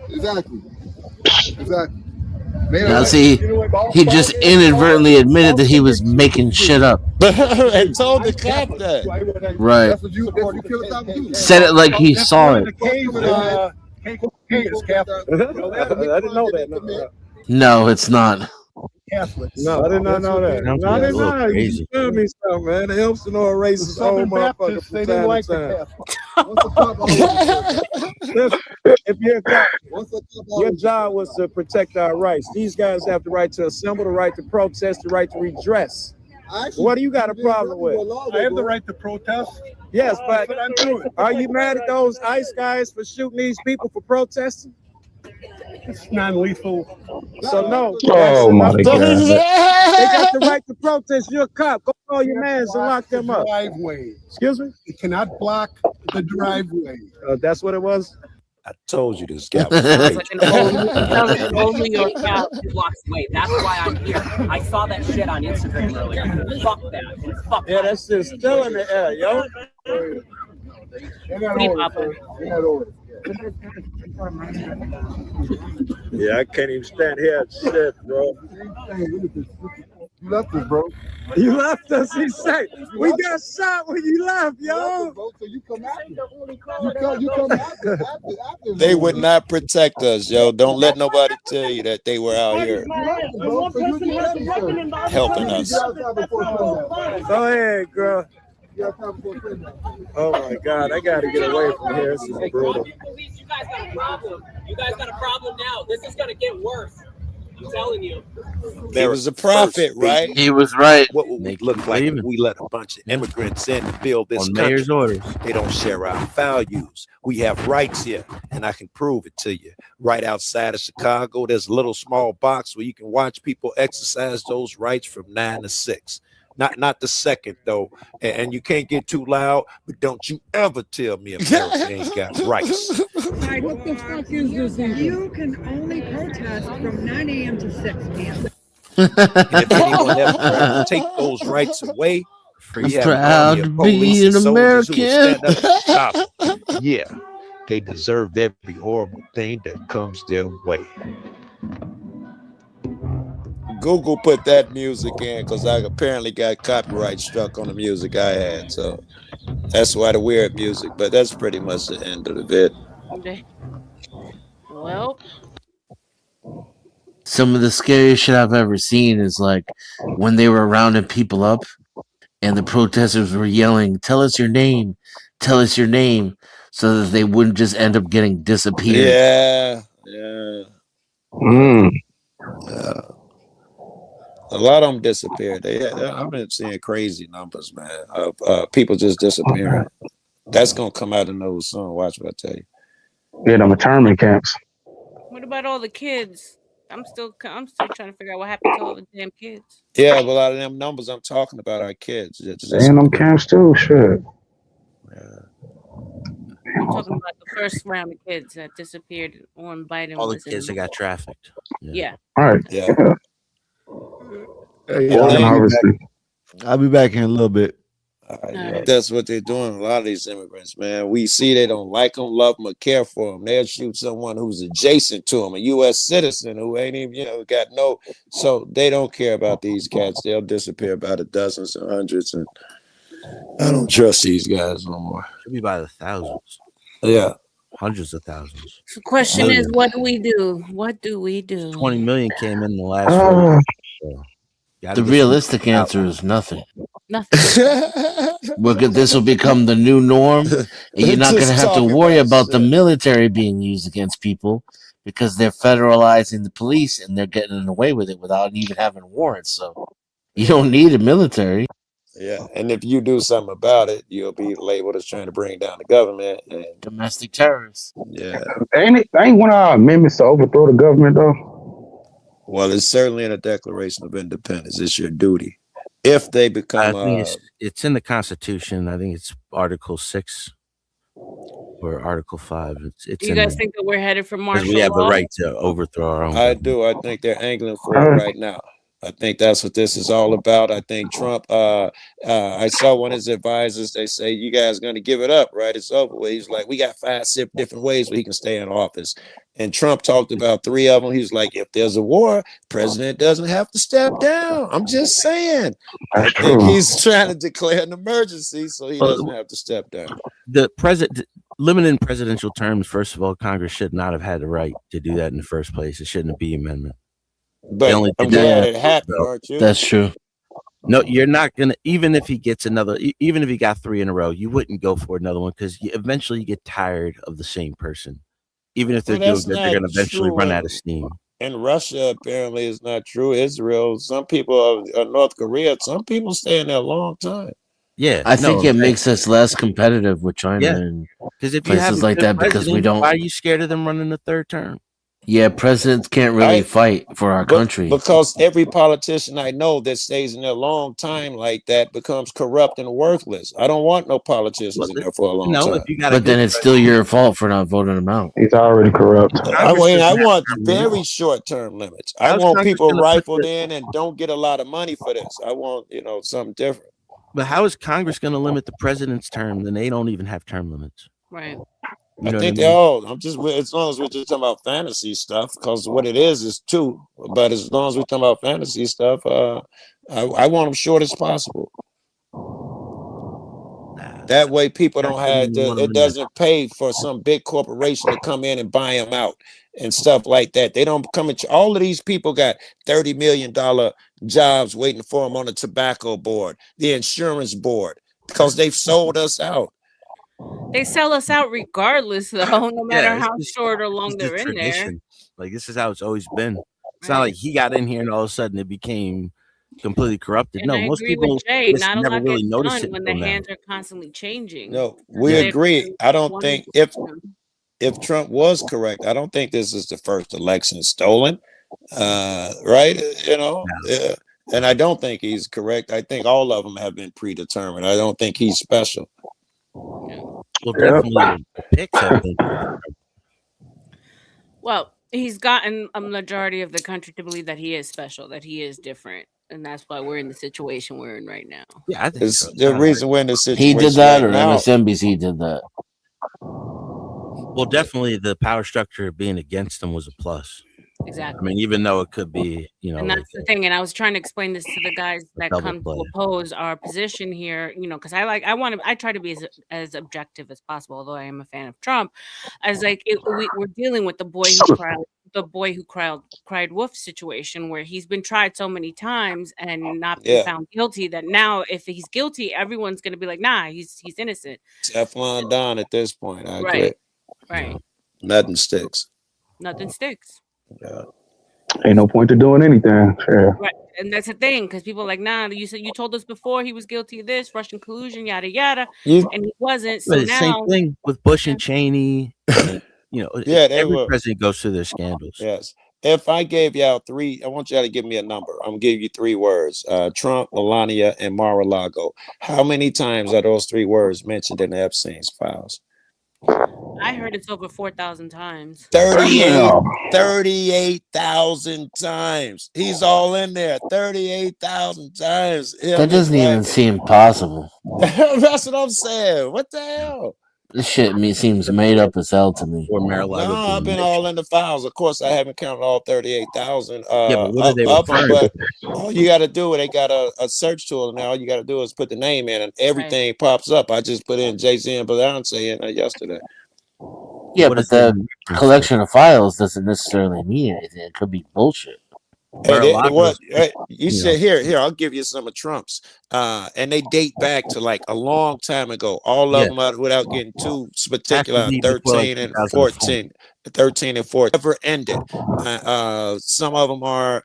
Exactly. Exactly. Now, see, he just inadvertently admitted that he was making shit up. And told the cop that. Right. That's what you killed that. Said it like he saw it. I didn't know that. No, it's not. Catholics. No, I did not know that. No, they not. not. You tell me something, man. It helps to know a racist old motherfucker from They time didn't like to time. the Catholics. If you're a cop, your job was to protect our rights. These guys have the right to assemble, the right to protest, the right to redress. What do you got a problem with? I have the right to protest. Yes, but That's what I'm doing. are you mad at those ICE guys for shooting these people for protesting? It's non-lethal. So no. Oh my They God. got the right to protest. You're a cop. Go call your mans and lock them up. Driveway. Excuse me? You cannot block the driveway. That's what it was? I told you this guy was Sounds great. like an old New York cop who walks away. That's why I'm here. I saw that shit on Instagram earlier. Fuck that. And fuck Yeah, that shit's still in the air, yo. Yeah, I can't even stand here and shit, bro. You left us, bro. You left us, he said. We got shot when you left, yo. So you come after. You come after. They would not protect us, yo. Don't let nobody tell you that they were out here helping us. Go ahead, girl. Oh my God, I gotta get away from here. This is brutal. You guys got a problem. You guys got a problem now. This is gonna get worse. I'm telling you. He was a prophet, right? He was right. What would we look like if we let a bunch of immigrants in to build this On country? mayor's orders. They don't share our values. We have rights here, and I can prove it to you. Right outside of Chicago, there's a little small box where you can watch people exercise those rights from 9 to 6. Not the second though, and you can't get too loud. But don't you ever tell me America ain't got rights. What the fuck is this? You can only protest from 9 a.m. to 6 p.m. And if anyone ever tries to take those rights away, I'm you have an proud army to of police be and an soldiers who will American. stand up and stop them. Yeah, they deserved every horrible thing that comes their way. Google put that music in because I apparently got copyright struck on the music I had. So that's why the weird music. But that's pretty much the end of the vid. Well, Some of the scariest shit I've ever seen is like when they were rounding people up and the protesters were yelling, "Tell us your name, tell us your name," so that they wouldn't just end up getting disappeared. Yeah. A lot of them disappeared. I've been seeing crazy numbers, man, of people just disappearing. That's gonna come out of the news soon. Watch what I tell you. Yeah, the internment camps. what about all the kids? I'm still trying to figure out what happened to all the damn kids. Yeah, but a lot of them numbers I'm talking about are kids. They in them camps too. Shit. I'm talking about the first round of kids that disappeared on Biden. All the was in kids that got trafficked. Yeah. All right. Yeah. I'll be back in a little bit. That's what they're doing. A lot of these immigrants, man. We see they don't like them, love them, or care for them. They'll shoot someone who's adjacent to them, a U.S. citizen who ain't even, got no. So they don't care about these cats. They'll disappear by the dozens and hundreds, and I don't trust these guys no more. Should be by the thousands. Yeah. hundreds of thousands. The question is, Millions. what do we do? What do we do? 20 million came in the last 4 years. So The realistic answer is nothing. Nothing. This will become the new norm, and you're not going to Just have to talking worry about about the shit. military being used against people because they're federalizing the police and they're getting away with it without even having warrants. So you don't need a military. Yeah, and if you do something about it, you'll be labeled as trying to bring down the government and domestic terrorists. Yeah. Ain't one of our amendments to overthrow the government though? Well, it's certainly in a Declaration of Independence. It's your duty. If they become I think it's in the Constitution. I think it's Article 6 or Article 5. It's Do you in guys there. think that we're headed for 'Cause martial we have the law? right to overthrow our own I government. do. I think they're angling for it right now. I think that's what this is all about. I think Trump, I saw one of his advisors, they say, you guys going to give it up, right? It's over with. He's like, we got 5 different ways where he can stay in office. And Trump talked about 3 of them. He was like, if there's a war, president doesn't have to step down. I'm just saying. I think he's trying to declare an emergency so he doesn't have to step down. The president limiting presidential terms, first of all, Congress should not have had the right to do that in the first place. It shouldn't be amendment. But I'm glad it happened, aren't you? That's true. No, you're not gonna. Even if he gets even if he got 3 in a row, you wouldn't go for another one because eventually you get tired of the same person. Even if they're Well, doing good, they're gonna eventually run out of steam. In Russia, apparently, is not true. Israel, some people of North Korea, some people stay in there a long time. Yeah, I think it makes us less competitive with China and because if you have places like that because we don't. why are you scared of them running the 3rd term? Yeah, presidents can't really fight for our country. Because every politician I know that stays in there a long time like that becomes corrupt and worthless. I don't want no politicians in there for a long time. But then it's still your fault for not voting them out. He's already corrupt. I want very short-term limits. I want people rifled in and don't get a lot of money for this. I want, something different. But how is Congress going to limit the president's term? Then they don't even have term limits. Right. I think they all. As long as we're just talking about fantasy stuff, because what it is 2. But as long as we're talking about fantasy stuff, I want them short as possible. That way, people don't have to. It doesn't pay for some big corporation to come in and buy them out and stuff like that. They don't come at all of these people got $30 million jobs waiting for them on the tobacco board, the insurance board, because they've sold us out. They sell us out regardless, though, no matter it's how short or long they're in there. Like this is how it's always been. It's not like he got in here and all of a sudden it became completely corrupted. And no, I most agree people with Jay. just Not a never lot really gets noticed done it when the until now. hands are constantly changing. No, we agree. I don't think if Trump was correct, I don't think this is the first election stolen. Right? And I don't think he's correct. I think all of them have been predetermined. I don't think he's special. Well, definitely the picks have been. Well, he's gotten a majority of the country to believe that he is special, that he is different. And that's why we're in the situation we're in right now. Yeah, I think it's the reason we're in this He situation. did that, right or now. MSNBC did that. Well, definitely the power structure being against them was a plus. Exactly. I mean, even though it could be, And that's the thing. And I was trying to explain this to the guys that double come play. to oppose our position here, because I try to be as objective as possible, although I am a fan of Trump. As like we're dealing with the boy who cried wolf situation where he's been tried so many times and not been found guilty that now if he's guilty, everyone's gonna be like, nah, he's innocent. Teflon Don at this point. I agree. Right. Nothing sticks. Nothing sticks. Yeah. Ain't no point to doing anything. Sure. Right. And that's the thing, because people are like, nah, you said you told us before he was guilty of this, Russian collusion, yada yada. And he wasn't. So But the now same thing with Bush and Cheney. And, every president goes through their scandals. Yes. If I gave y'all 3, I want y'all to give me a number. I'm gonna give you 3 words: Trump, Melania, and Mar-a-Lago. How many times are those 3 words mentioned in the Epstein's files? I heard it's over 4,000 times. 38,000 times. He's all in there. 38,000 times. That doesn't even seem possible. That's what I'm saying. What the hell? This shit seems made up as hell to me. No, I've been all in the files. Of course, I haven't counted all 38,000 but what are they of them. referring But all you got to do, they got a search tool now. All you got to do is put the name in, and everything pops up. I just put in Jay-Z and Beyonce in yesterday. Yeah, What but is the the collection of files doesn't necessarily mean anything. It could be bullshit. But a lot of What those, you you know, said here, I'll give you some of Trump's, and they date back to like a long time ago. All of yeah, them, without getting too have to particular, on be before like 2004. 13 and 14, never ended. Some of them are.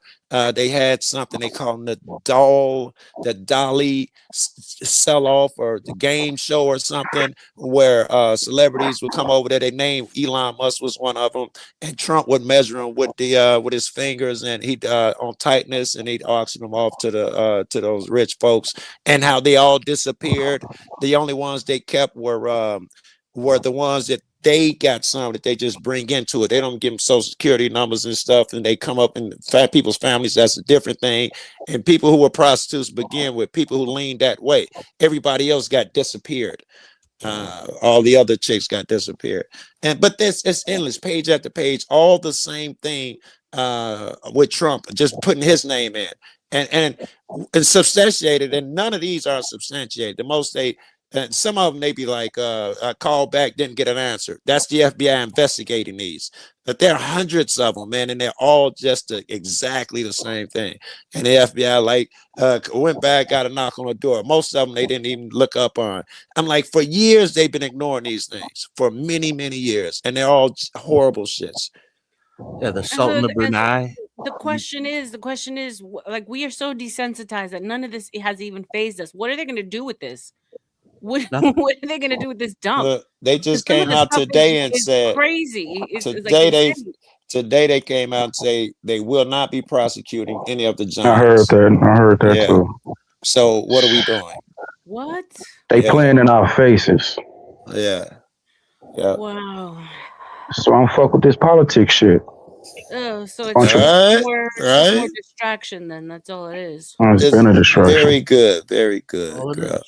They had something they call them the Dolly sell off or the game show or something, where celebrities would come over there. They named Elon Musk was one of them, and Trump would measure him with his fingers, and he'd on tightness, and he'd auction them off to those rich folks, and how they all disappeared. The only ones they kept were the ones that they got some that they just bring into it. They don't give them social security numbers and stuff, and they come up in fat people's families. That's a different thing. And people who were prostitutes begin with people who leaned that way. Everybody else got disappeared. All the other chicks got disappeared, but it's endless, page after page, all the same thing with Trump, just putting his name in and substantiated, and none of these are substantiated. The most they some of them may be like call back, didn't get an answer. That's the FBI investigating these, but there are hundreds of them, man, and they're all just exactly the same thing. And the FBI went back, got a knock on the door. Most of them they didn't even look up on. I'm like, for years they've been ignoring these things for many, many years, and they're all horrible shits. Yeah, the Sultan of Brunei. The question is, like, we are so desensitized that none of this has even phased us. What are they going to do with this? What are they going to do with this dump? Look, they just Some of came this out stuff today and is said crazy. It's like insane. Today they came out and say they will not be prosecuting any of the giants. I heard that too. So what are we doing? What? They playing in our faces. Yeah. Wow. So I don't fuck with this politics shit. Oh, so it's Bunch just of- more distraction then. That's all it is. It's been a distraction. Very good, girl.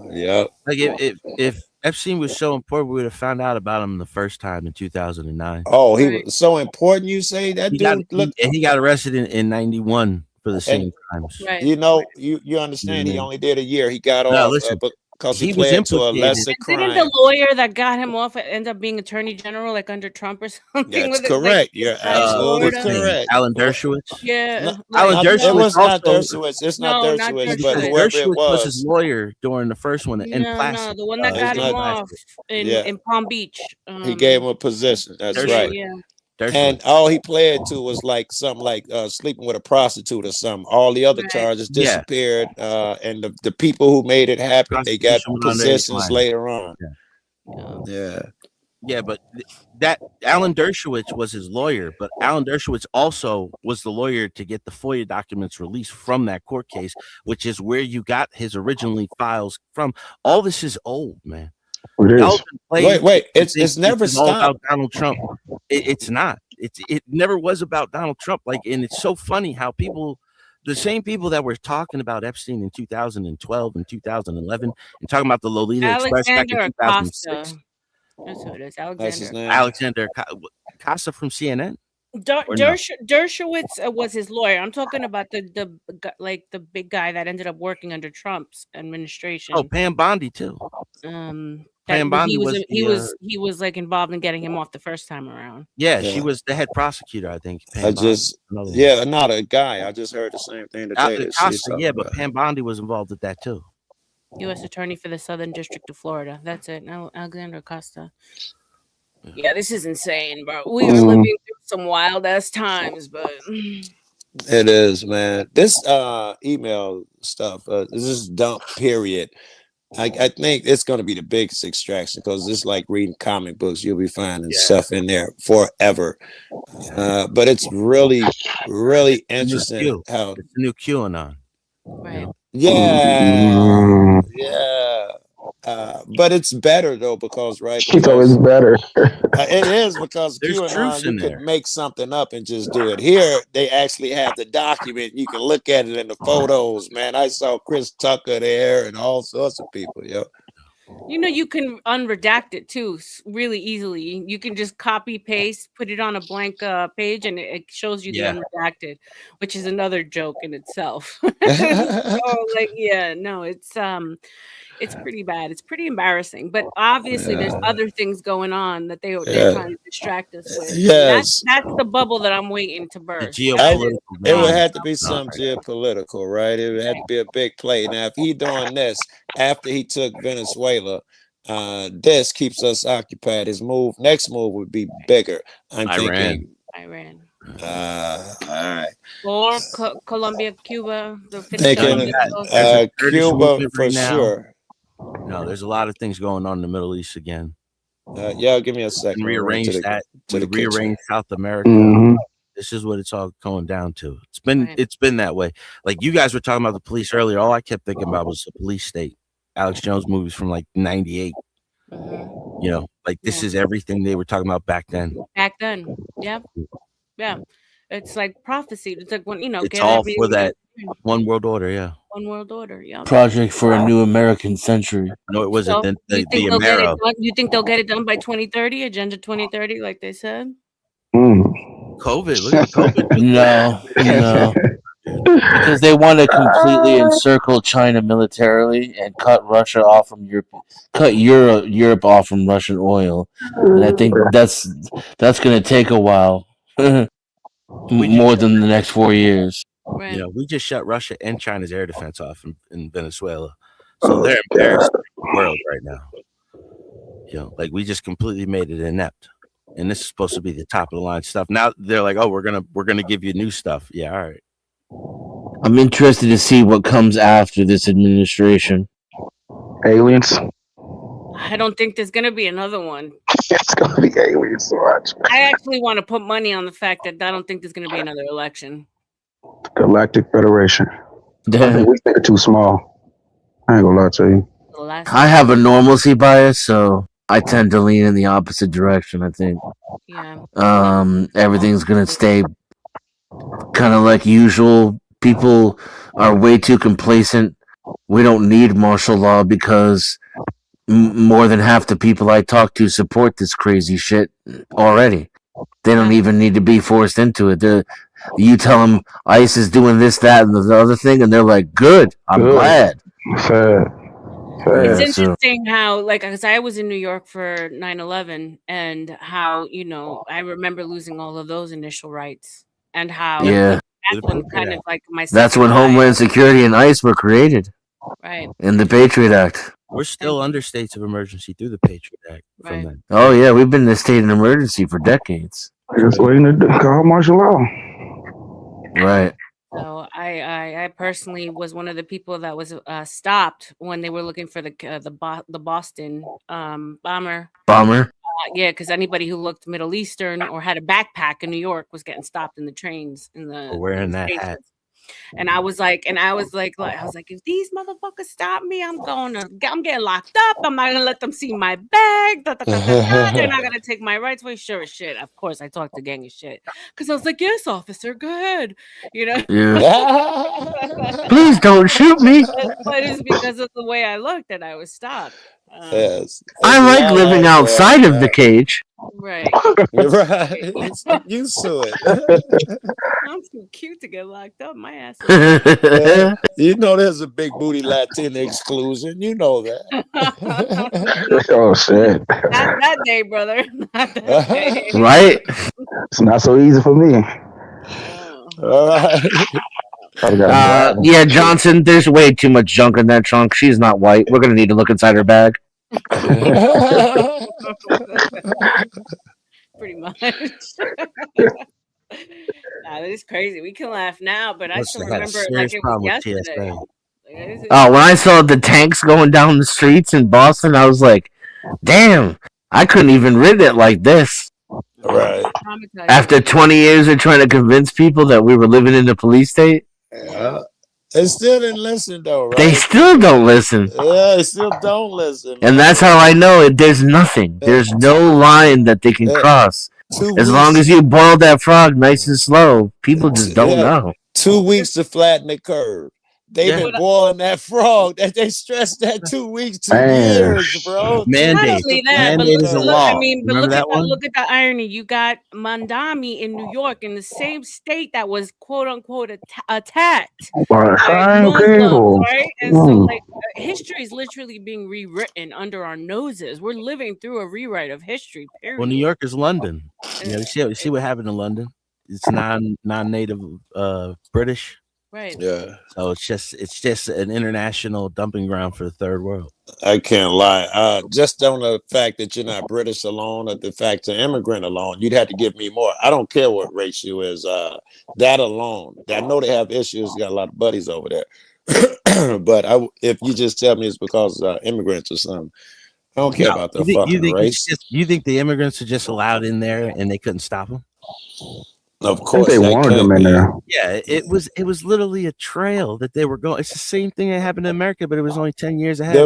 Yep. Like if Epstein was so important, we would have found out about him the first time in 2009. Oh, he was so important. You say that he got arrested in 91 for the same crimes. Right. You know, you understand. He only did a year. He got No, off listen, because he he was pled to a implicated. lesser Didn't crime. the lawyer that got him off end up being attorney general, like under Trump or something? That's with it, correct. like, You're out of absolutely Florida? correct. Alan Dershowitz. Yeah, Alan Dershowitz. It was not also, Dershowitz. It's not No, not Dershowitz, Dershowitz. but whoever it Dershowitz was his was. lawyer during the first one, and No, Placid. the one that got him off in Palm Beach. He gave him a position. That's right. Yeah. And all he pled to was like something like sleeping with a prostitute or something. All the other charges Yeah. disappeared, and the people who made it happen, they got Prostitution was positions underage later on. Yeah, but that Alan Dershowitz was his lawyer, but Alan Dershowitz also was the lawyer to get the FOIA documents released from that court case, which is where you got his originally files from. All this is old, man. Wait, it's never all stopped. about Donald Trump. It's not. It never was about Donald Trump. And it's so funny how the same people that were talking about Epstein in 2012 and 2011 and talking about the Lolita Express back in Alexander 2006. Acosta. That's who it is. That's his name. Alexander Casa from CNN. Dershowitz was his lawyer. I'm talking about the big guy that ended up working under Trump's administration. Oh, Pam Bondi too. Pam Bondi he was like involved in getting him off the first time around. Yeah, she was the head prosecutor, I think. Not a guy. I just heard the same thing today. But Pam Bondi was involved with that too. U.S. Attorney for the Southern District of Florida. That's it. Alexander Acosta. Yeah, this is insane, bro. We are living through some wild ass times, but It is, man. This email stuff, this is dump. Period. I think it's going to be the biggest extraction because it's like reading comic books. You'll be finding stuff in there forever. But it's really, really interesting how it's the new QAnon. Right. Yeah. But it's better though because It's always better. it is because There's QAnon truth you in could there. make something up and just do it. Here they actually have the document. You can look at it in the photos. Man, I saw Chris Tucker there and all sorts of people. You know, you can unredact it too, really easily. You can just copy paste, put it on a blank page, and it shows you the Yeah. unredacted, which is another joke in itself. So, like, yeah, no, it's pretty bad. It's pretty embarrassing. But obviously, there's Yeah. other things going on that they're Yeah. trying to distract us with, and Yes. that's the bubble that I'm waiting to The burst. geopolitical It would game. have to be some geopolitical, right? It would have to be a big play. Now, if he doing this after he took Venezuela, this keeps us occupied. His next move would be bigger. I'm Iran. thinking. Iran. All right. Or Colombia, Cuba, the finish up Thinking the missiles. There's a Kurdish Cuba movement for right now. sure. No, there's a lot of things going on in the Middle East again. Yeah, give me a second. And rearrange that. We the kitchen. rearrange South America. Mhm. This is what it's all going down to. It's been that way. Like you guys were talking about the police earlier. All I kept thinking about was the police state. Alex Jones movies from like '98. You know, like this is everything they were talking about back then. Back then, yeah. It's like prophecy. It's like when It's get all every for that one world order. Yeah. one world order. Yeah. Project for a new American century. No, it wasn't. So, The you think they'll get it Amero. done? You think they'll get it done by 2030? Agenda 2030, like they said. COVID. Look at COVID. No. Because they want to completely encircle China militarily and cut Russia off from Europe, cut Europe off from Russian oil, and I think that's going to take a while, more than the next 4 years. You know, we just shut Russia and China's air defense off in Venezuela, so they're embarrassed in the world right now. You know, like we just completely made it inept, and this is supposed to be the top of the line stuff. Now they're like, oh, we're gonna give you new stuff. Yeah, all right. I'm interested to see what comes after this administration. Aliens. I don't think there's gonna be another one. It's gonna be aliens. Watch. I actually want to put money on the fact that I don't think there's gonna be another election. Galactic Federation. I think we think too small. I ain't gonna lie to you. I have a normalcy bias, so I tend to lean in the opposite direction. I think. Everything's gonna stay kind of like usual. People are way too complacent. We don't need martial law because more than half the people I talk to support this crazy shit already. They don't even need to be forced into it. You tell them ICE is doing this, that, and the other thing, and they're like, "Good, I'm glad." It's interesting how, like, because I was in New York for 9/11, and how I remember losing all of those initial rights, and how that's when kind of like my That's when Homeland Security and ICE were created, right? In the Patriot Act. We're still under states of emergency through the Patriot Act. From then. Oh yeah, we've been in a state of emergency for decades. Just waiting to call martial law. Right. So I personally was one of the people that was stopped when they were looking for the Boston bomber. Yeah, because anybody who looked Middle Eastern or had a backpack in New York was getting stopped in the trains Or wearing that hat. And I was like, if these motherfuckers stop me, I'm getting locked up. I'm not gonna let them see my bag. They're not gonna take my rights away. Sure as shit. Of course, I talked to gang of shit because I was like, yes, officer, go ahead. Yeah. Please don't shoot me. But it's because of the way I looked that I was stopped. Yes. I like living outside of the cage. Right. You're right. It's used to it. I'm too cute to get locked up. My ass. You know there's a big booty Latin exclusion. You know that. Oh shit. Not that day, brother. Not that day. Right? It's not so easy for me. All right. Yeah, Johnson, there's way too much junk in that trunk. She's not white. We're gonna need to look inside her bag. Pretty much. It's crazy. We can laugh now, but I still remember like it was yesterday. Oh, when I saw the tanks going down the streets in Boston, I was like, damn, I couldn't even read it like this. Right. After 20 years of trying to convince people that we were living in a police state. Yeah. They still didn't listen though, right? They still don't listen. Yeah, they still don't listen. And that's how I know it. There's nothing. There's no line that they can cross. As long as you boil that frog nice and slow, people just don't know. 2 weeks to flatten the curve. They've Yeah. been boiling that frog. That they stressed that 2 weeks to Man. years, bro. 2 Not weeks Mandate. to only that, but Mandate look, is a look, I law. mean, but Remember that one? look at the irony. You got Mandami in New York, in the same state that was quote unquote attacked But by same Muslims, people. right? And so, like, history is literally being rewritten under our noses. We're living through a rewrite of history. Well, New Period. York is London. You know, you see what happened in London. It's non-native British. Right. Yeah. So it's just an international dumping ground for the third world. I can't lie. Just on the fact that you're not British alone, or the fact you're immigrant alone, you'd have to give me more. I don't care what race you is. That alone, I know they have issues. Got a lot of buddies over there, but if you just tell me it's because immigrants or something, I don't care about the fucking race. You think the immigrants are just allowed in there and they couldn't stop them? Of I think course, they they wanted them could in be. there. Yeah, it was literally a trail that they were going. It's the same thing that happened in America, but it was only 10 years ahead.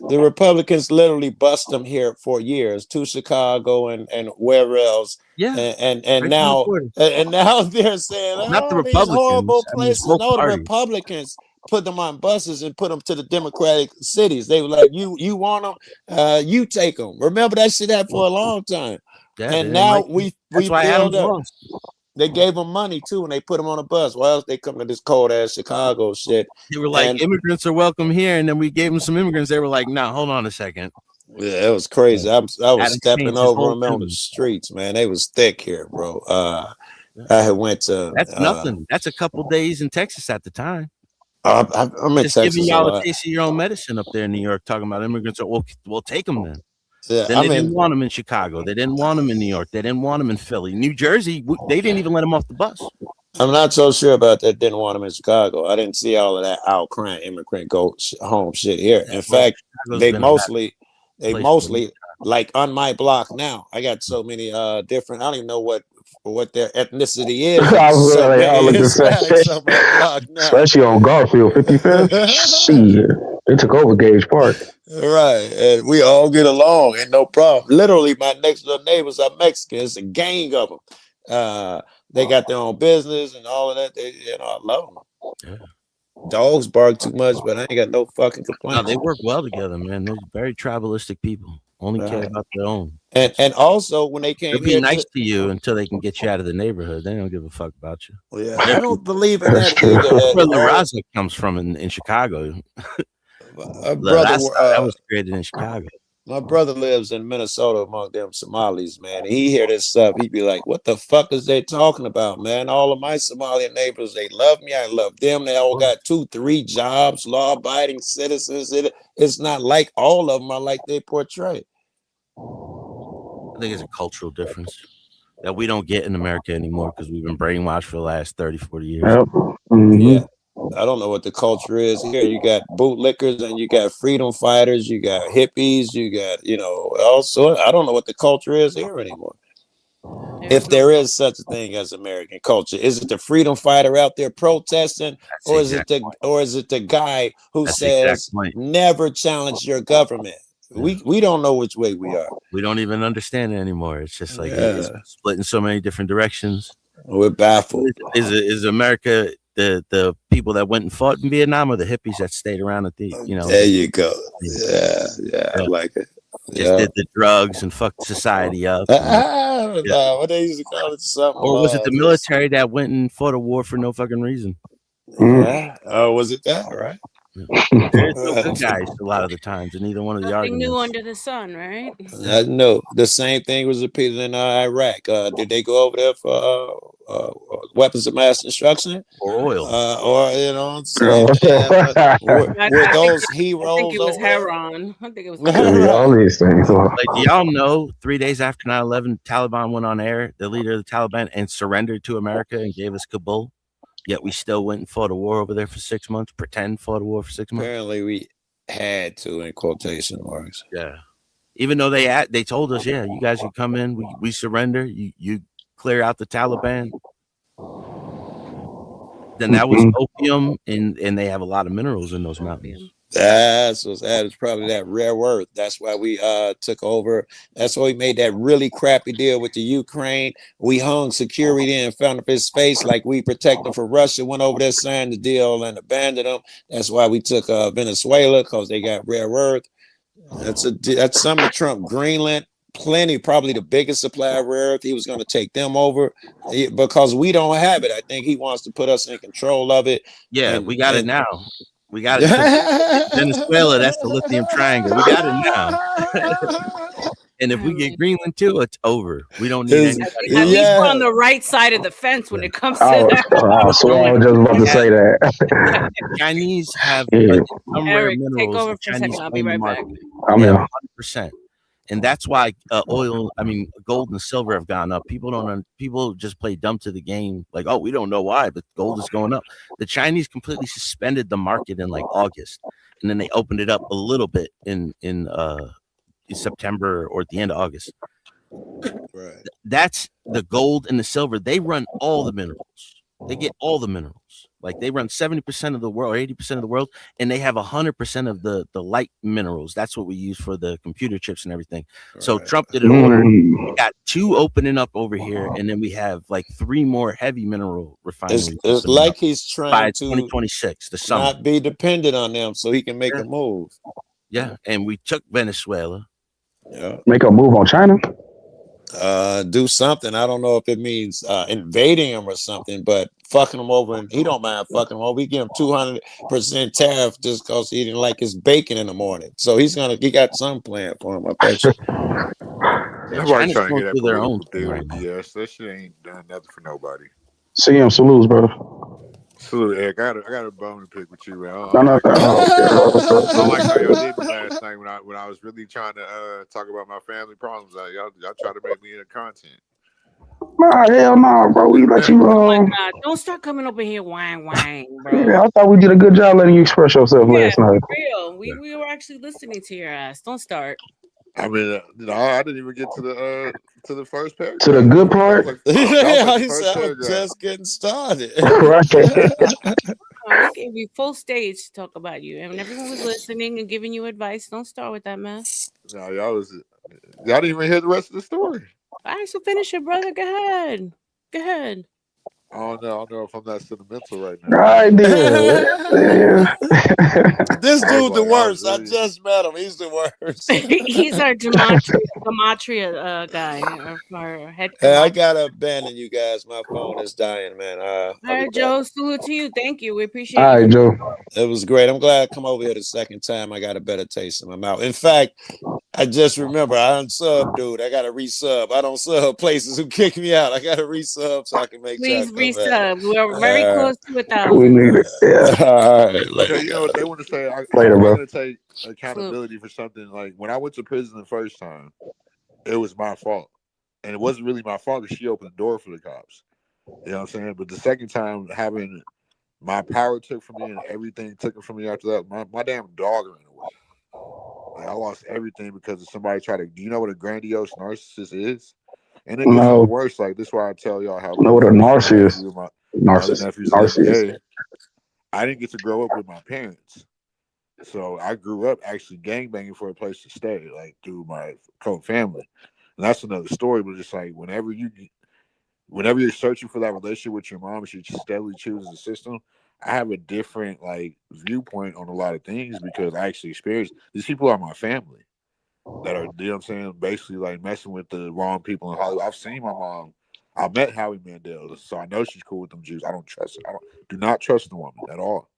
The Republicans literally bust them here for years to Chicago and wherever else. Yeah, and right now from the border. and now they're saying, Not the oh, these horrible Republicans. I mean, places. both No, the parties. Republicans put them on buses and put them to the Democratic cities. They were like, you want them, you take them. Remember that shit happened for a long time. Yeah, they And didn't now like it. That's we why build Adams up. lost. They gave them money too, and they put them on a bus. Why else they come to this cold ass Chicago shit? They were like, And immigrants are welcome here, and then we gave them some immigrants. They were like, no, hold on a second. yeah, it was crazy. I was Adams stepping changed his over whole them on the tune. streets, man. They was thick here, bro. I had went to. That's nothing. That's a couple days in Texas at the time. I'm in Just Texas giving a y'all a lot. taste of your own medicine up there in New York, talking about immigrants. We'll take them then. Yeah, Then I they mean, didn't want them in Chicago. They didn't want them in New York. They didn't want them in Philly. New Jersey, they didn't even let them off the bus. I'm not so sure about that. Didn't want them in Chicago. I didn't see all of that out crying immigrant go home shit here. In fact, Chicago's they been a bad mostly like on my block now. I got so many different. I don't even know what their ethnicity is. I was So like, all many of Hispanics on my block now. especially on Garfield 55th. Shit, they took over Gage Park. Right, and we all get along, ain't no problem. Literally, my next door neighbors are Mexicans, a gang of them. They got their own business and all of that. I love them. Yeah. Dogs bark too much, but I ain't got no fucking No, complaints. they work well together, man. They're very tribalistic people. Only care Right. about their own. And also when they They'll came be here, nice to you until they can get you out of the neighborhood. They don't give a fuck about you. yeah, I don't believe in That's that true. either. That's where That La all- Raza comes from in Chicago. my La brother, Raza, that was created in Chicago. my brother lives in Minnesota among them Somalis, man. And he hear this stuff, he'd be like, "What the fuck is they talking about, man? All of my Somali neighbors, they love me. I love them. They all got 2-3 jobs, law-abiding citizens. It's not like all of them are like they portray." I think it's a cultural difference that we don't get in America anymore because we've been brainwashed for the last 30, 40 years. Yep. Mhm. Yeah. I don't know what the culture is here. You got bootlickers and you got freedom fighters, you got hippies, you got, also I don't know what the culture is here anymore. If there is such a thing as American culture, is it the freedom fighter out there protesting, or is it the guy who That's the exact says point. never challenge your government? We don't know which way we are. We don't even understand it anymore. It's just like it's Yeah. split in so many different directions. We're baffled. Is America the people that went and fought in Vietnam, or the hippies that stayed around at the There you go. Yeah, I like it. just did the drugs and fucked society up? What they used to call it something. Or was it the military that went and fought a war for no fucking reason? Yeah. Oh, was it that? Right. There's no good guys a lot of the times in either one of the Nothing new arguments. under the sun, right? I know the same thing was repeated in Iraq. Did they go over there for weapons of mass destruction or oil? Or what I'm saying? Were those heroes? I think it was over there? Heron. I think it was All these things. Like, do y'all know 3 days after 9/11, Taliban went on air, the leader of the Taliban, and surrendered to America and gave us Kabul? Yet we still went and fought a war over there for 6 months, fought a war for 6 months. Apparently, we had to, in quotation marks. Yeah. Even though they told us, yeah, you guys can come in, we surrender, you clear out the Taliban. Then that was opium, and they have a lot of minerals in those mountains. That's what's that is probably that rare earth. That's why we took over. That's why we made that really crappy deal with the Ukraine. We hung security in front of his face like we protect him from Russia. Went over there, signed the deal, and abandoned him. That's why we took Venezuela, because they got rare earth. That's some of Trump. Greenland, plenty, probably the biggest supply of rare earth. He was going to take them over because we don't have it. I think he wants to put us in control of it. Yeah, And we got it now. We got it because Venezuela, that's the lithium triangle. We got it now. And if we get Greenland too, it's over. We don't need anybody. At least we're on the right side of the fence when it comes to that. I swear I was just about to say that. Chinese have Yeah. some rare Eric, take minerals. over The for a Chinese second. I'll be own the right market. back. I'm Yeah, here. 100%. And that's why gold and silver have gone up. People just play dumb to the game, like, oh, we don't know why, but gold is going up. The Chinese completely suspended the market in like August, and then they opened it up a little bit in September or at the end of August. Right. That's the gold and the silver. They run all the minerals. They get all the minerals. Like they run 70% of the world, or 80% of the world, and they have 100% of the light minerals. That's what we use for the computer chips and everything. So Trump did it all. We got 2 opening up over here, and then we have like 3 more heavy mineral refineries. It's like he's trying by to 2026, the summer. not be dependent on them, so he can make a move. Yeah, and we took Venezuela. Yeah. Make a move on China. Do something. I don't know if it means invading him or something, but fucking him over, and he don't mind fucking him over. We give him 200% tariff just because he didn't like his bacon in the morning. So he got some plan for him. I bet you. Nobody trying to going get that through their own political deal right with BS. That shit ain't done nothing for nobody. CM salutes, brother. Salute, Eric. I got a bone to pick with you, man. I No, don't no, like no. I don't like how y'all did me last night when I was really trying to talk about my family problems. Y'all try to make me into content. Nah, hell no, bro. We let you. Don't start coming over here whine, bro. Yeah, I thought we did a good job letting you express yourself last night. For real. We were actually listening to your ass. Don't start. I mean, I didn't even get to the first paragraph. To the good part. He said, I'm just getting started. We gave you full stage to talk about you, and everyone was listening and giving you advice. Don't start with that mess. No, y'all didn't even hear the rest of the story. All right, so finish it, brother. Go ahead. Go ahead. I don't know if I'm that sentimental right now. Right there. This dude the worst. I just met him. He's the worst. He's our gematria guy, our head. Hey, I gotta abandon you guys. My phone is dying, man. All right, Joe. Salute to you. Thank you. We appreciate All right, Joe. It was great. I'm glad I come over here the second time. I got a better taste in my mouth. In fact, I just remember I unsub, dude. I gotta resub. I don't sub places who kick me out. I gotta resub so I can make Please sure I come back. resub. We're very close to 1,000. We need it. Yeah. All right. Okay, you know what they want to say? I'm Later, bro. going to take accountability for something. Like when I went to prison the first time, it was my fault, and it wasn't really my fault because she opened the door for the cops. You know what I'm saying? But the second time, having my power took from me and everything took it from me after that, my damn dog ran away. Like, I lost everything because of somebody tried to. Do you know what a grandiose narcissist is? And it gets even worse. Like this is why I tell y'all how. Know what a narcissist? Narcissist. I didn't get to grow up with my parents, so I grew up actually gangbanging for a place to stay, like through my family. And that's another story. But it's like whenever you're searching for that relationship with your mom, she steadily chooses the system. I have a different viewpoint on a lot of things because I actually experienced these people are my family that are, you know what I'm saying, basically messing with the wrong people in Hollywood. I've seen my mom. I met Howie Mandel, so I know she's cool with them Jews. I don't trust her. Do not trust the woman at all.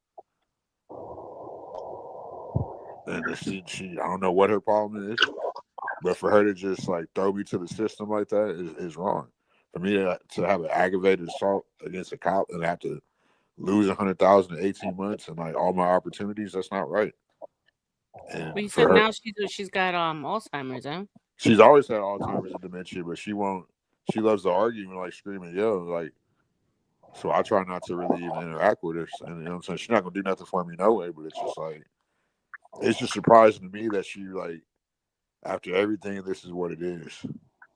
And she I don't know what her problem is, but for her to just throw me to the system like that is wrong. For me to have an aggravated assault against a cop and have to lose 100,000 in 18 months and all my opportunities, that's not right. And But you said now she's got Alzheimer's, huh? She's always had Alzheimer's and dementia, but she won't. She loves to argue and scream and yell, So I try not to really even interact with her. And you know what I'm saying? She's not gonna do nothing for me no way. But it's just it's just surprising to me that she after everything, this is what it is.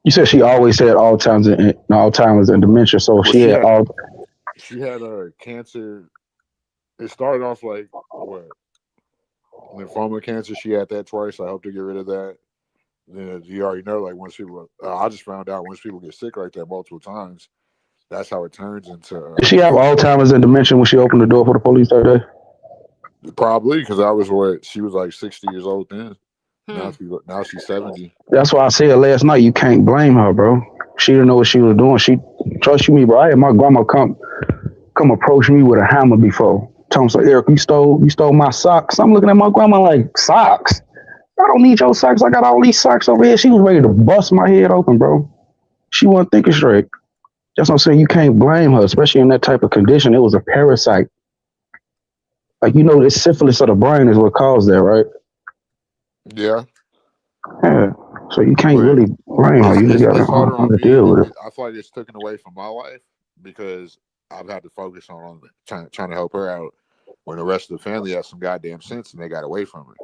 You said she always had Alzheimer's and dementia, so she had all. She had cancer. It started off what lymphoma cancer. She had that twice. I hope to get rid of that. Then you already know, like once people, I just found out once people get sick like that multiple times, that's how it turns into. Did she have Alzheimer's and dementia when she opened the door for the police that day? Probably because I was she was like 60 years old then. Now she's 70. That's why I said last night you can't blame her, bro. She didn't know what she was doing. She trust you me, bro. I had my grandma come approach me with a hammer before. Tell me, so Eric, you stole my socks. I'm looking at my grandma like, socks? I don't need your socks. I got all these socks over here. She was ready to bust my head open, bro. She wasn't thinking straight. That's what I'm saying. You can't blame her, especially in that type of condition. It was a parasite. Like, this syphilis of the brain is what caused that, right? Yeah. Yeah. So you can't really blame her. You just It's harder on gotta me. deal with it. I feel like it's taken away from my life because I've had to focus on trying to help her out when the rest of the family has some goddamn sense and they got away from it.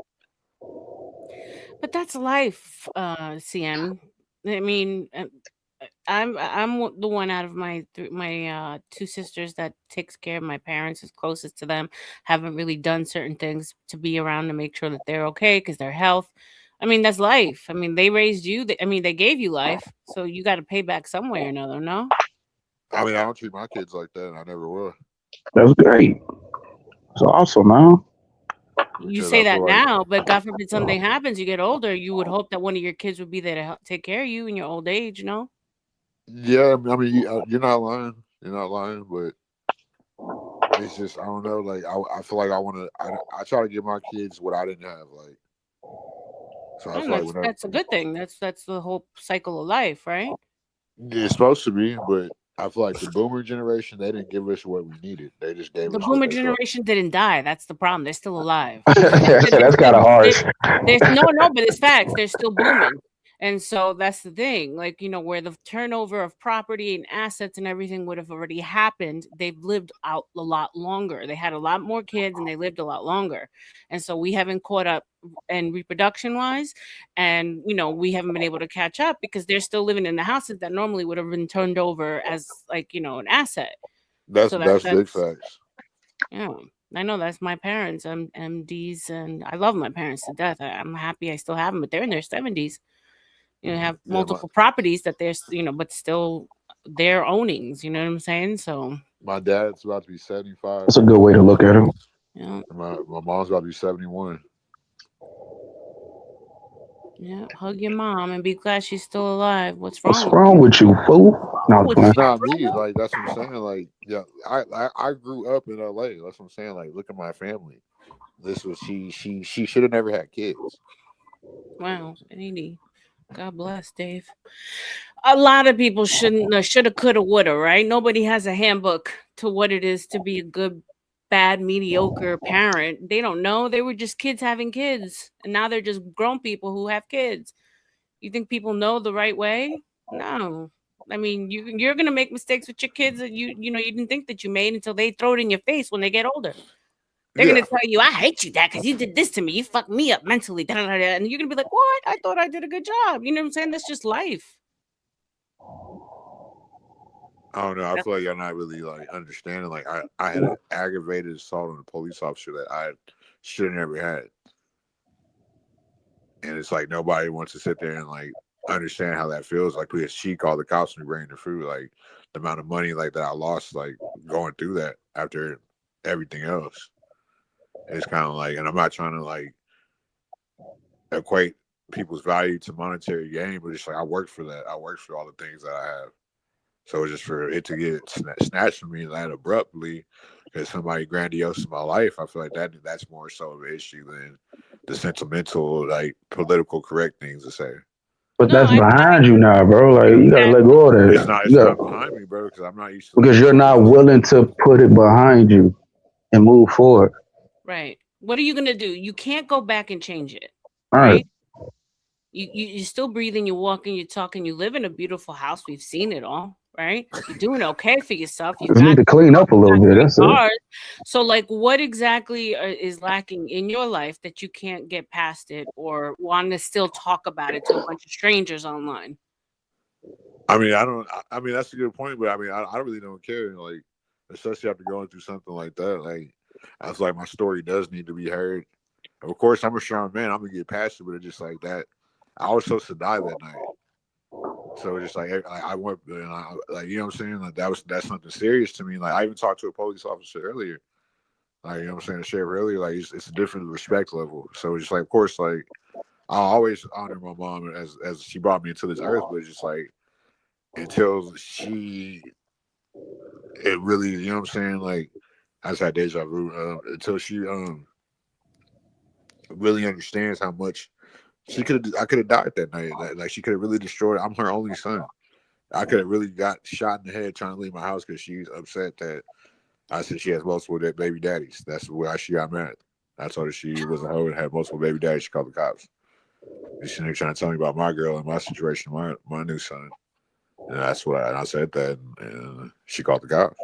But that's life, CM. I mean, I'm the one out of my two sisters that takes care of my parents, is closest to them. Haven't really done certain things to be around to make sure that they're okay because their health. I mean, that's life. I mean, they raised you. They gave you life, so you got to pay back some way or another. No. I mean, I don't treat my kids like that, and I never will. That's great. It's awesome, man. You say that now, but God forbid something happens, you get older, you would hope that one of your kids would be there to help take care of you in your old age, no? Yeah, I mean, you're not lying. You're not lying, but it's just I don't know. Like I feel like I try to give my kids what I didn't have. Like, so I feel like That's a good thing. That's the whole cycle of life, right? it's supposed to be, but I feel like the boomer generation, they didn't give us what we needed. They just gave The us what boomer they thought. generation didn't die. That's the problem. They're still alive. That's kind of harsh. No, but it's facts. They're still booming. And so that's the thing. Like, where the turnover of property and assets and everything would have already happened, they've lived out a lot longer. They had a lot more kids and they lived a lot longer. And so we haven't caught up and reproduction wise, and we haven't been able to catch up because they're still living in the houses that normally would have been turned over as like an asset. That's big facts. Yeah, I know that's my parents. I'm MDs, and I love my parents to death. I'm happy I still have them, but they're in their 70s. Have multiple properties that they're but still their ownings. You know what I'm saying? So my dad's about to be 75. That's a good way to look at him. Yeah. My mom's about to be 71. Yeah, hug your mom and be glad she's still alive. What's wrong? What's wrong with you, fool? No, It's not me. Like that's what I'm saying. Like yeah, I grew up in LA. That's what I'm saying. Like look at my family. This was she should have never had kids. Wow, 80. God bless, Dave. A lot of people shouldn't, shoulda, coulda, woulda, right? Nobody has a handbook to what it is to be a good, bad, mediocre parent. They don't know. They were just kids having kids, and now they're just grown people who have kids. You think people know the right way? No. I mean, you're gonna make mistakes with your kids that you didn't think that you made until they throw it in your face when they get older. They're gonna tell you, "I hate you, Dad, because you did this to me. You fucked me up mentally." Da, da, da, da. And you're gonna be like, "What? I thought I did a good job." You know what I'm saying? That's just life. I don't know. I feel like y'all not really like understanding. Like I had an aggravated assault on a police officer that I should have never had, and it's like nobody wants to sit there and like understand how that feels. Like because she called the cops and bringing the food. Like the amount of money like that I lost like going through that after everything else. It's kind of like, and I'm not trying to like equate people's value to monetary gain, but it's like I worked for that. I worked for all the things that I have. So just for it to get snatched from me that abruptly, because somebody grandiose in my life, I feel like that's more so of an issue than the sentimental, like political correct things to say. But that's behind you now, bro. Like you gotta let go of that. It's not behind me, bro, because I'm not used to. Because you're not willing to put it behind you and move forward. Right. What are you gonna do? You can't go back and change it. All right. You're still breathing, you're walking, you're talking, you live in a beautiful house. We've seen it all, right? You're doing okay for yourself. You need to clean up a little bit. That's it. So, like, what exactly is lacking in your life that you can't get past it or want to still talk about it to a bunch of strangers online? I mean, I mean, that's a good point, but I mean, I really don't care. Like, especially after going through something like that. Like, I feel like my story does need to be heard. Of course, I'm a strong man. I'm gonna get past it, but it's just like that. I was supposed to die that night, so it's just like I went, and like you know what I'm saying. Like that's something serious to me. Like I even talked to a police officer earlier. Like you know what I'm saying, the sheriff earlier. Like it's a different respect level. So it's just like, of course, like I always honor my mom as she brought me into this earth, but it's just like until it really, you know what I'm saying, like I just had deja vu until she really understands how much I could have died that night. Like she could have really destroyed. I'm her only son. I could have really got shot in the head trying to leave my house because she's upset that I said she has multiple baby daddies. That's why she got mad. I told her she was a hoe and had multiple baby daddies. She called the cops. And she trying to tell me about my girl and my situation, my new son. And that's what I said that, and she called the cops.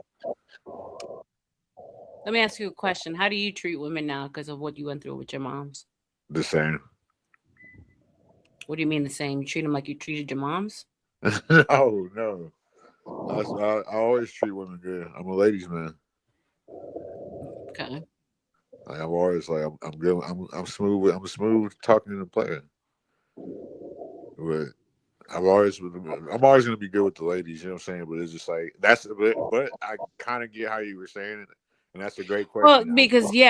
Let me ask you a question. How do you treat women now because of what you went through with your moms? The same. What do you mean the same? You treat them like you treated your moms? No. I always treat women good. I'm a ladies man. Okay. Like I'm always like I'm good. I'm smooth. I'm smooth talking to the player. But I'm always gonna be good with the ladies. You know what I'm saying? But it's just like but I kind of get how you were saying it, and that's a great question. Well, because you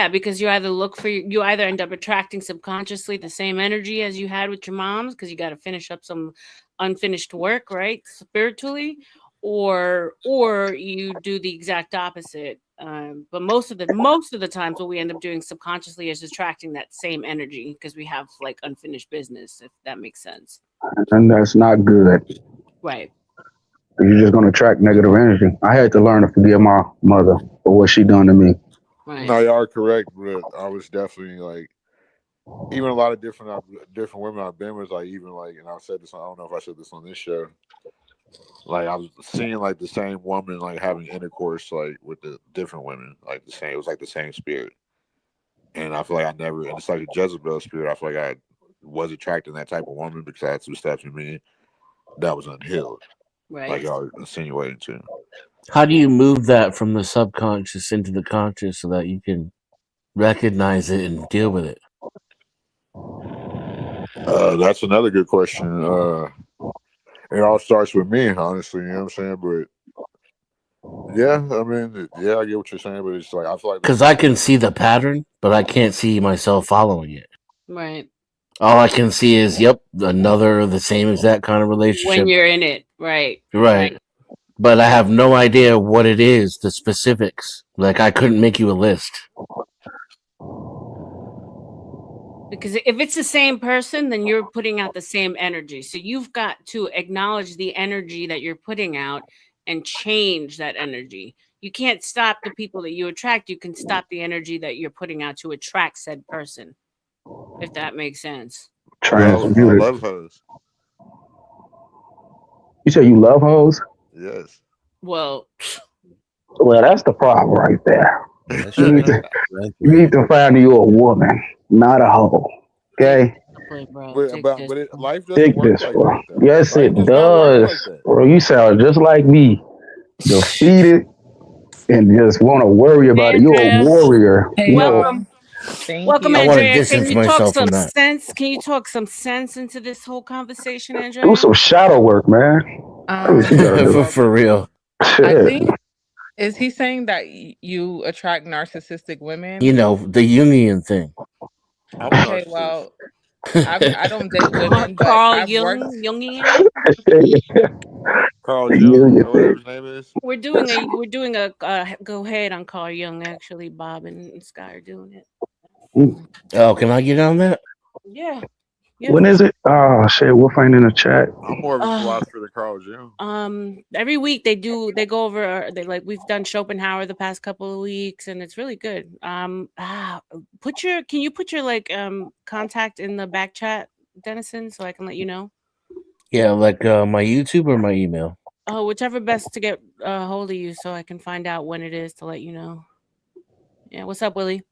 you either end up attracting subconsciously the same energy as you had with your moms because you got to finish up some unfinished work, right, spiritually, or you do the exact opposite. But most of the times, what we end up doing subconsciously is attracting that same energy because we have like unfinished business, if that makes sense. And that's not good. Right. You're just gonna attract negative energy. I had to learn to forgive my mother for what she done to me. Right. No, you are correct, but I was definitely like, even a lot of different women I've been with, like even like, and I said this. I don't know if I said this on this show. Like I was seeing like the same woman like having intercourse like with the different women, like the same. It was like the same spirit, and I feel like and it's like a Jezebel spirit. I feel like I was attracting that type of woman because I had two steps in me that was unhealed. Right. Like y'all insinuating to. How do you move that from the subconscious into the conscious so that you can recognize it and deal with it? That's another good question. It all starts with me, honestly. You know what I'm saying? But yeah, I mean, yeah, I get what you're saying, but it's like I feel like Because I can see the pattern, but I can't see myself following it. Right. All I can see is, another the same exact kind of relationship. When you're in it, right. Right. But I have no idea what it is, the specifics. Like I couldn't make you a list. Because if it's the same person, then you're putting out the same energy. So you've got to acknowledge the energy that you're putting out and change that energy. You can't stop the people that you attract. You can stop the energy that you're putting out to attract said person, if that makes sense. Transmuted. I love hoes. You say you love hoes? Yes. Well, that's the problem right there. You need to find you a woman, not a hoe. Okay? But life doesn't Take work this, like bro. that, though. Yes, Life it does not work like does. that. Bro, you sound just like me. Defeated and just want to worry about it. You're a Andrea. warrior. Hey, You welcome. Welcome, I want to Andrea. distance Can you talk myself some from that. sense? Can you talk some sense into this whole conversation, do Andrea? some shadow work, man. That's what you gotta do. For real. I Shit. think is he saying that you attract narcissistic women? You know, the Jungian thing. I'm a Okay, narcissist. well, I don't date women, but Carl I've worked. Jungian. Carl Jung, or whatever his name is. We're doing a go ahead on Carl Jung. Actually, Bob and Sky are doing it. Oh, can I get on that? Yeah. When is it? Oh shit, we'll find in the chat. I'm more of a philosopher than Carl Jung. Every week they go over we've done Schopenhauer the past couple of weeks and it's really good. Can you put your contact in the back chat, Dennison, so I can let you know? Yeah, like my YouTube or my email. Oh, whichever best to get a hold of you so I can find out when it is to let you know. Yeah, what's up, Willie?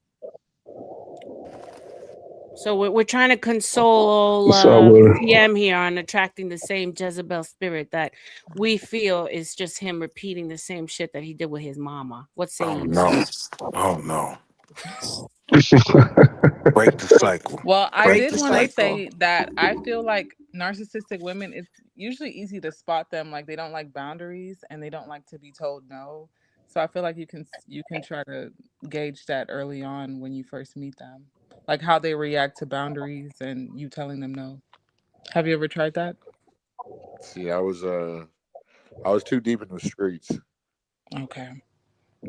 So we're trying to console CM here on attracting the same Jezebel spirit that we feel is just him repeating the same shit that he did with his mama. What say you? No. Oh no. Break the cycle. Well, I Break did the want to cycle. say that I feel like narcissistic women, it's usually easy to spot them. Like they don't like boundaries and they don't like to be told no. So I feel like you can try to gauge that early on when you first meet them, like how they react to boundaries and you telling them no. Have you ever tried that? See, I was too deep in the streets. Okay.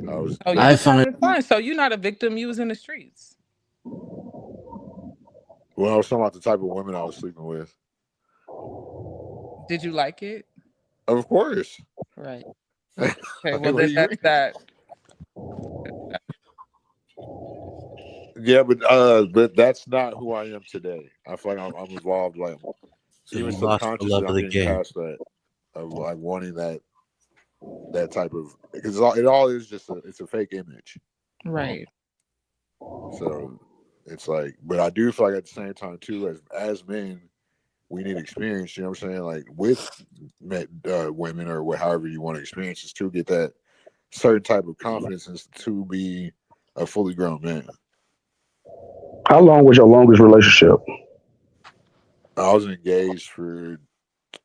I was Oh, you like, I was find having fun. So you're not a victim. You was in the streets. well, I was talking about the type of women I was sleeping with. Did you like it? Of course. Right. Like, Okay. what Well, do then you that's mean? that. Yeah, but that's not who I am today. I feel like I'm involved, like So even you lost the subconsciously, love of I'm the getting game. past that of like wanting that type of because it all is just it's a fake image. Right. So it's like, but I do feel like at the same time too, as men, we need experience. You know what I'm saying? Like with women or however you want to experience is to get that certain type of confidence and to be a fully grown man. How long was your longest relationship? I was engaged for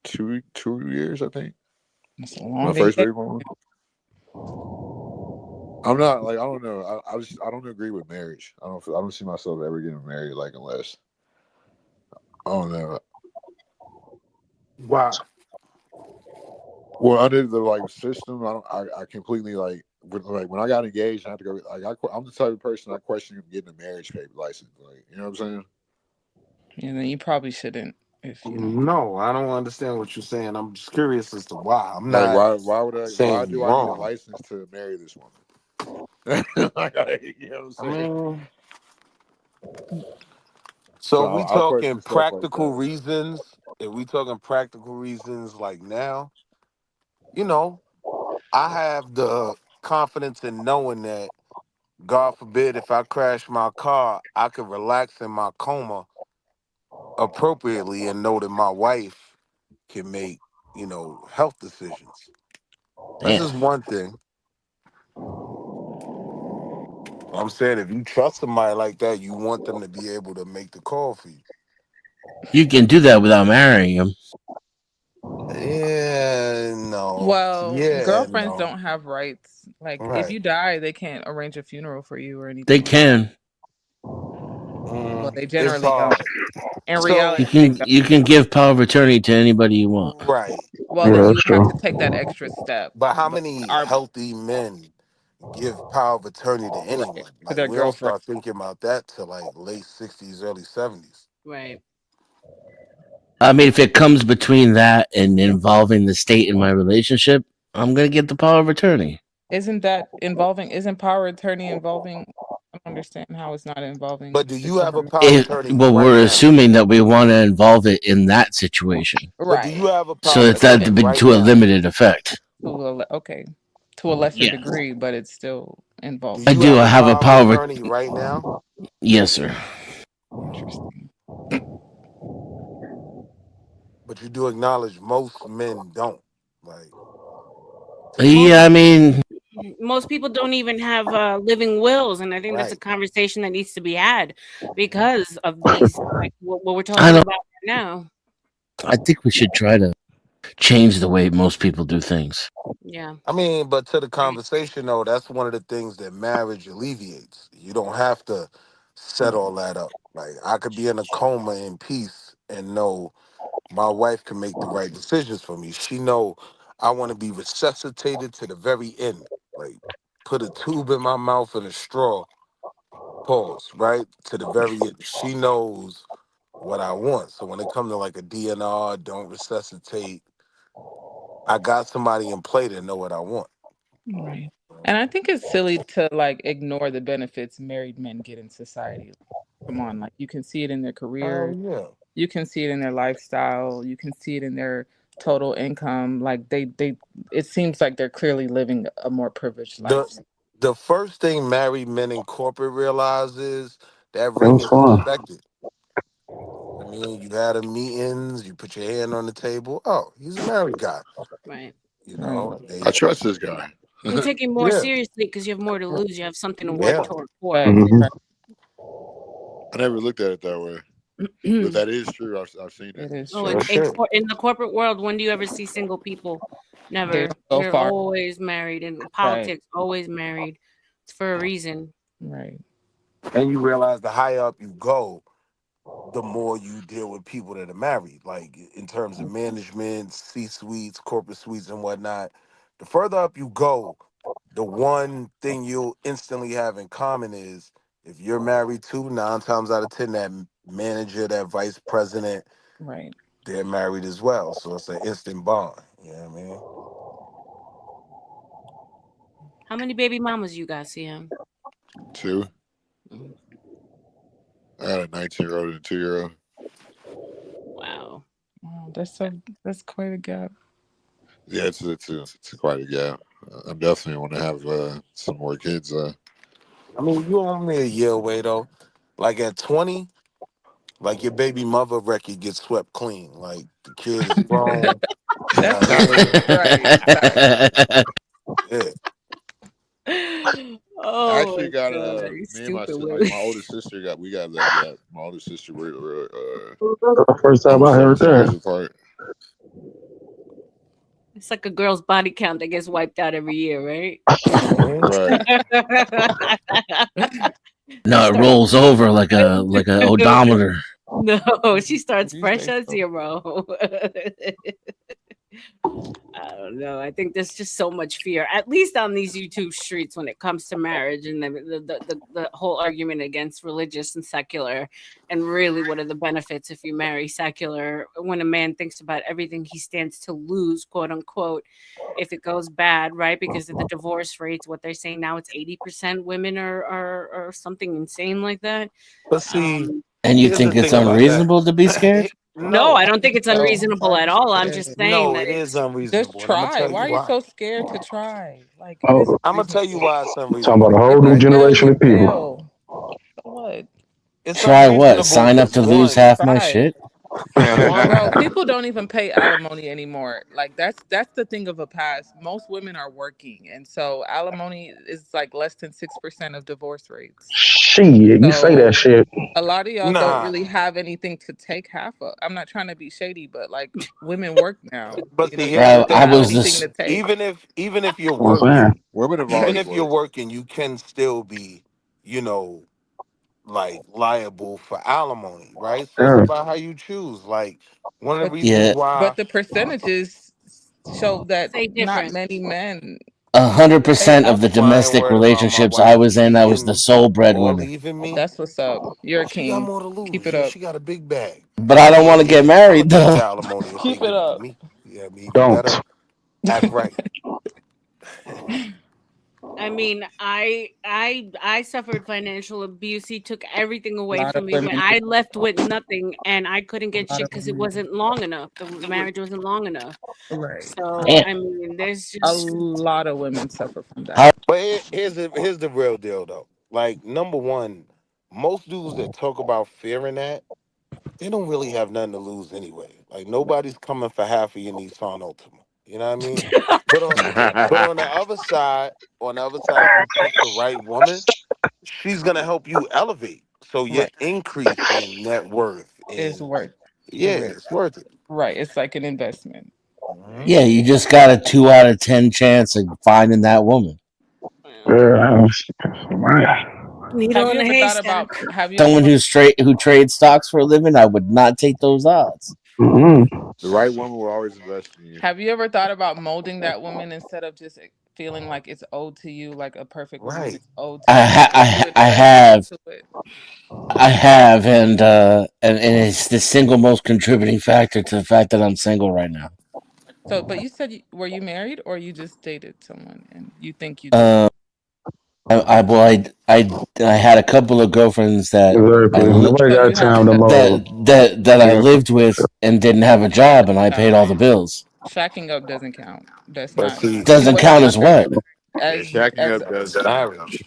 2 years, I think. That's a My long first engagement. big one. I'm not like I don't know. I don't agree with marriage. I don't see myself ever getting married like unless I don't know. Why? Well, under the like system, I don't. I completely like when I got engaged. I had to go. I'm the type of person I question getting a marriage paper license. Like you know what I'm saying? And then you probably shouldn't if you know. No, I don't understand what you're saying. I'm just curious as to why. I'm Like not why saying you're do I need a wrong. license to marry this woman? You know what I'm I saying? mean, so So we I question talking stuff like practical that. reasons. If we talking practical reasons like now, you know, I have the confidence in knowing that, God forbid, if I crash my car, I could relax in my coma appropriately and know that my wife can make, health decisions. That's damn. just one thing. I'm saying if you trust somebody like that, you want them to be able to make the call for you. You can do that without marrying him. Yeah, no. Well, Yeah, girlfriends no. don't have rights. Like if Right. you die, they can't arrange a funeral for you or They anything like that. can. Well, they It's generally don't. hard. In So, reality, they don't. You can give power of attorney to anybody you want. right. Well, Yeah, then you that's would have true. to take that extra step. But how But many our healthy men give power of attorney to right anyone? to Like, their we don't girlfriend. start thinking about that till like late 60s, early 70s. Right. I mean, if it comes between that and involving the state in my relationship, I'm gonna get the power of attorney. Isn't that involving? Isn't power of attorney involving? I don't understand how it's not But involving do the you have a government. power of If attorney well, right we're now? assuming that we want to involve it in that situation, But do you Right. have a so power of it's that attorney Okay. right to a now? limited effect. Okay. To a lesser Yeah, degree, but it's still Do involving I you it. do. have I a have a power of power. attorney right now? Yes, sir. Interesting. But you do acknowledge most men don't. Like, Yeah, I mean, Most people don't even have living wills, and I think that's a right. conversation that needs to be had because of these, like what we're I talking don't. about right now. I think we should try to change the way most people do things. Yeah. I mean, but to the conversation though, that's one of the things that marriage alleviates. You don't have to set all that up. Like, I could be in a coma in peace and know my wife can make the right decisions for me. She know I want to be resuscitated to the very end. Like, put a tube in my mouth and a straw. Pause. Right to the very end. She knows what I want. So when it comes to like a DNR, don't resuscitate. I got somebody in play to know what I want. Right. And I think it's silly to like ignore the benefits married men get in society. Come on, like you can see it in their Oh careers, yeah. you can see it in their lifestyle, you can see it in their total income. Like they it seems like they're clearly living a more privileged The life. the first thing married men in corporate realize is that It ring was is fun. expected. I mean, you had a meetings, you put your hand on the table. Oh, he's a married guy. Right. You Right. know, I they trust this guy. You take it more Yeah. seriously because you have more to lose. You have something to work Yeah. toward. I never looked at it that way, but that is true. I've seen it. It is Oh, true. in the corporate world, when do you ever see single people? They Never. don't go They're far. always married. In Right. politics, always married. It's for a reason. Right. And you realize the higher up you go, the more you deal with people that are married, like in terms of management, C suites, corporate suites, and whatnot. The further up you go, the one thing you'll instantly have in common is if you're married to 9 times out of 10, that manager, that vice president, Right. they're married as well. So it's an instant bond. You know what I mean? How many baby mamas you got, CM? 2. I got a 19-year-old and a 2-year-old. Wow. Wow, that's quite a gap. Yeah, it's quite a gap. I definitely want to have some more kids. I mean, you only a year away though. Like at 20, like your baby mother record gets swept clean. Like the kid is grown. You know That's what I mean? right. Yeah. I Oh actually my got god, you me and my stupid like Willie. my older sister we got that gap. My older sister we're the first time I almost heard 17 years that. apart. It's like a girl's body count that gets wiped out every year, right? Right. No, it rolls over like a odometer. No, she starts These fresh days, at 0. I don't know. I think there's just so much fear, at least on these YouTube streets, when it comes to marriage and the whole argument against religious and secular. And really, what are the benefits if you marry secular? When a man thinks about everything he stands to lose, quote unquote, if it goes bad, right? Because of the divorce rates, what they're saying now, it's 80% women are something insane like that. But see, And you here's think the it's thing about that. unreasonable to be scared? No, I No, don't think it's Oh, unreasonable at all. I'm just saying no, that it is it's just unreasonable, and I'm gonna try. tell Why you are you why. so scared to try? Like it is Oh, I'm gonna tell you reasonable. why it's talking about a unreasonable. whole If new you Right? fail, generation you of people. fail. So what? It's Try what? unreasonable Sign up because to lose one, half my Try. shit? one, Bro, people don't even pay alimony anymore. Like that's the thing of a past. Most women are working, and so alimony is like less than 6% of divorce rates. Shit, you say that So shit. a lot of y'all don't nah. really have anything to take half of. I'm not trying to be shady, but like women work now. But You know, see, you here's the guys thing I don't have was though. anything this. to take. Even if you're I'm saying. working, Women have even always if you're worked. working, you can still be, like liable for alimony, right? So it's Yeah. about how you choose. Like one of the But reasons Yeah, why, but the percentages show that say not different. many men pay 100% of the alimony. I ain't domestic worried about my relationships I wife was in, I was the cheating sole or breadwinner. leaving me. That's what's up. You're a She got king. more to Keep lose. it Yeah, up. she got a big bag. But I I'm don't gonna want to take get I'm gonna married take though. the alimony if they Keep it give it to up. me. Yeah, I mean, you better Don't. act right. I mean, I suffered financial abuse. He took everything A away lot of from me. When women do. I left with nothing and I couldn't A get lot shit of because it women do. wasn't long enough. The marriage wasn't long enough. Right. So Damn. I mean, there's A just lot of women suffer from How? that. But here's the real deal though. Like number one, most dudes that talk about fearing that, they don't really have nothing to lose anyway. Like nobody's coming for half of your Nissan Altima. You know what I mean? But on the other side, if you pick the right woman, she's gonna help you elevate. So your Right. increase in net worth It's and worth yeah, it. it's worth it. Right. It's like an investment. Mhm. Yeah, you just got a 2 out of 10 chance of finding that woman. Yeah. Right. needle Have in you a ever thought about haystack. have you Someone ever who trades stocks for a living, I would not take those odds. Mm-hmm. The right woman will always invest in you. have you ever thought about molding that woman instead of just feeling like it's owed to you, like a perfect woman Right. is owed to you? What if you I invested have, into it? and it's the single most contributing factor to the fact that I'm single right now. So, but you said were you married or you just dated someone and you think you did? Um, well, I had a couple of girlfriends that Exactly. Nobody So got you time haven't to done that. mold. that I Yeah. lived with and didn't have a job, and I paid all the bills. Shacking up doesn't count. That's But not. see, You Doesn't wasn't count as under what? Yeah, as shacking as up does count. marriage.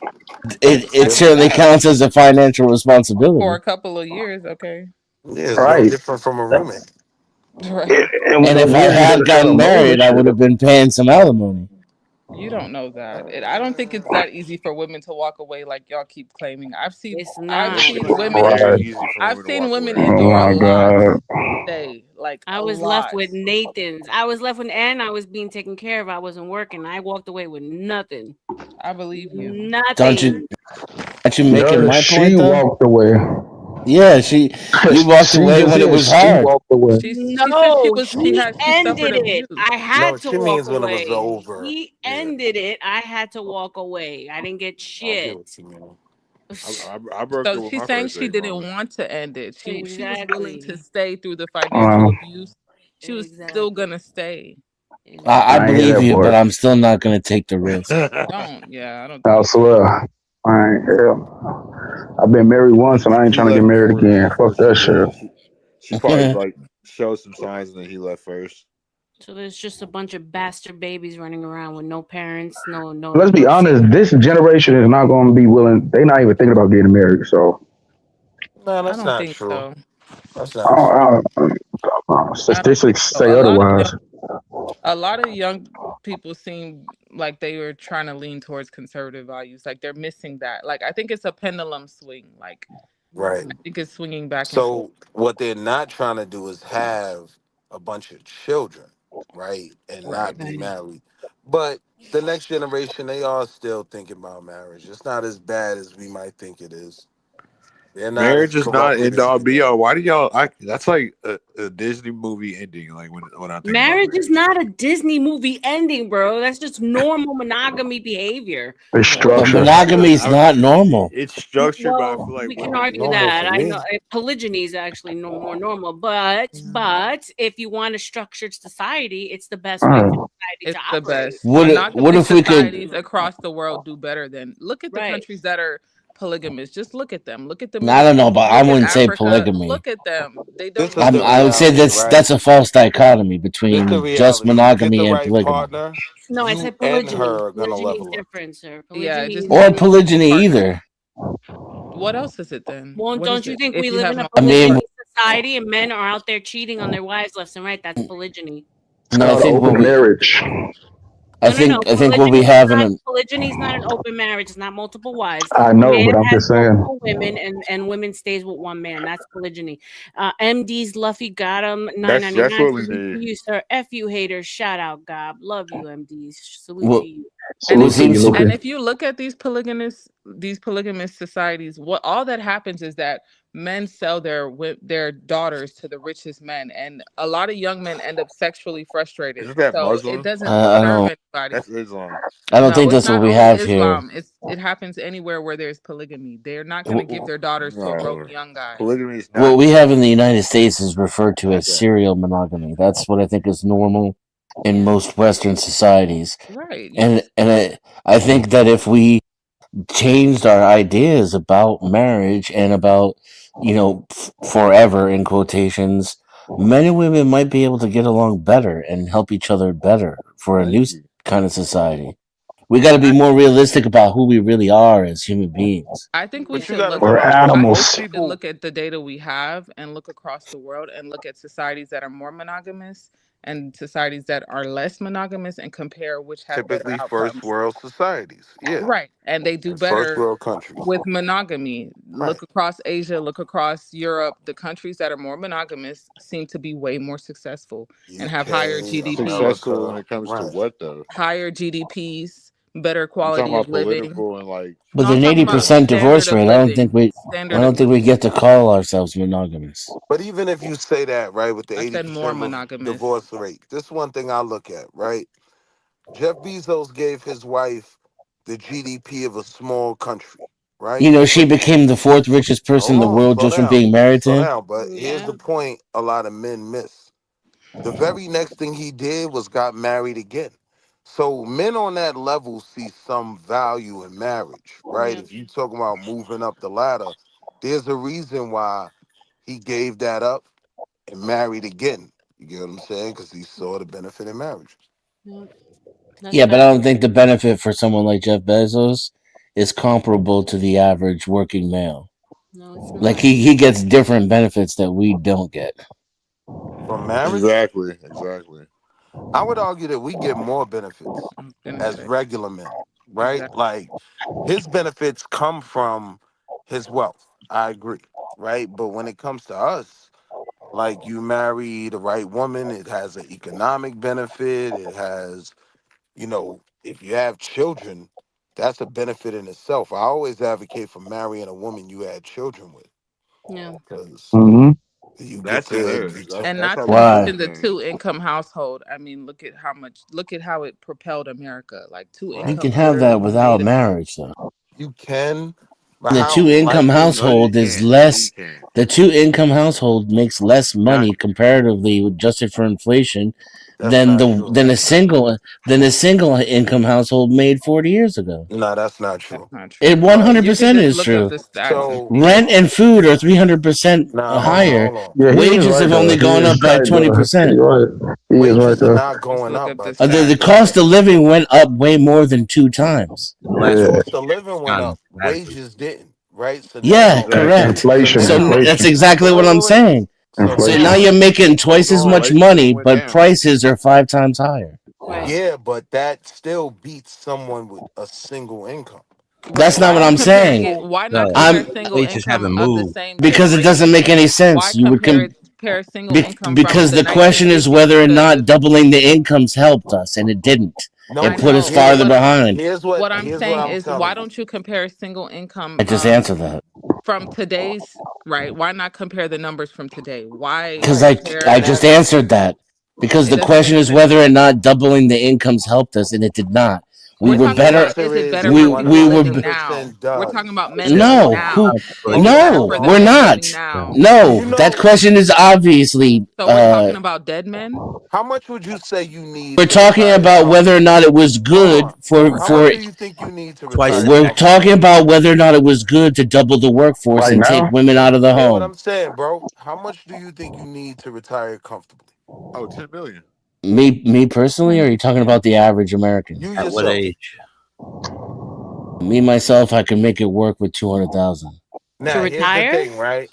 It It's certainly counts as a financial for responsibility. a couple of years. Okay. Yeah, it's no Right. different from a roommate. Right. And when And those if I years you had gotta try to gotten mold this married, I shit. would have been paying some alimony. You don't know that. I don't think it's that easy for women to walk away like y'all keep claiming. It's I've not. seen It's women very Right. easy for I've women to seen walk women away. Oh endure a my lot God. stay, like I a was left lot. with Nathan's. I was left with, and I was being taken care of. I wasn't working. I walked away with nothing. I believe you. Don't Nothing. you? Aren't you making No, my she point though? walked away. Yeah, you walked She away just when it said was she hard. walked away. She said No, he she suffered ended it. abuse. I No, had to she walk means when it was away. over. He Yeah, ended it. I had to walk away. I didn't get I get shit. what you mean. I broke So up with she's my saying first she baby didn't mama. want to end it. She was willing to Exactly. stay through the financial Um, abuse. She was still Exactly. gonna stay. I I ain't hear believe that you, but part. I'm still not going to take the risk. Don't. Yeah, I don't I think you should. swear. I ain't hear. I've been married once and I ain't He trying to get left married again. Fuck before she that shit. did. She probably like showed some signs and then he left first. So there's just a bunch of bastard babies running around with no parents, Let's be no honest, safety. this generation is not going to be willing. They not even thinking about getting married. So No, I that's don't not think true. so. That's I not don't, true. I don't, I don't think statistics so. say otherwise. A lot of young people seem like they were trying to lean towards conservative values. Like they're missing that. Like I think it's a pendulum swing. Like Right. I think it's swinging back and forth. So what they're not trying to do is have a bunch of children, right, and Right. not be married. But the next generation, they are still thinking about marriage. It's not as bad as we might think it is. They're not as Marriage is not corrupted end as all we be think. all. Why do y'all? That's like a Disney movie ending. Like when I think about Marriage is marriage. not a Disney movie ending, bro. That's just normal monogamy behavior. It's No, But structure. monogamy is not normal. it's structured, but I Well, feel like we can women argue do Normal that. for I know me. polygyny is actually more normal, but if you want a structured society, it's the best way for Uh, society to It's the operate. best. What Monogamous if we could? societies across the world do better than look at the Right. countries that are polygamous. Just look at them. Look at the I Middle don't know, East. but I Look at wouldn't say Africa. polygamy. Look at them. They This don't is need the I would say reality, right? that's a false dichotomy This the between just reality. You get the monogamy and right polygamy, partner, No, I you said and polygyny. her are gonna Polygyny is level up. different, sir. Yeah, it Polygyny just is means or you have more polygyny partners. either. What else is it then? Well, What is don't you it? think If we you live have in a multiple I mean, polygamy partners. society and men are out there cheating on their wives left and right? That's polygyny. it's no, called open marriage. No. I think what we Polygyny is have in not a polygyny is not an open marriage. It's not multiple wives. I A know, man but I'm has just saying. multiple women, and women stays with one man. That's polygyny. MD's Luffy got him That's 9.99. what we Salute need. to you, sir. F you haters. Shout out, Gob. Love you, MDs. Salute to well, you. And it Salute if to you you, seems and Luffy. if you look at these polygamous societies, what all that happens is that men sell their daughters to the richest men, and a lot of young men end up sexually frustrated. Isn't that So it Muslim? doesn't I serve don't anybody. That's Islam. No, think it's that's what not we only have here. Islam. It happens anywhere where there's polygamy. They're not going to give W- their daughters to a broke No, young guy. polygamy is What not we have in the United States is referred to not as that. serial monogamy. That's what I think is normal in most Western societies, Right. and I think that if we changed our ideas about marriage and about forever in quotations, men and women might be able to get along better and help each other better for a new Maybe. kind of society. We got to be I, more realistic about who we really are as human beings. I think we But you should got to look at We're realize I think most animals. we should people look at the data we have and look across the world and look at societies that are more monogamous and societies that are less monogamous and compare which have better typically first outcomes. world societies. Yeah, Right. And they do and first better world countries. with monogamy. Right. Look across Asia, look across Europe. The countries that are more monogamous seem to be way more successful and have higher UK, GDPs, Successful when America. it comes to Right. what though? higher GDPs, better You talking quality of about living. political and like With No, I'm an talking eighty about percent standard divorce of rate, living. I Standard of don't think we living. get to call ourselves monogamous. But even if you say that, right, with the I said more 80% monogamous. divorce rate, this one thing I look at, right? Jeff Bezos gave his wife the GDP of a small country, right? She But became the fourth richest person in hold the on, world slow just from down, being married to slow him. down. But here's Yeah. the point a lot of men miss. The very next thing he did was got married again. So men on that level see some value in marriage, right? Yeah. If you talking about moving up the ladder, there's a reason why he gave that up and married again. You get what I'm saying? Because he saw the benefit in marriage. Yeah. That's Yeah, but I facts. don't think the benefit for someone like Jeff Bezos is comparable to the average working male. No, it's Like not. he gets different benefits that we don't get. From marriage, exactly. I would argue that we get more benefits I'm gonna as say regular men, right? exactly. Like his benefits come from his wealth. I agree, right? But when it comes to us, like you marry the right woman, it has an economic benefit. It has, if you have children, that's a benefit in itself. I always advocate for marrying a woman you had children with Yeah. because Hmm. you get That's to. hilarious. And That's not how to we do Why? mention the things. two income household. I mean, look at how it propelled America. Like two Right. You income can have literally that without made it. marriage, though. You can, but The two how income likely? No, you household is can't. No, you less. can't. The two income household makes less Not money comparatively, adjusted for inflation, That's not true. than a single income household made 40 years ago. No, that's not That's true. not true. It Right. You could 100% just is look up true. the stats and So, see it. Rent and food are 300% nah, hold on, higher. hold on. Yeah, he is Wages right have though. only He gone is up by right though. He 20%. right. He is right Wages are though. not Let's going look up up by the The stats. 20%. cost of living went up way more than 2 times. The Last Yeah. cost of living went gone up. dramatically. Wages didn't. Right. So Yeah, now, exactly. correct. so Inflation, So now, that's inflation, exactly what I'm wait. saying. So So now inflation. now, you're making hold twice as on. much Inflation money, went but down. prices are 5 times higher. Right. Yeah, but that still beats someone with a single income. Right. That's not Why are what you I'm comparing saying. it? Why not No, compare I'm single wages income haven't of the moved. same because it doesn't make generation? any Why sense. compare single income from Because the the question is 1950s whether or to the not doubling the incomes helped us, and it didn't. No, I It put us know, here, but farther behind. I'm here's what saying I'm is telling why you. don't you compare single income I just answered that from today's right? Why not compare the numbers from today? Why because Right. compare I And just that's answered that. Because it the doesn't question make is sense. whether or not doubling the incomes helped us, and it did not. We We're were talking the better. about answer is it is better it for We people were. living now? 100% We're talking does. about men It living No, does. now. who? Is it Hold on, better hold No, for on. the we're men living not. now? Do you No, that know question is obviously. So we're talking about dead men? how much would you say you need We're to talking retire about whether or comfortably? not it was Hold good on. for How much for. do you think you need to Twice retire We're that. talking comfortably? about whether or not it was good to double the workforce Right and take now, women out of the Hear what home. I'm saying, bro? How much do you think you need to retire comfortably? Oh, 10 million. Me personally, or are you talking about the average American? You At what yourself. age? Me myself, I can make it work with 200,000. To Now, here's the retire? thing, right?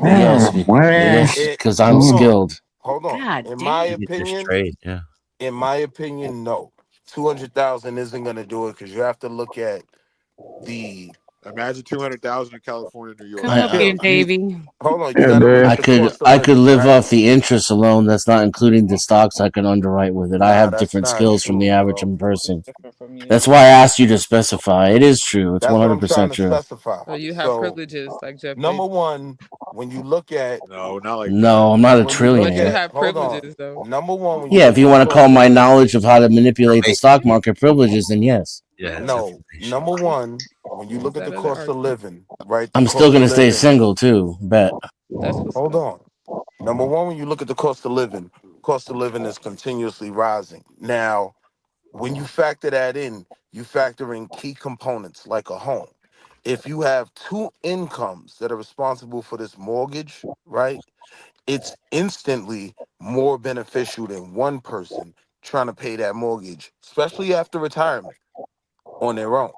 Yes, man. yes, It because I'm hold on. skilled. Hold on. God In my damn. You get this opinion, trade. Yeah. no. 200,000 isn't going to do it because you have to look at the Imagine 200,000 in California, New York. I, Colombian you baby. hold on, you Yeah, got to look dude. at I the could cost of I could living, live right? off the interest alone. That's not including the stocks I can underwrite with it. I Nah, have that's different not skills from the true, average bro. person. Different from you. That's why I asked you to specify. It is true. It's That's what I'm trying 100% to true. specify. So you have So, privileges like Jeff number Bezos. one, when you look at No, not like that. No, I'm not a when you look But you trillionaire. at have hold on. privileges though. Number one, when you Yeah, if look you at the want to call cost of my living, knowledge of how to From manipulate the age. stock market privileges, then yes. Yeah, it's no. information. Number one, when you What's look at the that other cost of argument? living, right? The I'm still cost of gonna stay living. single too. Bet. That's what's Hold up. on. Number one, when you look at the cost of living is continuously rising. Now, when you factor that in, you factor in key components like a home. If you have two incomes that are responsible for this mortgage, right, it's instantly more beneficial than one person trying to pay that mortgage, especially after retirement on their own,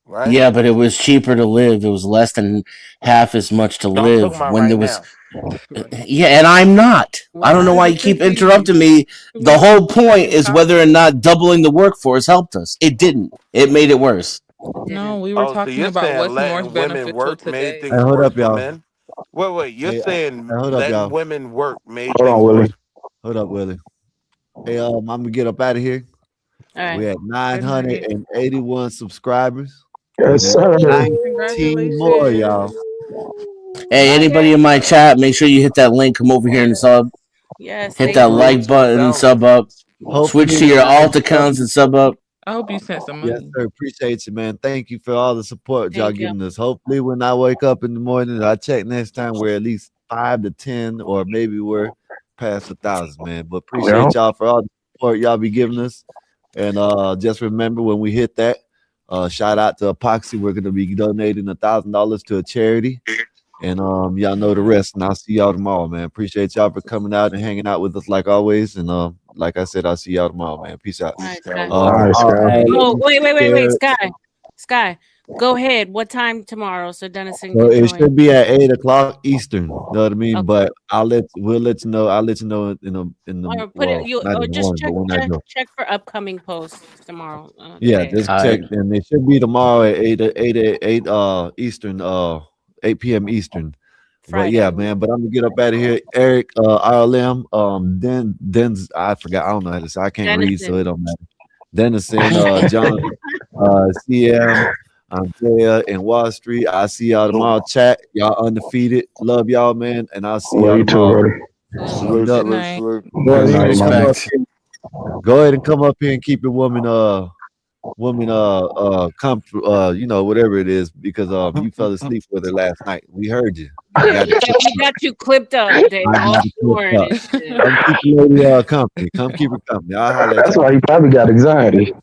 right? Yeah, but it was cheaper to live. It was less than half as much to No, I'm talking live about when right there was. now. Right. Yeah, and I'm not. I We're don't know not in why the you keep fifties. interrupting me. The We're whole back point in is whether or college. not doubling the workforce helped us. It didn't. It made it worse. It No, didn't. we were Oh, so talking you're about saying what's more letting women beneficial work made today. Hey, things hold worse up, for y'all. men? Wait, you're Hey, saying hold up, letting y'all. women work made Hold on, things Willie. worse? Hold up, Willie. Hey, I'm gonna get up out of here. All right. We had Good night. 981 subscribers. We Yes, need sir. 19 more, y'all. Congratulations. Hey, anybody Okay. in my chat, make sure you hit that link. Come over here and sub. Yes, Hit thank that you. Hopefully like with button and 10,000. sub up. Switch Hopefully to your tonight, alt accounts and sub up. I hope you sent some yes, money. sir. Appreciate you, man. Thank you for all the support y'all Thank you. giving us. Hopefully, when I wake up in the morning, I check next time we're at least 5 to 10, or maybe we're past 1,000, man. But Yeah. appreciate y'all for all the support y'all be giving us. And just remember when we hit that, shout out to Epoxy. We're gonna be donating $1,000 to a charity. And y'all know the rest. And I'll see y'all tomorrow, man. Appreciate y'all for coming out and hanging out with us like always. And like I said, I'll see y'all tomorrow, man. Peace out. All right, All Sky. All right, Sky. Good night. Oh, wait, scared. Sky. Sky. Go ahead. What time tomorrow so Dennison So can it join? should be at 8 o'clock Eastern. You know what I mean? Okay. But we'll let you know. I'll let you know in the Or put it. well, You not or in the just morning, but when I go. check for upcoming posts tomorrow. Yeah, Today. just All check, right. and it should be tomorrow at 8 Eastern, 8 p.m. Eastern. But Friday. yeah, man. But I'm gonna get up out of here. Eric, RLM, Den's I forgot. I don't know how to say. I can't read, so it Dennison. don't matter. Dennison, John, CM, Andrea, and Wall Street. I'll see y'all tomorrow. Chat, y'all undefeated. Love y'all, man, and I'll see y'all Love you too, tomorrow. brother. Keep it Salute, up. Good salute, night. salute. Go Good ahead night, and come man. up Respect. here. Go ahead and come up here and keep your whatever it is, because you fell asleep with her last night. We heard you. We Yeah, got it clipped we up. got you clipped up, Dave. I All got it clipped snoring up. and shit. Come keep your lady company. Come keep her company. I'll holler at That's y'all. why he probably got anxiety.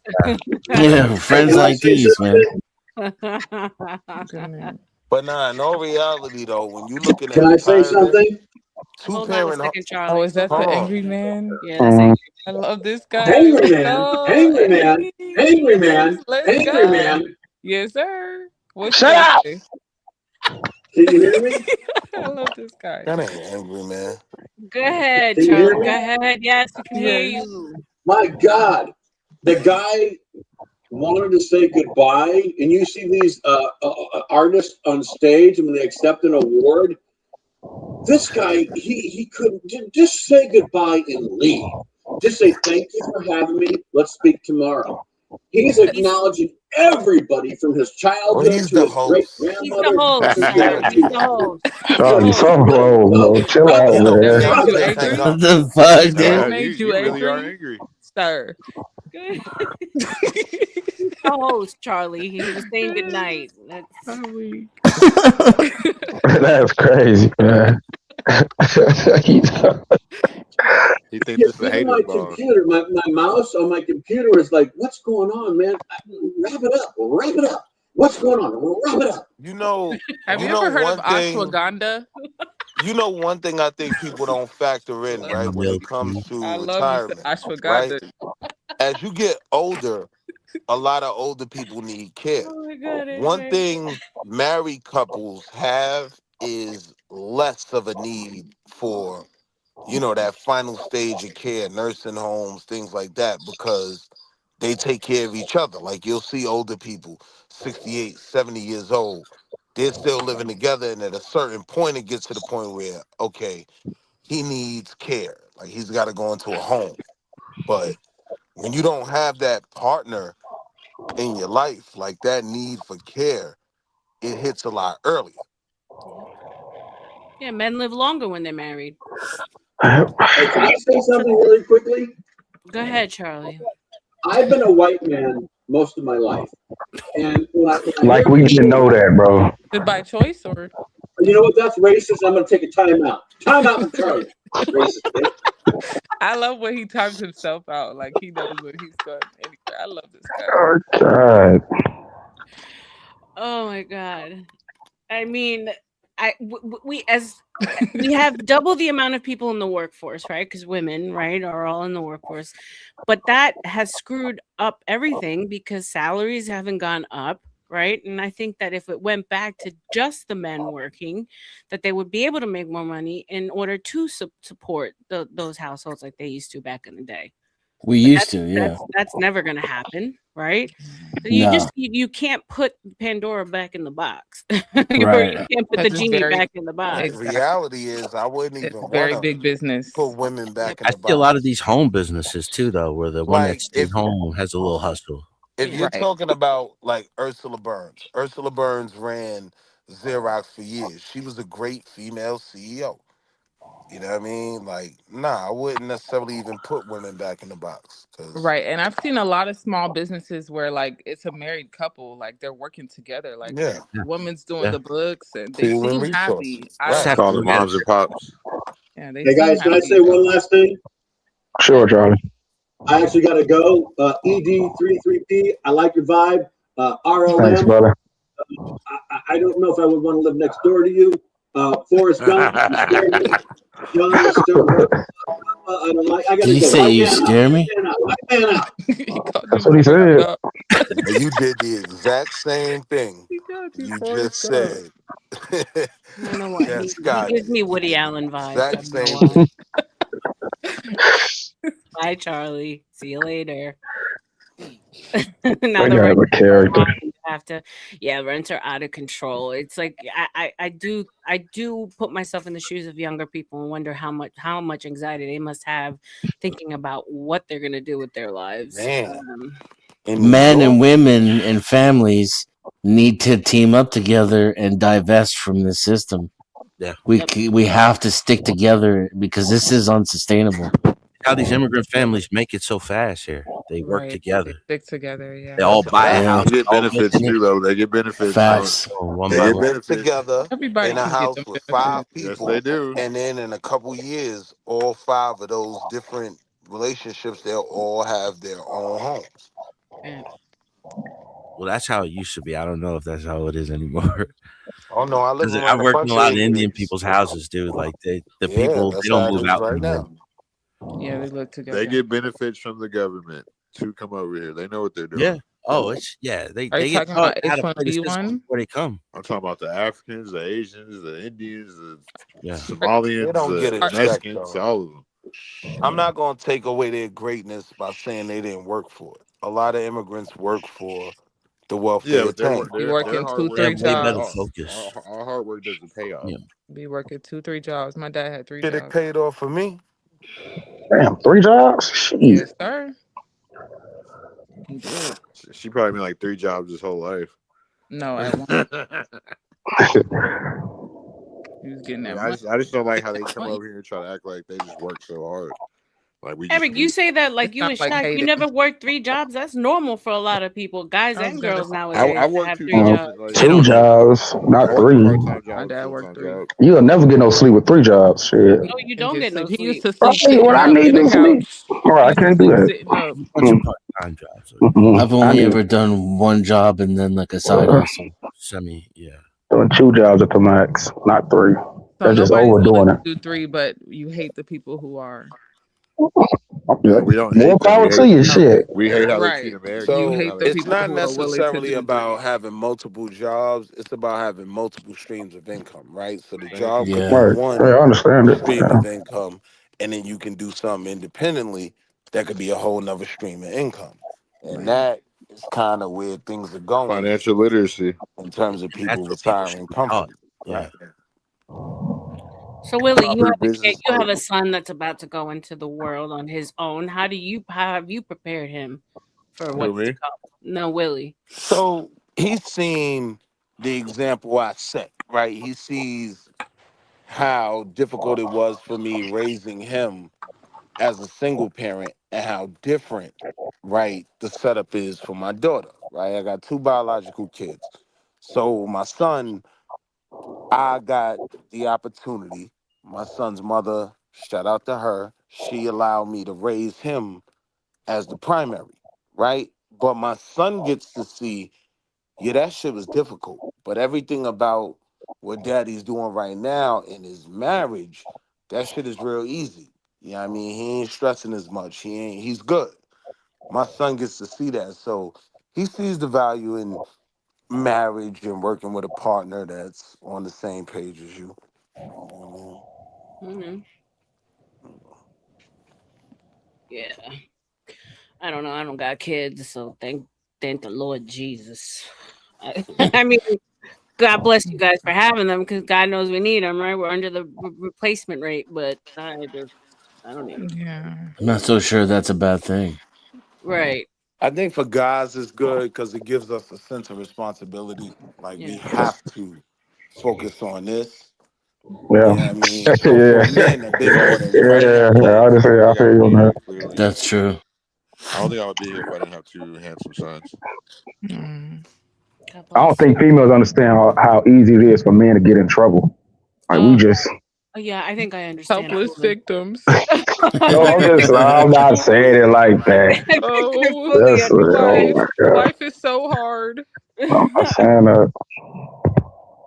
Yeah, friends like these, man. Good night. But nah, in all reality though, when you looking Can at I say retirement, something? two Hold on a parent. second, Oh, Charlie. is that Hold the on. angry man? Yeah, that's angry. I love this guy. Angry Let's man, go. angry man, Hey, angry yes, man, let's angry go. man. Yes, sir. What you Shut gotta up. say? Can you hear me? I love this guy. That ain't angry, man. Go ahead, Can you hear Charlie. Go me? ahead. Yes, we can hear Yes. you. My God, the guy wanted to say goodbye, and you see these artists on stage, and when they accept an award, this guy he couldn't just say goodbye and leave. Just say thank you for having me. Let's speak tomorrow. He's acknowledging everybody from his Well, childhood he's to the his great host. He's the grandmother host, to sir. down He's to the host. He's the Charlie, host. soft roll, bro. Chill wrap out, it Ain't up. no That man. made Wrap chance you it to up. hang angry? up. What the fuck, That dude? made you You really are angry? angry. Sir. He's the host, Charlie. He was saying goodnight. That's I'm weak. That's crazy, man. He think Yeah, this is a even haters my bar. computer, my mouse on my computer is like, what's going on, man? Wrap it up. Wrap it up. What's going on? Wrap it up. You know, Have you you know ever heard of one thing. ashwagandha? You know one thing I think people don't factor in, Love right? it. When it Milk comes tea. I to love you, retirement, right? ashwagandha. As you get older, a lot of older people need care. oh my god, One okay. thing married couples have is less of a need for, that final stage of care, nursing homes, things like that, because they take care of each other. Like you'll see older people, 68, 70 years old, they're still living together. And at a certain point, it gets to the point where, okay, he needs care. Like he's got to go into a home. But when you don't have that partner in your life, like that need for care, it hits a lot earlier. Yeah, men live longer when they're married. Hey, can I say something really quickly? Go ahead, Charlie. I've been a white man most of my life. And when I Like hear we didn't people, know that, bro. Is it by choice or? you know what, that's racist. I'm going to take a timeout. Timeout from Charlie. Racist, bitch. I love when he times himself out. Like he knows what he's going anywhere. I love this guy. Oh God. Oh my god. I mean, we have double the amount of people in the workforce, right? Because women, right, are all in the workforce. But that has screwed up everything because salaries haven't gone up, right? And I think that if it went back to just the men working, that they would be able to make more money in order to support those households like they used to back in the day. We But used to, yeah. that's never going to happen, right? So No. you can't put Pandora back in the box, or Right. you can't put the Because it's genie very back in the box. exactly. Reality is, I wouldn't It's even want very to big business. put women back in I the see a lot of box. these home businesses too, though, where the one that Like stayed home has a little hustle. if you're Right. talking about like Ursula Burns, Ursula Burns ran Xerox for years. She was a great female CEO. You know what I mean? Like, nah, I wouldn't necessarily even put women back in the box because Right. And I've seen a lot of small businesses where like it's a married couple, like they're working together. Like yeah, the woman's doing Yeah. the books and they human seem happy. resources, I Just don't right? have Call to the look at moms it. and pops. yeah, they Hey, seem guys, can I happy say one though. last thing? Sure, Charlie. I actually got to go. ED33P, I like your vibe. Thanks, RLM, brother. I don't know if I would want to live next door to you. Forrest Gump, you scared me. John is still I don't like. I Did gotta he go. say White you man out. scare me? White man out. That's what he said. And you did the exact same thing you just said. I don't know why Yeah, he Scotty. gives me You Woody did the Allen vibes. I exact don't know same why. thing. Bye, Charlie. See you later. They Now the gotta have rent a character. have to, yeah, rents are out of control. It's like I do put myself in the shoes of younger people and wonder how much anxiety they must have thinking about what they're gonna do with their lives. Man, in New Men and York, women and families need to team up together and divest from the system. Yeah. We have to stick together because this is unsustainable. How these immigrant families make it so fast here. They work Right. together. Stick together. Yeah. They all that's a buy a fact. house. They get All live benefits in it. too, though. They get benefits from it. Facts. One They by get one. Live benefits. together Everybody in a can get house them with benefits. 5 Yes, people, they do. and then in a couple years, all 5 of those different relationships, they'll all have their own homes. And Well, that's how it used to be. I don't know if that's how it is anymore. Oh no, I live 'Cause around I've a worked in bunch a of lot of Indian immigrants. people's houses, dude. Like the Yeah, people, they that's don't how it move is out right anymore. now. yeah, they live They together. get benefits from the government to come over here. They know what they're doing. Yeah. Oh, it's They Are you get talking taught about how to play the system H-1B1? before they come. I'm talking about the Africans, the Asians, the Indians, the Yeah. They Somalians, don't the get it checked Mexicans, though. all of them. I'm not gonna take away their greatness by saying they didn't work for it. A lot of immigrants work for the wealth Yeah, they but their attain. work, Be their working hard two, work They have three doesn't way pay better off. jobs. focus. Our hard work doesn't pay off. Yeah. Be working 2, 3 jobs. My dad had 3 Did it jobs. paid off for me? Damn, 3 jobs? Shit. Yes, sir. He did. She probably been like 3 jobs his whole life. No, at one. He was getting that I money. just don't like how they That come money. over here and try to act like they just work so hard. Like we just Eric, you say that like It's you not was like shocked. You hating. never worked 3 jobs. That's normal for a lot of people, guys I was and gonna girls say, nowadays, I to worked have 2 3 jobs. jobs. Like, They 2 don't know. jobs, I not worked a 3. part-time my job, dad full worked time 3. job. You'll never get no sleep with 3 jobs. Shit. No, you And don't get get no sleep. He used sleep. to Right, sleep sitting when I up need in the this sleep. couch. All right, He I used to can't do sleep that. sitting up. A bunch of part-time jobs. I've I only need ever done one job and then like a side hustle. Yeah. doing 2 jobs at the max, not 3. So That's just nobody's gonna let overdoing it. you do 3, but you hate the people who are. Yeah. We don't More hate them. power to you. Shit. We hate how they treat Right. Americans. You Not So how hate they the it's treat people not who are us. willing to necessarily do 3. about having multiple jobs. It's about having multiple streams of income, right? So the Thank job you. could be Yeah. Right. one Yeah, I understand it. stream Yeah. of income, and then you can do something independently that could be a whole nother stream of income. And Right. that is kind of where things are going Financial literacy. in terms of And that's people what people should retiring be taught. comfortably. Yeah. Right. So Willie, you Proper have a kid. business You have a partner. son that's about to go into the world on his own. How have you prepared him for Who, what's to me? come? No, Willie. So he's seen the example I set, right? He sees how difficult it was for me raising him as a single parent and how different, right, the setup is for my daughter, right? I got 2 biological kids. So my son, I got the opportunity. My son's mother, shout out to her, she allowed me to raise him as the primary, right? But my son gets to see, yeah, that shit was difficult. But everything about what daddy's doing right now in his marriage, that shit is real easy. You know what I mean? He ain't stressing as much. He's good. My son gets to see that. So he sees the value in marriage and working with a partner that's on the same page as you. Hmm. Yeah. I don't know. I don't got kids, so thank the Lord Jesus. I mean, God bless you guys for having them because God knows we need them, right? We're under the replacement rate, but I don't need them. Yeah. I'm not so sure that's a bad thing. Right. I think for guys it's good because it gives us a sense of responsibility. Like we Yeah. have to focus on this. Yeah. You know what I mean? So for Yeah. men, a bit more than Yeah. training I kids. understand. I Yeah, I feel you would on be that. here clearly. That's true. I don't think I would be here if I didn't have 2 handsome sons. Mm. God I don't bless. think females understand how easy it is for men to get in trouble. Like we just Yeah, I think I understand Helpless fully. victims. no, I'm not saying it like that. I think I Oh, fully That's oh life. my understand. god. Life is so hard. I'm not saying that.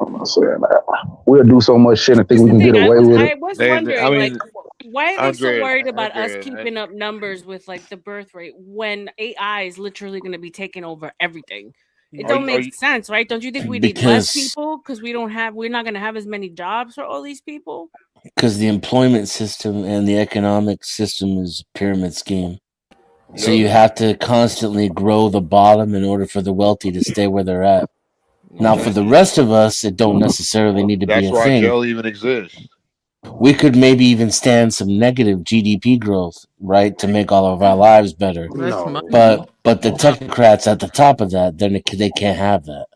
I'm not saying that. We'll do so much shit and think Here's we the can get thing. away with it. I was wondering, I like, mean, Why are they so Andrea, worried about us Andrea, keeping up numbers with like the birth rate when AI is literally going to be taking over everything? It are don't you, are make you, sense, right? Don't you think we need less because people because we're not going to have as many jobs for all these people? the employment system and the economic system is a pyramid scheme. So yep. you have to constantly grow the bottom in order for the wealthy to stay where they're at. Now, for the rest of us, it don't necessarily need to be That's a why thing. jail even exists. We could maybe even stand some negative GDP growth, right, to make all of our lives better. Less No, money. But the technocrats at the top of that, then they can't have that.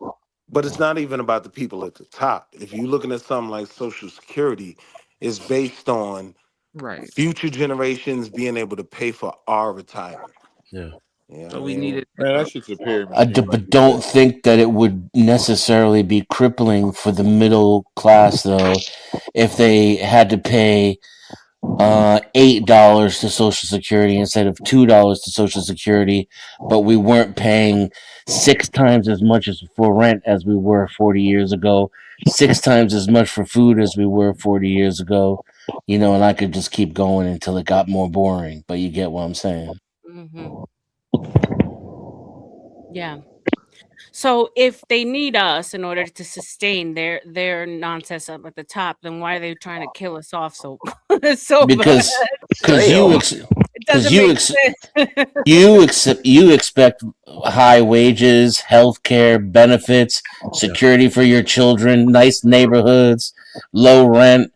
but it's not even about the people at the top. If you're looking at something like Social Security, it's based on Right. future generations being able to pay for our retirement. Yeah. You know what So I we mean? needed Man, that shit's a pyramid scheme, like But you don't said. think that it would necessarily be crippling for the middle class, though, if they had to pay $8 to Social Security instead of $2 to Social Security, but we weren't paying 6 times as much as for rent as we were 40 years ago, 6 times as much for food as we were 40 years ago, and I could just keep going until it got more boring. But you get what I'm saying. Hmm. Yeah. So if they need us in order to sustain their nonsense up at the top, then why are they trying to kill us off so so bad? Because because you Damn. ex- It because doesn't you make ex- sense. you expect high wages, health care, benefits, security for your children, nice neighborhoods, low rent.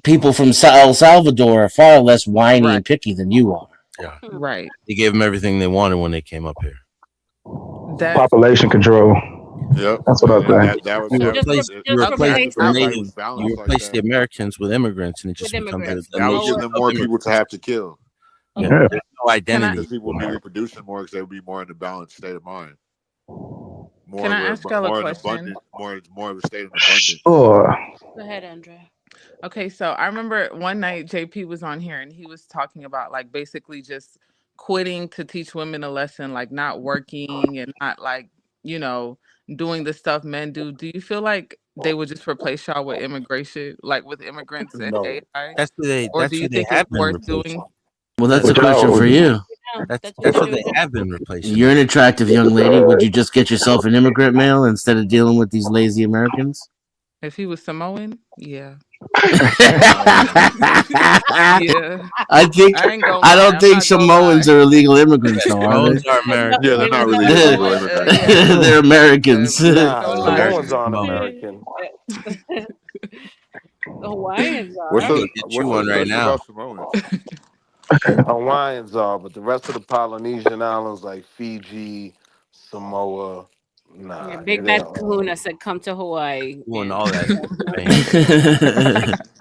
People from El Salvador are far less whiny right. and picky than you are. Yeah. Right. They gave them everything they wanted when they came up here. That's Population control. Yep. That's what I And think. You that replace if, you Just if replace replace if the them everybody was native, you balanced like replace the that, Americans with immigrants, and it with just becomes immigrants. a that would give Lower. nation them of more people to immigrants. have to kill Yeah, Yeah. there's no can I identity. because people would be reproducing more because they would be more in a balanced state of mind, can I ask y'all a question? more of a state of abundance. Sure. Go ahead, Andrea. Okay, so I remember one night JP was on here and he was talking about like basically just quitting to teach women a lesson, like not working and not like, you know, doing the stuff men do. Do you feel like they would just replace y'all with immigration, like with immigrants and No. AI? Or do That's you who they think it's have been worth replacing. doing? Well, that's a But question for y'all, you. Yeah, That's that's what that's they're who they doing. have been replacing You're an though. attractive young lady. Would you just get yourself an immigrant male instead of dealing with these lazy Americans? If he was Samoan, yeah. I Yeah. think I ain't gonna I lie. don't I'm think not gonna Samoans lie. are illegal immigrants, Yeah, though, are Samoans they? are No, Yeah, American. they're not really illegal Samoan, immigrants. yeah. They're Americans. I'm not Nah, gonna They're lie. Samoans Americans. aren't American. The Hawaiians What's I are. so can get you what's so one right special now. about Samoans? Hawaiians are, but the rest of the Polynesian islands like Fiji, Samoa, Yeah, nah, Big they Bad don't. Kahuna said, "Come to Hawaii, Doing and all that in Spain.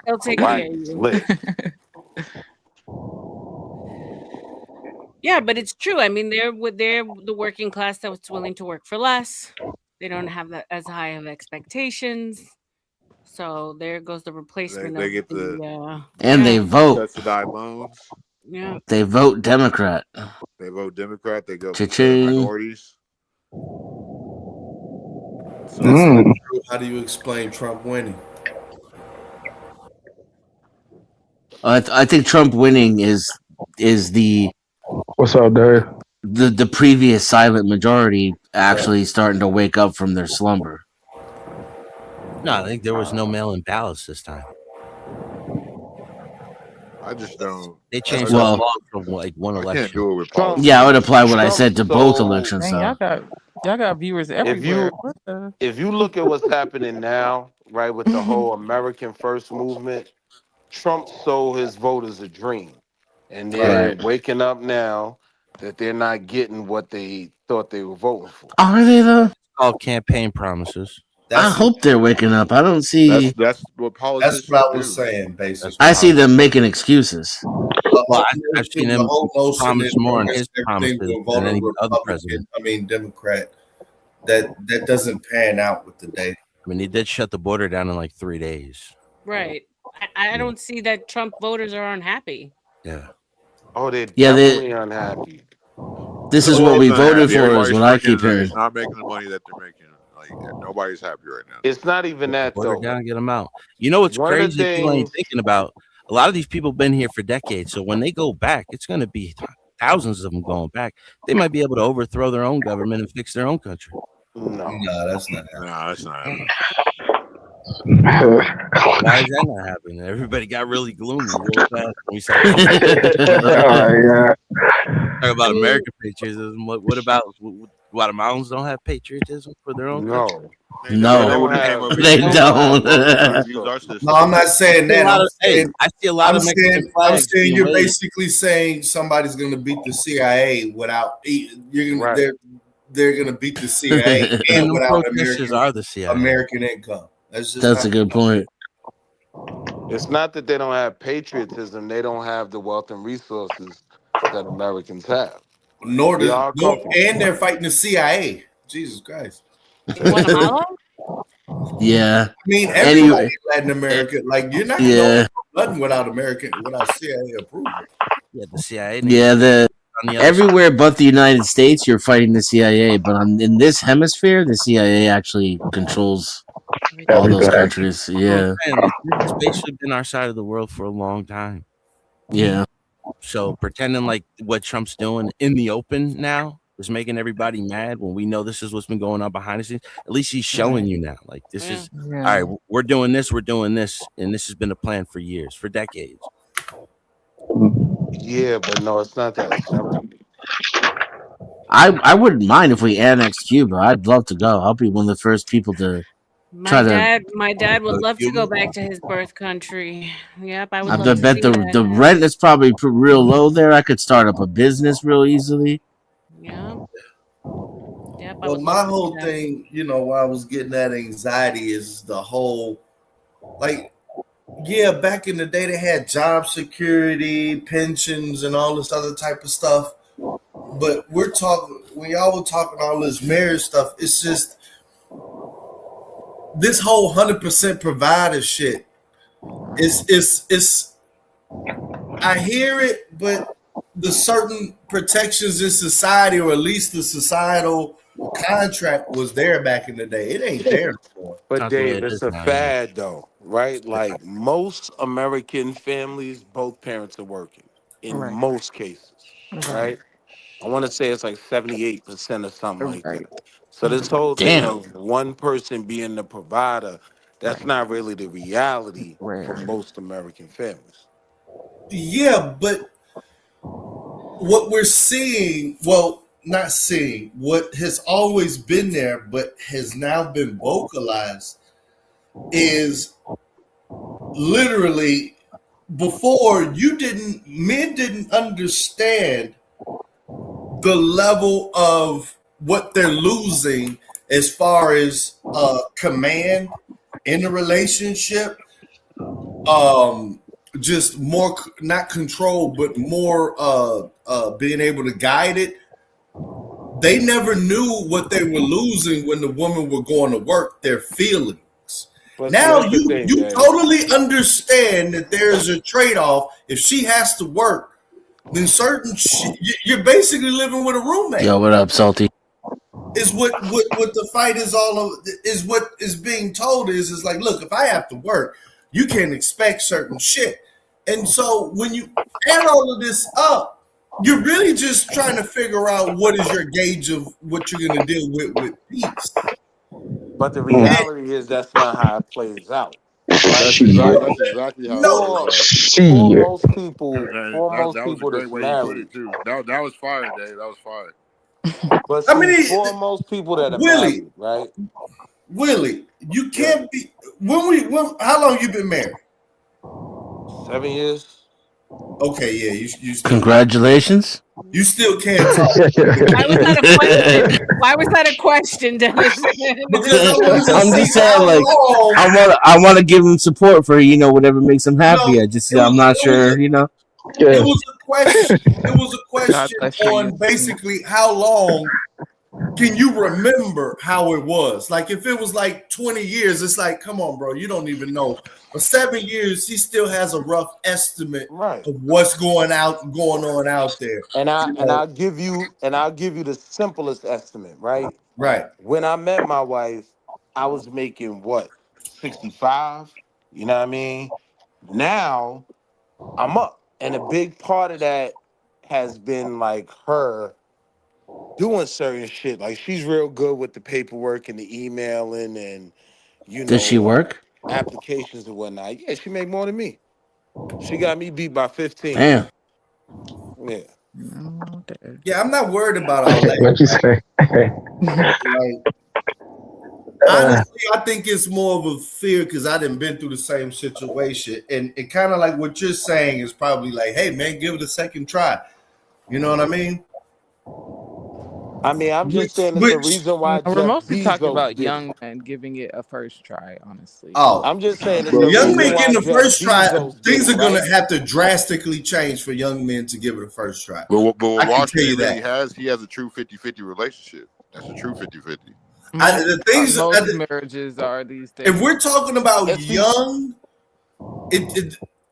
he'll take care of Hawaii's you." lit. Yeah, but it's true. I mean, they're the working class that's willing to work for less. They don't have that as high of expectations. So there goes the replacement They of get the And they yeah, vote. subsidized loans. yeah. They vote Democrat. They vote Democrat. They go for the Cha-ching. minorities. That's So not mm, true. How do you explain Trump winning? I think Trump winning is what's up, Dave? the previous silent majority actually starting to wake up from their slumber. No, I think there was no mail-in ballots this time. I just don't. They I changed the just Well, law from like one I can't election. do it with Trump, yeah, I would politicians. apply what I Trump. said to both So elections, Dang, though. y'all got viewers if everywhere. you What the? if you look at what's happening now, right, with the whole American First movement, Trump sold his voters a dream, and they're Right. waking up now that they're not getting what they thought they were voting for. Are they, though? It's called campaign promises. I That's hope they're waking up. I don't see. That's what that's what politicians I was do. saying, That's basically. I see them politics. making excuses. Well, I've seen The him whole notion promise is more on you his expecting promises to than vote a any other Republican, president. Democrat. That doesn't pan out with the data. I mean, he did shut the border down in like 3 days. Right. I Yeah. don't see that Trump voters are unhappy. Yeah. Oh, they're Yeah, definitely unhappy. this is what Nobody's we not voted happy. for, is Everybody's what I striking keep and hearing. it's not making the money that they're making. Like nobody's happy right now. It's not even Shut the that border though. down, get them out. You know what's One of the crazy? People ain't things thinking about. A lot of these people been here for decades, so when they go back, it's going to be thousands of them going back. They might be able to overthrow their own government and fix their own country. No, that's not happening. No, that's not happening. Why is that not happening? Everybody got really gloomy real fast when we started talking about American patriotism. What about Guatemalans don't have patriotism for their own country? No, They wouldn't have came over they here. don't. Use our system. No, I'm not saying that. I see a lot of Mexican I'm flags saying being you're waved. basically saying somebody's going to beat the CIA without you're going to they're going to beat the CIA And and them without protesters are the CIA. American income. That's just That's not a good point. It's not that they don't have patriotism; they don't have the wealth and resources that Americans have. We all come from. and they're fighting the CIA. Jesus Christ. Guatemala? Yeah. I mean, everybody in Latin America, like you're not going to nothing without CIA approval. Yeah, the CIA. Yeah, on the other everywhere but the United States, you're fighting the CIA. But in this hemisphere, the CIA actually controls all those countries. Yeah, This space should have been our side of the world for a long time. yeah. So pretending like what Trump's doing in the open now is making everybody mad when we know this is what's been going on behind the scenes. At least he's showing you now. Like this is all right. We're doing this, and this has been a plan for years, for decades. Yeah, but no, it's not that simple. I wouldn't mind if we annexed Cuba. I'd love to go. I'll be one of the first people to My dad would love to go back to his birth country. Yep, I would love to bet see the that. rent is probably real low there. I could start up a business real easily. Yeah. Yep, I Well, would my love to see whole that. thing, why I was getting that anxiety is the whole, like, yeah, back in the day they had job security, pensions, and all this other type of stuff. But when y'all were talking all this marriage stuff, it's just this whole 100% provider shit. It's I hear it, but the certain protections in society, or at least the societal contract, was there back in the day. It ain't there anymore. But Dave, it's a fad though, right? Like most American families, both parents are working in most cases, right? I want to say it's like 78% or something like that. So this whole thing of one person being the provider, that's not really the reality for most American families. Yeah, but what we're seeing, not seeing, what has always been there but has now been vocalized is literally before men didn't understand the level of what they're losing as far as command in a relationship, just more, not control, but more being able to guide it. They never knew what they were losing when the women were going to work, their feelings. But Now that's the thing, you Dave. totally understand that there's a trade-off. If she has to work, then you're basically living with a roommate. Yo, what up, Salty? Is what the fight is is what is being told is like, look, if I have to work, you can't expect certain shit. And so when you add all of this up, you're really just trying to figure out what is your gauge of what you're going to deal with peace. But the reality is that's not how it plays out. That's exactly how it plays out. For most people, That was a great that's way you put married. it too. That was fire, Dave. That was fire. But see, for most people that are married, right? Willie, you can't be how long you been married? 7 years. Okay, yeah, you still, Congratulations. you still can't talk. Why was that a question? Why was that a question, Dennis? I'm just saying, like, I want to give him support for whatever makes him happy. I'm not sure, It was a question. It was a question on basically how long can you remember how it was? Like if it was like 20 years, it's like, come on, bro, you don't even know. For 7 years, he still has a rough estimate of what's going on out there. And I'll give you the simplest estimate, right? Right. When I met my wife, I was making what, 65? You know what I mean? Now I'm up. And a big part of that has been like her doing certain shit. Like she's real good with the paperwork and the emailing and Does she work? applications and whatnot. Yeah, she make more than me. She got me beat by 15. Damn. Yeah. Yeah, I'm not worried about all that. What you say? Like, honestly, I think it's more of a fear because I done been through the same situation, and it kind of like what you're saying is probably like, "Hey, man, give it a second try." You know what I mean? I mean, I'm just saying it's the reason why We're Jeff mostly talking Bezos about did it. young men giving it a first try, honestly. Oh, I'm just saying it's well, the young reason men why getting the Jeff first try, Bezos did things it, are going right? to have to drastically change for young men to give it a first try. But what I can tell Washington you really that. has, he has a true 50-50 relationship. That's a true 50-50. The things Most marriages are these days. if we're talking about young,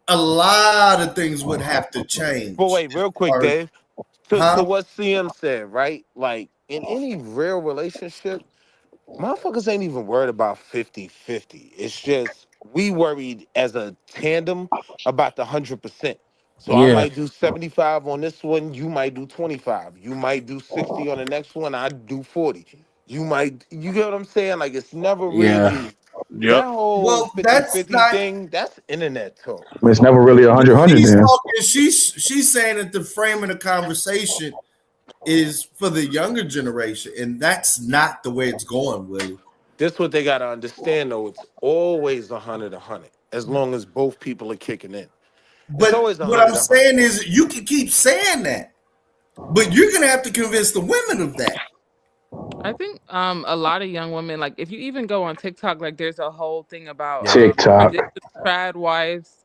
a lot of things would have to change. But wait, real quick, Dave. To Huh? what CM said, right? Like in any real relationship, motherfuckers ain't even worried about 50-50. It's just we worried as a tandem about the 100%. So I Yeah. might do 75 on this one, you might do 25. You might do 60 on the next one, I do 40. You get what I'm saying? Like it's never Yeah. really that whole Well, that's 50-50 not. thing, that's internet talk. It's never really 100 She's then. talking. She's saying that the frame of the conversation is for the younger generation, and that's not the way it's going, Willie. This what they gotta understand though. It's always 100, as long as both people are kicking in. It's But always what I'm 100. saying is, you can keep saying that, but you're gonna have to convince the women of that. I think a lot of young women, like if you even go on TikTok, like there's a whole thing about TikTok. trad wives.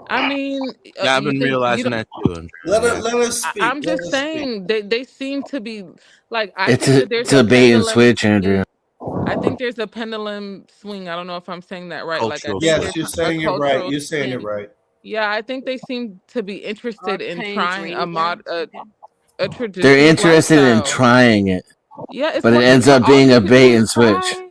I mean, Yeah, I've you been think you realizing don't. that too. Andrea. Let Yeah. us speak. I'm Let just us speak. saying they seem to be like I It's think that there's a a bait and pendulum switch, swing. Andrew. I think there's a pendulum swing. I don't know if I'm saying that right. Like I Cultural think switch. there's Yes, you're a saying it right. cultural You're saying it swing. right. Yeah, I think they seem to be interested in trying a They're traditional interested in lifestyle. trying it, Yeah, it's but it what ends what up all being you a could do bait is and switch. try.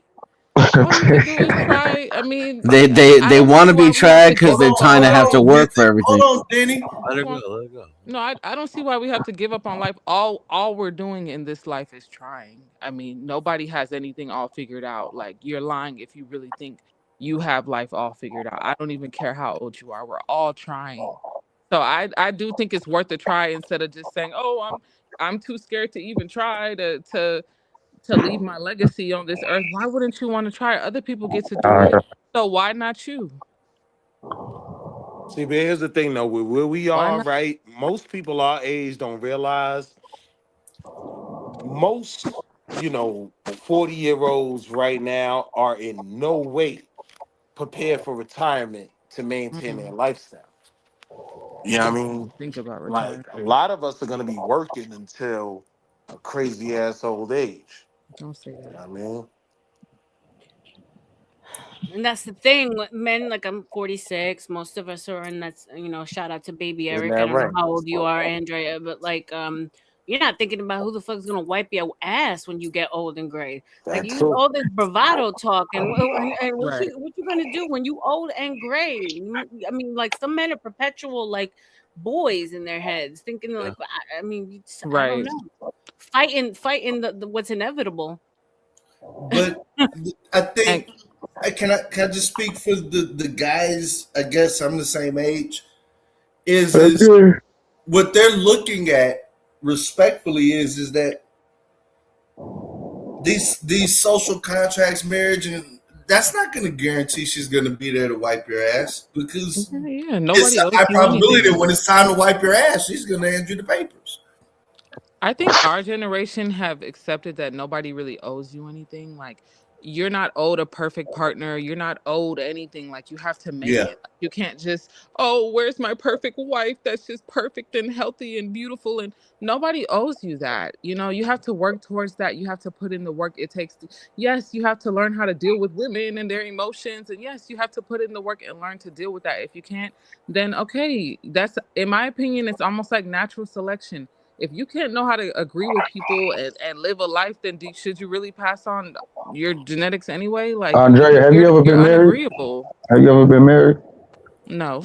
All you could do is try. I mean, They I they don't want see to be why we have tried to because give they're up trying on to have life. to work for everything. Hold on, Denny. Let her go. Let her go. No, I don't see why we have to give up on life. All we're doing in this life is trying. I mean, nobody has anything all figured out. Like you're lying if you really think you have life all figured out. I don't even care how old you are. We're all trying. So I do think it's worth a try instead of just saying, "Oh, I'm too scared to even try to leave my legacy on this earth." Why wouldn't you want to try? Other people get to do it. So why not you? See, but here's the thing though, with where we Why are, not? right? Most people our age don't realize most, 40-year-olds right now are in no way prepared for retirement to maintain their lifestyle. You know what I mean? Think about retiring. Like a lot of us are gonna be working until a crazy ass old age. Don't say that. You know what I mean? And that's the thing with men. Like I'm 46. Most of us are, and that's shout out to baby Isn't Eric. I that don't know right? how old you are, Andrea, but like you're not thinking about who the fuck's gonna wipe your ass when you get old and gray. Like That's you true. all this bravado talk, and what Right. you gonna do when you old and gray? I mean, like some men are perpetual like boys in their heads, thinking like I mean, I don't Right. know, fighting the what's inevitable. But I think can I just speak for the guys? I guess I'm the same age. Is what they're looking at respectfully is that these social contracts, marriage, and that's not going to guarantee she's going to be there to wipe your ass because Yeah, it's nobody a owes high you probability that anything. when it's time to wipe your ass, she's going to hand you the papers. I think our generation have accepted that nobody really owes you anything. Like you're not owed a perfect partner. You're not owed anything. Like you have to make Yeah. it. Like, you can't just, oh, where's my perfect wife that's just perfect and healthy and beautiful and nobody owes you that. You have to work towards that. You have to put in the work it takes to, yes, you have to learn how to deal with women and their emotions and yes, you have to put in the work and learn to deal with that. If you can't, then okay, that's in my opinion it's almost like natural selection. If you can't know how to agree with people and live a life, then should you really pass on your genetics anyway? Like Andrea, have you ever you're been married? unagreeable. Have you ever been married? No.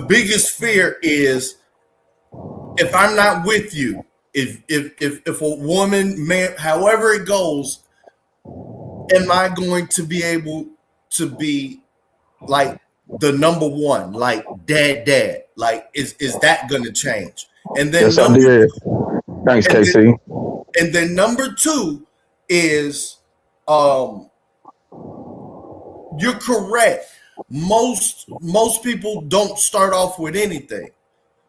the biggest fear is if I'm not with you, If a woman, man, however it goes, am I going to be able to be like the number one, like dad? Like, is that going to change? And then Yes, I did. Thanks, KC. And then number two is, you're correct. Most people don't start off with anything,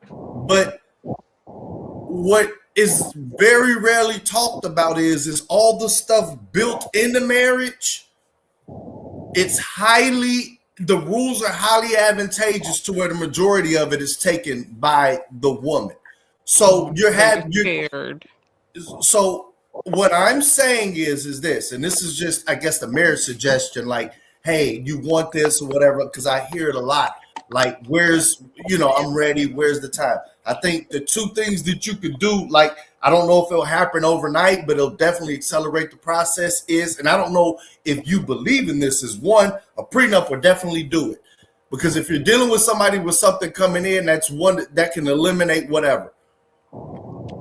but what is very rarely talked about is all the stuff built into marriage. The rules are highly advantageous to where the majority of it is taken by the woman. So scared. So what I'm saying is this, and this is just, I guess, the marriage suggestion, like, hey, you want this or whatever, because I hear it a lot. Like, I'm ready, where's the time? I think the two things that you could do, like, I don't know if it'll happen overnight, but it'll definitely accelerate the process and I don't know if you believe in this, is one, a prenup will definitely do it. Because if you're dealing with somebody with something coming in, that's one that can eliminate whatever.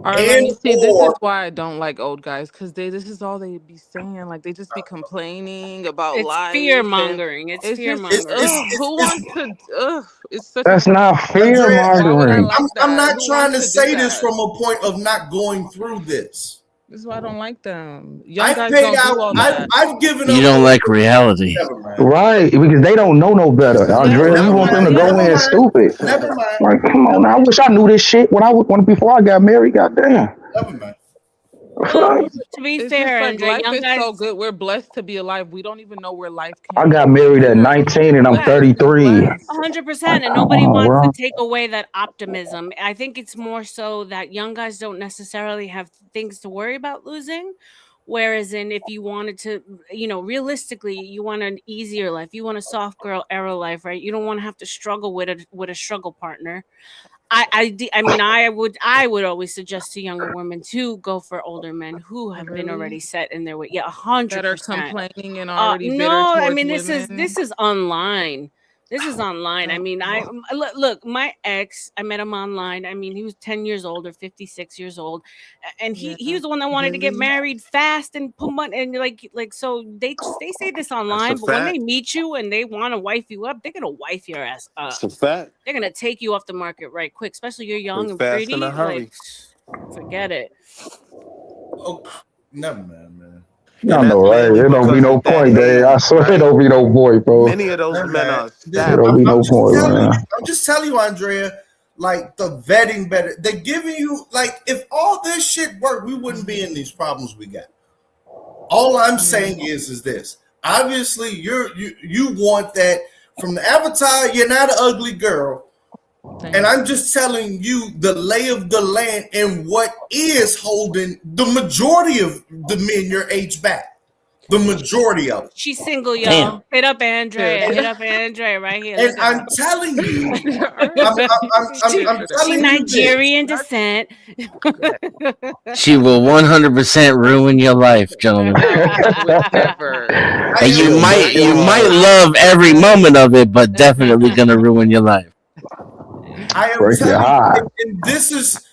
This is why I don't like old guys, because this is all they be saying. Like, they just be complaining about life. Fear mongering. It's fear mongering. Who wants to? It's such. That's not fear mongering. I'm not trying to say this from a point of not going through this. This is why I don't like them. Young guys don't do all that. I've given up. You don't like reality, right? Because they don't know no better. Andrea, you want them to go in stupid? Never mind. Like, come on, now. I wish I knew this shit before I got married. Goddamn. Never mind. To be fair, like, life young is guys, so good. We're blessed to be alive. We don't even know where life came. I got married at 19 and I'm 33. 100%, and nobody wants to take away that optimism. I think it's more so that young guys don't necessarily have things to worry about losing. Whereas if you wanted to, realistically, you want an easier life. You want a soft girl era life, right? You don't want to have to struggle with a struggle partner. I would always suggest to younger women to go for older men who have been already set in their way. Yeah, 100%. That are complaining and already bitter no, towards I mean this women. is online. This is online. I mean, look, my ex, I met him online. I mean, he was 10 years old or 56 years old. And he was the one that wanted to get married fast and put money and like so they say this online, but when they meet you and they want to wife you up, they're gonna wife your ass up. It's a fact. They're gonna take you off the market right quick, especially you're young and fast pretty. in a hurry. Like, forget it. Oh, never mind, man. Y'all know, right? There don't be no point, Dave. I swear there don't be no point, bro. Many of those men are There don't be no point, man. I'm just telling you, Andrea, like, the vetting better. They're giving you, like, if all this shit worked, we wouldn't be in these problems we got. All I'm saying is this. Obviously, you want that from the avatar. You're not an ugly girl. And I'm just telling you the lay of the land and what is holding the majority of the men your age back. The majority of them. She's single, y'all. Hit up Andrea. Hit up Andrea right here. And I'm telling you, I'm telling she's Nigerian descent. She will 100% ruin your life, gentlemen. And you might love every moment of it, but definitely gonna ruin your life. I am telling you, and this is,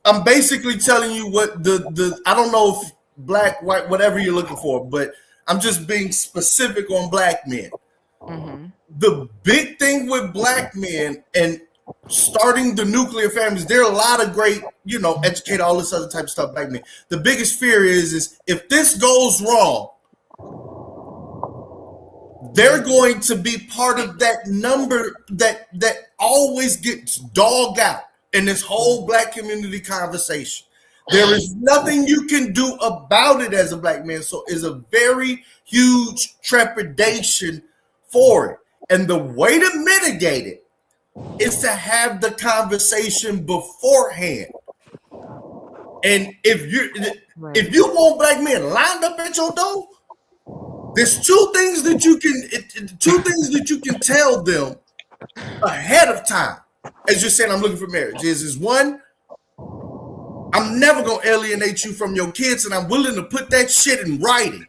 I'm basically telling you what the I don't know if black, white, whatever you're looking for, but I'm just being specific on black men. Mm-hmm. The big thing with black men and starting the nuclear families, there are a lot of great, educate, all this other type of stuff back then. The biggest fear is if this goes wrong, they're going to be part of that number that always gets dogged out in this whole black community conversation. There is nothing you can do about it as a black man. So it's a very huge trepidation for it. And the way to mitigate it is to have the conversation beforehand. And if you want black men lined up at your door, there's two things that you can tell them ahead of time. As you're saying, I'm looking for marriage. Is one, I'm never gonna alienate you from your kids, and I'm willing to put that shit in writing.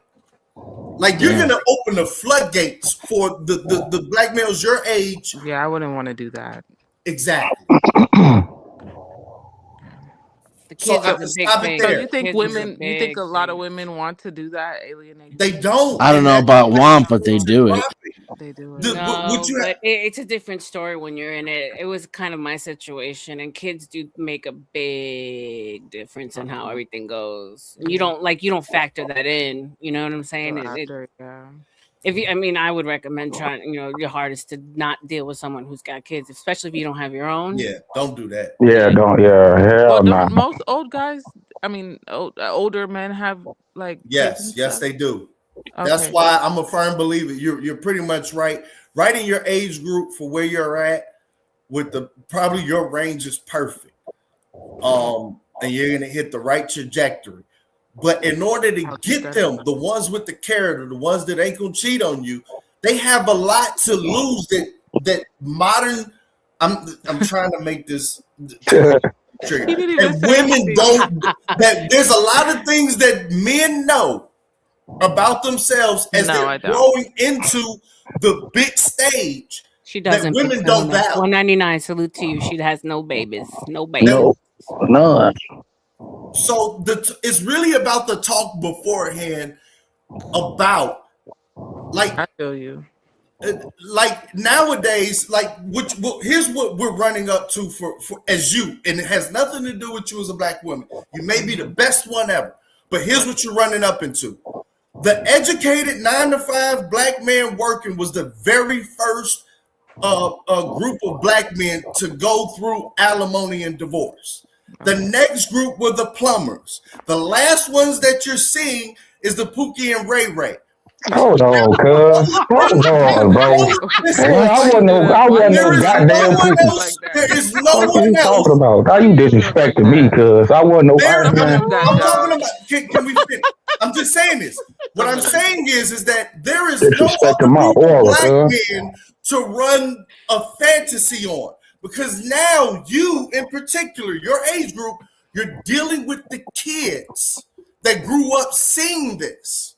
Like, you're gonna open the floodgates for the black males your age. Yeah, I wouldn't want to do that. Exactly. The So kids I are can the big stop it thing. So there. you think Kids is a women? You think big a lot of thing. women want to do that? Alienate. They don't. I don't And know that's about why want, but they do it. They do it. Would No, you but it's a different story when you're in it. It was kind of my situation, and kids do make a big difference in how everything goes. And you don't factor that in. You know what I'm saying? So after, yeah. If you, I mean, I would recommend trying, your hardest to not deal with someone who's got kids, especially if you don't have your own. Yeah, don't do that. Yeah, don't. Yeah, Well, hell don't no. most old guys? I mean, older men have like kids and Yes, stuff. they do. Okay. That's why I'm a firm believer. You're pretty much right. Right in your age group for where you're at, with the probably your range is perfect. And you're gonna hit the right trajectory. But in order to get them, the ones with the character, the ones that ain't gonna cheat on you, they have a lot to lose. That modern. I'm trying to make this. And women don't. That there's a lot of things that men know about themselves as they're growing into the big stage. She doesn't. That women don't value. 199. Salute to you. She has no babies. No babies. No, none. So it's really about the talk beforehand about, like, I feel you. Like nowadays, like here's what we're running up to for as you, and it has nothing to do with you as a black woman. You may be the best one ever, but here's what you're running up into. The educated 9-to-5 black man working was the very first group of black men to go through alimony and divorce. The next group were the plumbers. The last ones that you're seeing is the Pookie and Ray Ray. Hold on, cuz. Hold on, bro. Man, I wasn't no goddamn pussy. There is no What are you one else. talking about? How you disrespecting me, cuz? I wasn't no I'm man. talking about. Can we finish? I'm just saying this. What I'm saying is that there is no Disrespecting other my group of aura, black cuz. men to run a fantasy on, because now you, in particular, your age group, you're dealing with the kids that grew up seeing this.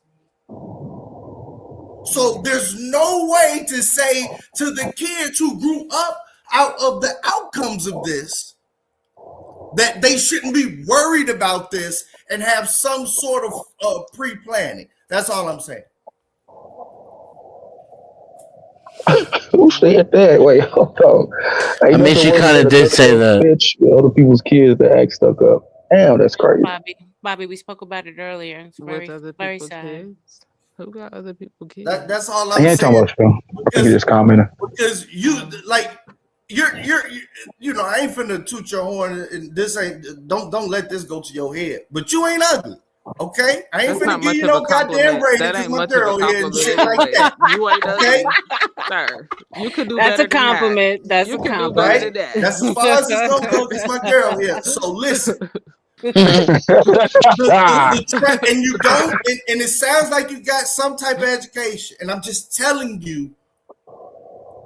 So there's no way to say to the kids who grew up out of the outcomes of this that they shouldn't be worried about this and have some sort of pre-planning. That's all I'm saying. Who said that? Wait, hold on. I mean, she kind of did say that. Bitch, other people's kids that act stuck up. Damn, that's crazy. Bobby, we spoke about it earlier. It's very, other very people's sad. kids? Who got other people kids? That's all I I'm ain't talking saying. about you. I think you just commenting. Because you like you're I ain't finna toot your horn, and this ain't don't let this go to your head. But you ain't ugly. Okay? I ain't That's not finna give much you of no a goddamn compliment. rating That because ain't my much of a girl here and compliment shit like anyway. that. You ain't Okay? ugly, sir. You could do That's better a compliment. than that. That's You a could do compliment. better than that. That's as far as it's gonna go because my girl here. So listen. And you don't, and it sounds like you got some type of education, and I'm just telling you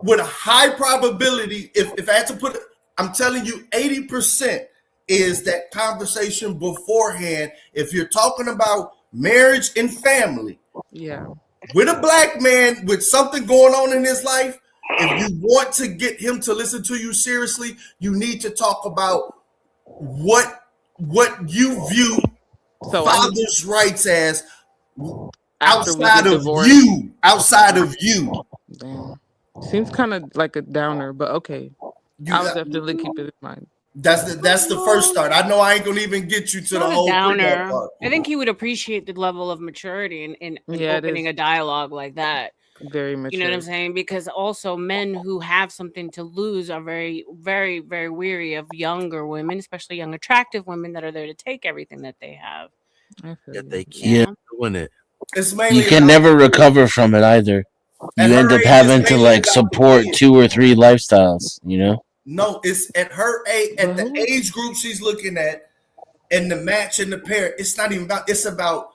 with a high probability, if I had to put it, I'm telling you 80% is that conversation beforehand. If you're talking about marriage and family, Yeah. with a black man with something going on in his life, if you want to get him to listen to you seriously, you need to talk about what you view father's rights as outside of you. Outside of you. Damn. Seems kind of like a downer, but okay. I'll definitely keep it in mind. That's the first start. I know I ain't gonna even get you to the Not a whole downer. part. I think he would appreciate the level of maturity in Yeah, it opening is. a dialogue like that. Very mature. You know what I'm saying? Because also men who have something to lose are very, very, very weary of younger women, especially young, attractive women that are there to take everything that they have. Yet they keep doing it. It's mainly You can never recover from it either. You end up having to like support 2 or 3 lifestyles, you know? No, it's at her age, at the age group she's looking at, and the match and the pair. It's not even about. It's about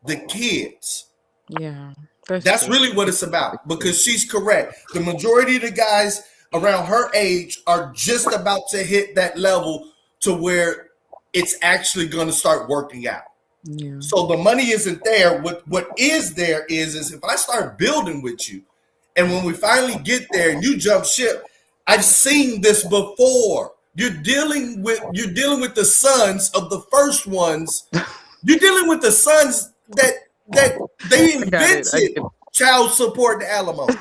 the kids. Yeah, that's really what it's about. Because she's correct. The majority of the guys around her age are just about to hit that level to where it's actually going to start working out. Yeah. So the money isn't there. What is there is if I start building with you, and when we finally get there and you jump ship. I've seen this before. You're dealing with the sons of the first ones. You're dealing with the sons that they invented child support and alimony.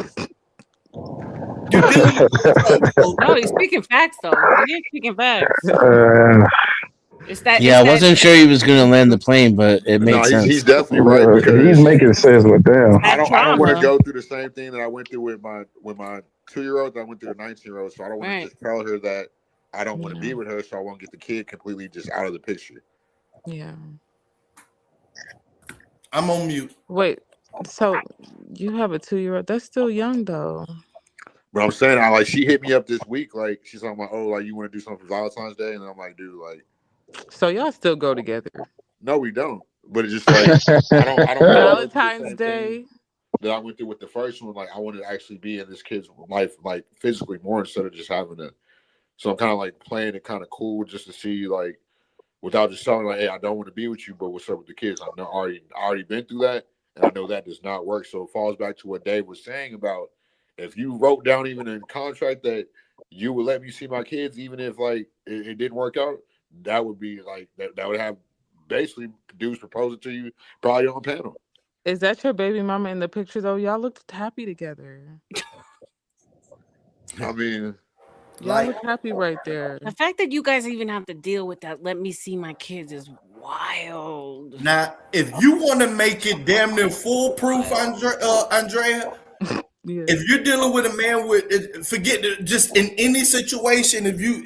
You're dealing with the sons. No, he's speaking facts though. He is speaking facts. It's that. Yeah, I wasn't sure he was going to land the plane, but it made sense. He's definitely right because he's making sense with them. I don't want to go through the same thing that I went through with my 2-year-old. I went through a 19-year-old, so I don't want to just tell her that I don't want to be with her, so I won't get the kid completely just out of the picture. Yeah. I'm on mute. Wait, so you have a 2-year-old? That's still young though. But I'm saying, she hit me up this week, like she's talking about, you want to do something for Valentine's Day, and I'm like, dude, like. So y'all still go together? No, we don't. But it's just like I don't Valentine's Day that I went through with the first one. Like I wanted to actually be in this kid's life, like physically more instead of just having to. So I'm kind of like playing it kind of cool just to see like without just telling like, hey, I don't want to be with you, but what's up with the kids? I know already been through that, and I know that does not work. So it falls back to what Dave was saying about if you wrote down even in contract that you would let me see my kids, even if like it didn't work out. That would be like that would have basically dudes proposing to you probably on panel. Is that your baby mama in the picture though? Y'all looked happy together. I mean, y'all look happy right there. The fact that you guys even have to deal with that, let me see my kids, is wild. Now, if you want to make it damn near foolproof, Andrea, if you're dealing with a man with, forget just in any situation, if you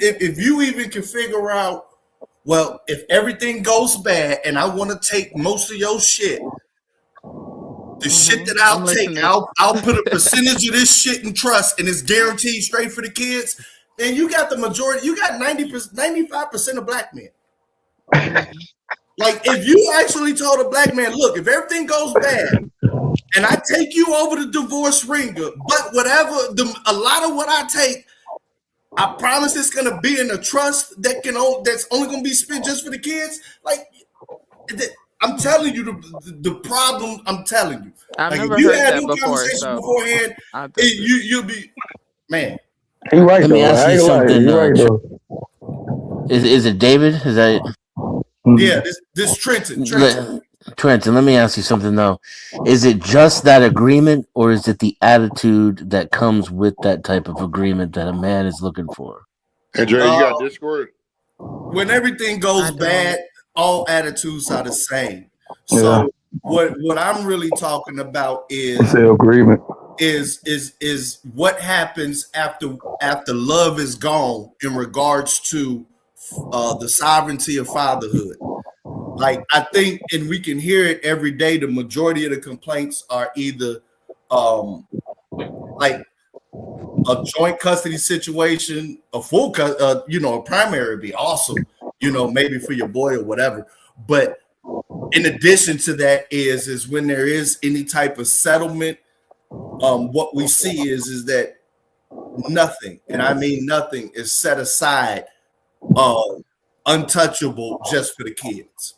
even can figure out, well, if everything goes bad and I want to take most of your shit, the shit that I'll take, I'll put a percentage of this shit in trust and it's guaranteed straight for the kids. Then you got the majority, you got 95% of black men. Like if you actually told a black man, look, if everything goes bad and I take you over the divorce ringer, but whatever, a lot of what I take, I promise it's gonna be in a trust that's only gonna be spent just for the kids. Like I'm telling you the problem. I'm telling you. I've like, never if you heard had that no before. conversation So beforehand, you'll be man. He right Let though. me ask you something. He right though. Is it David? Is that? Yeah, this Trenton. Trenton, let me ask you something though. Is it just that agreement, or is it the attitude that comes with that type of agreement that a man is looking for? Andrea, you got Discord? When everything goes bad, all attitudes are the same. So what I'm really talking about is the agreement. Is what happens after love is gone in regards to the sovereignty of fatherhood. Like I think, and we can hear it every day. The majority of the complaints are either like a joint custody situation, a full, a primary would be awesome, maybe for your boy or whatever. But in addition to that is when there is any type of settlement, what we see is that nothing, and I mean nothing, is set aside, untouchable just for the kids.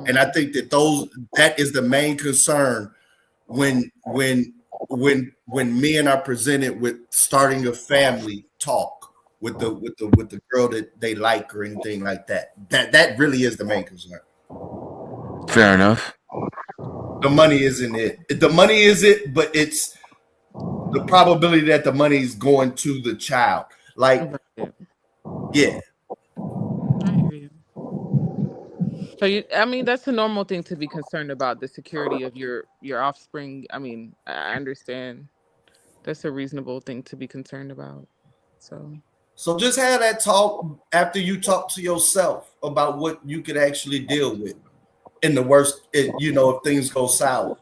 And I think that is the main concern when men are presented with starting a family talk with the girl that they like or anything like that. That really is the main concern. Fair enough. The money isn't it. The money is it, but it's the probability that the money is going to the child. Like, yeah. So that's a normal thing to be concerned about, the security of your offspring. I mean, I understand that's a reasonable thing to be concerned about. So just have that talk after you talk to yourself about what you could actually deal with in the worst, if things go sour,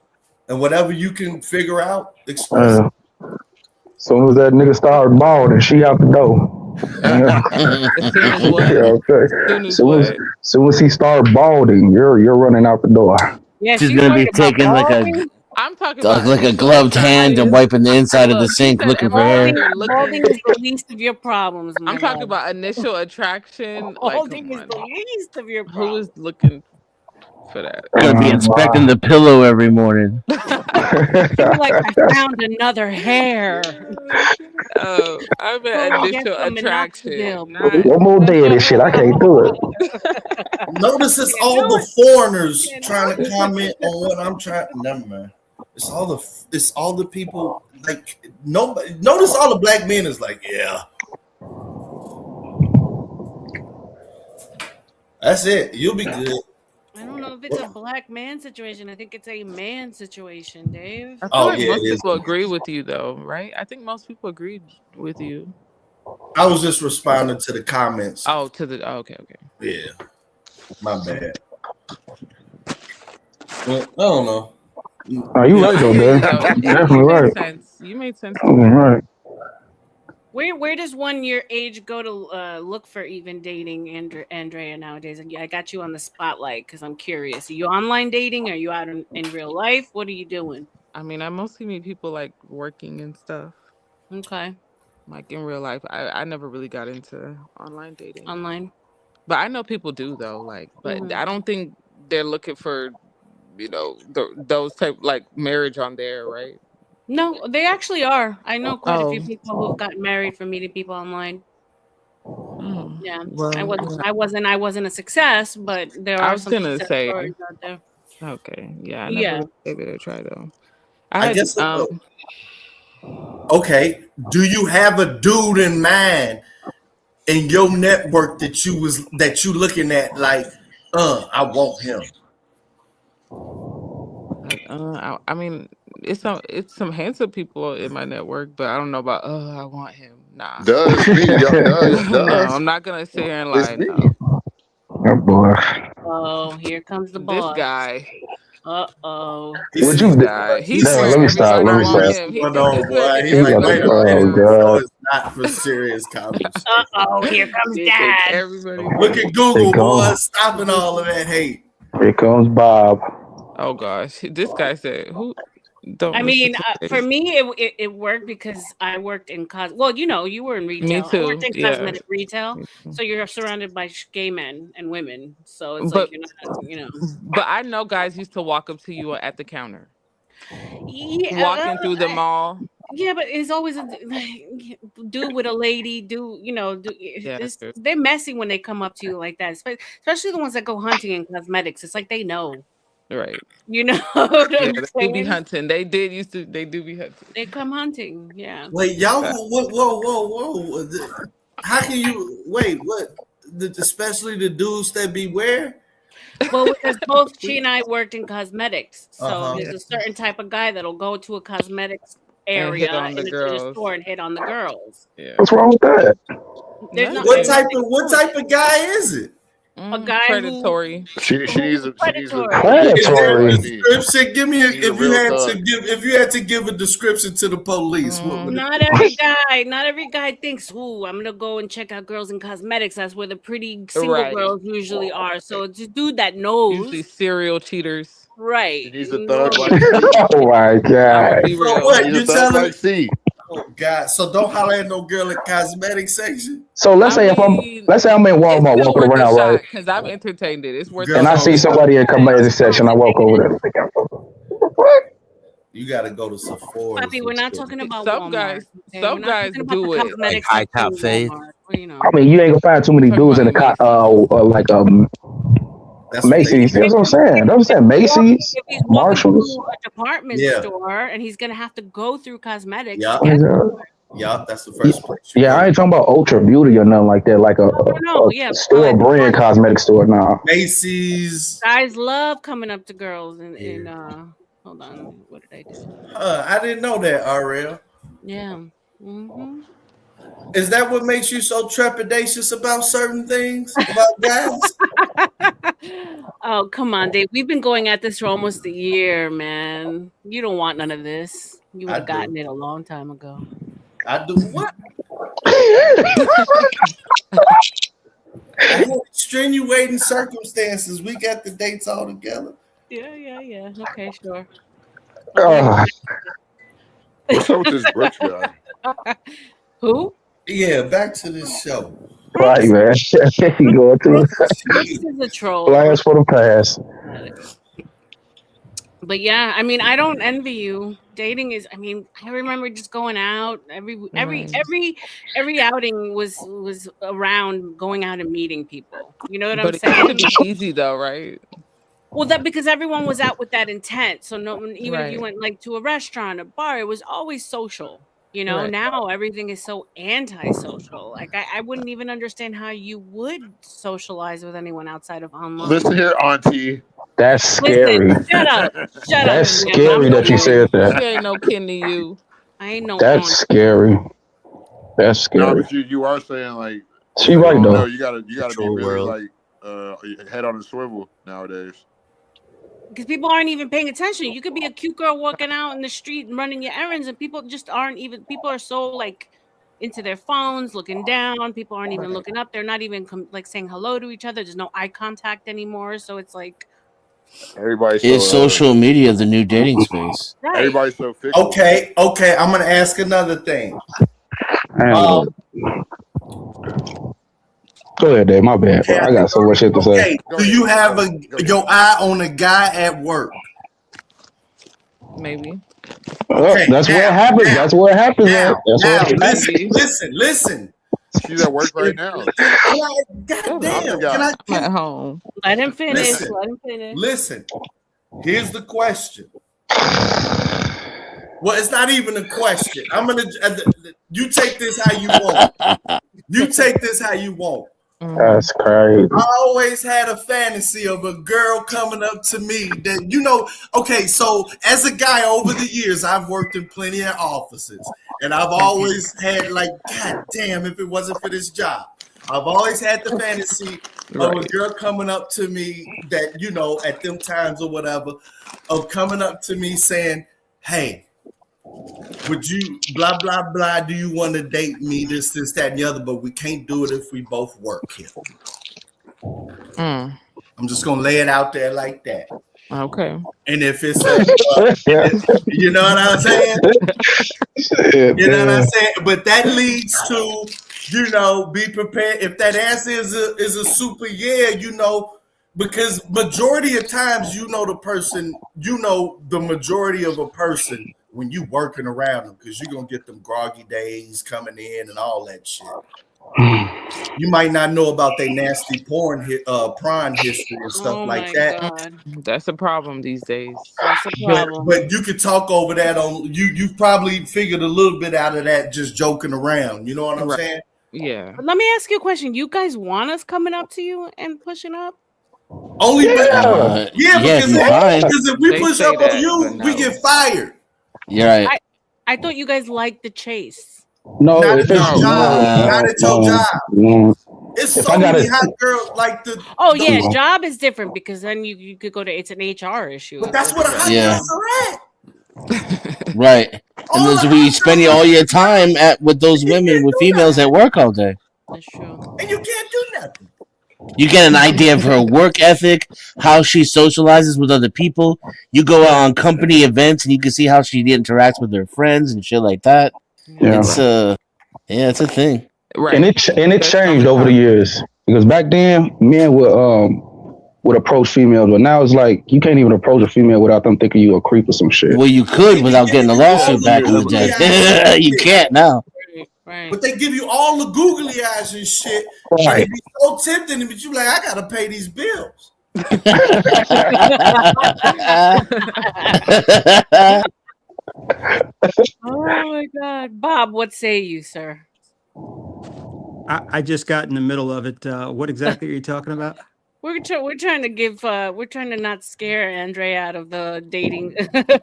and whatever you can figure out, express. As soon as that nigga started balding, she out the door. Soon as he started balding, you're running out the door. Yeah, she's gonna be taking I'm talking about like a gloved hand and wiping the inside of the sink looking for hair. Balding is the least of your problems, man. I'm talking about initial attraction. Balding is the least of your problems. Who is looking for that? Gonna be inspecting the pillow every morning. He'd be like, I found another hair. I meant Go and get initial some attraction. minoxidil. One more day of this shit. I can't do it. Notice it's all the foreigners trying to comment on what I'm trying. Never mind. It's all the people like nobody. Notice all the black men is like, yeah. That's it. You'll be good. I don't know if it's a black man situation. I think it's a man situation, Dave. I feel like most people agree with you, though, right? I think most people agreed with you. I was just responding to the comments. Okay. Yeah, my bad. Well, I don't know. Oh, you right though, Dave. Definitely right. You made sense. Right. Where does one your age go to look for even dating, Andrea, nowadays? I got you on the spotlight because I'm curious. Are you online dating? Are you out in real life? What are you doing? I mean, I mostly meet people like working and stuff. Okay. Like in real life, I never really got into online dating. Online, but I know people do though. Like, but I don't think they're looking for, those type like marriage on there, right? No, they actually are. I know quite a few people who've gotten married from meeting people online. Yeah, well, I wasn't a success, but there are some success stories out there. Okay, yeah, I never gave it a try though. I guess. Okay, do you have a dude in mind in your network that you looking at like, I want him? I mean, it's some handsome people in my network, but I don't know about. I want him. Nah. Does me? No, I'm not gonna sit here and lie. No. Oh boy. Oh, here comes the boss. This guy. Uh-oh. Would you? Let me stop. Let me stop. Oh God! It's not for serious conversation. Uh-oh, here comes Dad. Everybody. Look at Google, boys, stopping all of that hate. Here comes Bob. Oh gosh, this guy said, "Who?" Don't. I mean, for me, it worked because I worked in Well, you were in retail. Me too. I worked in cosmetic retail, so you're surrounded by gay men and women. So it's but, like you're not, But I know guys used to walk up to you at the counter. Yeah, walking through the mall. Yeah, but it's always a dude with a lady. They're messy when they come up to you like that, especially the ones that go hunting in cosmetics. It's like they know. Right. You know what I'm they saying? be hunting. They do be hunting. They come hunting, yeah. Wait, y'all, whoa. How can you, wait, what? Especially the dudes that be where? Well, because both she and I worked in cosmetics. So there's a certain type of guy that'll go to a cosmetics area in the store and hit on the girls. Yeah. What's wrong with that? What type of guy is it? A guy predatory. She needs a predatory. Description. Give me if you had to give a description to the police. What would not every guy thinks, "Ooh, I'm gonna go and check out girls in cosmetics." That's where the pretty single girls usually are. So it's a dude that knows. Usually serial cheaters. Right. He's a thug like Oh my God. So what? He's You a thug telling like C. Oh God! So don't holler at no girl in cosmetic section. So let's say I'm in Walmart walking around, right? Because I've entertained it. It's worth. And I see somebody in cosmetic section. I walk over there. You got to go to Sephora. Papi, we're not talking about some Walmart, guys. Some guys do it. Like high top fade. I mean, you ain't gonna find too many dudes in the Macy's. That's what I'm saying. That's what I'm saying. Macy's, if he's Marshalls. to a department store, and he's gonna have to go through cosmetics. Yeah, that's the first place. Yeah, I ain't talking about Ultra Beauty or nothing like that. Like a store brand cosmetic store now. Macy's. Guys love coming up to girls and hold on, what did I do? I didn't know that, RL. Yeah. Mm-hmm. Is that what makes you so trepidatious about certain things about guys? Oh, come on, Dave. We've been going at this for almost a year, man. You don't want none of this. You would have gotten it a long time ago. I do what? Extenuating circumstances. We got the dates all together. Yeah. Okay, sure. What's up with this Brooks guy? Who? Yeah, back to this show. Right, man. You going to Brooks is a troll. blast for the past. But yeah, I mean, I don't envy you. Dating is, I mean, I remember just going out Right. every outing was around going out and meeting people. You know what I'm But it used to saying? be easy though, right? Well, that because everyone was out with that intent. So no, even if you Right. went like to a restaurant, a bar, it was always social. You know, Right. now everything is so antisocial. Like I wouldn't even understand how you would socialize with anyone outside of Listen online. here, Auntie. That's Listen, scary. shut up, That's Samantha. I'm scary the that you aunt. said She that. ain't no kin to you. I ain't no That's aunt. scary. That's No, scary. but you are saying like She I right don't know. though. You gotta be Control really world. like head on a swivel nowadays. Because people aren't even paying attention. You could be a cute girl walking out in the street and running your errands, and people just aren't even. People are so like into their phones, looking down. People aren't even Right. looking up. They're not even like saying hello to each other. There's no eye contact anymore. So it's like, Everybody's Is so social media the new dating space? right. everybody's so fickle. Okay, I'm gonna ask another thing. Man, Um, go ahead, Dave. My bad, okay, bro. I got so much shit to say. okay. Go Do ahead, you man. have Go ahead. Go ahead. your eye on a guy at work? Maybe. Okay, That's where it happens. That's where it happens at. That's where it happens. Maybe. Listen. She's at work right now. God I'm the damn, guy. I'm at home. Let him finish. Listen. Let him finish. listen? Here's the question. Well, it's not even a question. I'm gonna. You take this how you want. You take this how you want. That's crazy. I always had a fantasy of a girl coming up to me that, you know, okay, so as a guy over the years, I've worked in plenty of offices, and I've always had like, God damn, if it wasn't for this job. I've always had the fantasy of a girl coming up to me that, you know, at them times or whatever, of coming up to me saying, hey, would you blah, blah, blah, do you want to date me, this, that, and the other, but we can't do it if we both work here. I'm just gonna lay it out there like that. Okay. And if it's you know what I'm saying? You know what I'm saying? But that leads to, you know, be prepared. If that answer is a super yeah, you know, because majority of times, you know, the majority of a person when you working around them, because you're gonna get them groggy days coming in and all that shit. You might not know about their nasty prawn history and stuff like that. God. That's a problem these days. That's a problem. But you could talk over that on you probably figured a little bit out of that just joking around. You know what I'm saying? Yeah. But let me ask you a question. You guys want us coming up to you and pushing up? Only Yeah, because fine. if we They push say up that, on you, but we no. get fired. You're right. I thought you guys liked the chase. No, Not if at it's your job. Not at your job. no. It's If so I many gotta, hot girls like the. Oh yeah, No. job is different because then you could go to it's an HR issue. But that's where the hot Yeah. girls are at. Right. And those we spend all your time with those women with females at work all day. That's true. And you can't do nothing. You get an idea of her work ethic, how she socializes with other people. You go out on company events and you can see how she interacts with her friends and shit like that. Yeah. It's a thing. Right. And it changed over the years because back then men would approach females, but now it's like you can't even approach a female without them thinking you a creep or some shit. Well, you could without getting a lawsuit back in the day. You can't now. Right. But they give you all the googly eyes and shit. And Right. it be so tempting, but you like, I gotta pay these bills. Oh my God, Bob, what say you, sir? I just got in the middle of it. What exactly are you talking about? We're trying to not scare Andre out of the dating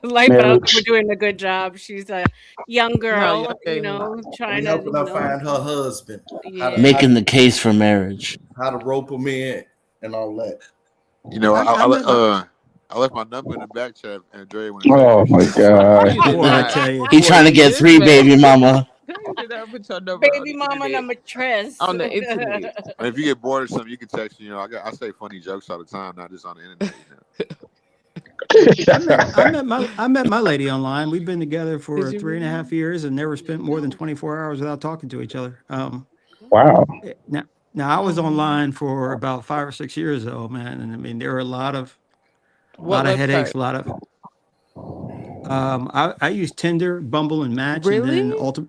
life, but I don't think we're doing a good job. She's a young girl, you know, trying to helping her find her husband. Yeah. Making the case for marriage. How to rope him in and all that. You know, I left my number in the back chat, Andre. Oh my God. Boy, I tell you. He trying to get 3 baby mama. Baby mama number tres on the internet. And if you get bored or something, you can text me. You know, I say funny jokes all the time, not just on the internet. I met my lady online. We've been together for 3.5 years and never spent more than 24 hours without talking to each other. Wow. Now I was online for about 5 or 6 years though, man, and I mean there were a lot of headaches, a lot of I used Tinder, Bumble, and Match, Really? and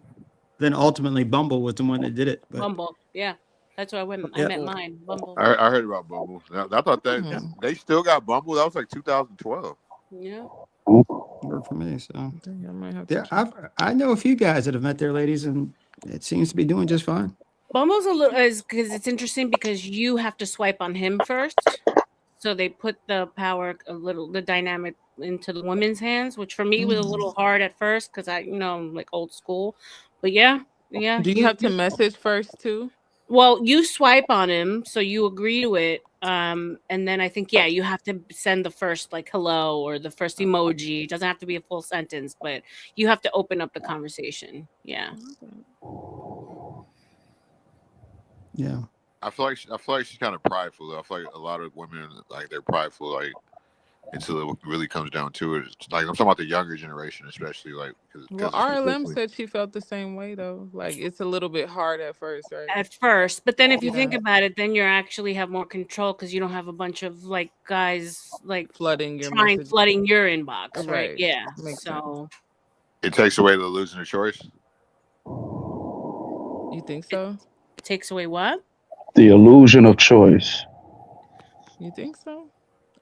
then ultimately Bumble was the one that did it. But Bumble, yeah, that's where I went. I yeah, met mine. Bumble. I heard about Bumble. I thought that Hmm. they still got Bumble. That was like 2012. Yeah. worked for me. So I might have to yeah, I know a few guys that have met their ladies, and it seems to be doing just fine. Bumble's a little because it's interesting because you have to swipe on him first. So they put the power the dynamic into the women's hands, which for me was a little hard at first because I'm like old school. But yeah. Do you have to message first too? Well, you swipe on him, so you agree to it. And then I think, you have to send the first like hello or the first emoji. It doesn't have to be a full sentence, but you have to open up the conversation. Yeah. Yeah. I feel like she's kind of prideful though. I feel like a lot of women like they're prideful like until it really comes down to it. It's like I'm talking about the younger generation, especially like. Well, RLM said she felt the same way though. Like it's a little bit hard at first, right? At first, but then if you think about it, then you actually have more control because you don't have a bunch of like guys like flooding your inbox, right? Yeah. Makes so it takes away the illusion of choice. You think so? It takes away what? The illusion of choice. You think so?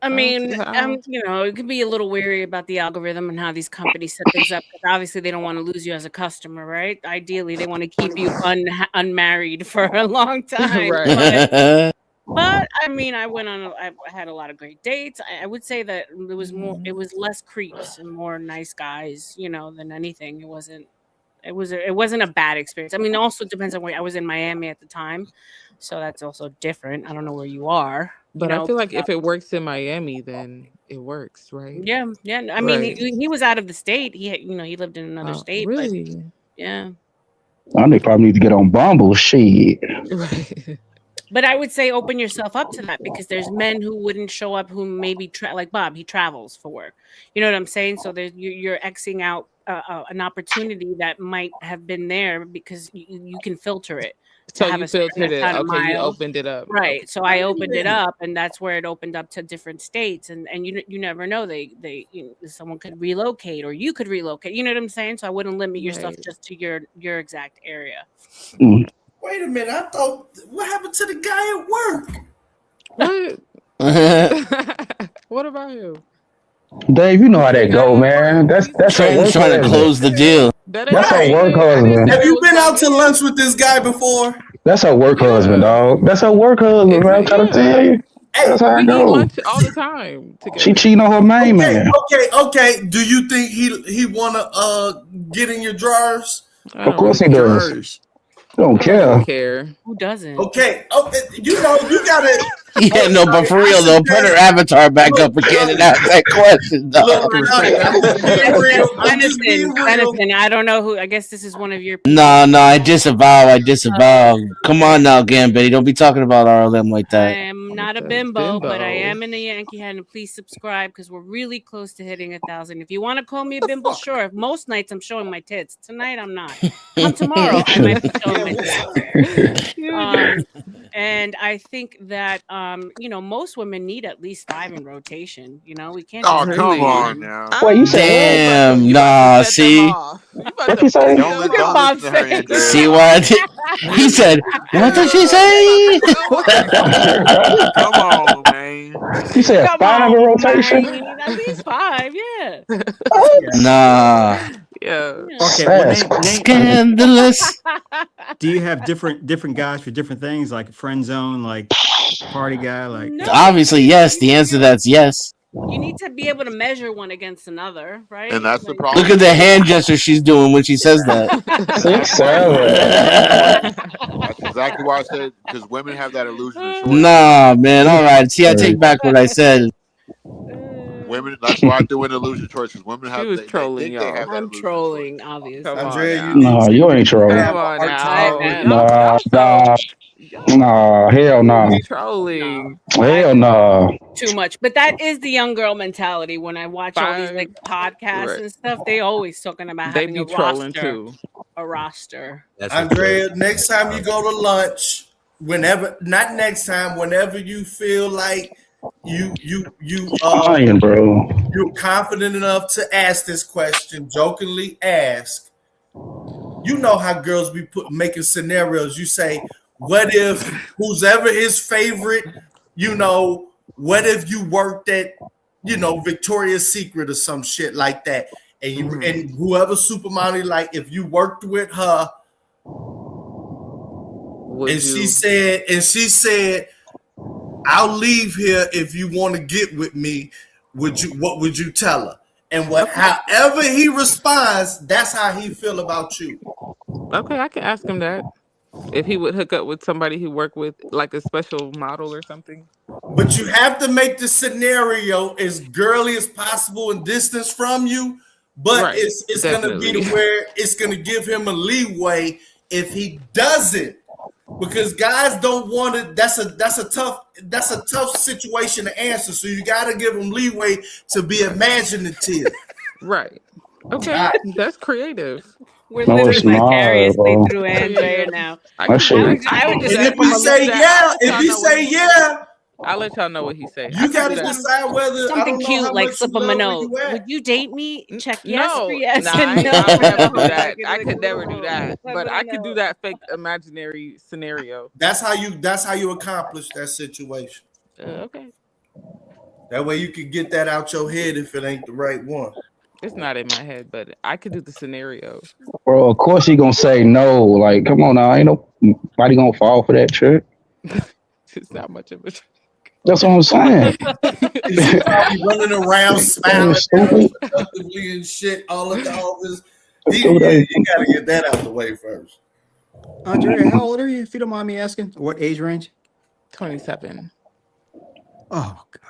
I mean, it could be a little weary about the algorithm and how these companies set things up because obviously they don't want to lose you as a customer, right? Ideally, they want to keep you unmarried for a long time. Right. But I mean, I had a lot of great dates. I would say that it was less creeps and more nice guys, than anything. It wasn't a bad experience. I mean, it also depends on where I was in Miami at the time, so that's also different. I don't know where you are. But I feel like if it works in Miami, then it works, right? Yeah. I mean, he was out of the state. He lived in another state. Really? But, yeah. I think probably need to get on Bumble. Shit. Right. But I would say open yourself up to that because there's men who wouldn't show up who maybe like Bob. He travels for work. You know what I'm saying? So you're Xing out an opportunity that might have been there because you can filter it. So you filtered it. Okay, you opened it up. Right. Okay. So I opened it up, and that's where it opened up to different states. And you never know. Someone could relocate, or you could relocate. You know what I'm saying? So I wouldn't limit yourself just to your exact area. Wait a minute. I thought, what happened to the guy at work? What? What about you? Dave, you know how that go, man. That's Trent's trying to close the deal. That's her work husband. Have you been out to lunch with this guy before? That's her work husband, dog. That's her work husband, man. I'm trying to tell you. That's how it goes. Lunch all the time together. She cheating on her main man. Okay. Do you think he wanna get in your drawers? Of course he does. Don't care. Who doesn't? Okay. You gotta. Yeah, no, but for real though, put her avatar back up again and ask that question. Benison, I don't know who. I guess this is one of your. No, I disavow. Come on now, Gambit. Don't be talking about RLM like I that. am not a bimbo, but I am in the Yankee Hat, and please subscribe because we're really close to hitting 1,000. If you want to call me a bimbo, sure. Most nights I'm showing my tits. Tonight I'm not. Come tomorrow, I might be showing my tits. And I think that most women need at least 5 in rotation. We can't. Oh, come on now. Wait, you said Damn, nah. See, what you say? Don't listen to her, Andrea. see what he said? What did she say? Come on, man. You said 5 in rotation? At least 5, yeah. Nah. Yeah. Okay. Well, name Scandalous. Do you have different guys for different things, like friend zone, like party guy, like? No. Obviously, yes. The answer to that's yes. You need to be able to measure one against another, right? And that's the problem. Look at the hand gesture she's doing when she says that. 6'7". That's exactly why I said because women have that illusion of choice. Nah, man. All right. See, I take back what I said. Women. That's why I threw in illusion choice because women have. She was trolling, they have that I'm illusion trolling, obviously. Andrea, No, you ain't trolling. Come on now. Nah, hell no. Trolling. Hell no. Too much, but that is the young girl mentality. When I watch all these like podcasts and stuff, they always talking about They having be a trolling roster. too. A roster. Andrea, next time you go to lunch, whenever you feel like you Lying, bro. you're confident enough to ask this question, jokingly ask. You know how girls be making scenarios. You say, what if who's ever his favorite, what if you worked at, Victoria's Secret or some shit like that. And you and whoever supermodel, like if you worked with her, she said, I'll leave here if you want to get with me. What would you tell her? And however he responds, that's how he feel about you. Okay, I can ask him that. If he would hook up with somebody he worked with, like a special model or something. But you have to make the scenario as girly as possible and distance from you. But right, it's gonna be to where it's gonna give him a leeway if he doesn't. Because guys don't want it. That's a tough situation to answer. So you gotta give them leeway to be imaginative. Right. Okay, that's creative. We're No, living it's not, vicariously bro. through Andrea now. I That can shit do is- that. I would just And if he say yeah, I'll let y'all know what he say. you gotta decide whether Something cute like slip him a note. Would you date me? Check yes for yes Nah, and no. I'll never do that. Like, I could never do that. slip But him a I could do note. that fake imaginary scenario. That's how you accomplish that situation. Okay. That way you can get that out your head if it ain't the right one. It's not in my head, but I could do the scenario. Bro, of course he gonna say no. Like, come on now, ain't nobody gonna fall for that trick. It's not much of a. That's what I'm saying. He's probably running around smiling productively and shit all at the office. You gotta get that out the way first. Andrea, how old are you, if you don't mind me asking? What age range? 27. Oh, God.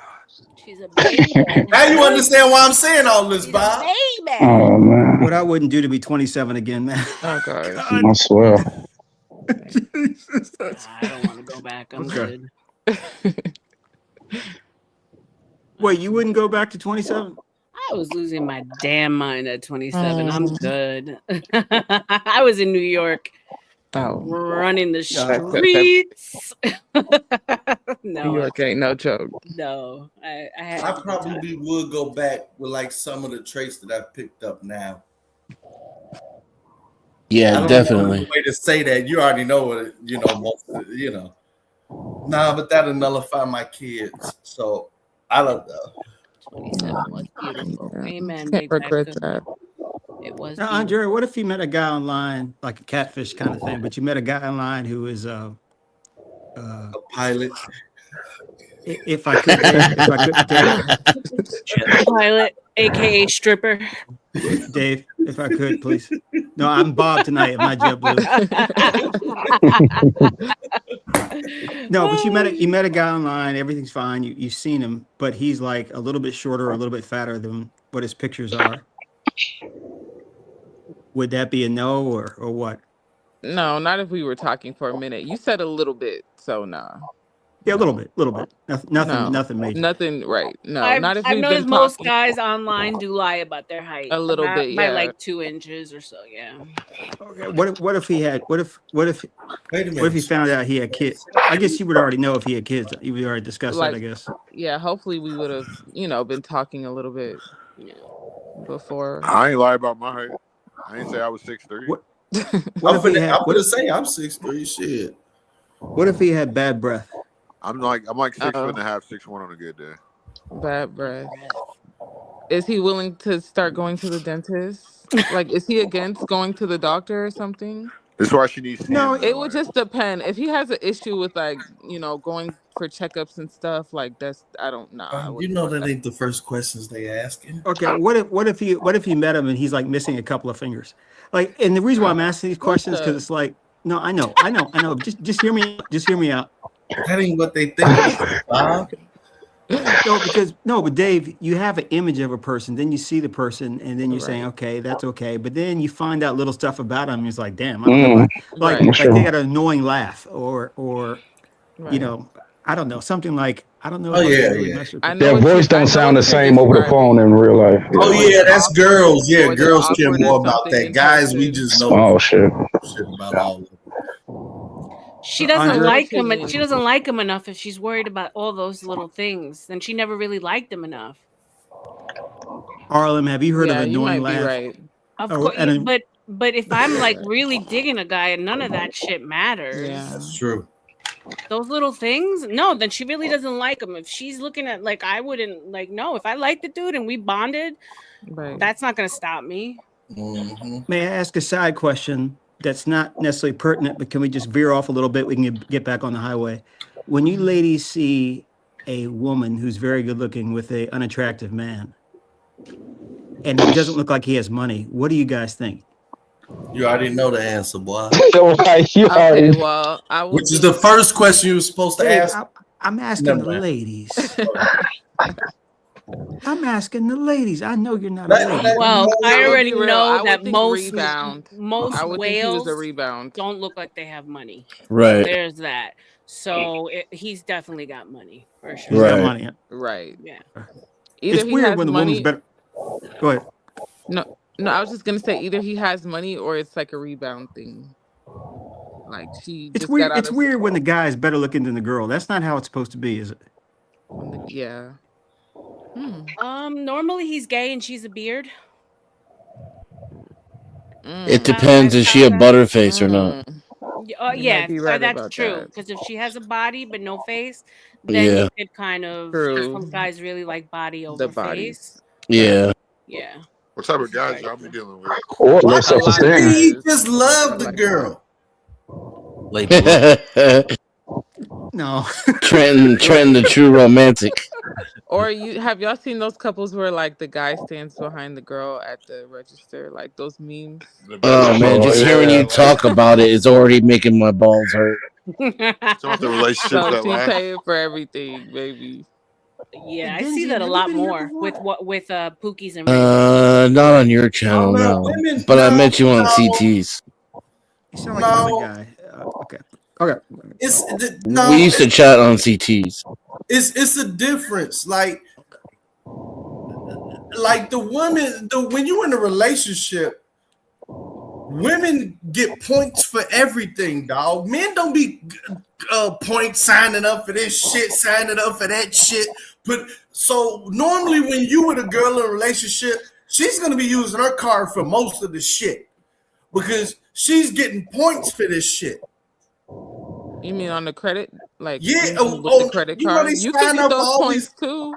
She's a baby. Now you understand why I'm saying all this, Bob. Baby. Oh man. What I wouldn't do to be 27 again, man. Oh, God. I swear. I don't want to go back. I'm good. Wait, you wouldn't go back to 27? I was losing my damn mind at 27. I'm good. I was in New York running the streets. No, New York ain't no joke. No, I probably would go back with like some of the traits that I've picked up now. Yeah, I don't definitely. know the way to say that. You already know what Nah, but that'll nullify my kids. So I don't know. 27 was beautiful. Amen. Can't regret Becca. that. It was. Now, Andrea, what if you met a guy online, like a catfish kind of thing, but you met a guy online who is a pilot? If I could, Dave. Pilot, aka stripper. Dave, if I could, please. No, I'm Bob tonight. I'm not JetBlue. No, but you met a guy online. Everything's fine. You've seen him, but he's like a little bit shorter or a little bit fatter than what his pictures are. Would that be a no or what? No, not if we were talking for a minute. You said a little bit, so nah. Yeah, a little bit. Nothing major. Nothing, right? No, I've, not if I've we've noticed been most talking. guys online do lie about their height A little bit, by yeah. like 2 inches or so. Yeah. Okay. What if he had? What if Wait a minute. What if he found out he had kids? I guess you would already know if he had kids. You would already discussed that, I guess. Yeah, hopefully we would have, been talking a little bit before. I ain't lie about my height. I ain't say I was 6'3". What if he had? I'm gonna say I'm 6'3". Shit. What if he had bad breath? I'm like 6'1.5", 6'1" on a good day. Bad breath. Is he willing to start going to the dentist? Like, is he against going to the doctor or something? That's why she needs. No, it would just depend. If he has an issue with going for checkups and stuff, like I don't know. You know that ain't the first questions they asking. Okay, what if you met him and he's like missing a couple of fingers? Like, and the reason why I'm asking these questions because it's like, no, I know. Just hear me out. That ain't what they think, Bob. But Dave, you have an image of a person, then you see the person, and then you're saying, okay, that's okay. But then you find out little stuff about them, and it's like, damn, I don't know. Like they got an annoying laugh, or I don't know, something like, I don't know. Oh, yeah. Their voice don't sound the same over the phone in real life. Oh yeah, that's girls. Yeah, girls care more about that. Guys, we just know. Oh shit. Shit about all of them. She doesn't like him. She doesn't like him enough if she's worried about all those little things. Then she never really liked him enough. Harlem, have you heard of Yeah, you annoying might be laugh? right. Of Oh, course, and but if I'm like really digging a guy and none of that shit matters, Yeah. That's true. those little things, no, then she really doesn't like him. If she's looking at like I wouldn't like no, if I like the dude and we bonded, Right. that's not gonna stop me. may I ask a side question that's not necessarily pertinent, but can we just veer off a little bit? We can get back on the highway. When you ladies see a woman who's very good looking with a unattractive man, and it doesn't look like he has money, what do you guys think? You already know the answer, boy. Okay, well, I will. Which is the first question you were supposed to Dave, ask. I'm asking Never the mind. ladies. I'm asking the ladies. I know you're not a lady. Well, I would already be real. know I would that think rebound. most I would think he was whales a rebound. don't look like they have money. Right. There's that. So he's definitely got money for sure. He's got money. Right. Yeah. Either It's he weird has when the money. woman's better. Go ahead. No, I was just gonna say either he has money or it's like a rebound thing. Like she It's just weird. got out It's of weird when the guy is better looking than the girl. That's not how it's supposed to be, is it? Yeah. Normally he's gay and she's a beard. It depends. Is she a butterface or not? Yeah, be right that's about true. that. Because if she has a body but no face, then Yeah. you could kind of. True. Some guys really like body over The bodies. face. Yeah. Yeah. What type of guys y'all be dealing with? Or low Why self-esteem. did he just love the girl? No. Trent, the true romantic. Or have y'all seen those couples where like the guy stands behind the girl at the register, like those memes? Oh man, just hearing you talk about it is already making my balls hurt. Some of the relationships So that she last. paying for everything, baby. Yeah, I see that a lot more with Pookies and Not on your channel, no, no. women- But I no, met you on no. CTs. You sound like another guy. Okay. Okay. We used to chat on CTs. It's a difference. Like the women, when you're in a relationship, women get points for everything, dog. Men don't be point signing up for this shit, signing up for that shit. But so normally when you with a girl in a relationship, she's gonna be using her card for most of the shit because she's getting points for this shit. You mean on the credit? Like Yeah, with the credit you know card? they You sign can get up those all points these- too.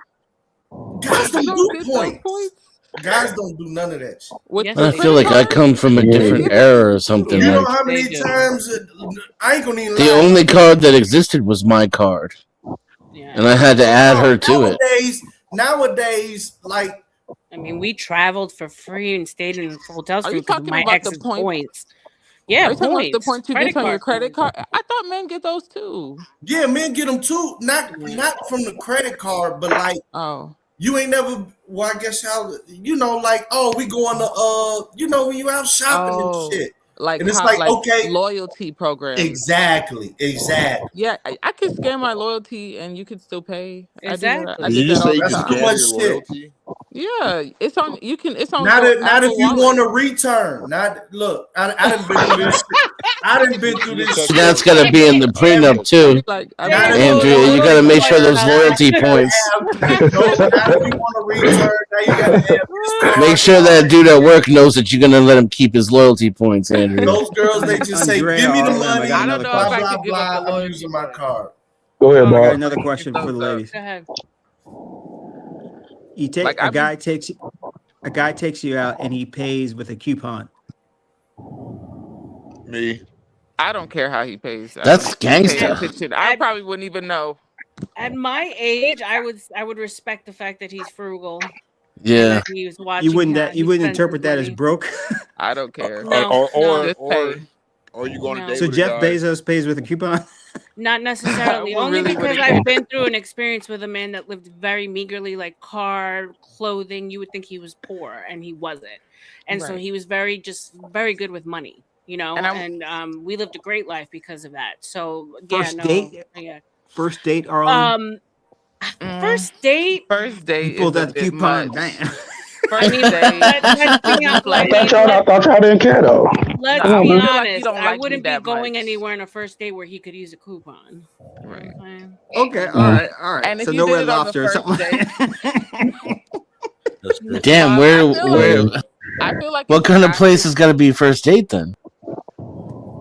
Guys don't You do get those points. Guys don't do none of that shit. With I feel like I come from a different era or something. You know Like how many times I ain't gonna even the lie. only card that existed was my card, and I had to add her to it. Nowadays, like I mean, we traveled for free and stayed in hotels Are for you because of talking my about the ex's points? points. Yeah, Are you talking about the points you Credit get on your card credit points. card? I thought men get those too. Yeah, men get them too. Not from the credit card, but like you ain't never. Well, I guess how like we going to when you out shopping and shit. Like and it's how, like like okay, loyalty programs. exactly. Yeah, I could scam my loyalty and you could still pay. Exactly. I did that all the time. Too much shit. Yeah, it's on. You can. It's on. Not your if, not if Apple you Wallet. want to return. Not look. I done been through this. I done been through this. shit. That's gotta be in the prenup too, Andrea. You gotta make sure those loyalty points. Not if you want to return. Now you gotta have this card. Make sure that dude at work knows that you're gonna let him keep his loyalty points, Andrea. Those girls, they just say, Andrea, "Give me the Harlem, I money." got another Blah question. blah blah. I'm using my card. Go ahead, I got Bob. another question for the ladies. Go ahead. You take a guy takes you out and he pays with a coupon. Me. I don't care how he pays. That's gangsta. I probably wouldn't even know. At my age, I would respect the fact that he's frugal. Yeah. He was watching. You wouldn't interpret that as broke. I don't care. No, Or you going to date So with a Jeff guy? Bezos pays with a coupon. Not necessarily. I Only really because wouldn't I've care. been through an experience with a man that lived very meagerly, like car, clothing. You would think he was poor, and he wasn't. And so Right. he was very good with money, And we lived a great life because of that. So First date, Arlen. First date. First date. You pulled is a that bit coupon. much. Damn. First date. I thought y'all didn't care though. Let's No, I be feel like you honest. don't I like me wouldn't be that going much. anywhere on a first date where he could use a coupon. Right. Okay. All right. And if So you no did Red it on the Lobster or first something. date, Damn, I feel like what if a kind of guy place is got to be first date then?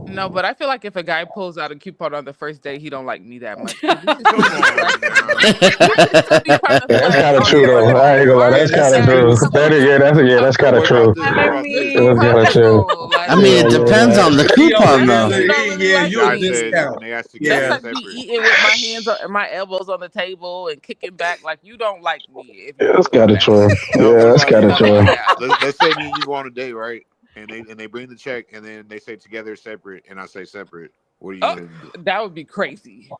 No, but I feel like if a guy pulls out a coupon on the first day, he don't like me that much. 'Cause it's just Come on now. you can still be kind of Yeah, that's flash kind of on true the though. first I day. ain't gonna lie, Why are that's you kind of begging? true. Come on. That's kind of What true. about this? What about You're this? too That's kind of true. personal. Like, I mean, it depends on the coupon though. you don't really Yeah, like you a Guy me. said, discount. and they asked to That's gather like me separate. eating with my hands and my elbows on the table and kicking back. Like, you don't like me if you Yeah, do that's it kind for of that true. shit. No, Yeah, what that's about kind of this? true. Yeah. Let's say me and you go on a date, right? And they bring the check, and then they say together separate, and I say separate. What are you gonna do? That would be crazy.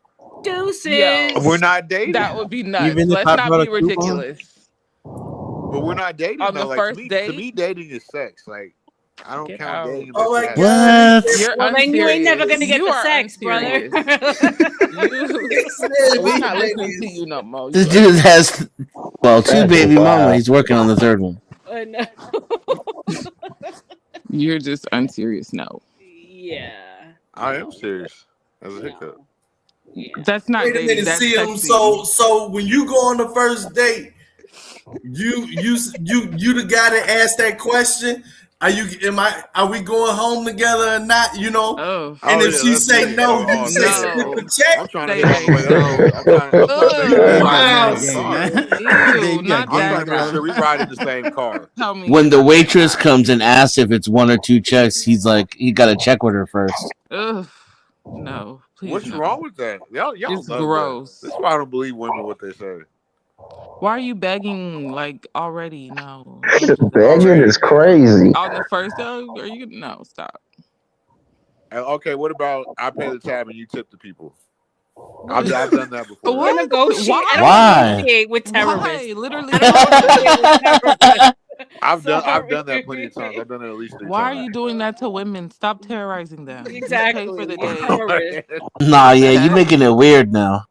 Deuces. Yo, We're not dating. that would be nuts. Even if Let's I not brought a be coupon? ridiculous. But we're not dating On though. the Like first to date, me, dating is sex. Like I don't get count out. dating Oh as my that. God. What? You're Well, then you ain't never unserious. gonna get You the are sex, brother. unserious. We're not listening to you no more. This You dude unserious. has, well, 2 baby mama. He's working on the 3rd one. No. You're just unserious. No, Yeah. I am serious. As a hiccup. that's not Wait a dating. minute, That's see him. texting. So when you go on the first date, you the guy that asked that question. Are we going home together or not? You know. Oh, And if Yeah, she that's say me. no, you Oh say man. split no. the check. I'm trying to Say hit on the way there. I'm trying to make sure Dave we got ride Wow, in the same game, car. man. Ew, Dave got not I'm game, that trying to make sure guy. we ride in the same car. Tell me When you're the not that waitress guy. comes and asks if it's 1 or 2 checks, he's like, he got to check with her first. Ugh, no, please What's no. wrong with that? Y'all It's love that. gross. This is why I don't believe women what they say. Why are you begging like already? No, don't do that. Begging is crazy. On the first day, are you? No, stop. Okay, what about I pay the tab and you tip the people? I've done that before. What? Negotiate. Why? I don't Why? negotiate with terrorists. Why? Literally, I don't negotiate with terrorists. I've done Sorry. that plenty of times. I've done it at least 3 why are times. you doing that to women? Stop terrorizing them. Just pay Exactly. for the You're date. terrorist. Nah, yeah, you making it weird now.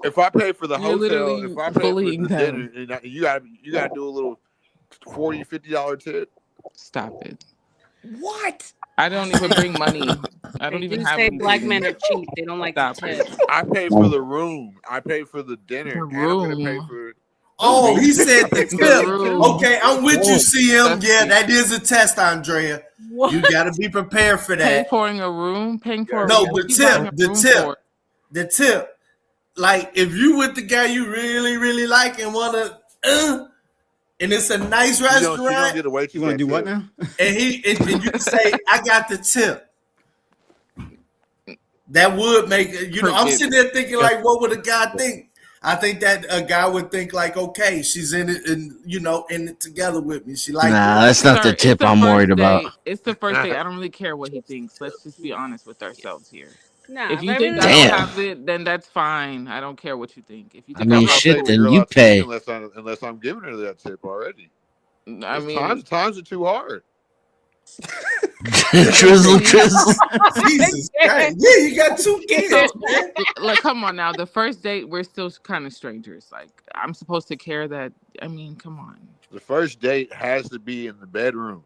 If I pay for the You're hotel, literally if I pay for bullying the them. dinner, and you gotta do a little $40-$50 tip. Stop it. What? I don't even bring money. I don't They even do have say any black savings. men are cheap. They don't like to Stop tip. it. I pay for the room. I pay for the dinner, The and I'm gonna pay room. for. Oh, he said the The tip. room. Okay, I'm with you, CM. That's Yeah, it. that is a test, Andrea. What? You got to be prepared for Paying that. for a room? Paying for a No, room? What the you buying tip, a the room tip, for? the tip. Like if you with the guy you really, really like and wanna, and it's a nice She gonna restaurant, get away. You want to do what now? and and you say, "I got the tip." That would make I'm sitting there thinking like, what would a guy think? I think that a guy would think like, okay, she's in it, and in it together with me. She like Nah, it. that's not the tip I'm worried about. It's the first date. I don't really care what he thinks. Let's just be honest with ourselves here. Nah, If if you I think really I don't Damn. have it, then that's fine. I don't care what you think. If you I think mean, I'm I'm not shit, taking a helpful, then girl you out to eat pay. unless I'm giving her that tip already. I mean, times are too hard. Trizzle, trizzle. Jesus Christ. Yeah, you got 2 kids, man. like, come on now. The first date, we're still kind of strangers. Like, I'm supposed to care that. I mean, come on. The first date has to be in the bedroom.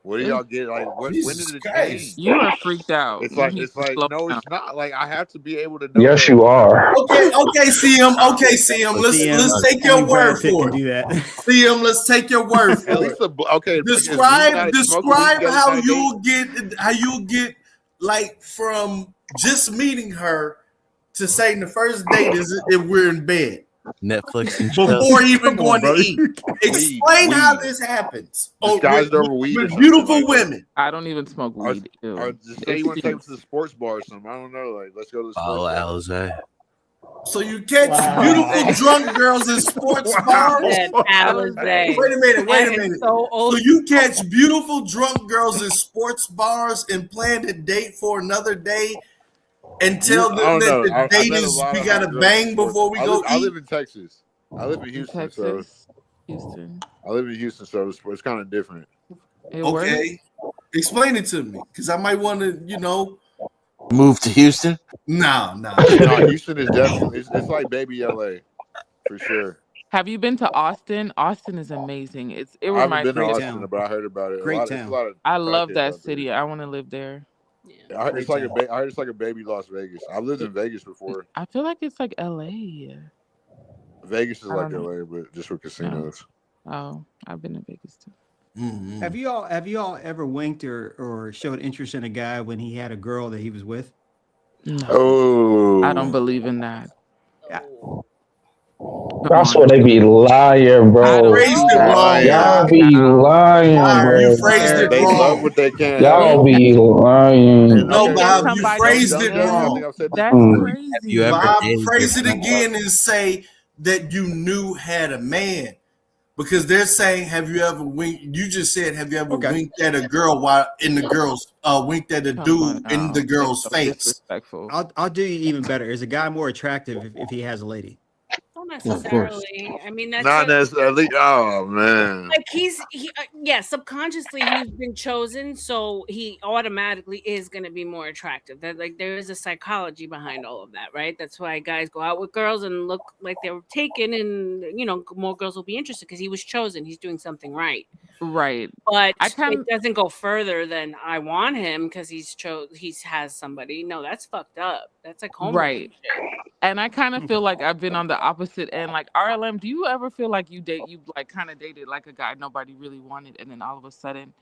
What do y'all get? Like, when Jesus did it Christ. change? You are freaked out. It's You like need to slow no, down. it's not. Like I have to be able to know. Yes, that. you are. Okay, CM. Okay, CM. Let's take your Only word Brad Pitt for can it. do that. CM, let's take your word At for least it. if me Describe not smoking weed together how on a date. you'll get like from just meeting her to saying the first date is if we're in bed Netflix and chill. before even Come on, going to brother. eat. Explain Weed. how this happens. Disguised over weed or with something beautiful like that. women. I don't even smoke weed. Ew. Or just say you want to take them to the sports bar or something. I don't know. Like, let's go to the sports Oh, bar. Alize. So you catch beautiful drunk girls in sports bars. Said Alize. Wait a minute. That is so old. So you catch beautiful drunk girls in sports bars and plan to date for another day and tell them I don't know. that the I date met a is lot we of gotta hot girls bang in sports before we bars. go I eat. live in Texas. I live in Houston, so Houston. I live in Houston, so it's kind of different. Okay, explain it to me, because I might want to, Move to Houston? No. No, Houston is definitely it's like baby LA for sure. Have you been to Austin? Austin is amazing. It I haven't reminds been to me of Austin, but I heard about it. Great It's a town. lot of I love crackheads that out city. I want to live there. there. I heard Great it's like town. I heard it's like a baby Las Vegas. I've lived in Vegas before. I feel like it's like LA. Vegas is I like don't know. LA, but just with casinos. Oh, I've been to Vegas too. Mm-hmm. Have you all ever winked or showed interest in a guy when he had a girl that he was with? No, I don't believe in that. Yeah. I swear they be lying, bro. Phrased it wrong, Y'all Rob. be lying, Bob, you bro. phrased it They love wrong. what they can't Y'all handle. be lying. No, Okay, Bob, listen, you somebody I've phrased done it this. I again. think wrong. I've said this That's before. crazy. Have you ever Bob, dated phrase it your again and say that you knew had a man. Because they're saying, have you ever winked? You just said, have you ever winked at a girl while in the girl's winked at a Come on dude in the now. girl's So face? disrespectful. I'll do you even better. Is a guy more attractive if he has a lady? Not Well, of course. necessarily. I mean, that's Not necessarily. Oh man. like subconsciously he's been chosen, so he automatically is going to be more attractive. That like there is a psychology behind all of that, right? That's why guys go out with girls and look like they were taken, and more girls will be interested because he was chosen. He's doing something right. Right. But I kind it doesn't go further than I want him because he has somebody. No, that's fucked up. That's like homework right. shit. And I kind of feel like I've been on the opposite end. Like RLM, do you ever feel like you like kind of dated like a guy nobody really wanted, and then all of a sudden,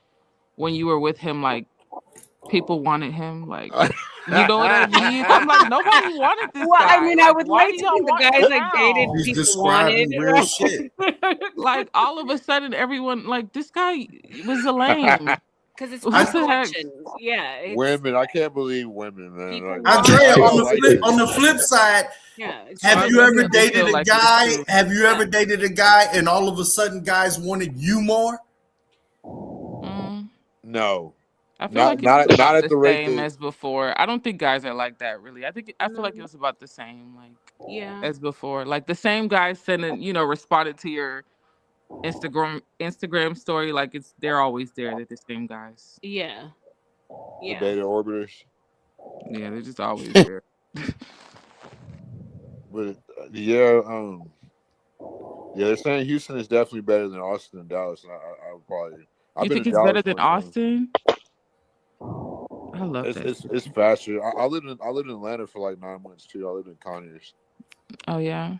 when you were with him, like people wanted him? Like, you know what I mean? I'm like, nobody wanted this Well, guy. I mean, I Like, would why like do to y'all think the want guys him like dated now? He's people wanted, describing real right? shit. Like all of a sudden, everyone like this guy was a lame. Because it's What the heck? misfortune. Yeah, it's Women, I can't believe women, man. people Like, want Andrea, I it. don't on the like flip this. on the flip side, Yeah, it's have I you ever really do dated feel a like it's guy? true. Have you ever dated a guy and all of a sudden guys wanted you more? No, I feel like it was not about at the the rate same that. as before. I don't think guys are like that really. I feel like it was about the same Yeah. as before. Like the same guys sending, responded to your Instagram story. Like they're always there. They're the same guys. Yeah. The data orbiters. Yeah, they're just always there. But yeah, they're saying Houston is definitely better than Austin and Dallas. And I would probably. I've You been think to it's Dallas better than more times. Austin? I love that. It's faster. I lived in Atlanta for like 9 months too. I lived in Conyers. Oh yeah.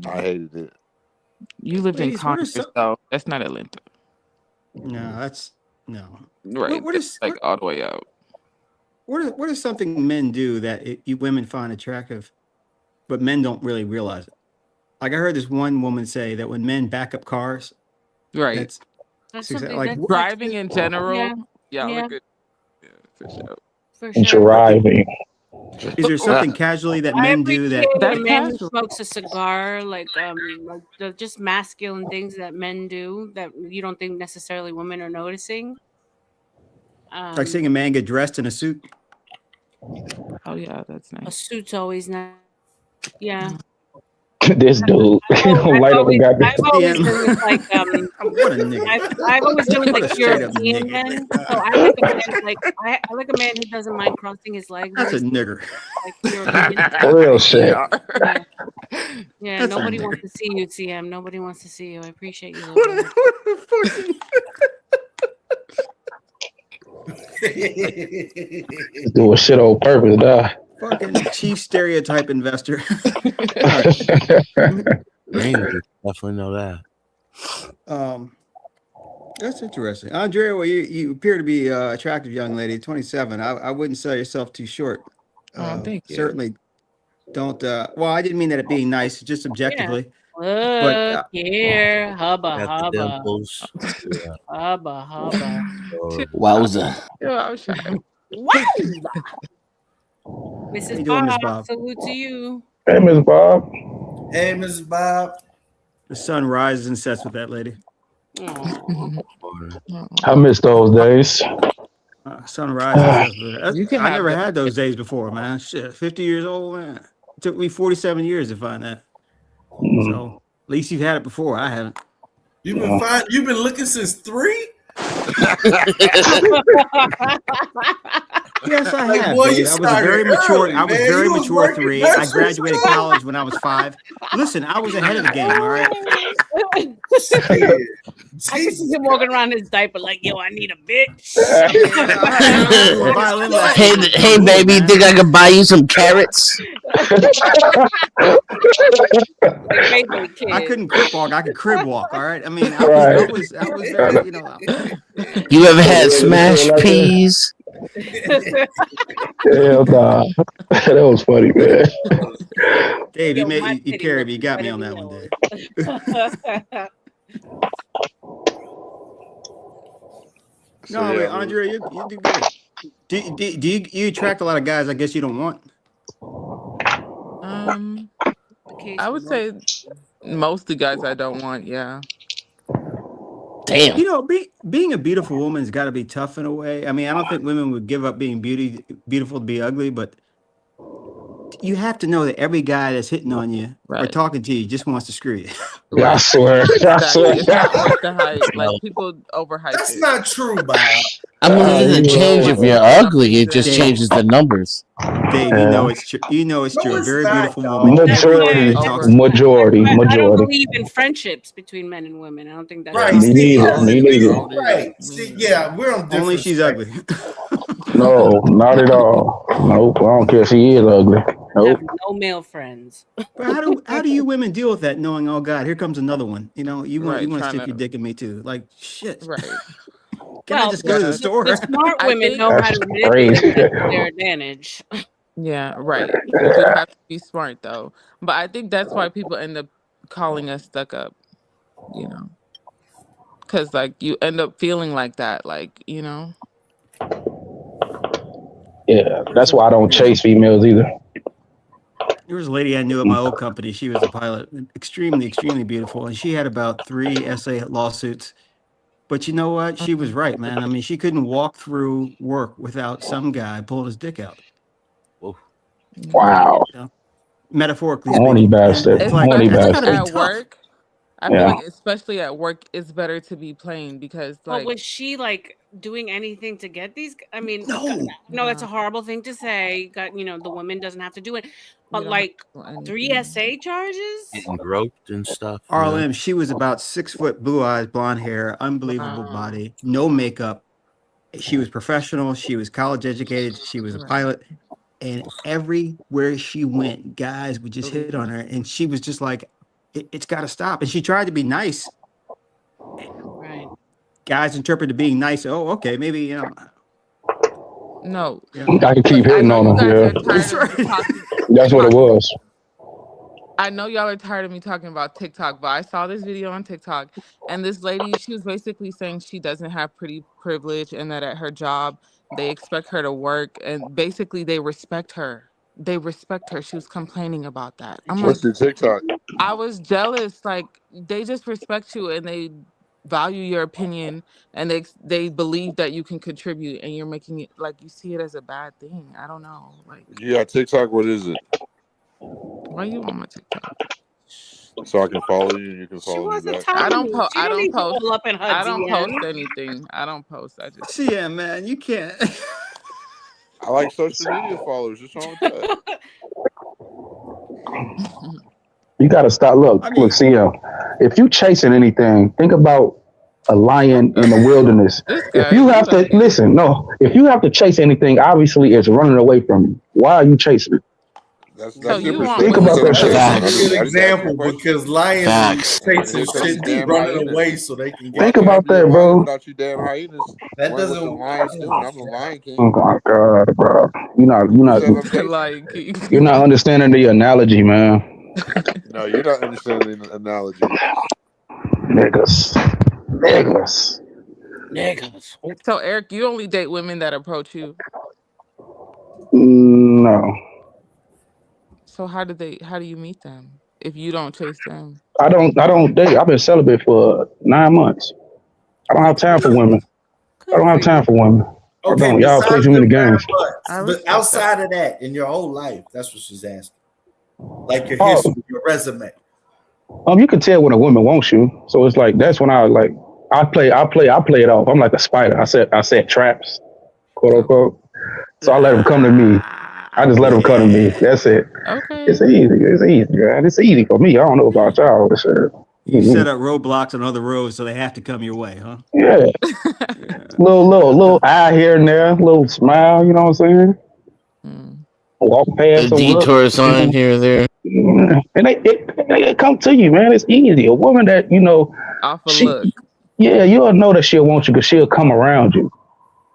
I hated it. You lived in Ladies, what are Conyers, some? though. That's not Atlanta. No, that's no. Right. What That's is like all the way out. what is something men do that you women find attractive, but men don't really realize it? Like I heard this one woman say that when men back up cars, Right. that's something like that's Driving in general. Yeah. Look at for sure. For sure. Driving. is there something casually that I men do appreciate that? a man who smokes a cigar, like the just masculine things that men do that you don't think necessarily women are noticing. Like seeing a man get dressed in a suit. Oh yeah, that's nice. A suit's always nice. Yeah. This dude light up and got I've always been with like what a nigga. I've always been with What a like straight up European nigga. men. So I like a man I like a man who doesn't mind crossing his legs. That's a nigger. Like European. real shit. Yeah. Yeah, That's a nobody nigger. wants to see you, CM. Nobody wants to see you. I appreciate you. What Do a shit on purpose, dog. Fucking chief stereotype investor. Rangers, definitely know that. That's interesting. Andrea, well, you appear to be an attractive young lady, 27. I wouldn't sell yourself too short. Oh, thank you. Certainly don't. Well, I didn't mean that it being nice, just subjectively. Look here, hubba Got the hubba, dimples. Yeah. hubba hubba. Wowza. Yeah, I'm shy. Mrs. you doing, Miss Bob, Bob? salute to you. Hey, Miss Bob. Hey, Mrs. Bob. The sun rises and sets with that lady. I miss those days. Sun rises. You can I have never that. had those days before, man. Shit, 50 years old, man. It took me 47 years to find that. So at least you've had it before. I haven't. You've been looking since 3? Yes, I Like, have. boy, Dave. you I was a started very mature. early, I was man. very You was mature at working 3. nights I since graduated 3. college when I was 5. Listen, I was ahead of the game. All right. I could see him walking around his diaper like, yo, I need a bitch. Hey, baby, think I can buy you some carrots? I couldn't crip walk. I could crib walk. All right. I mean, I was very, you know. You ever had smashed peas? Hell nah. That was funny, man. Dave, you carried me. You got me on that one, Dave. No, wait, Andre, you do good. Do you attract a lot of guys I guess you don't want? I would say most of the guys I don't want, yeah. Damn. You know, being a beautiful woman has got to be tough in a way. I mean, I don't think women would give up being beautiful to be ugly, but you have to know that every guy that's hitting on you or talking to you just wants to screw you. Yeah, I swear. Exactly. It's not worth the hype. Like, people overhype it. That's not true, Bob. I mean, it doesn't change if you're ugly. It just Dave. changes the numbers. Dave, you know it's true. You know it's true. A very beautiful woman. Majority. I don't believe in friendships between men and women. I don't think that's Right. Me neither. Me neither. Right. See, yeah, we're on different. Only she's ugly. No, not at all. Nope. I don't care if she is ugly. Nope. No male friends. But how do you women deal with that? Knowing, oh God, here comes another one. You know, you want to stick to- your dick in me too. Like shit. Right. Can I just go to the store? The smart women know how to That's manipulate crazy. it to their advantage. Yeah, right. You do have to be smart, though. But I think that's why people end up calling us stuck up, you know? Because, like, you end up feeling like that, like, you know? Yeah, that's why I don't chase females either. There was a lady I knew at my old company. She was a pilot, extremely beautiful, and she had about 3 essay lawsuits. But you know what? She was right, man. I mean, she couldn't walk through work without some guy pulling his dick out. Wow. You know? Metaphorically Horny speaking. bastard. It's like, Horny that's gotta be bastard. At tough. work, I feel Yeah. like, especially at work, it's better to be plain because, But like, was she like doing anything to get these? I mean, no, that's a horrible thing to say. You know, the woman doesn't have to do it. But don't like have to do 3 essay charges? Getting groped and stuff. you know? RLM, she was about 6 foot, blue eyes, blonde hair, unbelievable body, no makeup. She was professional. She was college educated. She was a pilot. And everywhere she went, guys would just hit on her. And she was just like, it's got to stop. And she tried to be nice. Right. Guys interpreted being nice. Oh, okay. Maybe, you know. no. I can keep hitting on them. Yeah. That's what it was. I know y'all are tired of me talking about TikTok, but I saw this video on TikTok, and this lady, she was basically saying she doesn't have pretty privilege and that at her job, they expect her to work, and basically they respect her. They respect her. She was complaining about that. I'm What's like, your TikTok? I was jealous. Like, they just respect you and they value your opinion and they believe that you can contribute, and you're making it like you see it as a bad thing. I don't know. Like, You got TikTok? What is it? why you on my TikTok? So I can follow you and you can follow me back. I don't post. She I don't need to post. all up in her I don't DM. post anything. I don't post. I just. Yeah, man, you can't. I like social media followers. What's wrong with that? You got to stop. Look, CM. If you chasing anything, think about a lion in the wilderness. If you have to listen, no. If you have to chase anything, obviously it's running away from you. Why are you chasing it? That's you want think about that shit. That's a good example because lions chasing shit, Damn running hyenas. away so they can get. Think about that, bro. Without you damn hyenas. That What the doesn't. lions doing? I'm the Lion King. Oh my God, bro. You're not Like, you're not understanding the analogy, man. No, you're not understanding the analogy. Niggas. So Eric, you only date women that approach you. No. So how do you meet them if you don't chase them? I don't date. I've been celibate for 9 months. I don't have time for women. I don't have time for women. I don't. Y'all play too many games. But outside of that, in your whole life, that's what she's asking. Like your history, your resume. You can tell when a woman wants you. So it's like that's when I play it off. I'm like a spider. I set traps, quote unquote. So I let them come to me. I just let them come to me. That's it. Okay. It's easy, man. It's easy for me. I don't know about y'all. You set up roadblocks on other roads, so they have to come your way, huh? Yeah. Little eye here and there, little smile. You know what I'm saying? Walk A past them. Look. detour sign here or there. Yeah. And they come to you, man. It's easy. A woman that Off a she, look. yeah, you'll know that she'll want you because she'll come around you.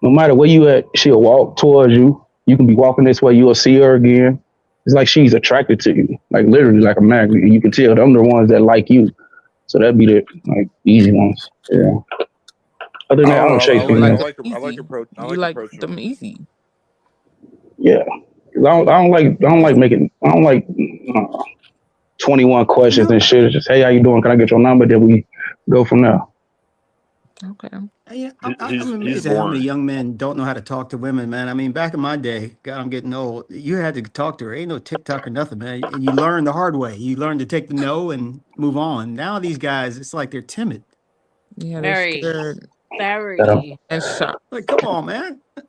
No matter where you at, she'll walk towards you. You can be walking this way, you'll see her again. It's like she's attracted to you, like literally like a magnet. And you can tell them the ones that like you. So that'd be the easy ones. Yeah. Other than that, I don't chase females. I like approach. I You like like them easy. Yeah. I don't like making. I don't like 21 questions and shit. It's just, hey, how you doing? Can I get your number? Then we go from there. Okay. Yeah, I'm amazed at how many young men don't know how to talk to women, man. I mean, back in my day, God, I'm getting old. You had to talk to her. Ain't no TikTok or nothing, man. And you learn the hard way. You learn to take the no and move on. Now these guys, it's like they're timid. Yeah, they're Very, scared very. and shocked. Like, come on, man. You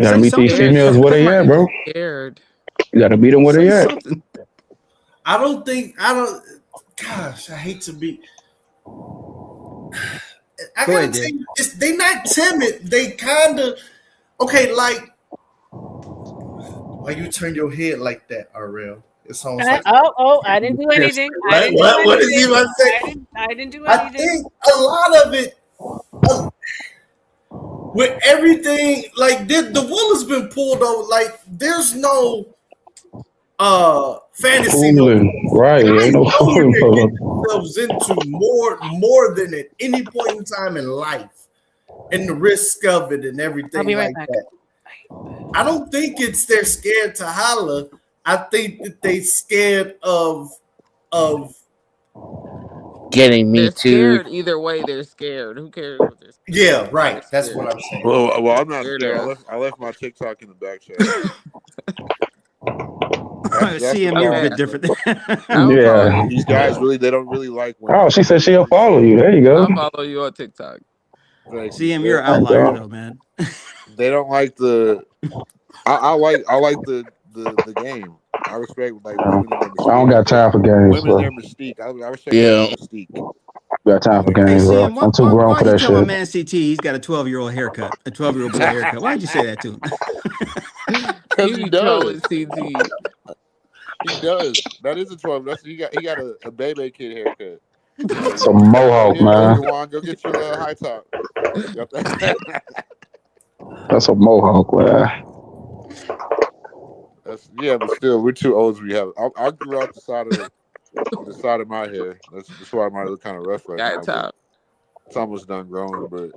gotta Say meet these something. females where they at, bro. Scared. You gotta meet them where they Say at. something. I don't. Gosh, I hate to be. I Go gotta ahead, tell Dave. you, they not timid. They kind of okay. Like, why you turn your head like that, Ariel? It sounds like I didn't do anything. What is he about to say? I didn't do I anything. think a lot of it, with everything, like the wool has been pulled over. Like, there's no fantasy. Fooling. Right. Ain't no fooling. Themselves into more than at any point in time in life, and the risk of it and everything I'll be right like back. that. I don't think it's they're scared to holler. I think that they scared of getting me They're too. scared either way. They're scared. Who cares what they're scared? Yeah, right. That's what I'm saying. Well, I'm not Scared scared. of. I left my TikTok in the back chat. That's CM, you're a bit different. Yeah. These guys they don't really like women. Oh, she said she'll follow you. There you go. I'll follow you on TikTok. Like, CM, you're an outlier though, man. They don't like the. I like the game. I respect like women in their mystique. I don't got time for games, Women in bro. their mystique. I respect their mystique. Got time for Hey, games, bro. CM, I'm too grown why for you that tell my shit. man CT he's got a 12-year-old haircut, a 12-year-old boy haircut? Why did you say that to him? Because he does. CT. He does. That is a 12. He got a baby kid haircut. Some mohawk, Here, man. Juwan, go get your high top. That's a mohawk, man. But still, we're too old. I grew out the side of my hair. That's why I might look kind of rough right now. But it's almost done growing, but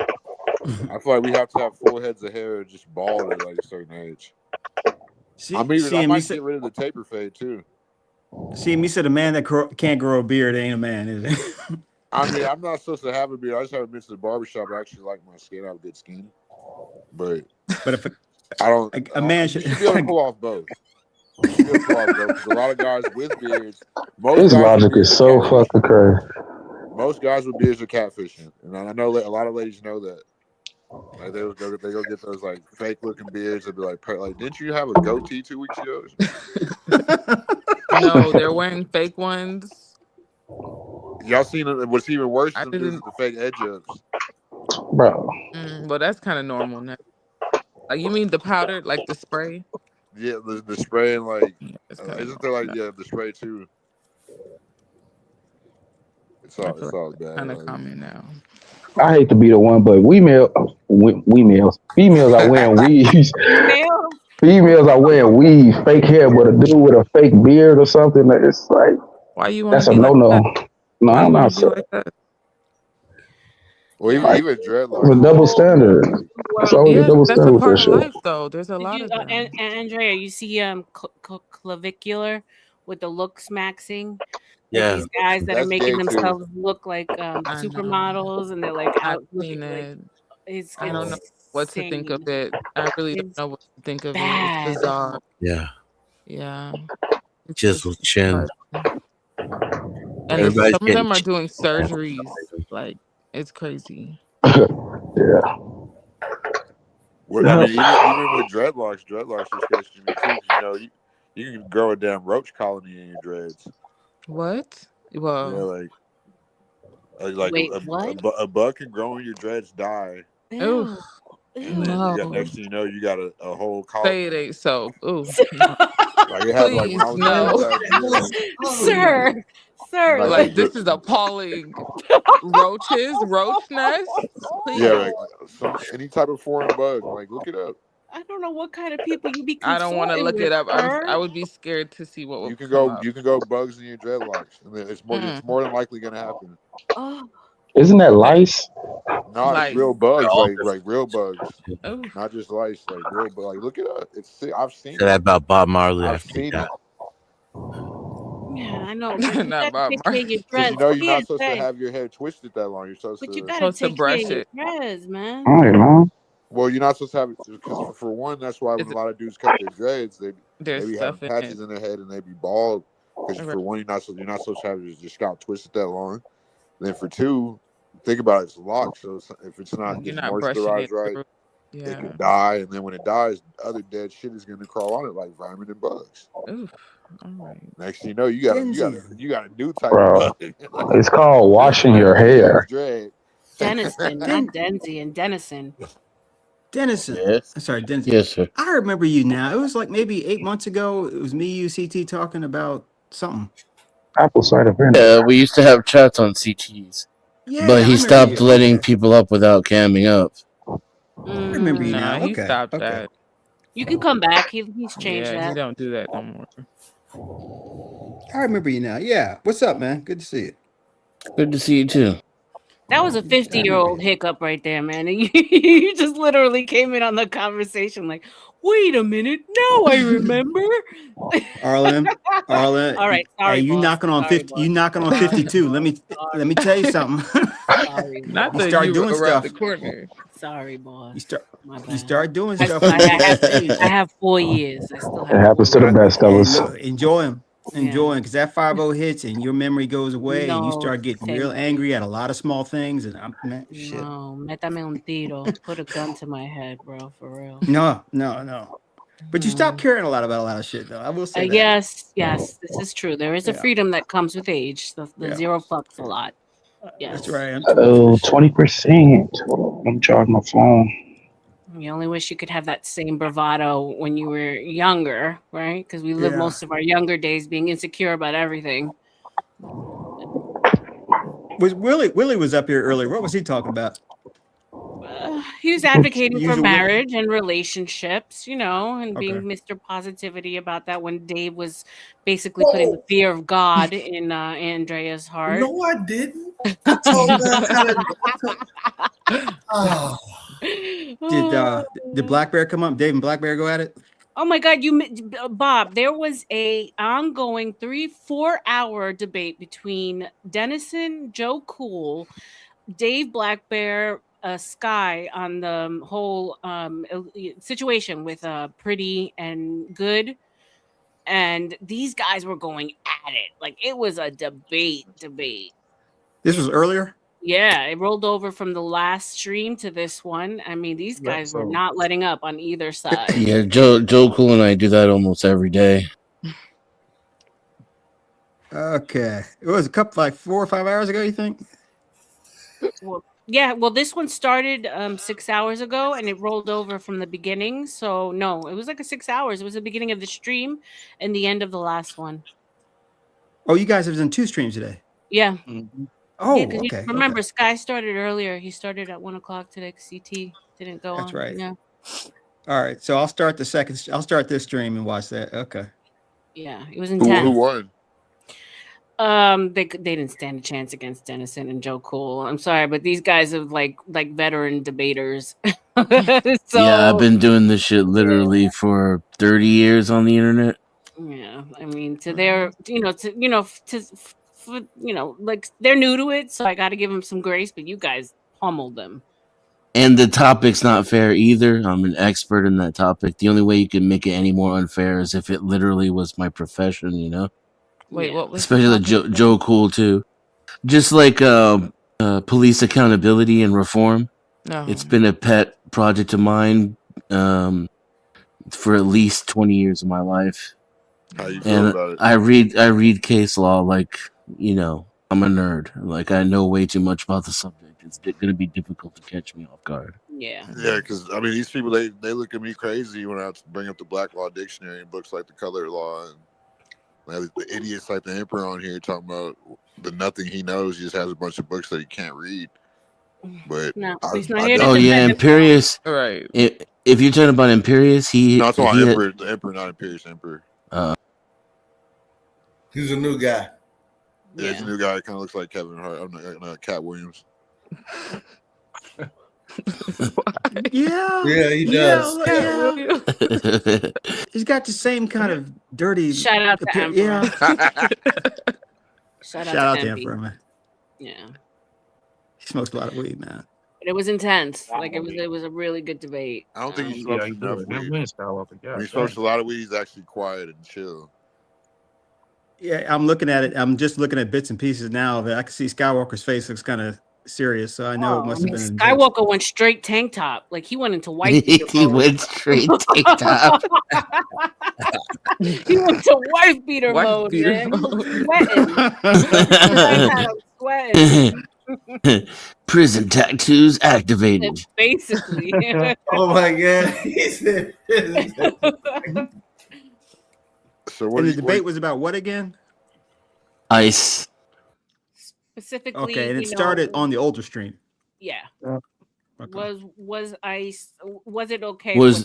I feel like we have to have full heads of hair just bald at like a certain age. I might get rid of the taper fade too. See, you said a man that can't grow a beard ain't a man, is it? I mean, I'm not supposed to have a beard. I just haven't been to the barbershop. I actually like my skin. I have good skin, but if I don't. A man should be able to pull off both. You should be able to pull off both because a lot of guys with beards. His logic is so fucking crazy. Most guys with beards are catfishing, and I know a lot of ladies know that. Like they go get those like fake looking beards and be like, didn't you have a goatee 2 weeks ago? No, they're wearing fake ones. Y'all seen it? What's even worse is the fake edge ups, bro. Well, that's kind of normal now. Like, you mean the powdered, like the spray? Yeah, the spray and like, isn't there like the spray too? It's all bad. Kind of common now. I hate to be the one, but females are wearing weaves. Females are wearing weave, fake hair, but a dude with a fake beard or something. It's like, why you want that's to a be no. Like no, why I'm not. like that? Well, even dreadlocks. It's a double standard. It's always a double standard with that shit. Life, though. There's a lot of them. Andrea, you see clavicular with the looks maxing. Yeah. These guys that are making themselves look like I supermodels, and they're like out looking like I don't know what to think of it. I really don't know what to think of it. It's bizarre. Yeah. Yeah. Chisel chin. And some of them are doing surgeries. Like, it's crazy. Yeah. Well, I mean, even with dreadlocks are sketchy to me too. Because you can grow a damn roach colony in your dreads. What? Well, yeah, like Like Wait, what? a bug can grow in your dreads, die, Ooh, and then you got no. next thing you know, you got a whole Say it colony. ain't so. Ooh, no. Like it happened. Like when Please, I was in no. last year, like Sir, sir, like Like, like this is appalling. Roach nests? yeah, Please. like some any type of foreign bug. Like look it up. I don't know what kind of people you be I don't want to consorting look with, it up. I sir. would be scared to see what would come up. You can go bugs in your dreadlocks, and then it's more than likely gonna happen. Oh, Isn't that lice? No, it's Lice. real bugs, like real bugs, Oh, not just lice, like real. But like look it up. It's sick. I've seen Say that it. about Bob Marley. I I've freaked seen it. out. yeah, I know, but you not gotta Bob take Marley. care of your Because you dreads. know you're not supposed to PSA. have your head twisted that long. You're supposed But you to. gotta Supposed to take care of brush your it. dreads, man. All right, man. Well, you're not supposed to have it because for one, that's why when Is a it, lot of dudes cut their dreads, they there's be having stuff in it. patches in their head and they be bald. Because Right. for one, you're not supposed to have your scalp twisted that long. And then for two, think about it, it's locked. So if it's not You're gets not brushing moisturized it right, through. it Yeah. could die. And then when it dies, other dead shit is gonna crawl on it like vermin and bugs. Oof. All right. Next thing you know, Denzian. you got a new type of Bro, bug. Like, it's called washing got a your big ass hair. dread. Denison, Den- not Denzi and Denison. Dennison. Yes. Sorry, Denison. Yes, sir. I remember you now. It was like maybe 8 months ago. It was me, you, CT talking about something. Apple cider vinegar. Yeah, we used to have chats on CTs, but Yeah, I he remember stopped you. letting Okay. people up without camming up. I remember you Nah, now. he Okay. stopped Okay. that. You can come back. He's changed Yeah, he that. don't do that no more. I remember you now. Yeah. What's up, man? Good to see you. Good to see you too. That was a I remember 50-year-old you. hiccup right there, man. And you just literally came in on the conversation like, wait a minute, now I remember. Arlen, Arlen, All right, hey, sorry, you boss. knocking on Sorry, 50, boss. you knocking on Sorry, 52. boss. Let me tell you something. Sorry, Not boss. You that start you doing around the stuff. corner. Sorry, boss. My You bad. start doing I, stuff I, at I have that age. I have 4 years. I still It have 4 happens to the years. best of Hey, us. look, enjoy them. Enjoy Yeah. them because that 50 hits and your memory goes away and you No, start getting real thank you. angry at a lot of small things. And I'm, man, shit. No, métame un tiro. Put a gun to my head, bro, for real. No, no, no. But you stop Mm. caring a lot of shit, though. I will say that. Yes, this is true. There is a Yeah, freedom that comes with age. The yeah. zero fucks a lot. That's Yes. right. I'm too old for Oh, this shit. 20%. Let me charge my phone. You only wish you could have that same bravado when you were younger, right? Because we live Yeah. most of our younger days being insecure about everything. Was Willie was up here earlier. What was he talking about? He was advocating for Usual Willie? marriage and relationships, and being Okay. Mr. Positivity about that when Dave was basically putting the fear of God in Andrea's heart. No, I didn't. I told her how to. Did Black Bear come up? Dave and Black Bear go at it? Oh my God, Bob, there was a ongoing 3-4 hour debate between Dennison, Joe Cool, Dave Black Bear, Sky on the whole situation with Pretty and Good. And these guys were going at it. Like it was a debate. This was earlier? Yeah, it rolled over from the last stream to this one. I mean, these guys were not letting up on either side. Yeah, Joe Cool and I do that almost every day. Okay. It was a couple, like 4 or 5 hours ago, you think? Well, yeah, this one started 6 hours ago and it rolled over from the beginning. So no, it was like 6 hours. It was the beginning of the stream and the end of the last one. Oh, you guys have done 2 streams today. Yeah. Mm-hmm. Oh, yeah, okay. Remember, okay. Sky started earlier. He started at 1 o'clock today. CT didn't go on. That's right. Yeah. All right. So I'll start this stream and watch that. Okay. Yeah, it was intense. Who won? They didn't stand a chance against Dennison and Joe Cool. I'm sorry, but these guys are like veteran debaters. Yeah, I've been doing this shit literally for 30 years on the internet. Yeah, I mean, to their, like they're new to it, so I got to give them some grace. But you guys pummeled them. And the topic's not fair either. I'm an expert in that topic. The only way you can make it any more unfair is if it literally was my profession, Wait, what was especially Joe Cool too. Just like police accountability and reform. No. It's been a pet project of mine for at least 20 years of my life. How you feel about it? I read case law like I'm a nerd. Like I know way too much about the subject. It's going to be difficult to catch me off guard. Yeah. Yeah, because I mean, these people they look at me crazy when I bring up the Black Law Dictionary and books like the Color Law and the idiots like the Emperor on here talking about the nothing he knows. He just has a bunch of books that he can't read. But No, I he's not here to Oh defend yeah, himself. Imperius. Right. If you're talking about Imperius, no, I'm talking about Emperor, the Emperor, not Imperius Emperor. He's a new guy. Yeah, he's a new guy. Kind of looks like Kevin Hart. I'm not Cat Williams. Yeah. Yeah, he does. Yeah. He's got the same kind of dirty. Shout out to Emperor. Yeah. Shout out to MP. Emperor, man. Yeah. He smokes a lot of weed, man. But it was intense. Like it was a really good debate. I don't think he smokes enough weed. When he smokes a lot of weed, he's actually quiet and chill. Yeah, I'm looking at it. I'm just looking at bits and pieces now of it. I can see Skywalker's face looks kind of serious, so I know it must have been. Skywalker went straight tank top. Like he went into white beater He mode. went straight tank top. He went to wife beater mode, man. Sweating. Prison tattoos activated. Basically. Oh my god. He said So and the debate was about what again? Ice. Specifically. Okay, and it started on the older stream. Yeah. Okay. Was ICE? Was it okay? Was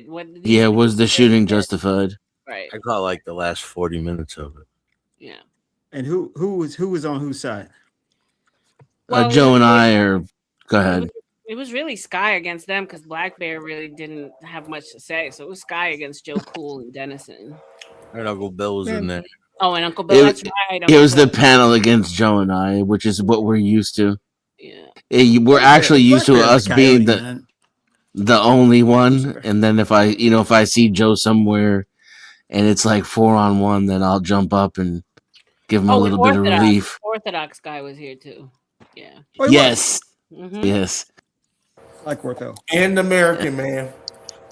what they did? was the shooting justified? Right. I caught like the last 40 minutes of it. Yeah. And who was on whose side? Well, Joe and I are. Go ahead. It was really Sky against them because Black Bear really didn't have much to say. So it was Sky against Joe Cool and Dennison. And Uncle Bill was in there. Oh, and Uncle Bill. That's right. It was the panel against Joe and I, which is what we're used to. Yeah. We're actually used to us being the only one, and then if I see Joe somewhere, and it's like 4-on-1, then I'll jump up and give him a little bit of relief. Orthodox guy was here too. Yeah. Oh, yes. Mhm. Yes. Like Ortho. And American man.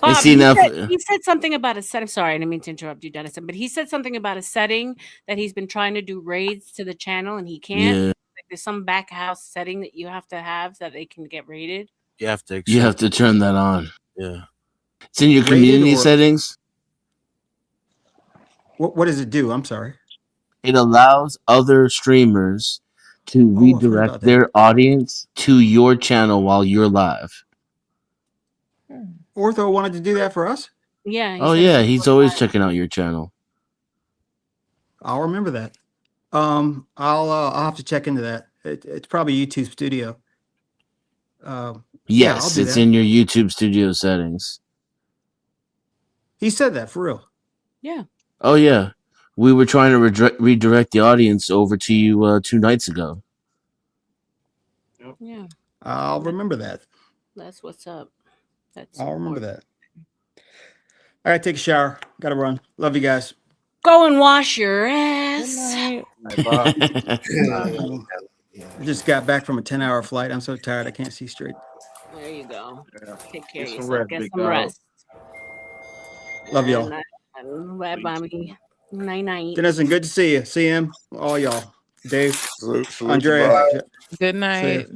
Bob, he said something about a set. I'm sorry, I didn't mean to interrupt you, Dennison, but he said something about a setting that he's been trying to do raids to the channel and he can't. Yeah. Like there's some back house setting that you have to have so that they can get raided. You have to. You have to turn that on. Yeah. It's in your community settings. What does it do? I'm sorry. It allows other streamers to redirect their audience to your channel while you're live. Ortho wanted to do that for us? Yeah. Oh yeah, he's always checking out your channel. I'll remember that. I'll have to check into that. It's probably YouTube Studio. Yes, it's in your YouTube Studio settings. He said that for real. Yeah. Oh yeah, we were trying to redirect the audience over to you 2 nights ago. Yeah. I'll remember that. That's what's up. I'll remember that. All right, take a shower. Gotta run. Love you guys. Go and wash your ass. I just got back from a 10-hour flight. I'm so tired I can't see straight. There you go. Take care of Get some yourself. rest, Get big some dog. rest. Love y'all. Bye, mommy. Night night. Dennison, good to see you. See him. All y'all. Dave. Salute Andrea. to Bob. Good night.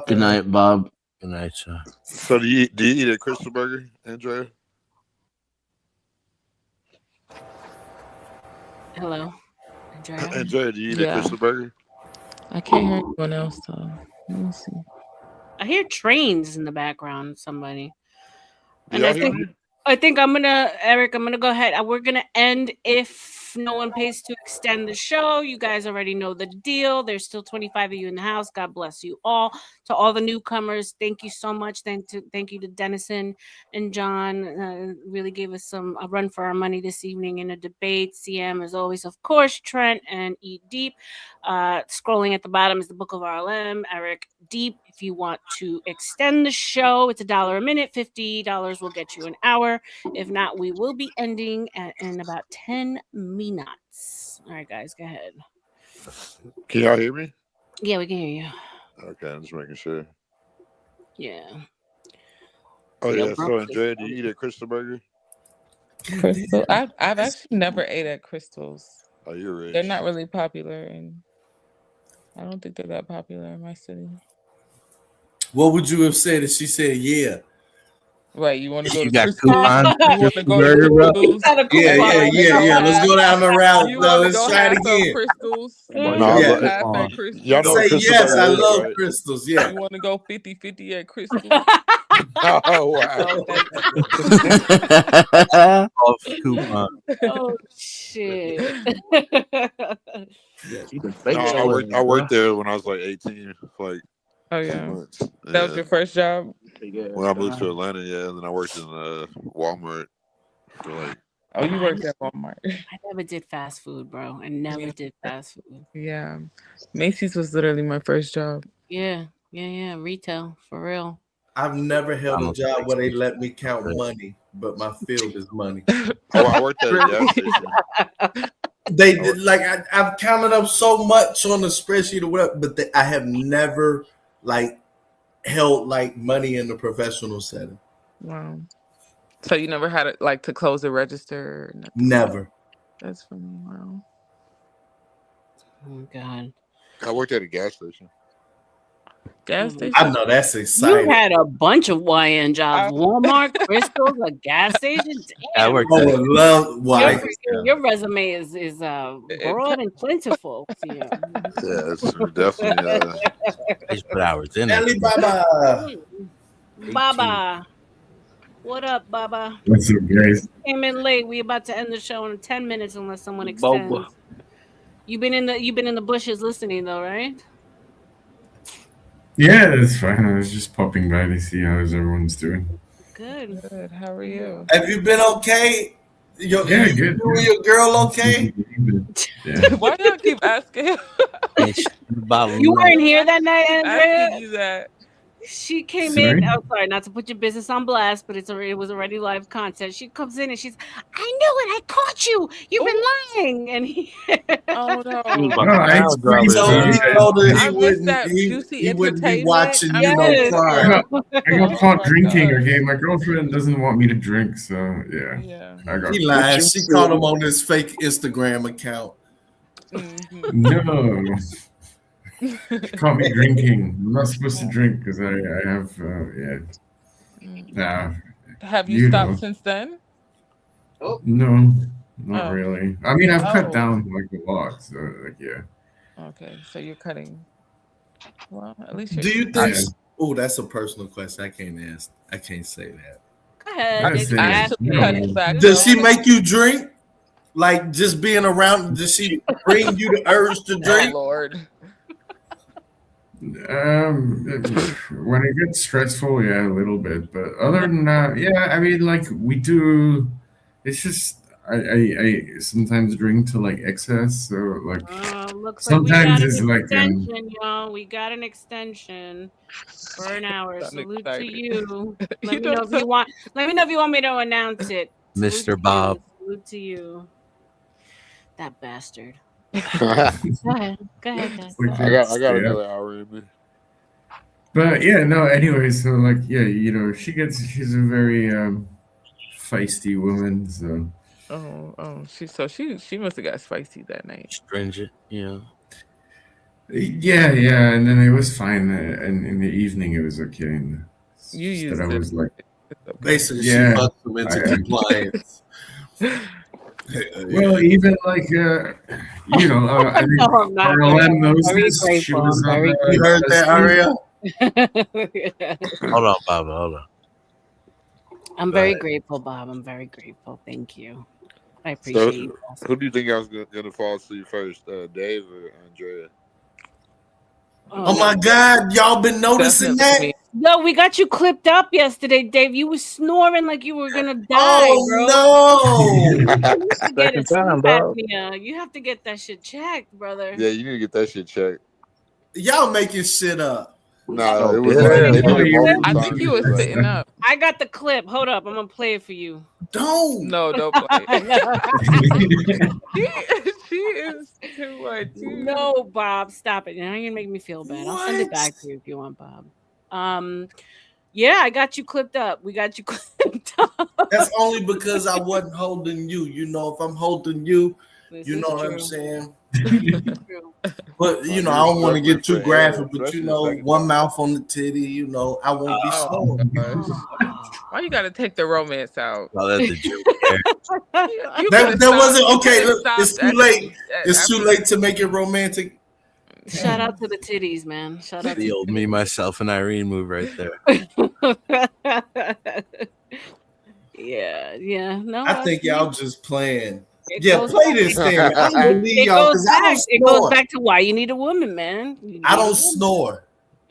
Good night, Bob. Good night, sir. So do you eat a Crystal Burger, Andrea? Hello. Andrea. Andrea, do you eat a Crystal Burger? I can't hear anyone else though. Let me see. I hear trains in the background. Somebody. Do And y'all I hear think me? Eric, I'm gonna go ahead. We're gonna end if no one pays to extend the show. You guys already know the deal. There's still 25 of you in the house. God bless you all. To all the newcomers, thank you so much. Thank you to Dennison and John. Really gave us a run for our money this evening in a debate. CM, as always, of course, Trent and Eat Deep. Scrolling at the bottom is the Book of RLM. Eric Deep. If you want to extend the show, it's $1 a minute. $50 will get you an hour. If not, we will be ending in about 10 minutes. All right, guys, go ahead. Can y'all hear me? Yeah, we can hear you. Okay, I'm just making sure. Yeah. Oh No yeah. So problem. Andrea, do you eat a Crystal Burger? Crystal. I've actually never ate at Crystals. Oh, you're rich. They're not really popular, and I don't think they're that popular in my city. What would you have said if she said yeah? Right, you want to go You to got Crystal's? coupons for You your want to food go to burger, bro? Crystal's? Yeah. Let's go down the route. You No, want to let's go try it half at again. Crystal's? You No, want to I go love Yeah. half at y'all Crystal's? know what Say crystals yes. I is, love right? crystals. Yeah. You want to go 50-50 at Crystal's? Oh wow. Off coupon. Oh shit. Yeah, you can No, fake selling I it, bro. worked there when I was like 18 for like Oh 2 yeah, months. that was your first job. When I moved to Atlanta, and then I worked in Walmart for like. Oh, you worked at Walmart. I never did fast food, bro. I never did fast food. Yeah, Macy's was literally my first job. Yeah. Retail for real. I've never held a Almost job where they let me count money, but my field is money. I worked at a gas station. They did, like I've counted up so much on the spreadsheet or whatever, but I have never like held like money in the professional setting. Wow. So you never had it like to close a register? Or nothing? Never. That's funny. Wow. Oh God. I worked at a gas station. Gas station. I know that's You exciting. had a bunch of YN jobs. Walmart, Crystals, a gas station. I Damn. worked I at would love why. Your resume is broad and plentiful. Yeah. Yeah, it's definitely. I just put hours in it. Alibaba. Baba. What up, Baba? What's up, guys? Came in late. We about to end the show in 10 minutes unless someone extends. Boba. You've been in the bushes listening though, right? Yeah, that's fine. I was just popping by to see how everyone's doing. Good. Good. How are you? Have you been okay? Yeah, good. You and your girl okay? Yeah. Why do y'all keep asking? You weren't here that night, Andrea? Asking you that. She came Sorry? in. Oh, sorry, not to put your business on blast, but it was already live content. She comes in and she's, I knew it. I caught you. You've been lying. And he, Oh no. I explained So to he you told her I missed that juicy he wouldn't be entertainment. watching I you missed no it. crime. I got caught drinking, okay? My girlfriend doesn't want me to drink, so yeah. Yeah. I got He lied. She caught him on his fake Instagram account. No. She caught me drinking. I'm not supposed to drink because I have, Nah. Have you stopped since then? No, not Oh. really. I mean, I've Oh. cut down like a lot, so like, yeah. Okay, so you're cutting. Well, at least you're. Do you think? Yeah. Oh, that's a personal question. I can't ask. I can't say that. go ahead. I They say can ask no. you. Cutting back? Does she make you drink? Like just being around? Does she bring you the urge to Oh drink? Lord. When it gets stressful, yeah, a little bit. But other than that, yeah, I mean, like we do. It's just I sometimes drink to like excess, so like Looks like we sometimes got it's an like extension, y'all. We got an extension for an hour. I'm Salute excited. to you. Let You me know know if you want. Let me know if you want me to announce it. Salute to Mr. Bob. you. Salute to you. That bastard. I Go ahead. Go ahead, guys. got Yeah. another hour in me. But yeah, no. Anyway, so like yeah, she's a very feisty woman. So she must have got spicy that night. Stringent, yeah. yeah, and then it was fine, and in the evening it was okay. And You just used that I it. was like, Basically, yeah, she fucked him into compliance. Well, even like I think No, I'm not. RLM knows Very this. She grateful. was I'm very on You heard that, Ariel? Hold on, Bob. Hold on. I'm very grateful, Bob. I'm very grateful. Thank you. I appreciate you. Who do you think I was gonna fall asleep first, Dave or Andrea? Oh my God, y'all been noticing that? Yo, we got you clipped up yesterday, Dave. You was snoring like you were gonna die, bro. Oh You have to get Second it time, sleep dog. apnea. You have to get that shit checked, brother. Yeah, you need to get that shit checked. Y'all making shit up. Nah, it was yeah. like they did it Yeah. multiple I times. think you were Like, sitting up. I got the clip. Hold up, I'm gonna play it for you. Don't. No, don't play it. she is too much. No, Bob, stop it. Now you're gonna make me feel bad. I'll send it back to you if you want, Bob. Yeah, I got you clipped up. We got you clipped up. That's only because I wasn't holding you. You know, if I'm holding you, This You is know what I'm true. saying? True. But you know, My I don't ears want to get too struggling for air, graphic. But you especially the know, second one time. mouth on the titty. You know, I won't be Oh snoring. gosh. Why you gotta take the romance out? Oh, that's a joke. Yeah. You could have That wasn't stopped. okay. You Look, could have it's stopped too at late. the It's too after late to make it romantic. Shout out to the titties, man. Shout out to The old me, myself, and Irene move right there. yeah. No, I think absolutely. y'all just playing. It Yeah, goes play back- this thing. Man. I don't believe It y'all goes because I back. don't It goes snore. back to why you need a woman, man. You I need a don't woman. snore.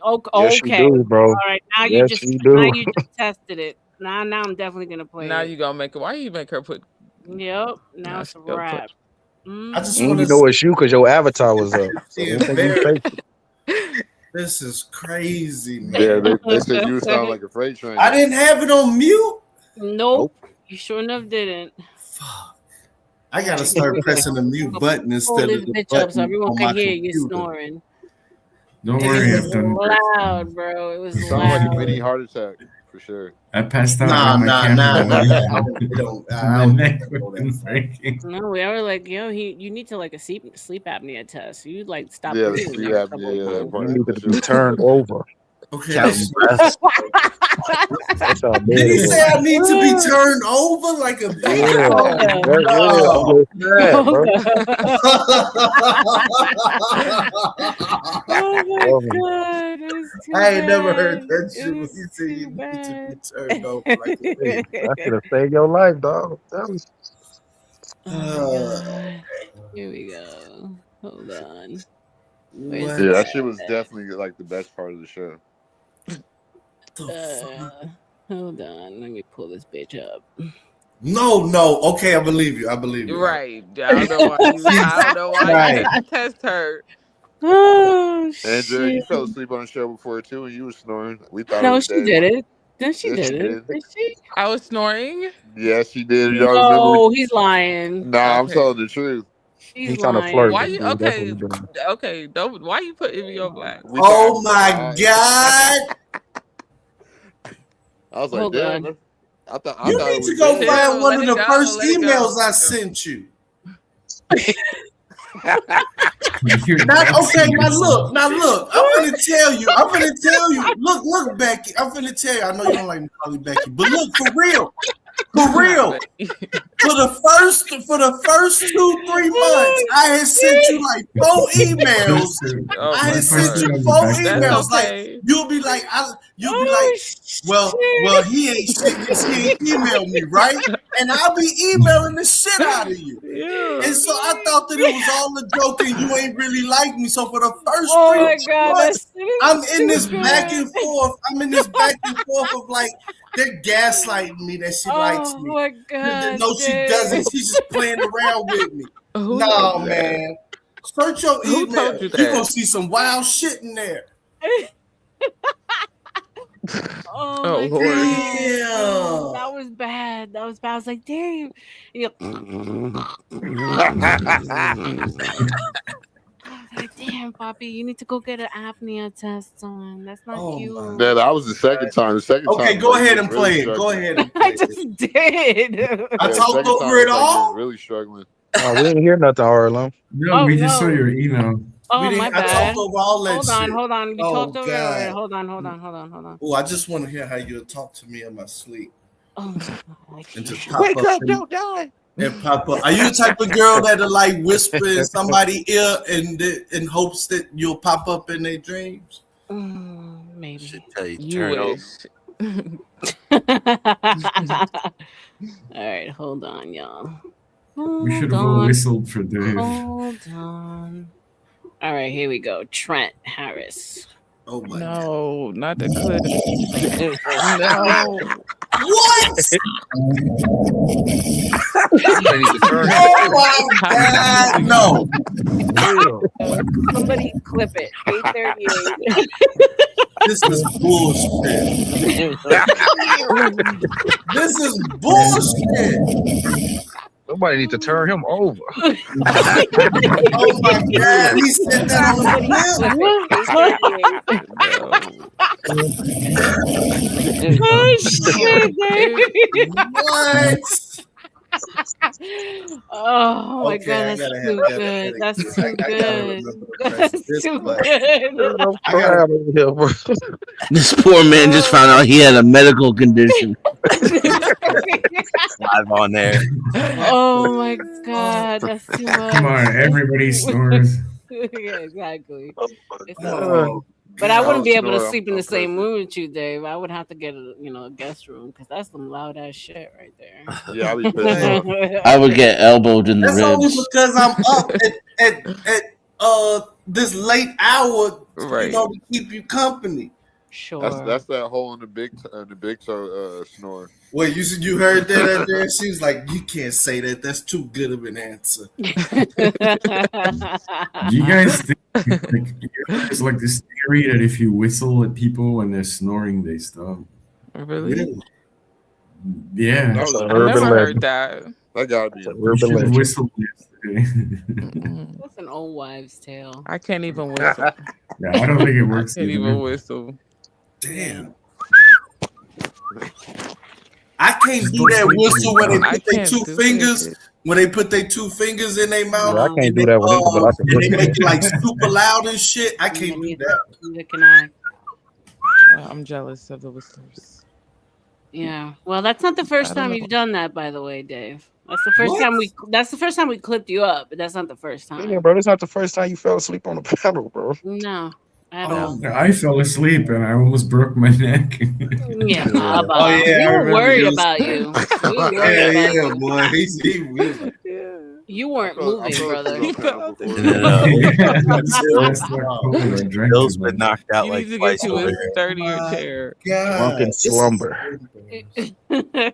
Okay. Yes, you do, bro. All right. Now you Yes, just you do. tested it. Now I'm definitely gonna play now it. you gonna make it. Why you make her put? Yep. Now Now it's a she gonna put. wrap. I just And want you to know it's you because your avatar was up. So see don't think you embarrassed. fake. This is crazy, man. Yeah, they said you sound like a freight train. I didn't have it on mute. Nope. You sure enough didn't. I gotta start pressing the mute button Pull instead this of the bitch up so button everyone on can my hear you computer. snoring. Don't It worry, was I've done. loud, bro. It was You sound like a loud. mini heart attack for sure. I passed out Nah, with my camera. I My don't neck go that was far. breaking. No, we were like, yo, you need to like a sleep apnea test. You like stop Yeah, the breathing sleep every couple apnea, yeah, that of part. You need for to be sure. turned over. Okay. Counting breaths. That's how bad Did he it say was. I need to be turned over like a baby? Yeah, Oh, yeah. I'm no. just bad, bro. Oh my Oh, god, it's too I ain't never heard bad. that shit when It's you say you too need to be bad. turned over like a baby. that could have saved your life, dog. That was Oh my god. Here we go. Hold on. Where's What? Yeah, that shit was definitely like the best part of the show. Hold on. Let me pull this bitch up. No. Okay, I believe you. I believe you. Right. I don't know why you. I don't know why Right. you had to test her. Oh Andrea, you shit. fell asleep on the show before too, and you were snoring. We thought it No, was she Dave. did it. No, she Yes, did she it. did. Did she? I was snoring. Yes, she did. Y'all remember? No, he's lying. Nah, I'm Okay. telling the truth. He's trying to flirt. Why lying. you? Dude. That's what Okay. he doing. Okay. Don't. Why you put Ivy on black? We Oh thought- my god! I was like, Hold damn. on. I thought You it need was to go Dave. find one Let of it the go, first let it go, emails let I it go. sent you. You're Now look. I'm gonna tell you. Look, Becky. I'm gonna tell you. I know you don't like me calling you Becky, but look, for real. For the first 2-3 months, I had sent you like 4 emails. Oh I my had sent God. you 4 That's emails. okay. Like you'll be like, well, he ain't shit because he ain't emailed me, right? And I'll be emailing the shit out of you. Yeah. And so I thought that it was all a joke and you ain't really like me. So for the first Oh 3 my god, months, that's I'm in this too back good. and forth. I'm in this back and forth of like, they're gaslighting me that she likes Oh me. my god. No, she Dave. doesn't. She's just playing around with me. Who No, told you that? man. Search your Who email. told you You're that? gonna see some wild shit in there. Oh, Oh my Lord. god. That was bad. I was like, damn. Yep. I was like, damn, Poppy, you need to go get an apnea test on. That's not cute. Yeah, that was the second time. The second time. Okay, go like, ahead he and was really play it. Go struggling. ahead and play I it. just did. I Yeah, talked second over time it was like he was all. really struggling. Oh, we didn't hear nothing, Harlem. No, Oh, we just saw no. your email. Oh, We my didn't. I bad. talked over all that shit. Hold on. You Oh, talked over it. All right, God. hold on. Oh, I just want to hear how you talk to me in my sleep Oh, my God. and just pop Wake up, and, don't die. and pop up. Are you the type of girl that'll like whisper in somebody's ear and in hopes that you'll pop up in their dreams? Maybe. Should tell you, You turn over. wish. All right, hold on, y'all. We should have all whistled for Dave. Hold on. All right, here we go. Trent Harris. Oh my No, not the clip. No. What? Oh my God! No. Somebody clip it. 8:38. This is bullshit. This is bullshit. Somebody need to turn him over. Oh my God! He said that on the clip. Oh shit! What? Oh my Okay, god, I that's gotta have too that good. again. That's too I gotta good. remember the rest of That's this too one. good. I'm I gotta crying over here, bro. This poor man just found out he had a medical condition. Live on air. Oh my god, that's too Come much. on, everybody snores. Yeah, exactly. It's Oh annoying. But I I wouldn't don't be able to snore. sleep in the I'm same perfect. room with you, Dave. I would have to get a guest room because that's some loud ass shit right there. Yeah, I'll be pissed off. I would get elbowed in the That's only ribs. because I'm up at this late hour, Right. to keep you company. Sure. That's that hole in the big toe snore. Wait, you heard that out there? She was like, "You can't say that. That's too good of an answer." Do you guys think there's like this theory that if you whistle at people when they're snoring, they stop? Really? Yeah. That's an I never urban heard legend. that. That gotta be. That's an You urban should have legend. whistled yesterday. That's an old wives' tale. I can't even whistle. Yeah, I don't think it I works can't either. even whistle. Damn. I can't do that whistle when they I put their can't two do fingers. it. When they put their two fingers in their mouth, Yeah, I can't and do they, that one either, but I can and they whistle. make it like super loud and shit. I can't do that. Neither can I. I'm jealous of the whistlers. Yeah. Well, that's not the first I don't time know. you've done that, by the way, Dave. That's the first time we. That's the first time we clipped you up, but that's not the first Yeah, time. bro, this not the first time you fell asleep on the pedal, bro. No, at all. I fell asleep and I almost broke my neck. Yeah, Oh Baba. yeah, We I were remember worried you was- about you. We were worried Hell about yeah, you. boy. He was like, You weren't moving, brother. Bill's been knocked out You like need to twice get you over a here. sturdier chair. Drunken slumber.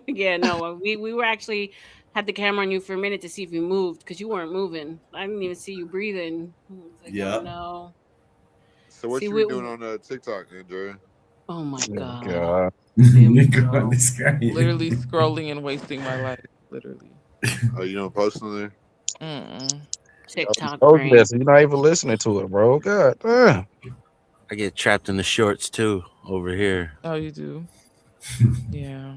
Yeah, no, we were actually had the camera on you for a minute to see if you moved because you weren't moving. I didn't even see you breathing. I was like, Yeah. oh no. So what See, you we- be doing on TikTok, Andrea? Oh my god. God. God, this guy. Literally scrolling and wasting my life. Literally. Oh, you don't post on there? Mm-mm. TikTok Oh, brain. yes, you're not even listening to it, bro. God damn. I get trapped in the shorts too over here. Oh, you do? Yeah.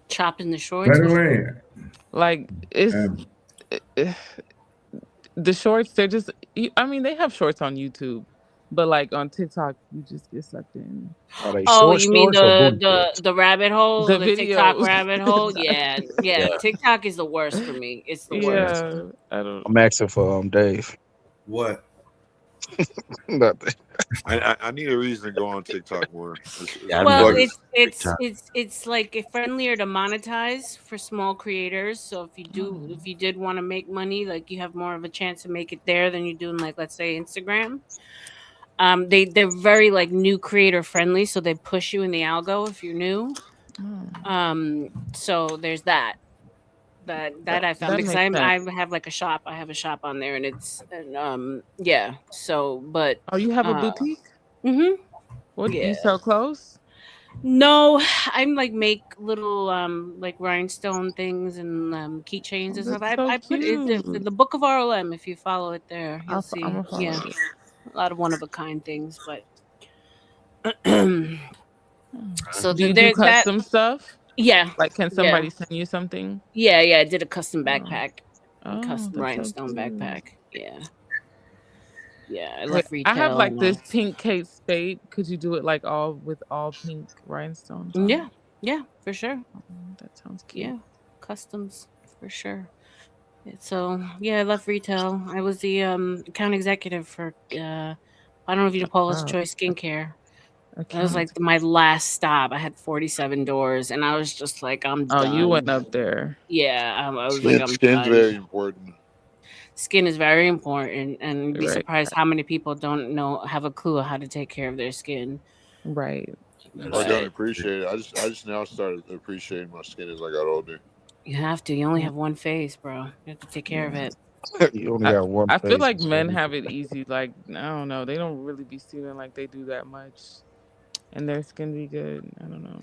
Chopping the shorts. By the way, Like it's the shorts. They're just. I mean, they have shorts on YouTube, but like on TikTok, you just get sucked in. Are they Oh, short you mean shorts or booty shorts? the rabbit hole, The the TikTok videos. rabbit hole? Yeah, yeah. Yeah. TikTok is the worst for me. It's the worst. Yeah, I don't. I'm asking for Dave. what? Nothing. I need a reason to go on TikTok more. Yeah, Well, never it's TikTok. it's like friendlier to monetize for small creators. So if you did want to make money, like you have more of a chance to make it there than you do in, like, let's say Instagram. They're very like new creator friendly, so they push you in the algo if you're new. So there's that I found That because makes I sense. have like a shop. I have a shop on there, and yeah. So but Oh, you have a boutique? Mm-hmm. What Yeah. you sell clothes? No, I'm like make little like rhinestone things and keychains and stuff. That's so I put it cute. the Book of RLM. If you follow it there, you'll see. I'm gonna follow Yeah, it. a lot of one of a kind things. But so Do you do there that custom stuff? yeah, Like, can yeah, somebody send you something? yeah. I did a custom backpack, Oh, custom that's so rhinestone cute. backpack. Yeah, yeah. I Wait, love I retail. have like and this all. pink Kate Spade. Could you do it like all with all pink rhinestones on Yeah, it? yeah, for sure. That sounds cute. Yeah, customs for sure. So yeah, I love retail. I was the account executive for I don't know if you know Paula's Wow. Choice Skincare. That was Account. like my last stop. I had 47 doors, and I was just like, I'm Oh, you done. went up there. Yeah, I was like, I'm Skin's done. very important. Skin is very important, and you'd be Right. surprised how many people don't have a clue how to take care of their skin. Right. Or But don't appreciate it. I just now started appreciating my skin as I got older. you have to. You only have one face, bro. You have to take care of it. You only got one I feel face. like men have it easy. Like, I don't know. They don't really be seeming like they do that much. And their skin be good. I don't know.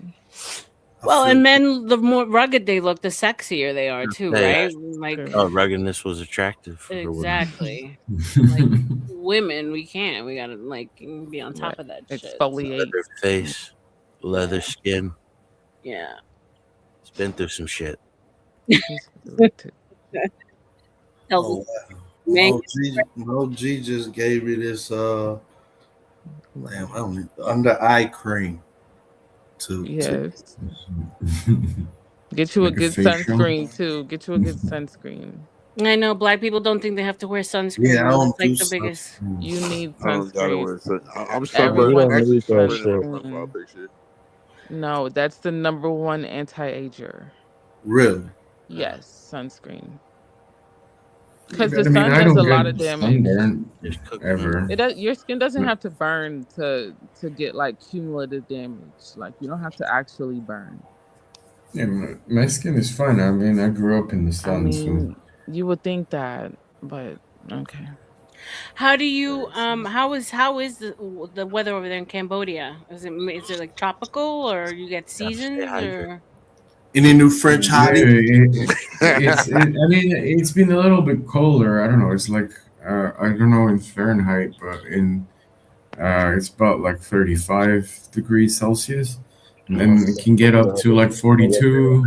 Well, and men, the more rugged they look, the sexier they are too, Yeah. right? Like Ruggedness was attractive for women. exactly. Like women, we can't. We gotta like be on top of that shit. Exfoliate. Leather face, leather skin. Yeah. It's been through some shit. Oh, wow. G just gave me this damn, I don't under eye cream to Yes. Get you a like a good facial. sunscreen too. Get you a good sunscreen. I know black people don't think they have to wear sunscreen. Yeah, I Though. don't That's like do the biggest. You need I don't gotta wear sunscreen. I'm sunburned. Everyone I'm actually needs sunburned in my profile sunscreen. picture. No, that's the number one anti-ager. Really? Yes, sunscreen. Yeah, Because the but I mean, sun I does a don't lot of get damage. sunburned ever. It does, your skin doesn't have to burn to get like cumulative damage. Like you don't have to actually burn. Yeah, my skin is fine. I mean, I grew up in the I sun, so mean, you would think that, but okay. How do you how is the weather over there in Cambodia? Is it like tropical or you get seasons or Any new French yeah, hottie? I mean, it's been a little bit colder. I don't know. It's like I don't know in Fahrenheit, but in it's about like 35 degrees Celsius, and then it can get up to like 42,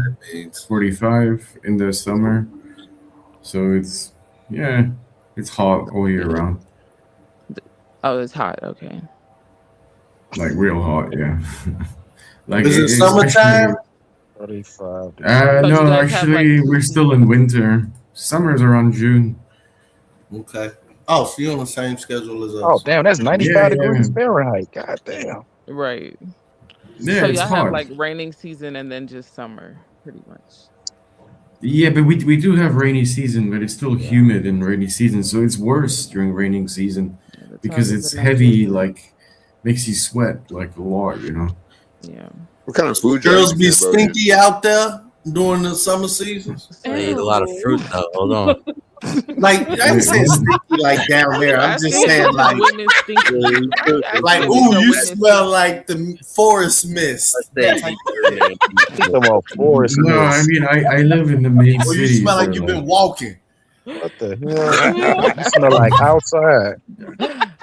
45 in the summer. So it's it's hot all year round. Oh, it's hot. Okay. Like real hot, yeah. Like Is it especially- summertime? 35. So you no, guys have, actually, like, we're still in winter. Summer's around June. Okay. Oh, so you're on the same schedule as us. Oh, damn, that's 95 Yeah, degrees Fahrenheit. God damn. Right. Yeah, So it's y'all hot. have like raining season and then just summer, pretty much. Yeah, but we do have rainy season, but it's still humid in rainy season, so it's worse during raining season because it's heavy, like makes you sweat like a lot, you know. Yeah. What kind of food? Girls be stinky out there during the summer seasons. I eat a lot of fruit though. Hold on. Like I ain't saying stinky like down there. I'm just saying like ooh, you smell like the forest mist. Come on, forest No, I mist. mean I live in the main Or you city. smell like so, you've been walking. What the hell? You smell like outside.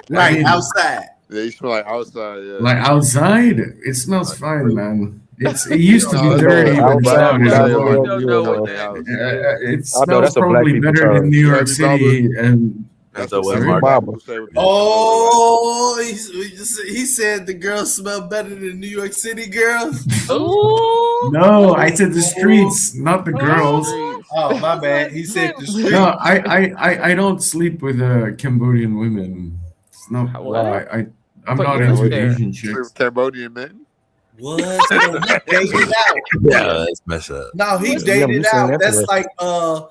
Right, I mean, outside. Yeah, you smell like outside. Yeah. Like outside, it smells fine, man. It used to be No, dirty, but outside, now it's more. don't know what that is. It I know smells that's a black probably people better term. than New York City and That's what what Sorry? black people say when people Oh, he said the girls smell better than New York City girls. Ooh. No, I said the streets, not the girls. Oh, my bad. He said the street. No, I don't sleep with Cambodian women. It's not. What? I'm But not you into live there. Asian Sleep chicks. with Cambodian men. What? So he dated out. Yeah, that's messed up. No, he Yeah, dated you seen out. that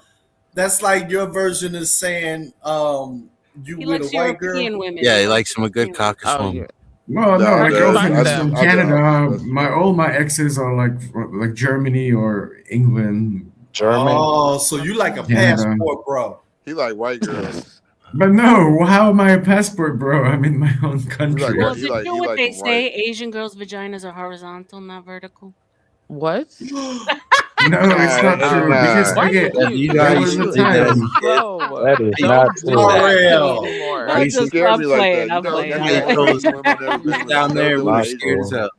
That's like your version of saying you He with likes a white girl. European women. Yeah, he likes some good caucus Oh woman. yeah. Well, no, No, my that's- girlfriend is that's- from that's- Canada. All my exes are like Germany or England. German. Oh, so you like a Canada. passport, bro? He like white girls. But no, how am I a passport, bro? I'm in my own country. Well, He did like- you know he what like they them say? Asian girls' vaginas are horizontal, not vertical. What? No, it's not true. Because Why okay, you keep there saying was a that? time. Bro, That is don't not do true. that Real. anymore. Why you just- scare I'm me like playing, that? I'm playing. You Yeah, know, he told us Asian women never been with down there never with been his with scared Asian as hell.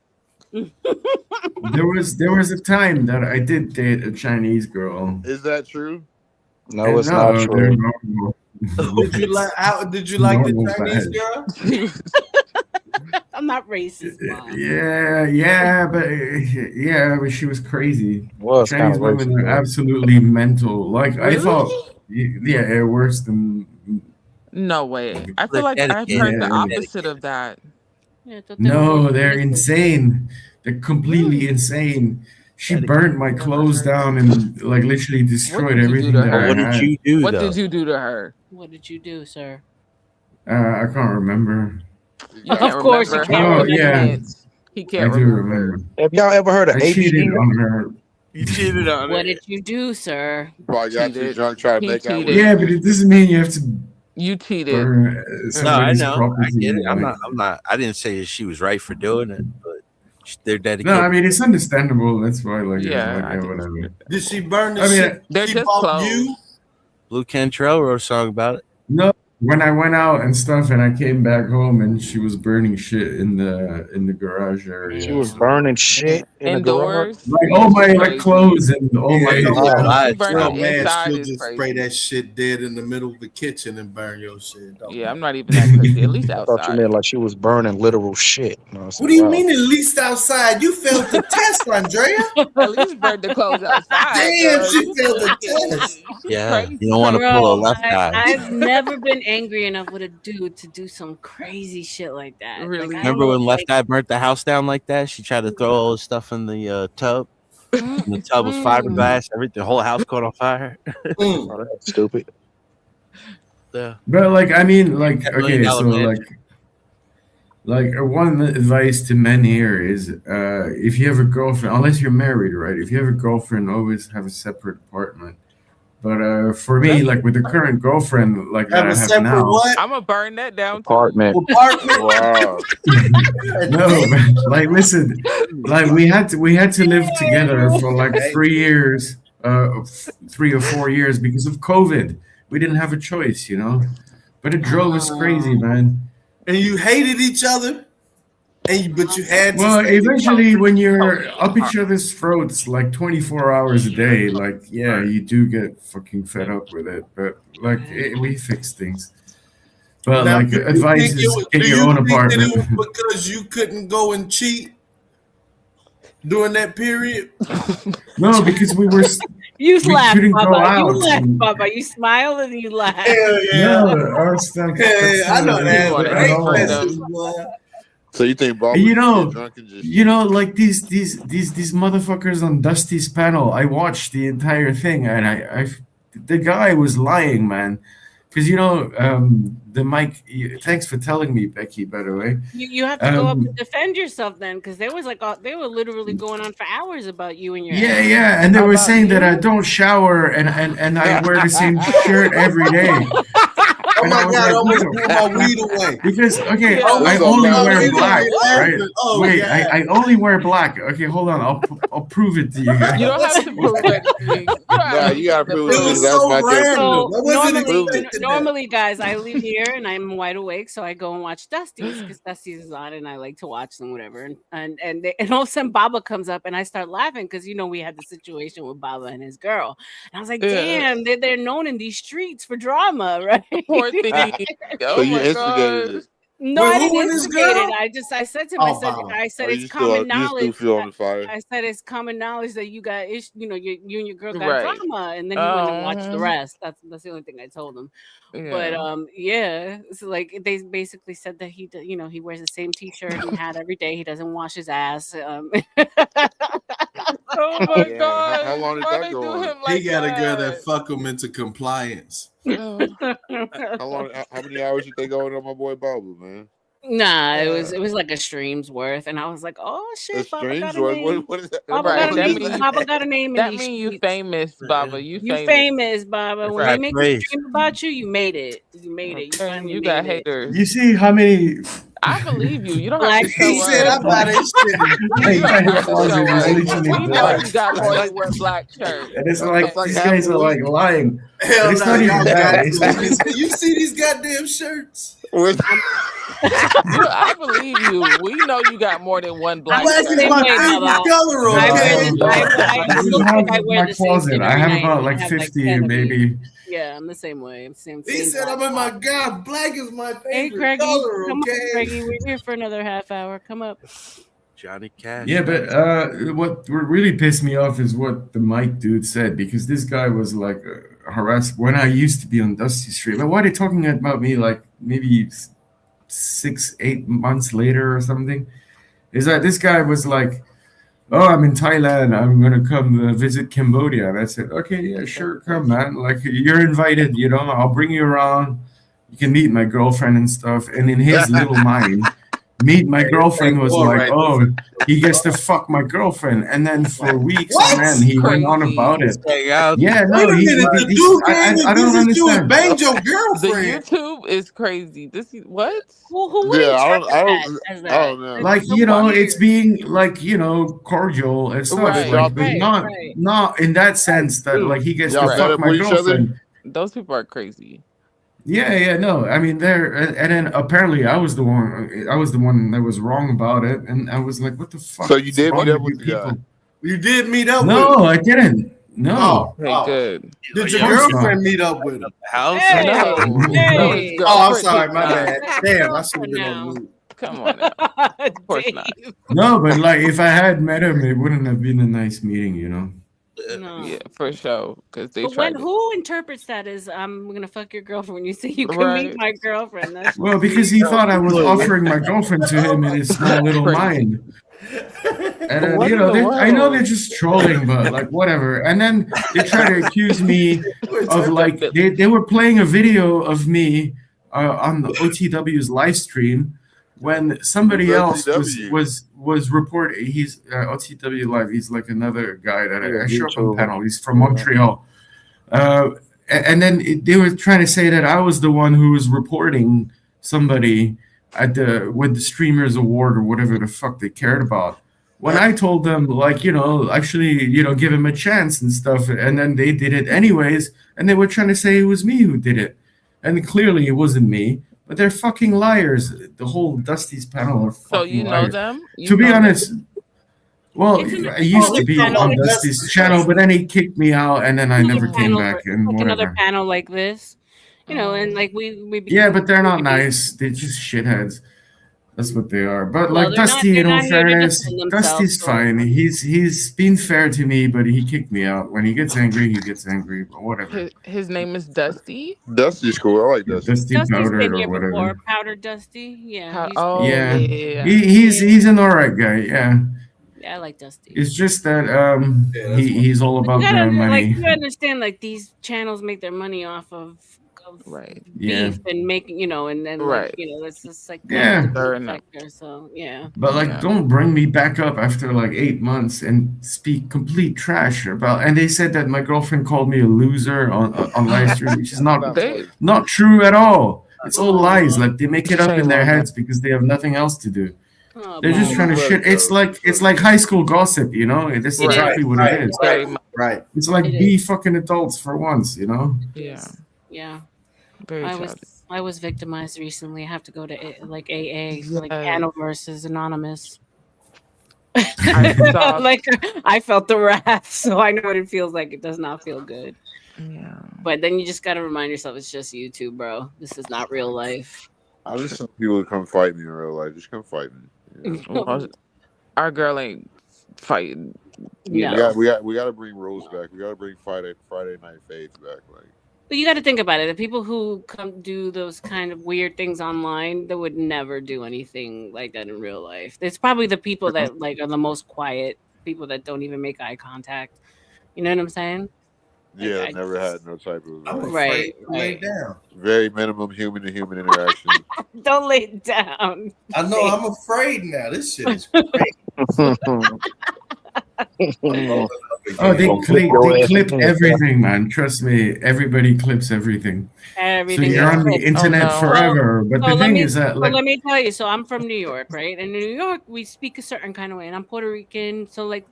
There was a time that I did date a Chinese girl. Is that true? No, it's And not they're true. normal. Did you like? How did you like the Normal Chinese bad. girl? I'm not racist, Mom. But she was crazy. Was kind Chinese of women racist. are absolutely mental. Like I Really? thought, yeah, worse than. No way. I feel like I've dedicated. heard the Yeah. opposite of that. No, they're insane. They're completely insane. She burnt my clothes down and like literally destroyed everything that I What had. did you do? What though? did you do to her? What did you do, sir? I can't remember. You can't Of course you remember. can't Oh, remember. yeah. He can't I do remember. remember. Have y'all ever heard of I cheated ABC? on her. You cheated on What did you do, sir? Probably got too Cheated. drunk trying to He make out with cheated. Yeah, but it doesn't mean you have to You cheated. burn No, I somebody's know. I property. get it. I'm like- not. I didn't say she was right for doing it, but they're No, dedicated. I mean it's understandable. That's why, like, Yeah, I yeah, think whatever. Did she burn the I mean, shit? They're she just bought clothes. you? Blue Cantrell wrote a song about it. No, when I went out and stuff, and I came back home, and she was burning shit in the garage area. She was burning shit in the garage. Indoors. Like Yeah, all she's my crazy. clothes and all my. Yeah, Oh, yo, She that's burning real wild. man, inside she'll is just spray crazy. that shit dead in the middle of the kitchen and burn your shit. Don't Yeah, be. I'm not even that crazy. At least I thought you outside. meant like she was burning literal shit. No, I said, What do you wow. mean at least outside? You failed the test, Andrea. At least burn the clothes outside, Damn, girl. she You failed the tweaking. test. She Yeah, crazy, you don't want to crazy. pull a Bro, left eye. I've never been angry enough with a dude to do some crazy shit like that. Like, Really? I don't Remember know, when Left like, Eye burnt the house down like that? She tried to throw all his stuff in the tub, and the tub was fiberglass. Everything, the whole house caught on fire. Mm. Oh, that's stupid. Yeah. But like, I mean, like, $10 million okay, so mansion. like one advice to men here is, if you have a girlfriend, unless you're married, right? If you have a girlfriend, always have a separate apartment. But for me, like with the current girlfriend, like that Have I a have separate now, what? I'm gonna burn that down too. Apartment. Apartment. Wow. no, but, like listen, like we had to live together for like 3 years, 3 or 4 years because of COVID. We didn't have a choice, you know. But it drove us crazy, man. And you hated each other, but you had to. Well, stay eventually, together. when you're up each other's throats like 24 hours a day, like, yeah, you do get fucking fed up with it. But like, we fix things. But Now, like, do you advice think is it, get do your you own think that apartment. it was because you couldn't go and cheat during that period? No, because we were. You We laugh, couldn't go Baba. You out. laugh, and- Baba. You smile and you laugh. Hell yeah. No, our stuff. Hey, I know that. wanna At hate all. freedom. So you think Bob And would you just know, get drunk and just like these motherfuckers on Dusty's panel. I watched the entire thing, and the guy was lying, man. Because the mic. Thanks for telling me, Becky. By the way, You have to go up and defend yourself then, because there was like they were literally going on for hours about you and your yeah, ex. yeah, and they How were about saying that I you? don't shower and I wear the same shirt every day. Oh And my I was God, I like, almost "Yo." threw my weed away. Because okay, Yeah. I So only now wear you black, what? right? Oh, Wait, God. I only wear black. Okay, hold on, I'll prove it to you guys. You don't have to prove anything. You don't have Nah, to you gotta prove prove It it anything. because was that's so not your random. truth. So I wasn't Prove it. expecting that. normally, guys, I leave here and I'm wide awake, so I go and watch Dusty's because Dusty's is on, and I like to watch them, whatever. And all of a sudden, Baba comes up, and I start laughing because we had the situation with Baba and his girl, and I was like, Yeah. "Damn, they're known in these streets for drama, right?" Poor thing. So Oh you my instigated god. it. No, Wait, I who didn't and his instigate it. girl? I said to him, Oh, Baba. I said Or it's you common still knowledge. feel on the fire? I said it's common knowledge that you got you and your girl got Right. drama, and then he went and watched the rest. That's the only thing I told him. But Yeah. yeah, so like they basically said that he wears the same t-shirt and hat every day. He doesn't wash his ass. Oh my Yeah. god. How long did Why that they go do on? him He like got a girl that that? fuck him into compliance. Oh. How many hours you think going on my boy Bobby, man? Nah, it was like a stream's worth, and I was like, oh The shit, Baba streams? got a name. What is that? Baba Right. got a That name. means Baba got a name in that these mean you streets. famous, Baba. You You famous. famous, Baba. When they Right. make a Praise. stream about you, you made it. You made it. You Okay, finally you made got it. haters. You see how many? I believe you. You don't have Black to show He said, us. "I got his shit." You don't Inside have his to closet show is us. literally We know black. you got more than one black shirt. And it's Okay. like That's like these half guys a are like week. lying. Hell But it's no, not even y'all that. got It's to. like, You see these goddamn shirts? I believe you. We know you got more than one black Black the is same my way, favorite Baba. color, I wear okay? this. I this is look half like I of wear my the same closet. shit I every have night. about and like I have like 50 10 of these. maybe. Yeah, I'm the same way. Same. He said, black "I'm in my spot. God. Black is my Hey, favorite Craigie, color, come up, okay?" Craigie. We're here for another half hour. Come up. Johnny Cash. Yeah, but what really pissed me off is what the Mike dude said, because this guy was like harassed when I used to be on Dusty Street. But why are they talking about me like maybe 6-8 months later or something? Is that this guy was like, "Oh, I'm in Thailand. I'm gonna come visit Cambodia." And I said, "Okay, yeah, sure, come, man. Like, you're invited. I'll bring you around. You can meet my girlfriend and stuff." And in his little mind, meet my girlfriend was like, "Oh, he gets to fuck my girlfriend." And then for weeks on end, he went on about it. Yeah, no, Wait a minute. The dude I don't visit you and understand. banged your The girlfriend. YouTube is crazy. What? Who Yeah, interprets I don't that as that? know. Like, it's being like, cordial and stuff, Right. like, but Right, not right. not in that sense that like he gets to Y'all fed fuck up my with each other? girlfriend. Those people are crazy. Yeah, no. I mean, there, and then apparently I was the one. I was the one that was wrong about it, and I was like, "What the So fuck you is did meet wrong up with with you the guy. people?" You did meet up with No, him. I didn't. No, Okay, good. Did of your course not. girlfriend meet up with him? House. No, no, his Oh, I'm girlfriend sorry, did my not. bad. Damn, I should have Girlfriend been on now. mute. Come on now. Of course not. No, but like if I had met him, it wouldn't have been a nice meeting, you know. No. Yeah, for sure. Because they But when tried it. who interprets that as I'm gonna fuck your girlfriend when you say you can meet Right. my girlfriend? That's Well, because he thought I was Look, offering my girlfriend to him in his small That's little crazy. mind. And then, What in the I know they're world? just trolling, but like whatever. And then they try to accuse me of What's up, like Billy? they were playing a video of me on the OTW's live stream when Who's somebody else OTW? was reporting. He's OTW live. He's like another guy that Yeah, I show up on YouTuber. panel. He's from Montreal. And then they were trying to say that I was the one who was reporting somebody at the with the streamers award or whatever the fuck they cared about. When I told them like actually give him a chance and stuff, and then they did it anyways, and they were trying to say it was me who did it, and clearly it wasn't me. But they're fucking liars. The whole Dusty's panel are So you fucking know liars. them? You To be know them? honest, well, I used to be on Dusty's channel, but then he kicked me out, and then I never came back, and like another whatever. panel like this, and like we Yeah, but they're not nice. They're just shitheads. That's what they are. But Well, like Dusty, in all they're not here to fairness, defend themselves. Dusty's fine. He's been fair to me, but he kicked me out. When he gets angry, he gets angry. But whatever. His name is Dusty. Dusty's cool. I like Dusty. Dusty Dusty's powdered been or here before. whatever. Powder Dusty, yeah. Oh Yeah, yeah. he's an alright guy. Yeah, Yeah, I like Dusty. it's just that he's all But you about gotta the money. you understand like these channels make their money off of Right. Yeah. beef and making and then Right. it's just like Yeah. the Fair enough. factor. So yeah. But like, Yeah. don't bring me back up after like 8 months and speak complete trash about. And they said that my girlfriend called me a loser on live stream, which is not true at all. It's all lies. Like they make it up in Shame their on heads because they have nothing else to do. Oh, They're just trying to shit. It's like high school gossip, That's Right. exactly what Right, it is. Very much. Right. It's like It be fucking adults for once, Yeah. Yeah. Very childish. I was victimized recently. I have to go to like AA, like Yes. Panel versus Anonymous. I saw. Like I felt the wrath, so I know what it feels like. It does not feel good. Yeah. But then you just gotta remind yourself it's just YouTube, bro. This is not real life. I just want people to come fight me in real life. Just come fight me. Well, our girl ain't fighting. No. We got to bring rules back. We got to bring Friday Night Fades back. Like But you got to think about it. The people who come do those kind of weird things online, they would never do anything like that in real life. It's probably the people that like are the most quiet, people that don't even make eye contact. You know what I'm saying? yeah, I never had no type of I'm like, afraid to lay down. very minimum human to human interaction. Don't lay it down. I know. I'm afraid now. This shit is crazy. Oh, they clip everything, man. Trust me, everybody clips everything. Everything So you're on the is- internet forever. But the thing is that, like, let me tell you. So I'm from New York, right? And in New York, we speak a certain kind of way, and I'm Puerto Rican. So like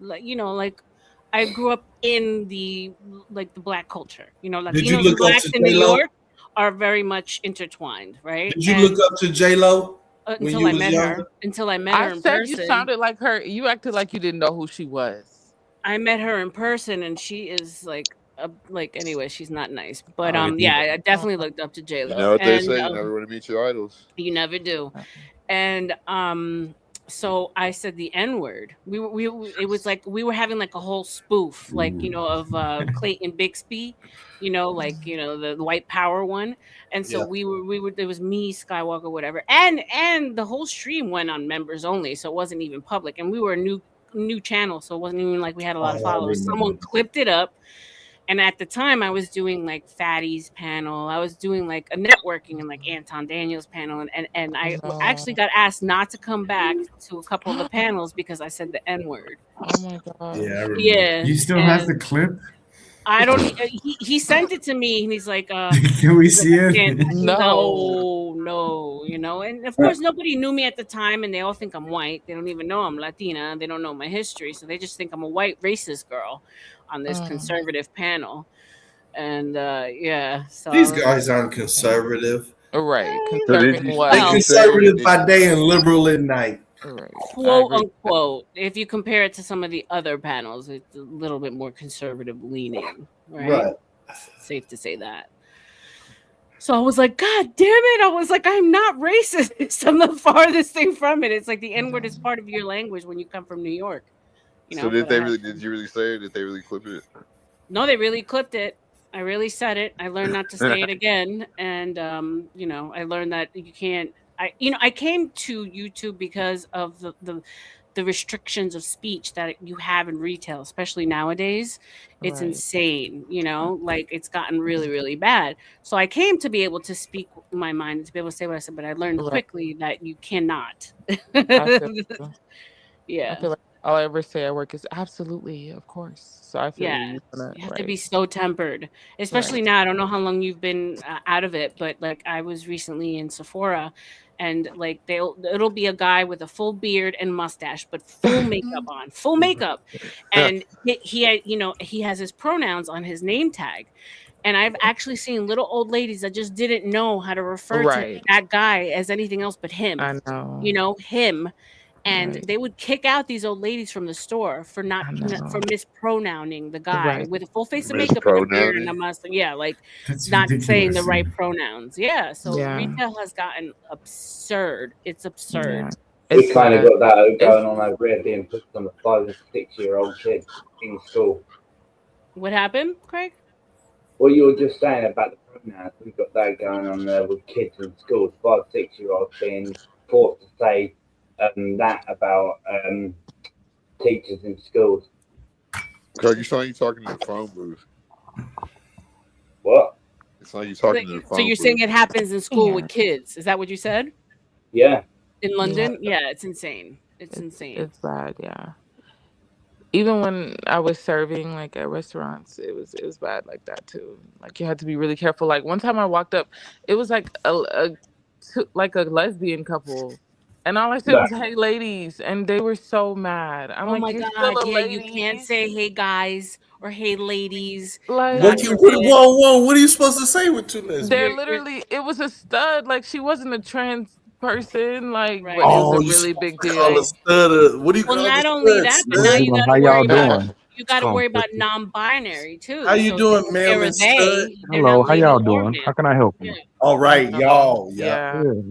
I grew up in the black culture. Did you Latinos look and up blacks to in New J-Lo? York are very much intertwined, right? Did you look up to J-Lo when until you I was met younger? her? Until I met her I in said person. you sounded like her. You acted like you didn't know who she was. I met her in person, and she is anyway, she's not nice. But Oh, yeah, I definitely looked up to J You Lo. know what they say? You never want to meet your idols. You never do. And so I said the N-word. It was like we were having like a whole spoof, of Clayton Bixby, the white power one. And so Yeah. we were it was me, Skywalker, whatever. And the whole stream went on members only, so it wasn't even public. And we were a new channel, so it wasn't even like we had a lot of Oh, I followers. remember. Someone clipped it up. And at the time, I was doing like Fatty's panel. I was doing like a networking and like Anton Daniels panel. And I actually got asked not to come back to a couple of the panels because I said the N-word. Oh my god. Yeah, I remember. Yeah. you still have the clip? I don't. He sent it to me, and he's like, Can we see it? No, And of course, nobody knew me at the time, and they all think I'm white. They don't even know I'm Latina. They don't know my history, so they just think I'm a white racist girl on this conservative panel. And yeah, so These guys aren't conservative. Right. So did Conserving you what? They did you say conservative did by day and liberal at night. Right. I quote agree with that. unquote, if you compare it to some of the other panels, it's a little bit more conservative leaning, right? Right. Safe to say that. So I was like, God damn it. I was like, I'm not racist. I'm the farthest thing from it. It's like the N word is part of your language when you come from New York, you so know, did but I they have really did you really say it? Did they really clip it? no, they really clipped it. I really said it. I learned not to say it again. And, you know, I learned that you can't, I came to YouTube because of the restrictions of speech that you have in retail, especially nowadays. It's Right. insane, you know, like it's gotten really, really bad. So I came to be able to speak my mind, to be able to say what I said, but I learned Right. quickly that you cannot. I feel you. I Yeah. feel like all I ever say at work is absolutely, of course. So I feel Yeah, you. you have to Right. be so tempered, especially Right. now. I don't know how long you've been out of it, but like I was recently in Sephora, and like it'll be a guy with a full beard and mustache, but full makeup on, full makeup, and he has his pronouns on his name tag, and I've actually seen little old ladies that just didn't know how to refer to Right. that guy as anything else but him, I know. him, and Right. they would kick out these old ladies from the store for I for know. mispronouncing the guy Right. with a full face of makeup and a beard and a Mispronouncing. mustache. Yeah, like That's not saying the ridiculous. right pronouns. Yeah, so Yeah. retail has gotten absurd. It's absurd. Yeah. We It's kind of sad. got that It's going on over here, being pushed on the 5 and 6-year-old kids in school. What happened, Craig? What you were just saying about the pronouns, we've got that going on there with kids in schools, 5, 6-year-olds being forced to say that about teachers in schools. Craig, you sound like you talking in the phone booth. What? It's like you talking in the So phone you're saying booth. it happens in school yeah. with kids? Is that what you said? Yeah. In Yeah. London? Yeah, it's insane. It's It's insane. bad. Yeah. Even when I was serving like at restaurants, it was bad like that too. Like you had to be really careful. Like one time I walked up, it was like like a lesbian couple, and all I said No. was "Hey ladies," and they were so mad. I'm Oh like, my "You're still God. a Yeah, you can't lady." say hey guys or hey ladies. Like God forbid. What are you supposed to say with two they're lesbians? literally, it was a stud. Like she wasn't a trans person. Like, but Right. it was Oh, a you really supposed big to call a deal. stud what do you Well, call the not only stud, that, but now stud? you got How to worry y'all about doing? you It's got to going worry about quickly. non-binary too. How you So doing, ma'am they're a and stud? they're Hello, not how lady y'all or doing? man. How can I help Yeah. you? All I right, know. y'all. Yeah. Yeah. Yeah,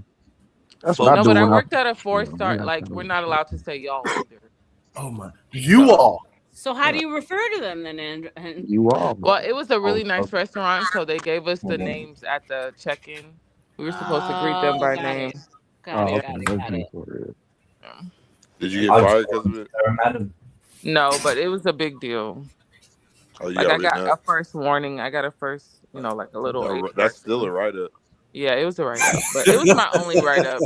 that's what I Folk. No, do but I when I. worked at a Yeah, 4-star. I got Like time. we're not allowed to say y'all either. Oh my. You So, all. So how do right. you refer to them then, and You all. Well, it was a Oh, really nice restaurant, so they gave us the names at the check-in. We were supposed to greet them oh, by got it, name. got it, Yeah. okay. got it, That's got it. what it is. Yeah. Did you get I just fired call because of them it? Sarah Madam. No, but it was a big deal. Oh, you Like got I written got up. a first warning. I got a first, like a little That's HR still a thing. write up. Yeah, it was a write up, but it was my only write up.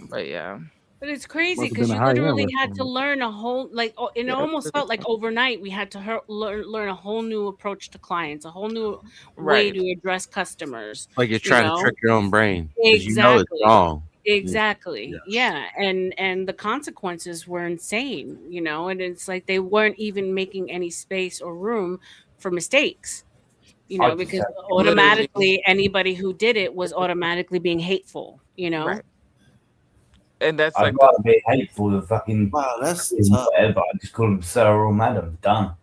But yeah. But it's crazy Must have been because a you high end literally had to restaurant. learn a whole it Yeah. almost felt like overnight we had to learn a whole new approach to clients, a whole new way Right. to address customers. Like you're You trying to know trick your own brain because you know it's exactly, wrong. exactly, Yes. yeah, and the consequences were insane. And it's like they weren't even making any space or room for mistakes. I just Because have Literally. automatically anybody who did it was automatically being hateful. Right. And that's I'd like the rather be hateful than fucking Wow, that's tough. whatever. I just call them Sir or Madam. Done.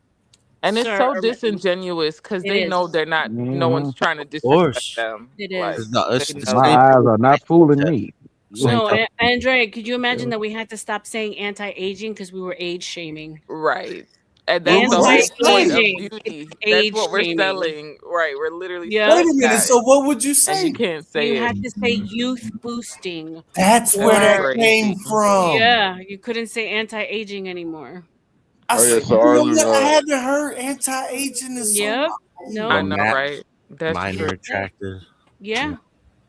and it's Sir so or madam. disingenuous because It they know is. they're not. No Mm-hmm. one's trying to Of disrespect course. them. It Like is. No, they it's the know. My same eyes thing are with not fooling mindset. me. Same No, thing. Andre, could you imagine Yeah. that we had to stop saying anti-aging because we were age shaming? Right. And What that's would the you whole point say? of Anti-aging. It's beauty. That's age what we're shaming. selling. Right. We're literally Yep. Wait selling a minute. that. So what would you And you say? can't say You it. had to say youth boosting That's where That's that or came crazy. from. yeah, you couldn't say anti-aging anymore. I Oh yeah, said, so damn, Arlen, I hadn't heard anti-aging in so Yep. long. I Nope. Or know, right? That's minor That's true. it. attractive. Yeah.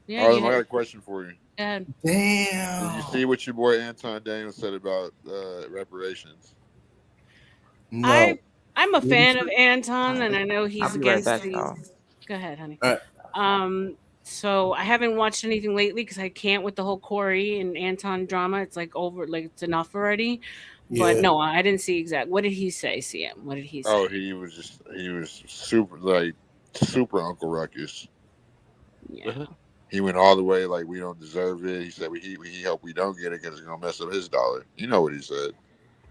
Yeah, you Arlen, I had got a question for you. to Did you Damn. see what your boy Anton Daniels said about reparations? No. I'm a What do you fan of say? Anton, and Alright. I know I'll he's be right against back, these. y'all. Go ahead, honey. All right. So I haven't watched anything lately because I can't with the whole Corey and Anton drama. It's like over, like it's enough already. But no, I didn't see exact. What did he say, CM? What did he say? Oh, he was super Uncle Ruckus. Yeah. He went all the way like we don't deserve it. He said he hope we don't get it because it's gonna mess up his dollar. You know what he said.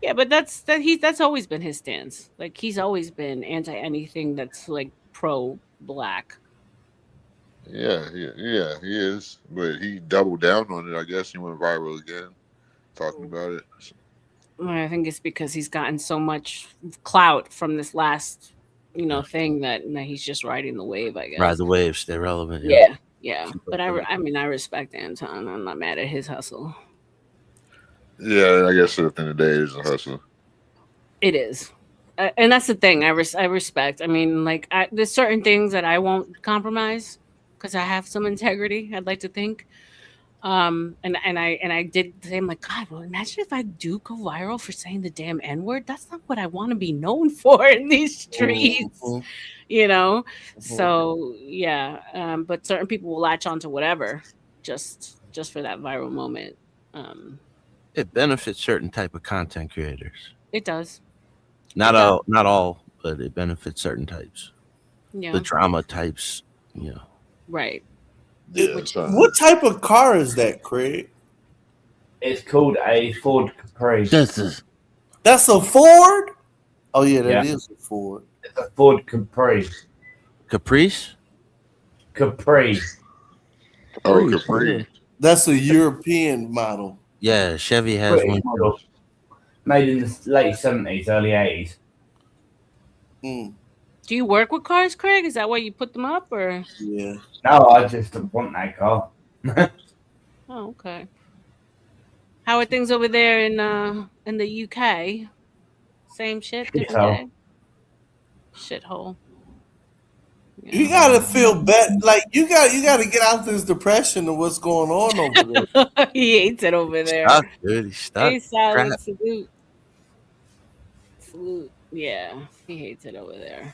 Yeah, but that's always been his stance. Like he's always been anti anything that's like pro black. Yeah, he is. But he doubled down on it. I guess he went viral again, talking about it. I think it's because he's gotten so much clout from this last, thing that he's just riding the wave. I guess. Ride the wave, stay relevant. Yeah. But I mean, I respect Anton. I'm not mad at his hustle. Yeah, I guess at the end of the day, it's a hustle. It is. And that's the thing. I respect. I mean, like, there's certain things that I won't compromise because I have some integrity. I'd like to think. And I did say, I'm like, God, well, imagine if I do go viral for saying the damn N-word. That's not what I want to be known for in these streets, So yeah, but certain people will latch on to whatever just for that viral moment. It benefits certain type of content creators. It does. Not all, but it benefits certain types. Yeah. The drama types, Right. Yeah, what type of car is that, Craig? It's called a Ford Capri. That's a Ford? Oh, yeah, that is a Ford. It's a Ford Capri. Caprice? Capri. Oh, Capri. That's a European model. Yeah, Chevy has British one. model. Made in the late 70s, early 80s. Do you work with cars, Craig? Is that why you put them up, or? Yeah. No, I just want that car. Oh, okay. How are things over there in the UK? Same shit, different day. Shithole. You gotta feel better. Like you gotta get out this depression of what's going on over there. He hates it over there. Stuck, dude. He's stuck. Hey, solid Crap. salute. Yeah, he hates it over there.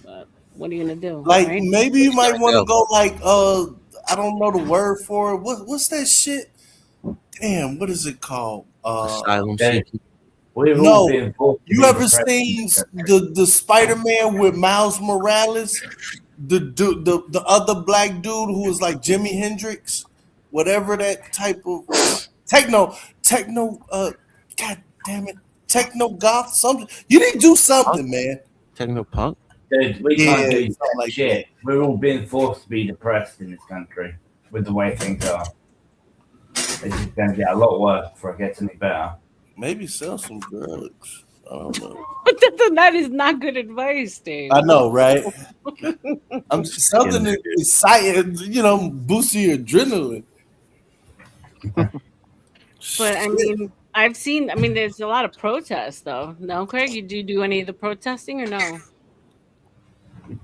But what are you gonna do? Like right? maybe you might want to go like I don't know the word for it. What's that shit? Damn, what is it called? Asylum They- seeking. We've all No, been forced to you be ever depressed. seen the Spider-Man with Miles Morales? The other black dude who was like Jimi Hendrix, whatever that type of techno god damn it, techno goth something. You need to do something, man. Techno punk? Dude, we can't do something like shit. We're all being forced to be depressed in this country with the way things are. It's just going to get a lot worse before it gets any better. Maybe sell some drugs. I don't know. That is not good advice, Dave. I know, right? I'm something exciting, boost your adrenaline. But I mean, there's a lot of protests though. No, Craig, do you do any of the protesting or no?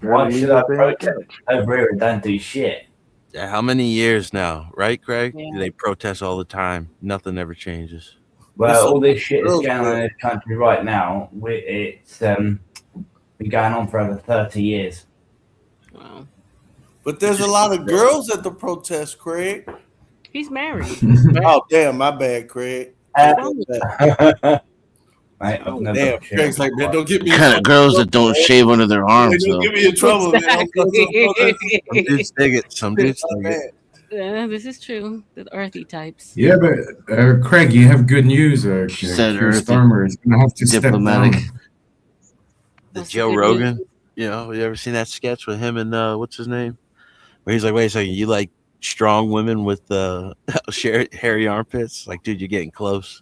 Why should I protest over here and don't do shit? Yeah, how many years now, right, Craig? Yeah. They protest all the time. Nothing ever changes. Well, all this shit is going on in this country right now. It's been going on for over 30 years. Wow. But there's a lot of girls at the protest, Craig. He's married. Oh, damn, my bad, Craig. Damn, Craig's like, man, don't get me in Kind of girls that don't shave under their arms, Don't though. get me in trouble, man. Some dudes dig it. Some dudes dig it. This is true. The earthy types. Yeah, but Craig, you have good news. said Keir earthy. Starmer is going to have to Diplomatic. step down. The That's Joe good Rogan, news. you ever seen that sketch with him and what's his name? Where he's like, wait a second, you like strong women with hairy armpits? Like, dude, you're getting close.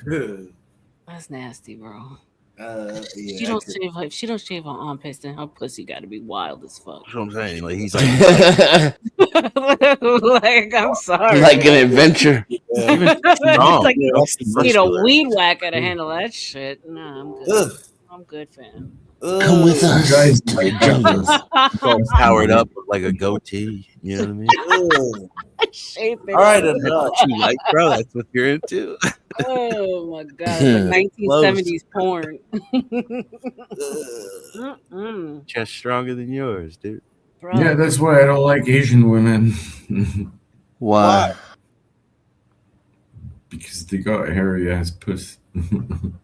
That's nasty, bro. Yeah, If she don't shave her armpits, then her pussy got to be wild as fuck. That's what I'm saying. Like, he's like, like, I'm sorry. Like an adventure. even It's strong. like, Muscular. weed whacker to handle that shit. Nah, I'm good. I'm good, fam. Come with us Guys, to the jungle. He's all powered up with like a goatee. You know what I mean? Shape it All right, up. That's what you like, bro. That's what you're into. Oh my god, like 1970s porn. Chest stronger than yours, dude. Bro. Yeah, that's why I don't like Asian women. Why? because they got hairy ass puss.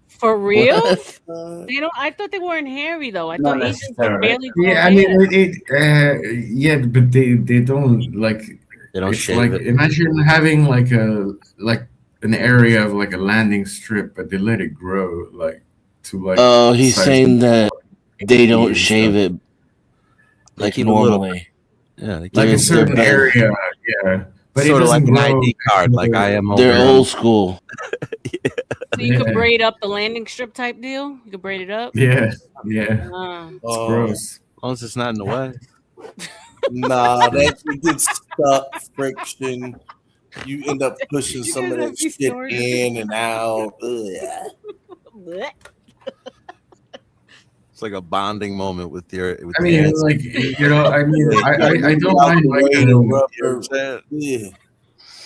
For real? They don't. I thought they weren't hairy though. I thought Asians could barely grow Yeah, I hair. mean, yeah, but they don't like. They don't It's shave like it. imagine having like an area of like a landing strip, but they let it grow like to like. Oh, he's size saying of that they don't and shave stuff. it They like keep it little. normally. Yeah, they keep Like a it certain better. area, yeah. But it sort of like doesn't an grow. ID card, like I am They're over. old school. So you could Yeah. braid up the landing strip type deal. You could braid it up. Yeah, it's gross. As long as it's not in the way. Nah, that shit gets stuck, friction. You end up pushing some of that shit in and out. Ugh. It's like a bonding moment with your. With I mean, your like I mean, I don't mind like yeah.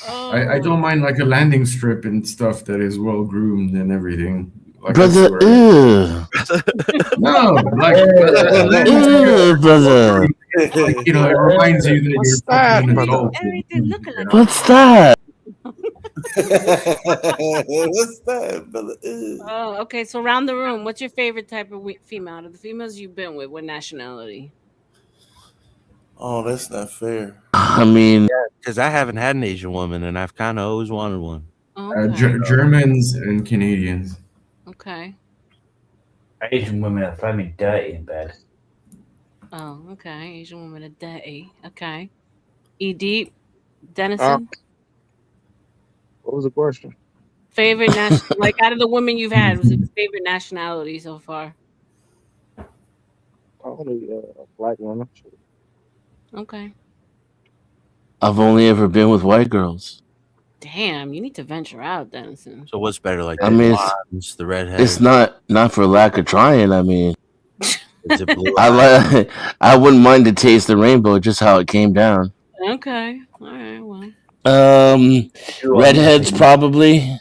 I don't mind like a landing strip and stuff that is well groomed and everything. Like Brother, ew. No, like Ew, brother. like, it reminds you that What's you're that, fucking an brother? adult. What's that? What's that, brother? Ew. Oh, okay. So around the room, what's your favorite type of female? Out of the females you've been with, what nationality? Oh, that's not fair. I mean, because I haven't had an Asian woman, and I've kind of always wanted one. Germans and Canadians. Okay. Asian women are very dirty in bed. Oh, okay. Asian women are dirty. Okay. Deep, Dennison. What was the question? Favorite like out of the women you've had, was it your favorite nationality so far? Only black women. Okay. I've only ever been with white girls. Damn, you need to venture out, Dennison. So what's better, like I the mean, blondes, the redhead? it's not for lack of trying. I mean, Is it blue I wouldn't mind to taste the rainbow, just how it came down. Okay. All right. Well. Redheads probably.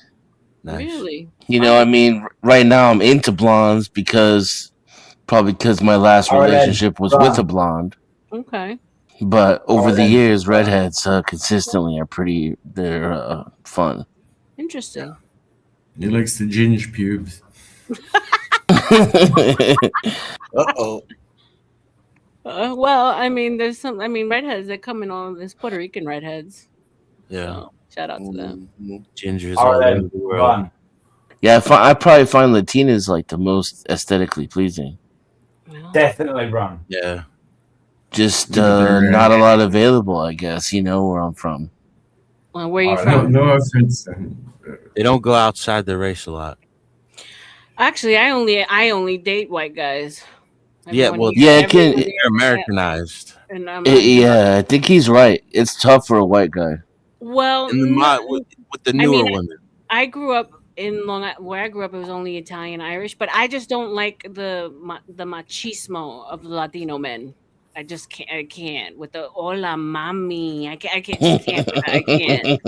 Nice. Really? You know, I mean, right now I'm into blondes because my last relationship was with a blonde. Okay. But over the years, redheads consistently are they're fun. Interesting. He likes the ginger pubes. Uh-oh. Well, I mean, there's some. I mean, redheads that come in all this Puerto Rican redheads. Yeah. So, shout out to them. Gingers all over the world. Yeah, I probably find Latinas like the most aesthetically pleasing. Definitely wrong. Yeah. Just not a lot available, I guess. You know where I'm from. Where are you from? No offense. They don't go outside their race a lot. Actually, I only date white guys. Yeah, well, yeah, they're Americanized. Yeah, I think he's right. It's tough for a white guy. Well, with the newer women. I grew up in where I grew up. It was only Italian, Irish, but I just don't like the machismo of Latino men. I just can't. I can't with the "Hola, mami." I can't. I can't.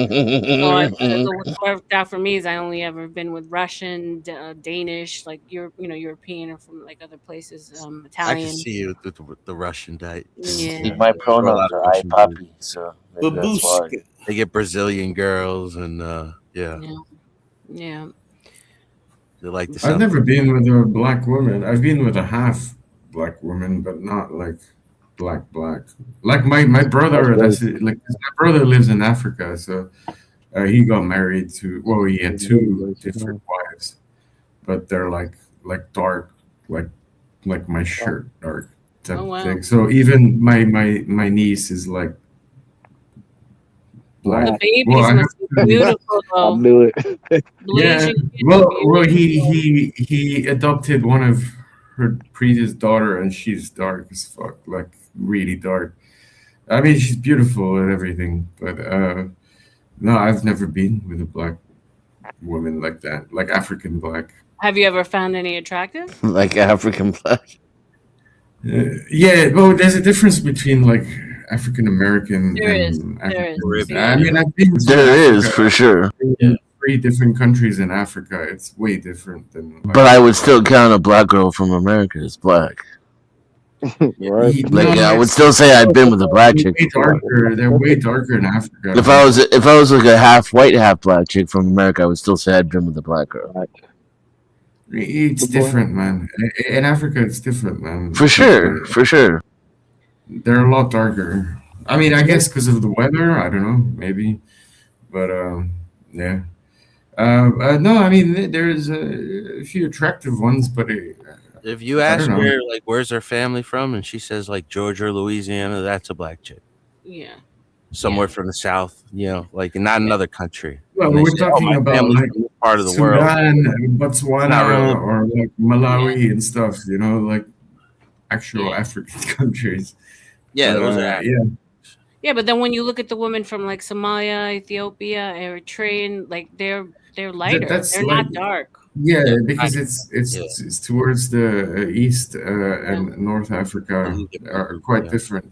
So what's worked out for me is I only ever been with Russian, Danish, like European, or from like other places. Italian. I can see you with the Russian diet. Yeah. My pronouns are I Papi, so maybe that's why. They get Brazilian girls, and yeah. They like the. I've never been with a black woman. I've been with a half black woman, but not like black. Like my brother. That's it. Like my brother lives in Africa, so he got married to. Well, he had 2 different wives, but they're like dark, like my shirt dark type of thing. So even my niece is like black. The babies must be beautiful though. I knew it. Yeah. Well, he adopted one of her previous daughter, and she's dark as fuck, like really dark. I mean, she's beautiful and everything, but no, I've never been with a black woman like that, like African black. Have you ever found any attractive? Like African black. Yeah, well, there's a difference between like African American and African Caribbean. I mean, I've been to There is Africa. for sure. In 3 different countries in Africa. It's way different than. Like, But I would still count a black girl from America as black. Right. Like I would it's still say I'd been with a black chick way before. darker. They're way darker in Africa. If I was like a half white, half black chick from America, I would still say I'd been with a black girl. It's different, man. In Africa, it's different, man. For sure, for sure. They're a lot darker. I mean, I guess because of the weather. I don't know, maybe, but yeah. No, I mean, there's a few attractive ones, but If you I ask don't know. her like where's her family from, and she says like Georgia or Louisiana, that's a black chick. Yeah. Somewhere from the South, like not another country. Well, And they we're say, "Oh, talking my about family's like from this part of the world." Sudan, Not Botswana, really. or like Malawi and stuff. Like actual African countries. Yeah, But, those are yeah. Yeah, but then when you look at the women from like Somalia, Ethiopia, Eritrean, like they're lighter. That's They're like not dark. yeah, because it's towards the east and North Africa are quite different.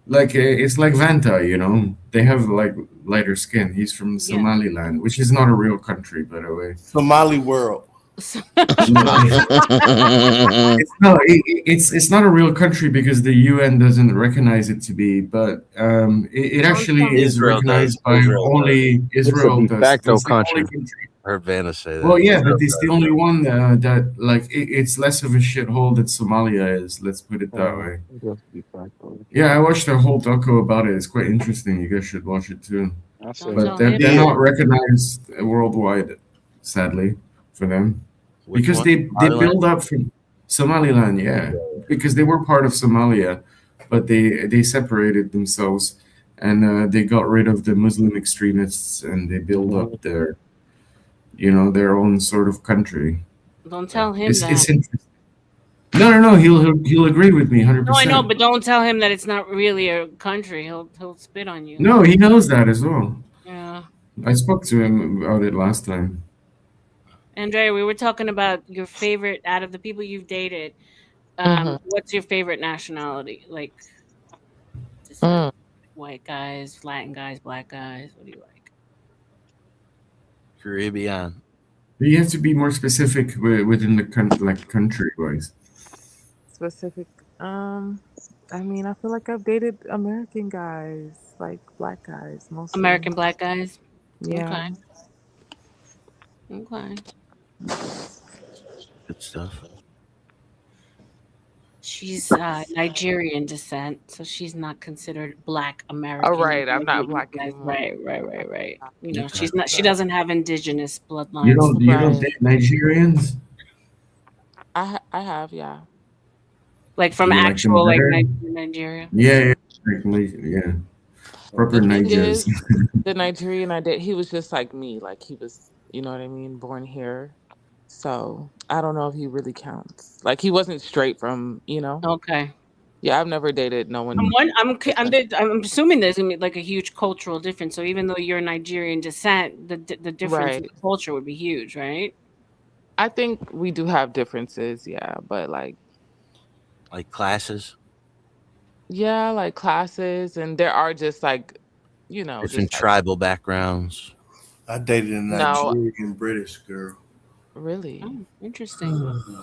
Like it's like Vanta, they have like lighter skin. He's from Somaliland, which is not a real country, by the way. Somali world. It's not a real country because the UN doesn't recognize it to be, but it actually is Israel recognized does. by Israel only does. Israel It's a de does. facto That's the only country. country. I heard Vanna say that. Well, yeah, Israel but it's the does. only one that like it's less of a shithole that Somalia is. Let's put it that way. Yeah, I watched a whole doco about it. It's quite interesting. You guys should watch it too. But they're not recognized worldwide, sadly, for them. Which Because one? they Somaliland? build up from Somaliland, yeah. Because they were part of Somalia, but they separated themselves and they got rid of the Muslim extremists and they build up their own sort of country. Don't tell him It's that. interesting. No. He'll agree with me 100%. No, I know, but don't tell him that it's not really a country. He'll spit on you. No, he knows that as well. Yeah. I spoke to him about it last time. Andrea, we were talking about your favorite out of the people you've dated. What's your favorite nationality? Like, white guys, Latin guys, black guys. What do you like? Caribbean. You have to be more specific within the country wise. Specific. I mean, I feel like I've dated American guys, like black guys, mostly. American black guys. Yeah. Okay. Good stuff. She's Nigerian descent, so she's not considered Black American. Oh, right. I'm not black anymore. Right. You know, Okay. she's not. She doesn't have indigenous bloodlines. You don't date Nigerians? I have, yeah. Like from You like them actual better? Nigeria. Yeah. Proper The thing Nigerians. is, the Nigerian I did, he was just like me. Like he was, you know what I mean, born here. So I don't know if he really counts. Like he wasn't straight from, Okay. Yeah, I've never dated no one. I'm assuming there's gonna be like a huge cultural difference. So even though you're Nigerian descent, the difference in Right. culture would be huge, right? I think we do have differences, yeah, but like classes, like classes, and there are just like, different just like, tribal backgrounds. I dated a No. Nigerian British girl. really. Oh, interesting.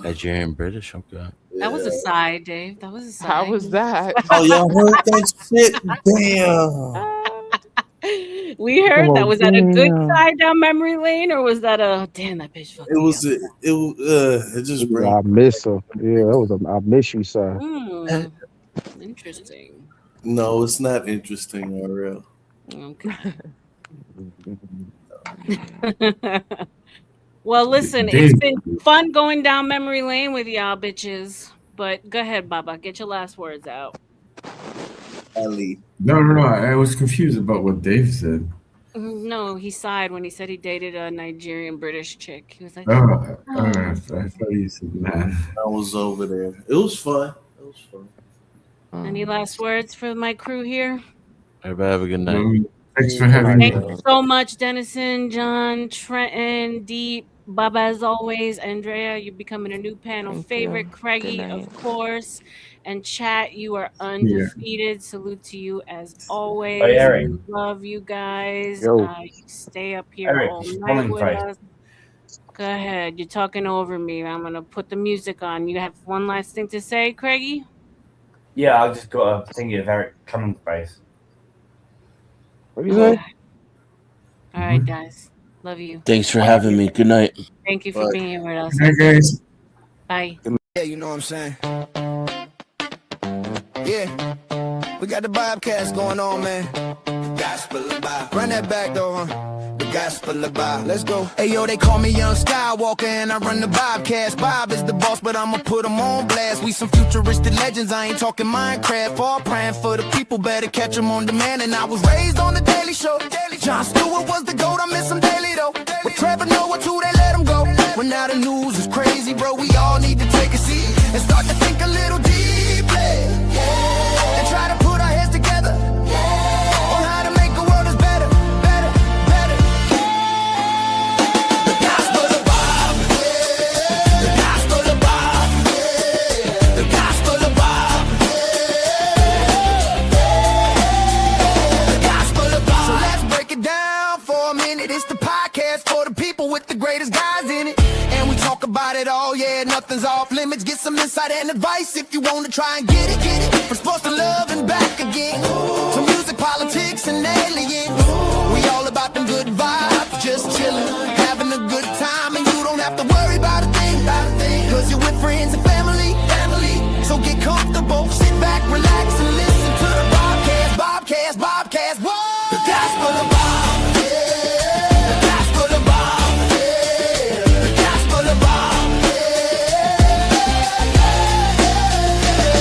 Nigerian British. Okay. That was a side, Dave. That was a side. How was that? Oh, y'all heard that shit? Damn. We heard Come that. on, Was that a good damn. side down memory lane, or was that a damn that bitch fucked It was. It just. I miss her. Yeah, that was I miss you, sir. Interesting. No, it's not interesting, Ariel. Okay. Well, listen, it's been fun going down memory lane with y'all bitches. But go ahead, Baba. Get your last words out. Ali. No. I was confused about what Dave said. No, he sighed when he said he dated a Nigerian British chick. He was like, I thought you said man. I was over there. It was fun. Any last words for my crew here? Everybody have a good night. Thanks for having me. Thank you so much, Dennison, John, Trenton, Deep, Baba, as always. Andrea, you're becoming a new panel favorite. Craigie, of course. And chat, you are undefeated. Salute to you as always. Hey, Eric. Love you guys. Yo. You stay up here Eric, all it's night polling with place. us. Go ahead. You're talking over me. I'm going to put the music on. You have one last thing to say, Craigie? Yeah, I just got a thingy of Eric Cummings' face. What do you say? All right, guys. Love you. Thanks for having me. Good night. Thank you for being here with us. Hey guys. Bye. Yeah, you know what I'm saying? Yeah, we got the Bobcats going on, man. Gospel of Bob. Run that back though, huh? The Gospel of Bob. Let's go. Hey, yo, they call me Young Skywalker and I run the Bobcats. Bob is the boss, but I'ma put him on blast. We some futuristic legends, I ain't talking Minecraft. All praying for the people, better catch them on demand. And I was raised on the Daily Show. Jon Stewart was the GOAT, I miss him daily though. But Trevor Noah too, they let him go. When now the news is crazy, bro, we all need to take a seat and start to think a little deeply. And try to put our heads together on how to make a world that's better, better, better. The Gospel of Bob. The Gospel of Bob. The Gospel of Bob. The Gospel of Bob. So let's break it down for a minute. It's the podcast for the people with the greatest guys in it. And we talk about it all, yeah, nothing's off limits. Get some insight and advice if you want to try and get it, get it. From sports to love and back again, to music, politics, and aliens. We all about them good vibes, just chilling, having a good time. And you don't have to worry about a thing, cause you're with friends and family. So get comfortable, sit back, relax, and listen to the Bobcast, Bobcast, Bobcast. Whoa! The Gospel of Bob. The Gospel of Bob. The Gospel of Bob.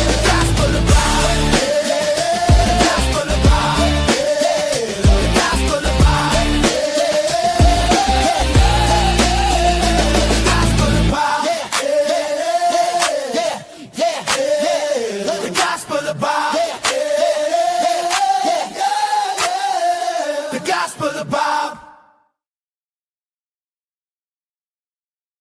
The Gospel of Bob. The Gospel of Bob. The Gospel of Bob. The Gospel of Bob. The Gospel of Bob. The Gospel of Bob.